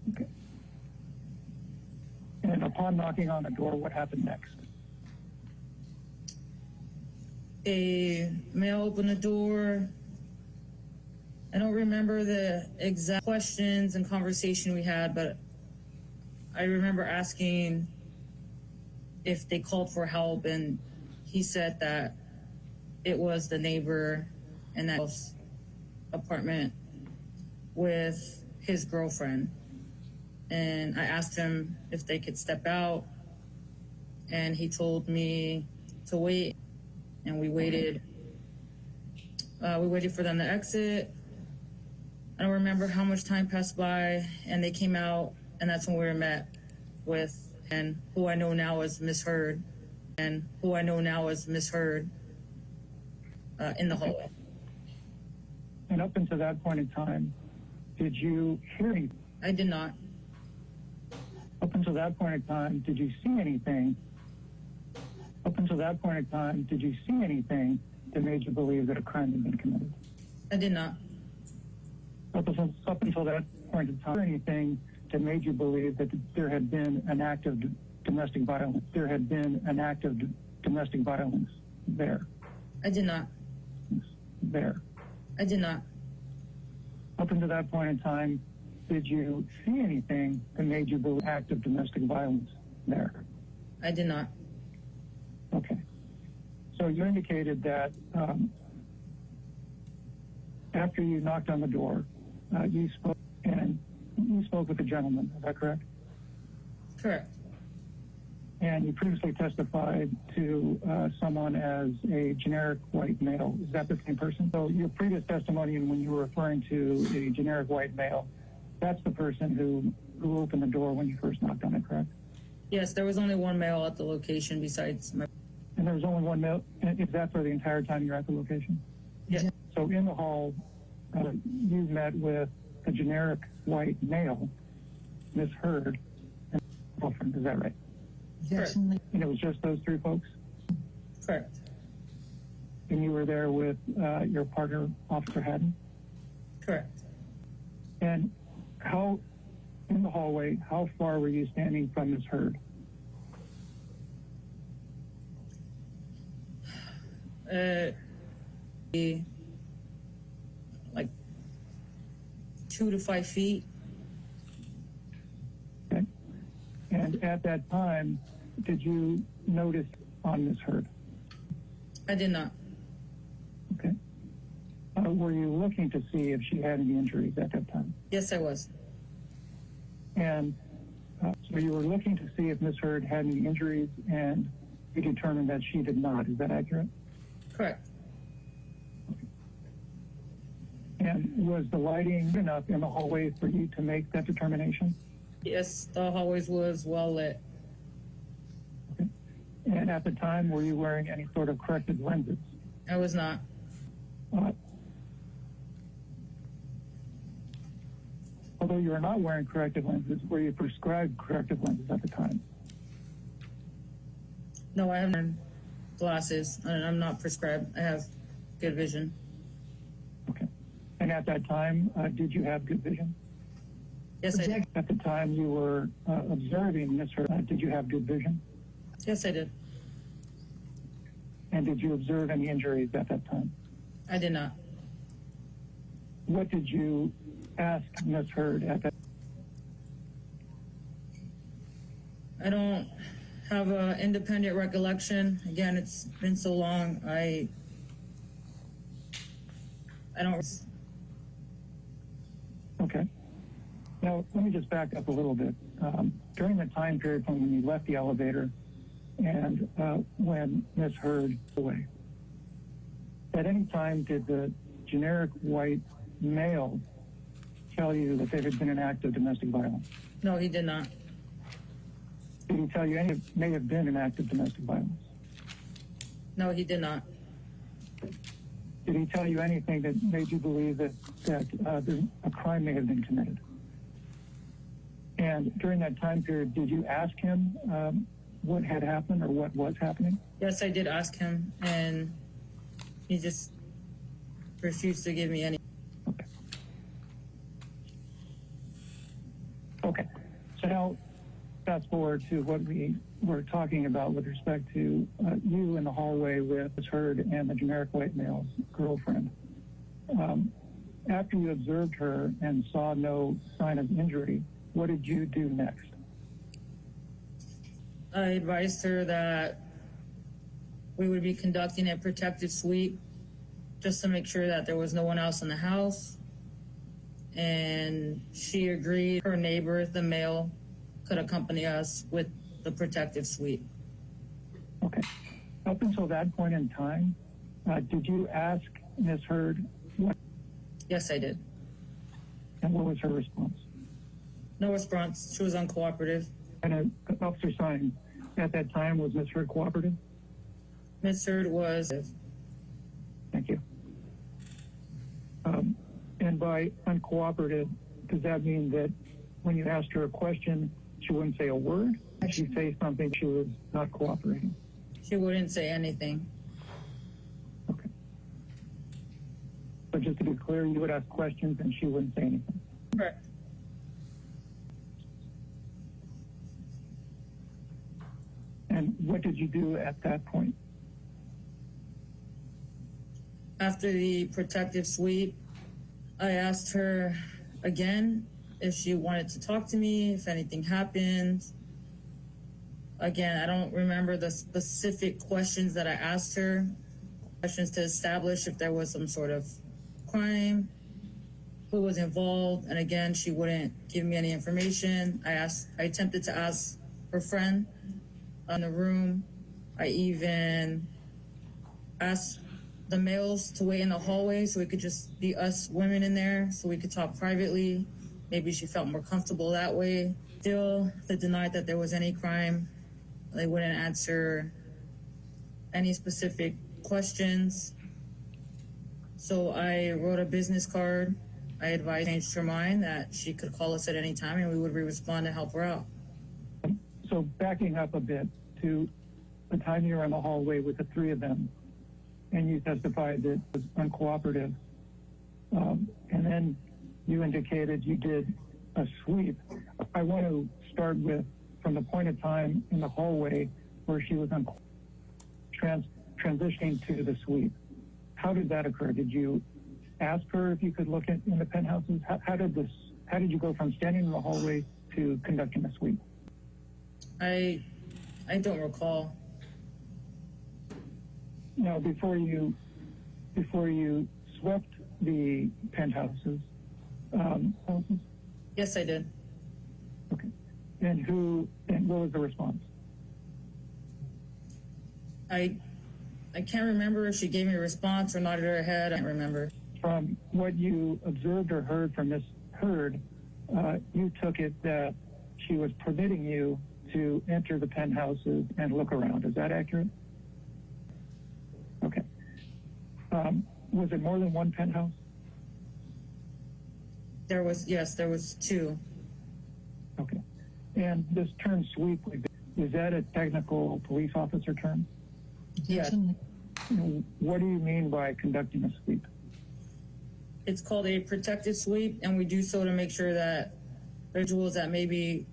Okay. And upon knocking on the door, what happened next? A male opened the door. I don't remember the exact questions and conversation we had, but I remember asking if they called for help, and he said that it was the neighbor in that house apartment with his girlfriend. And I asked him if they could step out, and he told me to wait, and we waited. We waited for them to exit. I don't remember how much time passed by, and they came out, and that's when we were met with, and who I know now as Miss Heard, in the hallway. And up until that point in time, did you hear anything? I did not. Up until that point in time, did you see anything? Up until that point in time, did you see anything that made you believe that a crime had been committed? I did not. Up until that point in time, anything that made you believe that there had been an act of domestic violence? There had been an act of domestic violence there? I did not. There? I did not. Up until that point in time, did you see anything that made you believe act of domestic violence there? I did not. Okay. So you indicated that after you knocked on the door, you spoke with a gentleman. Is that correct? Correct. and you previously testified to someone as a generic white male. Is that the same person? So your previous testimony, and when you were referring to a generic white male, that's the person who opened the door when you first knocked on it, correct? Yes, there was only one male at the location besides my... And there was only one male? Is that for the entire time you're at the location? Yes. So in the hall, you met with a generic white male, Miss Heard, and her girlfriend. Is that right? Correct. And it was just those three folks? Correct. And you were there with your partner, Officer Haddon? Correct. And how, in the hallway, how far were you standing from Miss Heard? Like 2 to 5 feet. Okay. And at that time, did you notice on Miss Heard? I did not. Okay. Were you looking to see if she had any injuries at that time? Yes, I was. And so you were looking to see if Miss Heard had any injuries, and you determined that she did not. Is that accurate? Correct. And was the lighting enough in the hallway for you to make that determination? Yes, the hallways was well lit. Okay. And at the time, were you wearing any sort of corrective lenses? I was not. Although you are not wearing corrective lenses, were you prescribed corrective lenses at the time? No, I have glasses, and I'm not prescribed. I have good vision. Okay. And at that time, did you have good vision? Yes, I did. At the time you were observing Miss Heard, did you have good vision? Yes, I did. And did you observe any injuries at that time? I did not. What did you ask Miss Heard at that? I don't have an independent recollection. Again, it's been so long. I don't. Okay. Now, let me just back up a little bit. During the time period from when you left the elevator and when Miss Heard away, at any time did the generic white male tell you that there had been an act of domestic violence? No, he did not. Did he tell you any may have been an act of domestic violence? No, he did not. Did he tell you anything that made you believe that a crime may have been committed? And during that time period, did you ask him what had happened or what was happening? Yes, I did ask him, and he just refused to give me any. Okay. Okay. So now, fast forward to what we were talking about with respect to you in the hallway with Ms. Heard and the generic white male's girlfriend. After you observed her and saw no sign of injury, what did you do next? I advised her that we would be conducting a protective sweep just to make sure that there was no one else in the house. And she agreed. Her neighbor, the male, could accompany us with the protective sweep. Okay. Up until that point in time, did you ask Ms. Heard what? Yes, I did. And what was her response? No response. She was uncooperative. And Officer Simon, at that time, was Ms. Heard cooperative? Ms. Heard was. Thank you. And by uncooperative, does that mean that when you asked her a question, she wouldn't say a word? Did she say something she was not cooperating? She wouldn't say anything. Okay. But just to be clear, you would ask questions and she wouldn't say anything? Correct. And what did you do at that point? After the protective sweep, I asked her again if she wanted to talk to me, if anything happened. Again, I don't remember the specific questions that I asked her. Questions to establish if there was some sort of crime, who was involved, and again, she wouldn't give me any information. I attempted to ask her friend on the room. I even asked the males to wait in the hallway so it could just be us women in there so we could talk privately. Maybe she felt more comfortable that way. Still, they denied that there was any crime. They wouldn't answer any specific questions. So I wrote a business card. I advised her, changed her mind, that she could call us at any time and we would respond to help her out. So backing up a bit to the time you were in the hallway with the three of them, and you testified that it was uncooperative, and then you indicated you did a sweep. I want to start with from the point of time in the hallway where she was transitioning to the sweep. How did that occur? Did you ask her if you could look in the penthouses? How did you go from standing in the hallway to conducting a sweep? I don't recall. Now, before you swept the penthouses, yes, I did. Okay. And what was the response? I can't remember if she gave me a response or nodded her head. I can't remember. From what you observed or heard from Ms. Heard, you took it that she was permitting you to enter the penthouses and look around. Is that accurate? Okay. Was it more than one penthouse? Yes, there was two. Okay. And this term sweep, is that a technical police officer term? Yes. What do you mean by conducting a sweep? It's called a protective sweep, and we do so to make sure that individuals that may be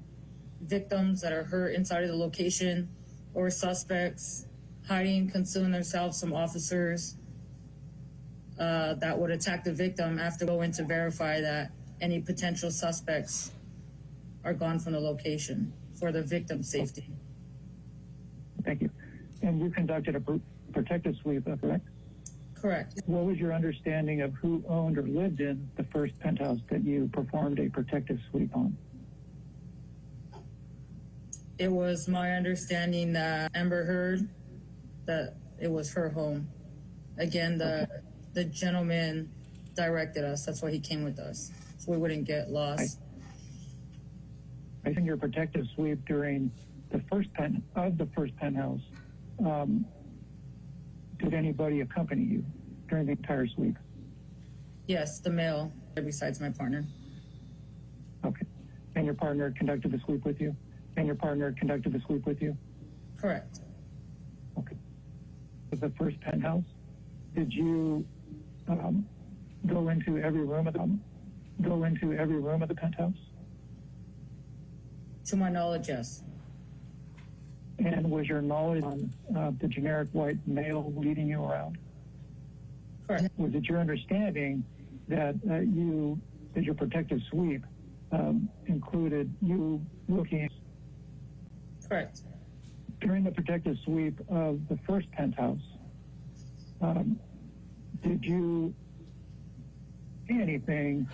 victims that are hurt inside of the location or suspects hiding, concealing themselves from officers that would attack the victim after go in to verify that any potential suspects are gone from the location for the victim's safety. Thank you. And you conducted a protective sweep, correct? Correct. What was your understanding of who owned or lived in the first penthouse that you performed a protective sweep on? It was my understanding that Amber Heard, that it was her home. Again, the gentleman directed us. That's why he came with us, so we wouldn't get lost. I think your protective sweep during the first penthouse, did anybody accompany you during the entire sweep? Yes, the male, besides my partner. Okay. And your partner conducted the sweep with you? Correct. Okay. With the first penthouse, did you go into every room of the penthouse? To my knowledge, yes. And was your knowledge on the generic white male leading you around? Correct. Was it your understanding that your protective sweep included you looking? Correct. During the protective sweep of the first penthouse, did you see anything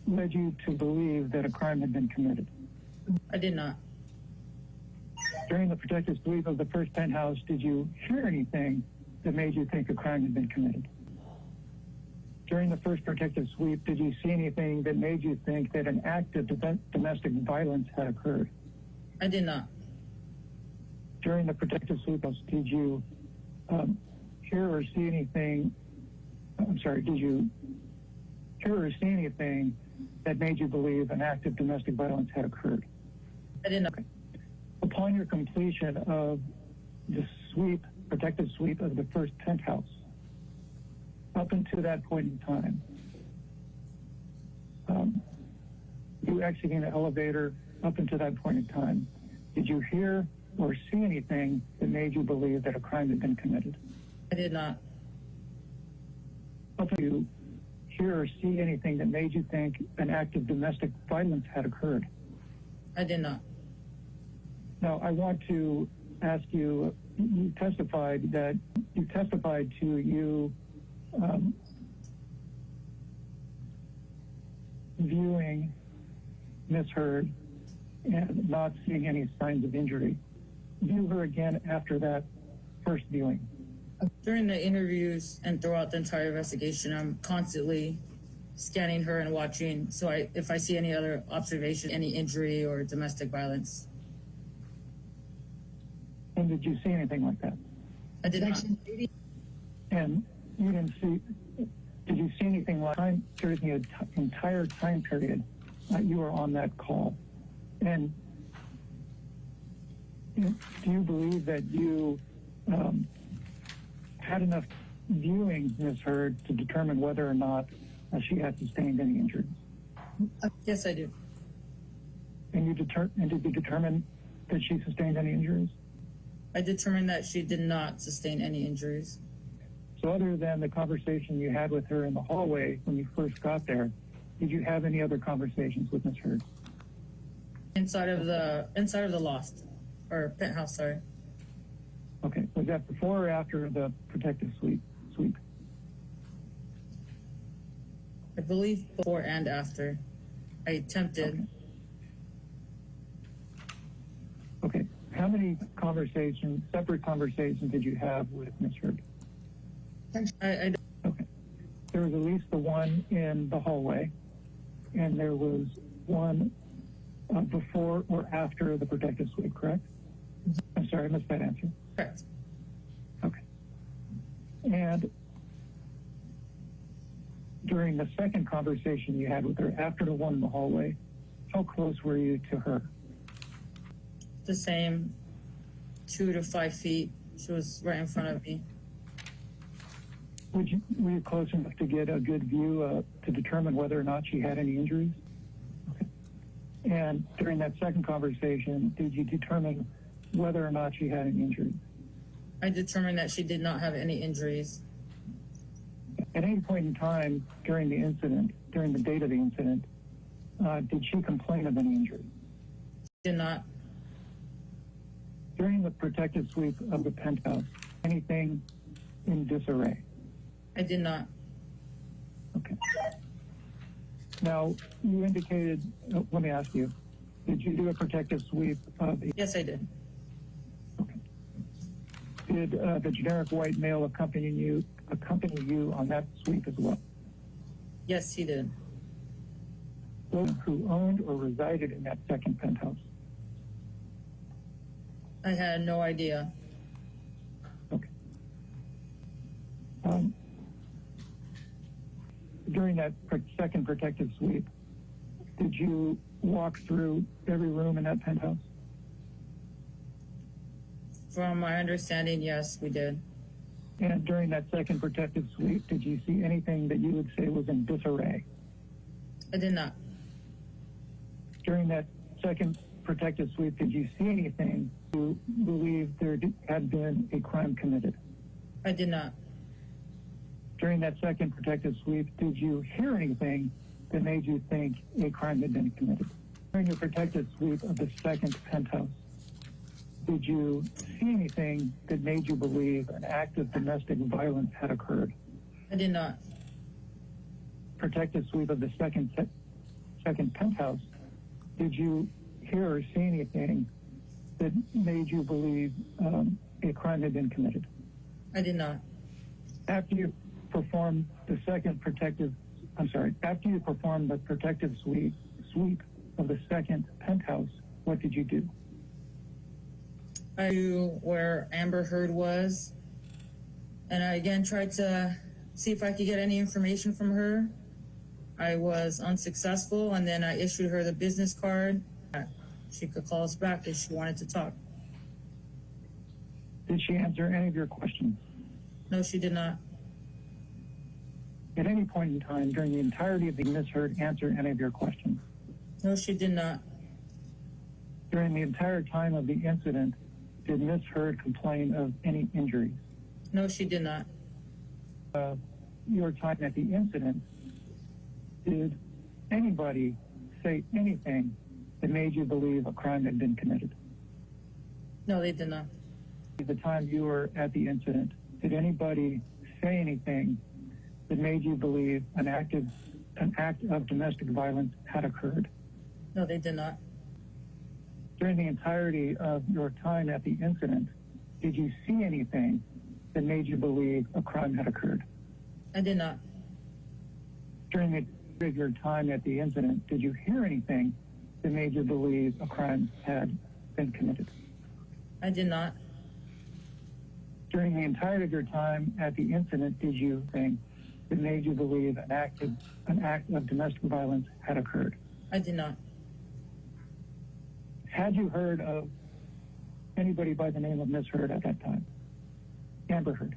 led you to believe that a crime had been committed? I did not. During the protective sweep of the first penthouse, did you hear anything that made you think a crime had been committed? During the first protective sweep, did you see anything that made you think that an act of domestic violence had occurred? I did not. During the protective sweep, did you hear or see anything? Did you hear or see anything that made you believe an act of domestic violence had occurred? I did not. Okay. Upon your completion of the protective sweep of the first penthouse, up until that point in time, you exiting the elevator, up until that point in time, did you hear or see anything that made you believe that a crime had been committed? I did not. Did you hear or see anything that made you think an act of domestic violence had occurred? I did not. Now, I want to ask you, you testified to you viewing Ms. Heard and not seeing any signs of injury. view her again after that first viewing? During the interviews and throughout the entire investigation, I'm constantly scanning her and watching. So if I see any other observation, any injury or domestic violence. And did you see anything like that? I did not. And you didn't see, did you see anything like time during the entire time period you were on that call? And do you believe that you had enough viewings, Ms. Heard, to determine whether or not she had sustained any injuries? Yes, I do. And did you determine that she sustained any injuries? I determined that she did not sustain any injuries. So other than the conversation you had with her in the hallway when you first got there, did you have any other conversations with Ms. Heard? Inside of the loft, or penthouse, sorry. Okay, was that before or after the protective sweep? I believe before and after. I attempted. Okay. How many separate conversations did you have with Ms. Heard? Okay. There was at least the one in the hallway, and there was one before or after the protective sweep, correct? I'm sorry, I missed that answer. Correct. Okay. And during the second conversation you had with her after the one in the hallway, how close were you to her? The same, 2 to 5 feet. She was right in front of me. Were you close enough to get a good view to determine whether or not she had any injuries? Okay. And during that second conversation, did you determine whether or not she had any injuries? I determined that she did not have any injuries. At any point in time during the incident, during the date of the incident, did she complain of any injuries? Did not. During the protective sweep of the penthouse, anything in disarray? I did not. Okay. Now, you indicated, let me ask you, did you do a protective sweep of the... Yes, I did. Okay. Did the generic white male accompany you on that sweep as well? Yes, he did. Those who owned or resided in that second penthouse? I had no idea. Okay. During that second protective sweep, did you walk through every room in that penthouse? From my understanding, yes, we did. And during that second protective sweep, did you see anything that you would say was in disarray? I did not. During that second protective sweep, did you see anything you believe there had been a crime committed? I did not. During that second protective sweep, did you hear anything that made you think a crime had been committed? During your protective sweep of the second penthouse, did you see anything that made you believe an act of domestic violence had occurred? I did not. Protective sweep of the second penthouse, did you hear or see anything that made you believe a crime had been committed? I did not. After you performed the protective sweep of the second penthouse, what did you do? I knew where Amber Heard was, and I again tried to see if I could get any information from her. I was unsuccessful, and then I issued her the business card. She could call us back if she wanted to talk. Did she answer any of your questions? No, she did not. At any point in time during the entirety of the Ms. Heard answer any of your questions? No, she did not. During the entire time of the incident, did Ms. Heard complain of any injuries? No, she did not. Your time at the incident, did anybody say anything that made you believe a crime had been committed? No, they did not. At the time you were at the incident, did anybody say anything that made you believe an act of domestic violence had occurred? No, they did not. During the entirety of your time at the incident, did you see anything that made you believe a crime had occurred? I did not. During the entirety of your time at the incident, did you hear anything that made you believe a crime had been committed? I did not. During the entirety of your time at the incident, did you think that made you believe an act of domestic violence had occurred? I did not. Had you heard of anybody by the name of Miss Heard at that time? Amber Heard?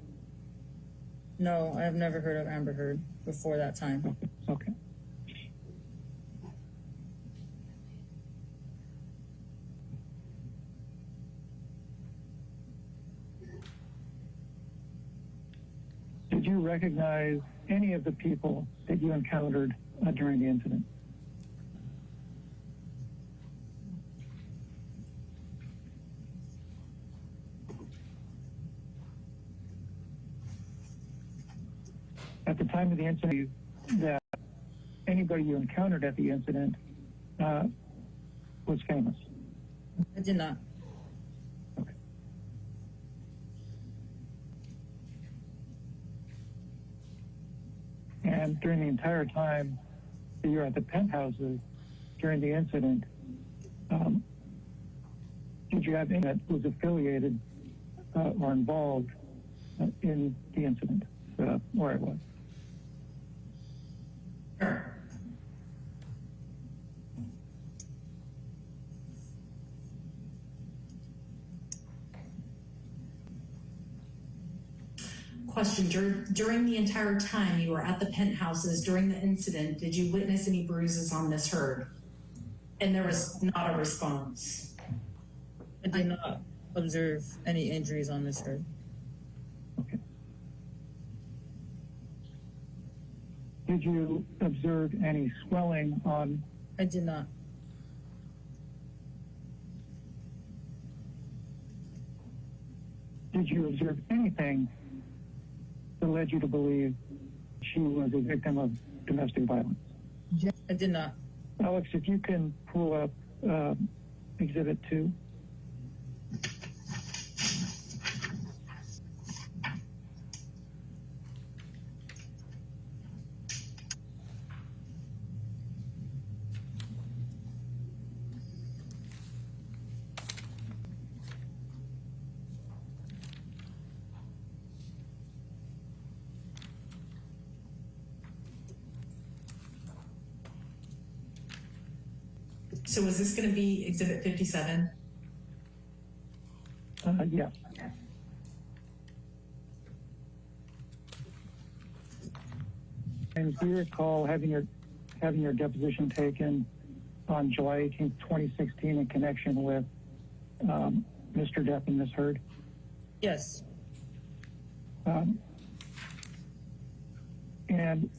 No, I have never heard of Amber Heard before that time. Okay. Did you recognize any of the people that you encountered during the incident? At the time of the incident, that anybody you encountered at the incident was famous? I did not. Okay. And during the entire time that you were at the penthouses during the incident, did you have any that was affiliated or involved in the incident where it was? Question, during the entire time you were at the penthouses during the incident, did you witness any bruises on Miss Heard? And there was not a response. I did not observe any injuries on Miss Heard. Okay. Did you observe any swelling on? I did not. Did you observe anything that led you to believe she was a victim of domestic violence? I did not. Alex, if you can pull up Exhibit 2. So is this going to be Exhibit 57? Yeah. And do you recall having your deposition taken on July 18th, 2016 in connection with Mr. Depp and Ms. Heard? Yes. And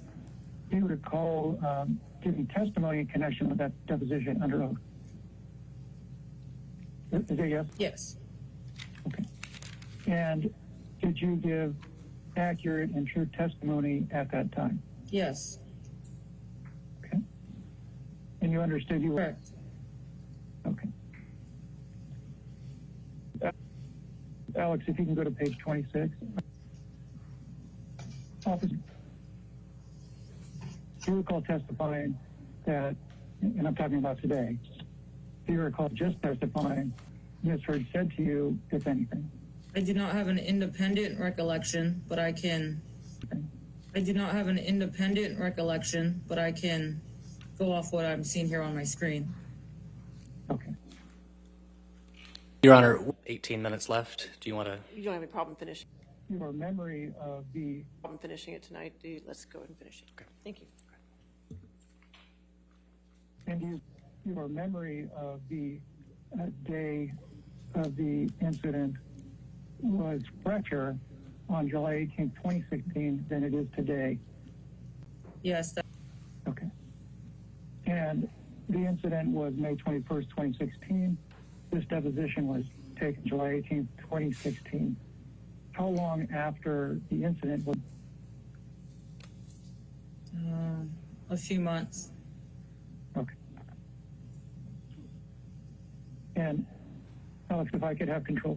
do you recall giving testimony in connection with that deposition under oath? Is it yes? Yes. Okay. And did you give accurate and true testimony at that time? Yes. Okay. And you understood you were? Correct. Okay. Alex, if you can go to page 26. Officer, do you recall testifying that, and I'm talking about today, do you recall just testifying Ms. Heard said to you, if anything? I do not have an independent recollection, but I can. I do not have an independent recollection, but I can go off what I'm seeing here on my screen. Okay. Your Honor, 18 minutes left. Do you want to? You don't have any problem finishing? Your memory of the... Problem finishing it tonight. Let's go ahead and finish it. Okay. Thank you. And your memory of the day of the incident was fresher on July 18th, 2016 than it is today? Yes. Okay. And the incident was May 21st, 2016. This deposition was taken July 18th, 2016. How long after the incident was? A few months. Okay. And Alex, if I could have control.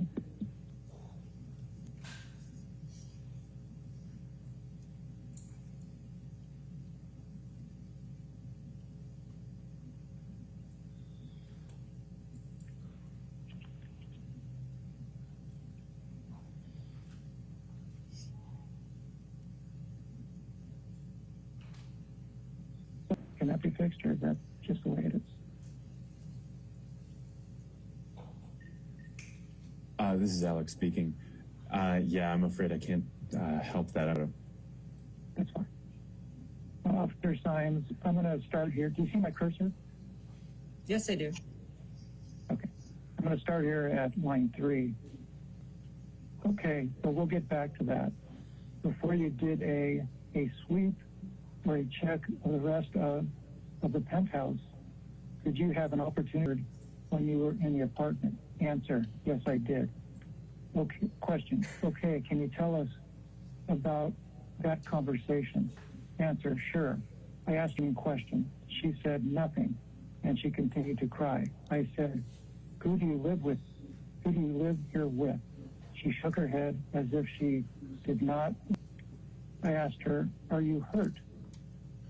Can that be fixed, or is that just the way it is? This is Alex speaking. Yeah, I'm afraid I can't help that out. That's fine. Officer Symes, I'm going to start here. Do you see my cursor? Yes, I do. Okay. I'm going to start here at line 3. Okay, so we'll get back to that. Before you did a sweep or a check of the rest of the penthouse, did you have an opportunity when you were in the apartment? Answer, yes, I did. Okay, question, okay, can you tell us about that conversation? Answer, sure. I asked you a question. She said nothing, and she continued to cry. I said, who do you live with? Who do you live here with? She shook her head as if she did not. I asked her, are you hurt?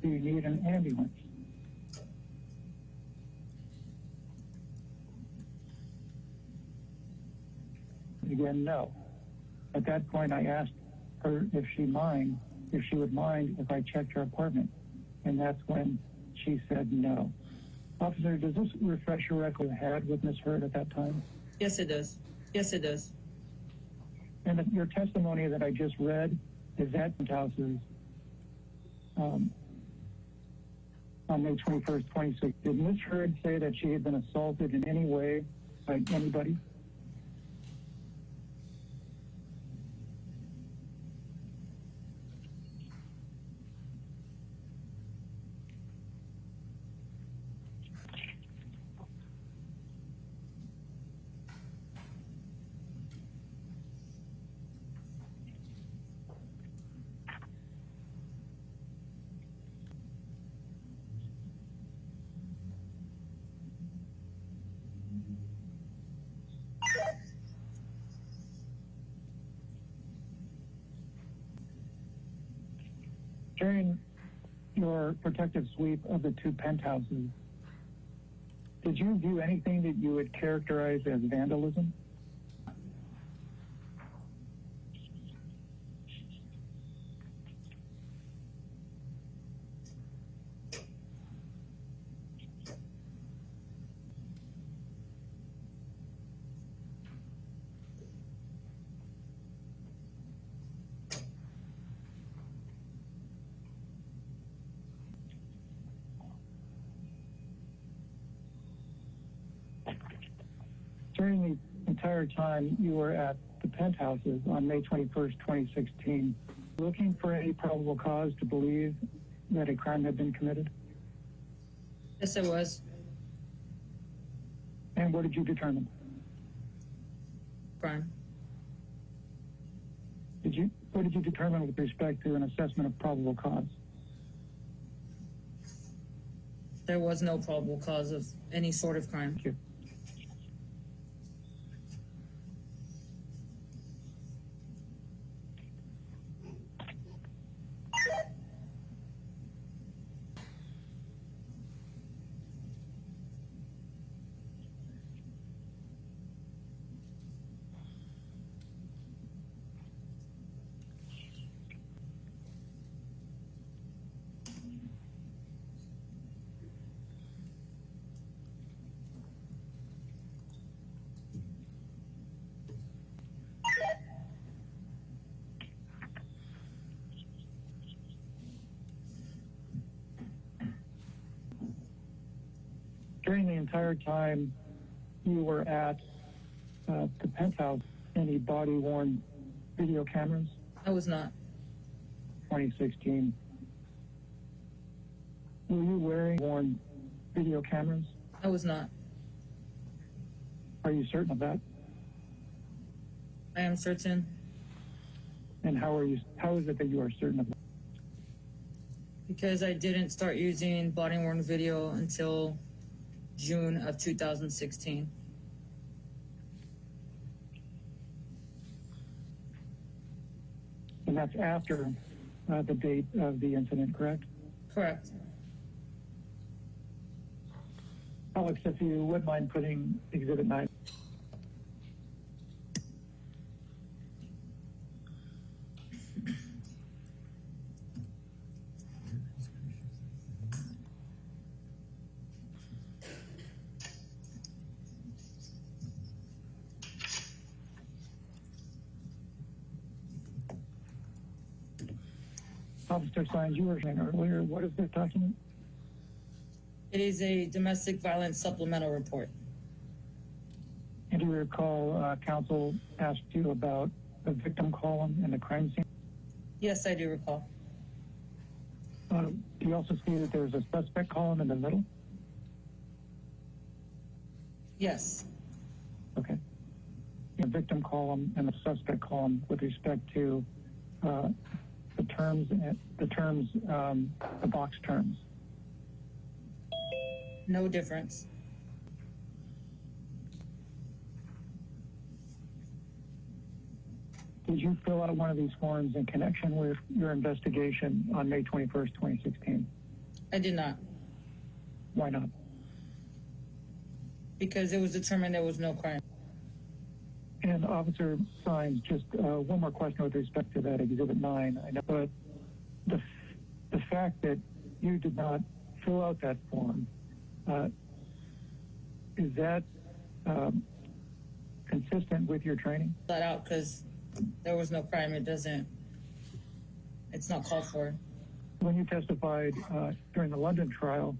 Do you need an ambulance? Again, no. At that point, I asked her if she would mind if I checked her apartment, and that's when she said no. Officer, does this refresh your record you had with Ms. Hurd at that time? Yes, it does. Yes, it does. And your testimony that I just read is that houses on May 21st, 2016. Did Ms. Hurd say that she had been assaulted in any way by anybody? During your protective sweep of the 2 penthouses, did you view anything that you would characterize as vandalism? During the entire time you were at the penthouses on May 21st, 2016, looking for any probable cause to believe that a crime had been committed? Yes, I was. And what did you determine? Crime. What did you determine with respect to an assessment of probable cause? There was no probable cause of any sort of crime. Thank you. During the entire time you were at the penthouse, any body-worn video cameras? I was not. 2016. Were you wearing worn video cameras? I was not. Are you certain of that? I am certain. And how is it that you are certain of that? Because I didn't start using body-worn video until June of 2016. And that's after the date of the incident, correct? Correct. Alex, if you would mind putting Exhibit 9. Officer Sines, you were saying earlier, what is this document? It is a domestic violence supplemental report. And do you recall counsel asked you about the victim column in the crime scene? Yes, I do recall. Do you also see that there's a suspect column in the middle? Yes. Okay. The victim column and the suspect column with respect to the box terms. No difference. Did you fill out one of these forms in connection with your investigation on May 21st, 2016? I did not. Why not? Because it was determined there was no crime. And Officer Sines, just one more question with respect to that Exhibit 9. I know, but the fact that you did not fill out that form, is that consistent with your training? That out because there was no crime. It's not called for. When you testified during the London trial,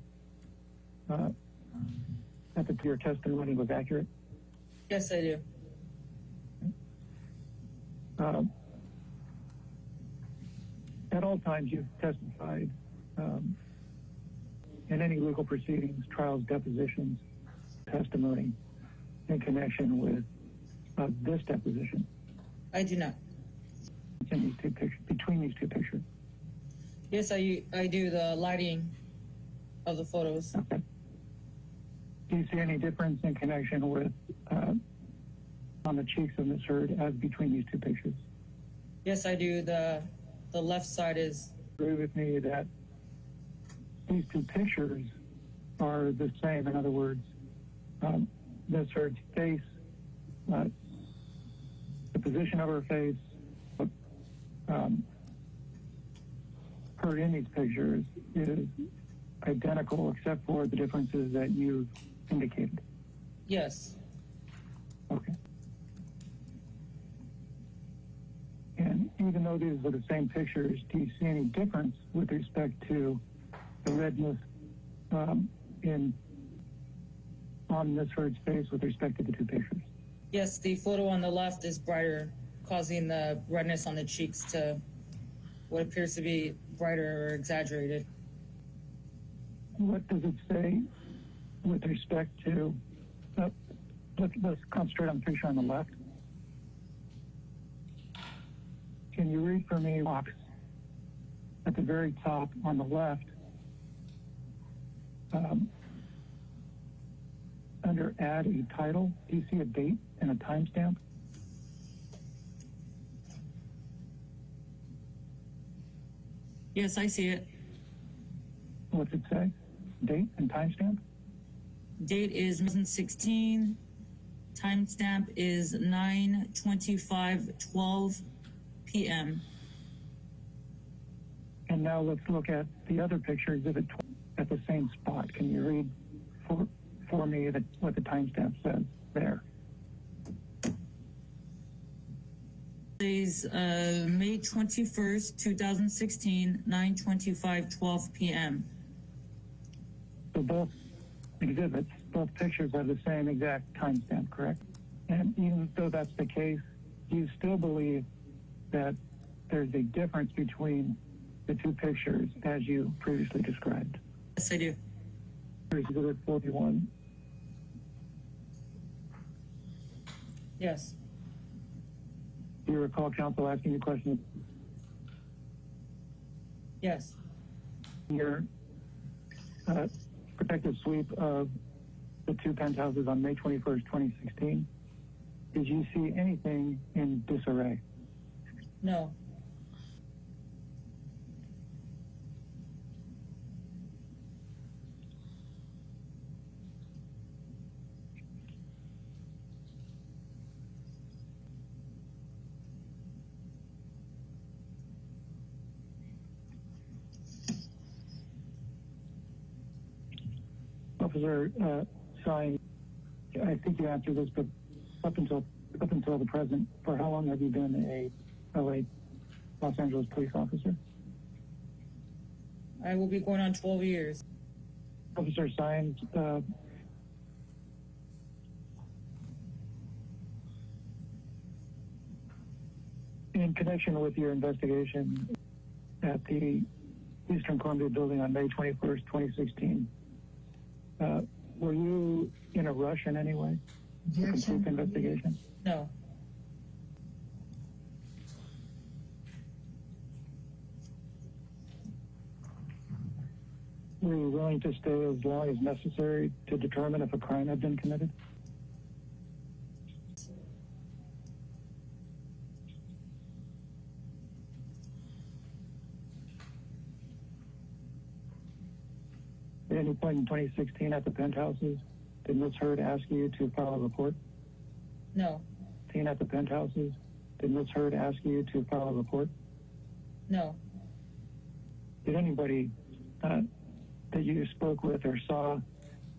that your testimony was accurate? Yes, I do. At all times you've testified in any legal proceedings, trials, depositions, testimony in connection with this deposition. I do not. In these two pictures, between these two pictures. Yes, I do the lighting of the photos. Okay. Do you see any difference in connection with on the cheeks of Ms. Heard as between these two pictures? Yes, I do. The left side is. Agree with me that these two pictures are the same. In other words, Ms. Heard's face, the position of her face, her in these pictures is identical except for the differences that you've indicated. Yes. Okay. And even though these are the same pictures, do you see any difference with respect to the redness on Ms. Heard's face with respect to the two pictures? Yes, the photo on the left is brighter, causing the redness on the cheeks to what appears to be brighter or exaggerated. What does it say with respect to, let's concentrate on the picture on the left. Can you read for me box at the very top on the left, under add a title, do you see a date and a timestamp? Yes, I see it. What's it say? Date and timestamp? Date is 2016. Timestamp is 9/25/12 p.m. And now let's look at the other picture, Exhibit 20, at the same spot. Can you read for me what the timestamp says there? Is May 21st, 2016, 9/25/12 p.m. So both exhibits, both pictures have the same exact timestamp, correct? And even though that's the case, do you still believe that there's a difference between the two pictures as you previously described? Yes, I do. Here's Exhibit 41. Yes. Do you recall counsel asking you questions? Yes. Your protective sweep of the two penthouses on May 21st, 2016, did you see anything in disarray? No. Officer Stein, I think you answered this, but up until the present, for how long have you been a Los Angeles police officer? I will be going on 12 years. Officer Stein, in connection with your investigation at the Eastern Columbia building on May 21st, 2016, were you in a rush in any way to complete the investigation? No. Were you willing to stay as long as necessary to determine if a crime had been committed? At any point in 2016 at the penthouses, did Ms. Heard ask you to file a report? No. At the penthouses, did Ms. Heard ask you to file a report? No. Did anybody that you spoke with or saw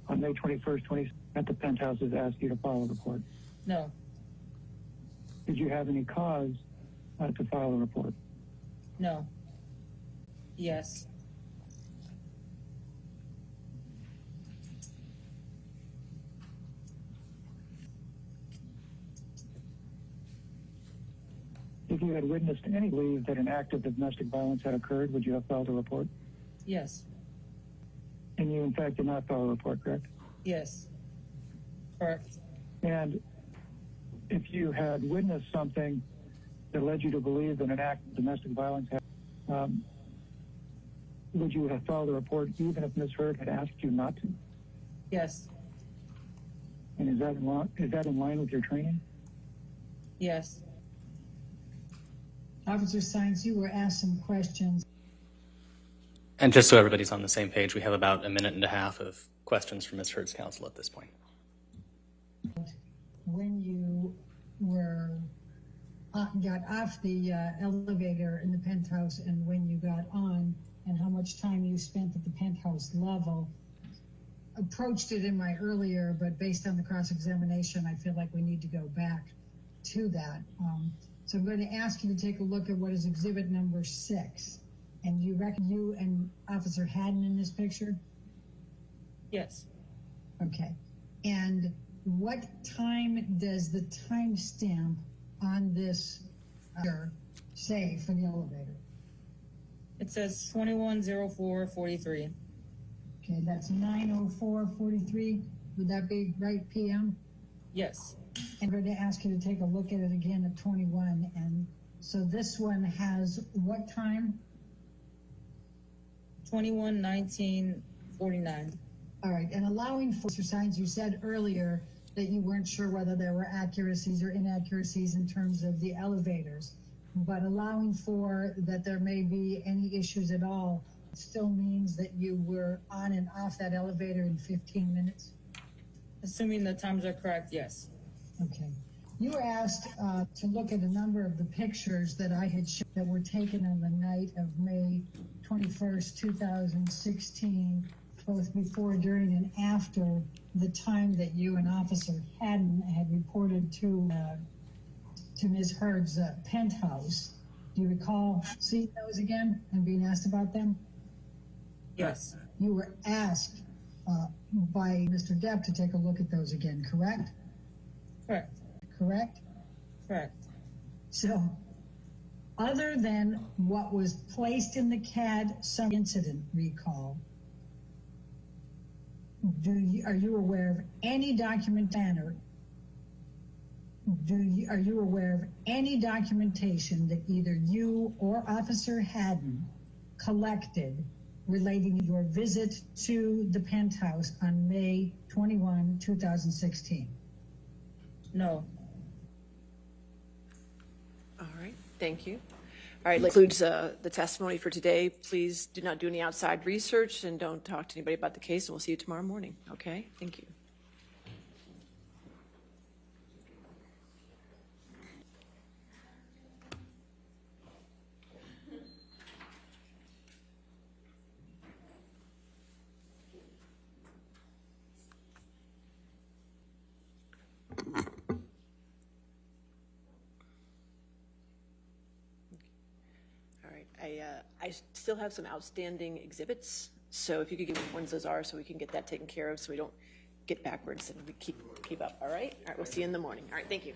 on May 21st, at the penthouses ask you to file a report? No. Did you have any cause to file a report? No. Yes. If you had witnessed any belief that an act of domestic violence had occurred, would you have filed a report? Yes. And you, in fact, did not file a report, correct? Yes. Correct. And if you had witnessed something that led you to believe that an act of domestic violence had, would you have filed a report even if Ms. Heard had asked you not to? Yes. And is that in line with your training? Yes. Officer Sines, you were asked some questions. And just so everybody's on the same page, we have about a minute and a half of questions from Ms. Heard's counsel at this point. When you were got off the elevator in the penthouse and when you got on, and how much time you spent at the penthouse level. Approached it in my earlier, but based on the cross-examination, I feel like we need to go back to that. So I'm going to ask you to take a look at what is exhibit number 6. And you reckon you and Officer Haddon in this picture? Yes. Okay. And what time does the timestamp on this say for the elevator? It says 21:04:43. Okay, that's 9:04:43. Would that be right, PM? Yes. I'm going to ask you to take a look at it again at 21. And so this one has what time? 21:19:49. All right, and allowing for signs, you said earlier that you weren't sure whether there were accuracies or inaccuracies in terms of the elevators, but allowing for that there may be any issues at all still means that you were on and off that elevator in 15 minutes? Assuming the times are correct, yes. Okay. You were asked to look at a number of the pictures that I had shown that were taken on the night of May 21st, 2016, both before, during, and after the time that you and Officer Haddon had reported to Ms. Heard's penthouse. Do you recall seeing those again and being asked about them? Yes. You were asked by Mr. Depp to take a look at those again, correct? Correct. Correct? Correct. So, other than what was placed in the CAD some incident recall, are you aware of any documentation that either you or Officer Haddon collected relating to your visit to the penthouse on May 21, 2016? No. All right, thank you. All right, that concludes the testimony for today. Please do not do any outside research and don't talk to anybody about the case, and we'll see you tomorrow morning. Okay, thank you. I still have some outstanding exhibits, so if you could give me ones those are, so we can get that taken care of, so we don't get backwards and we keep up, all right? All right, we'll see you in the morning. All right, thank you.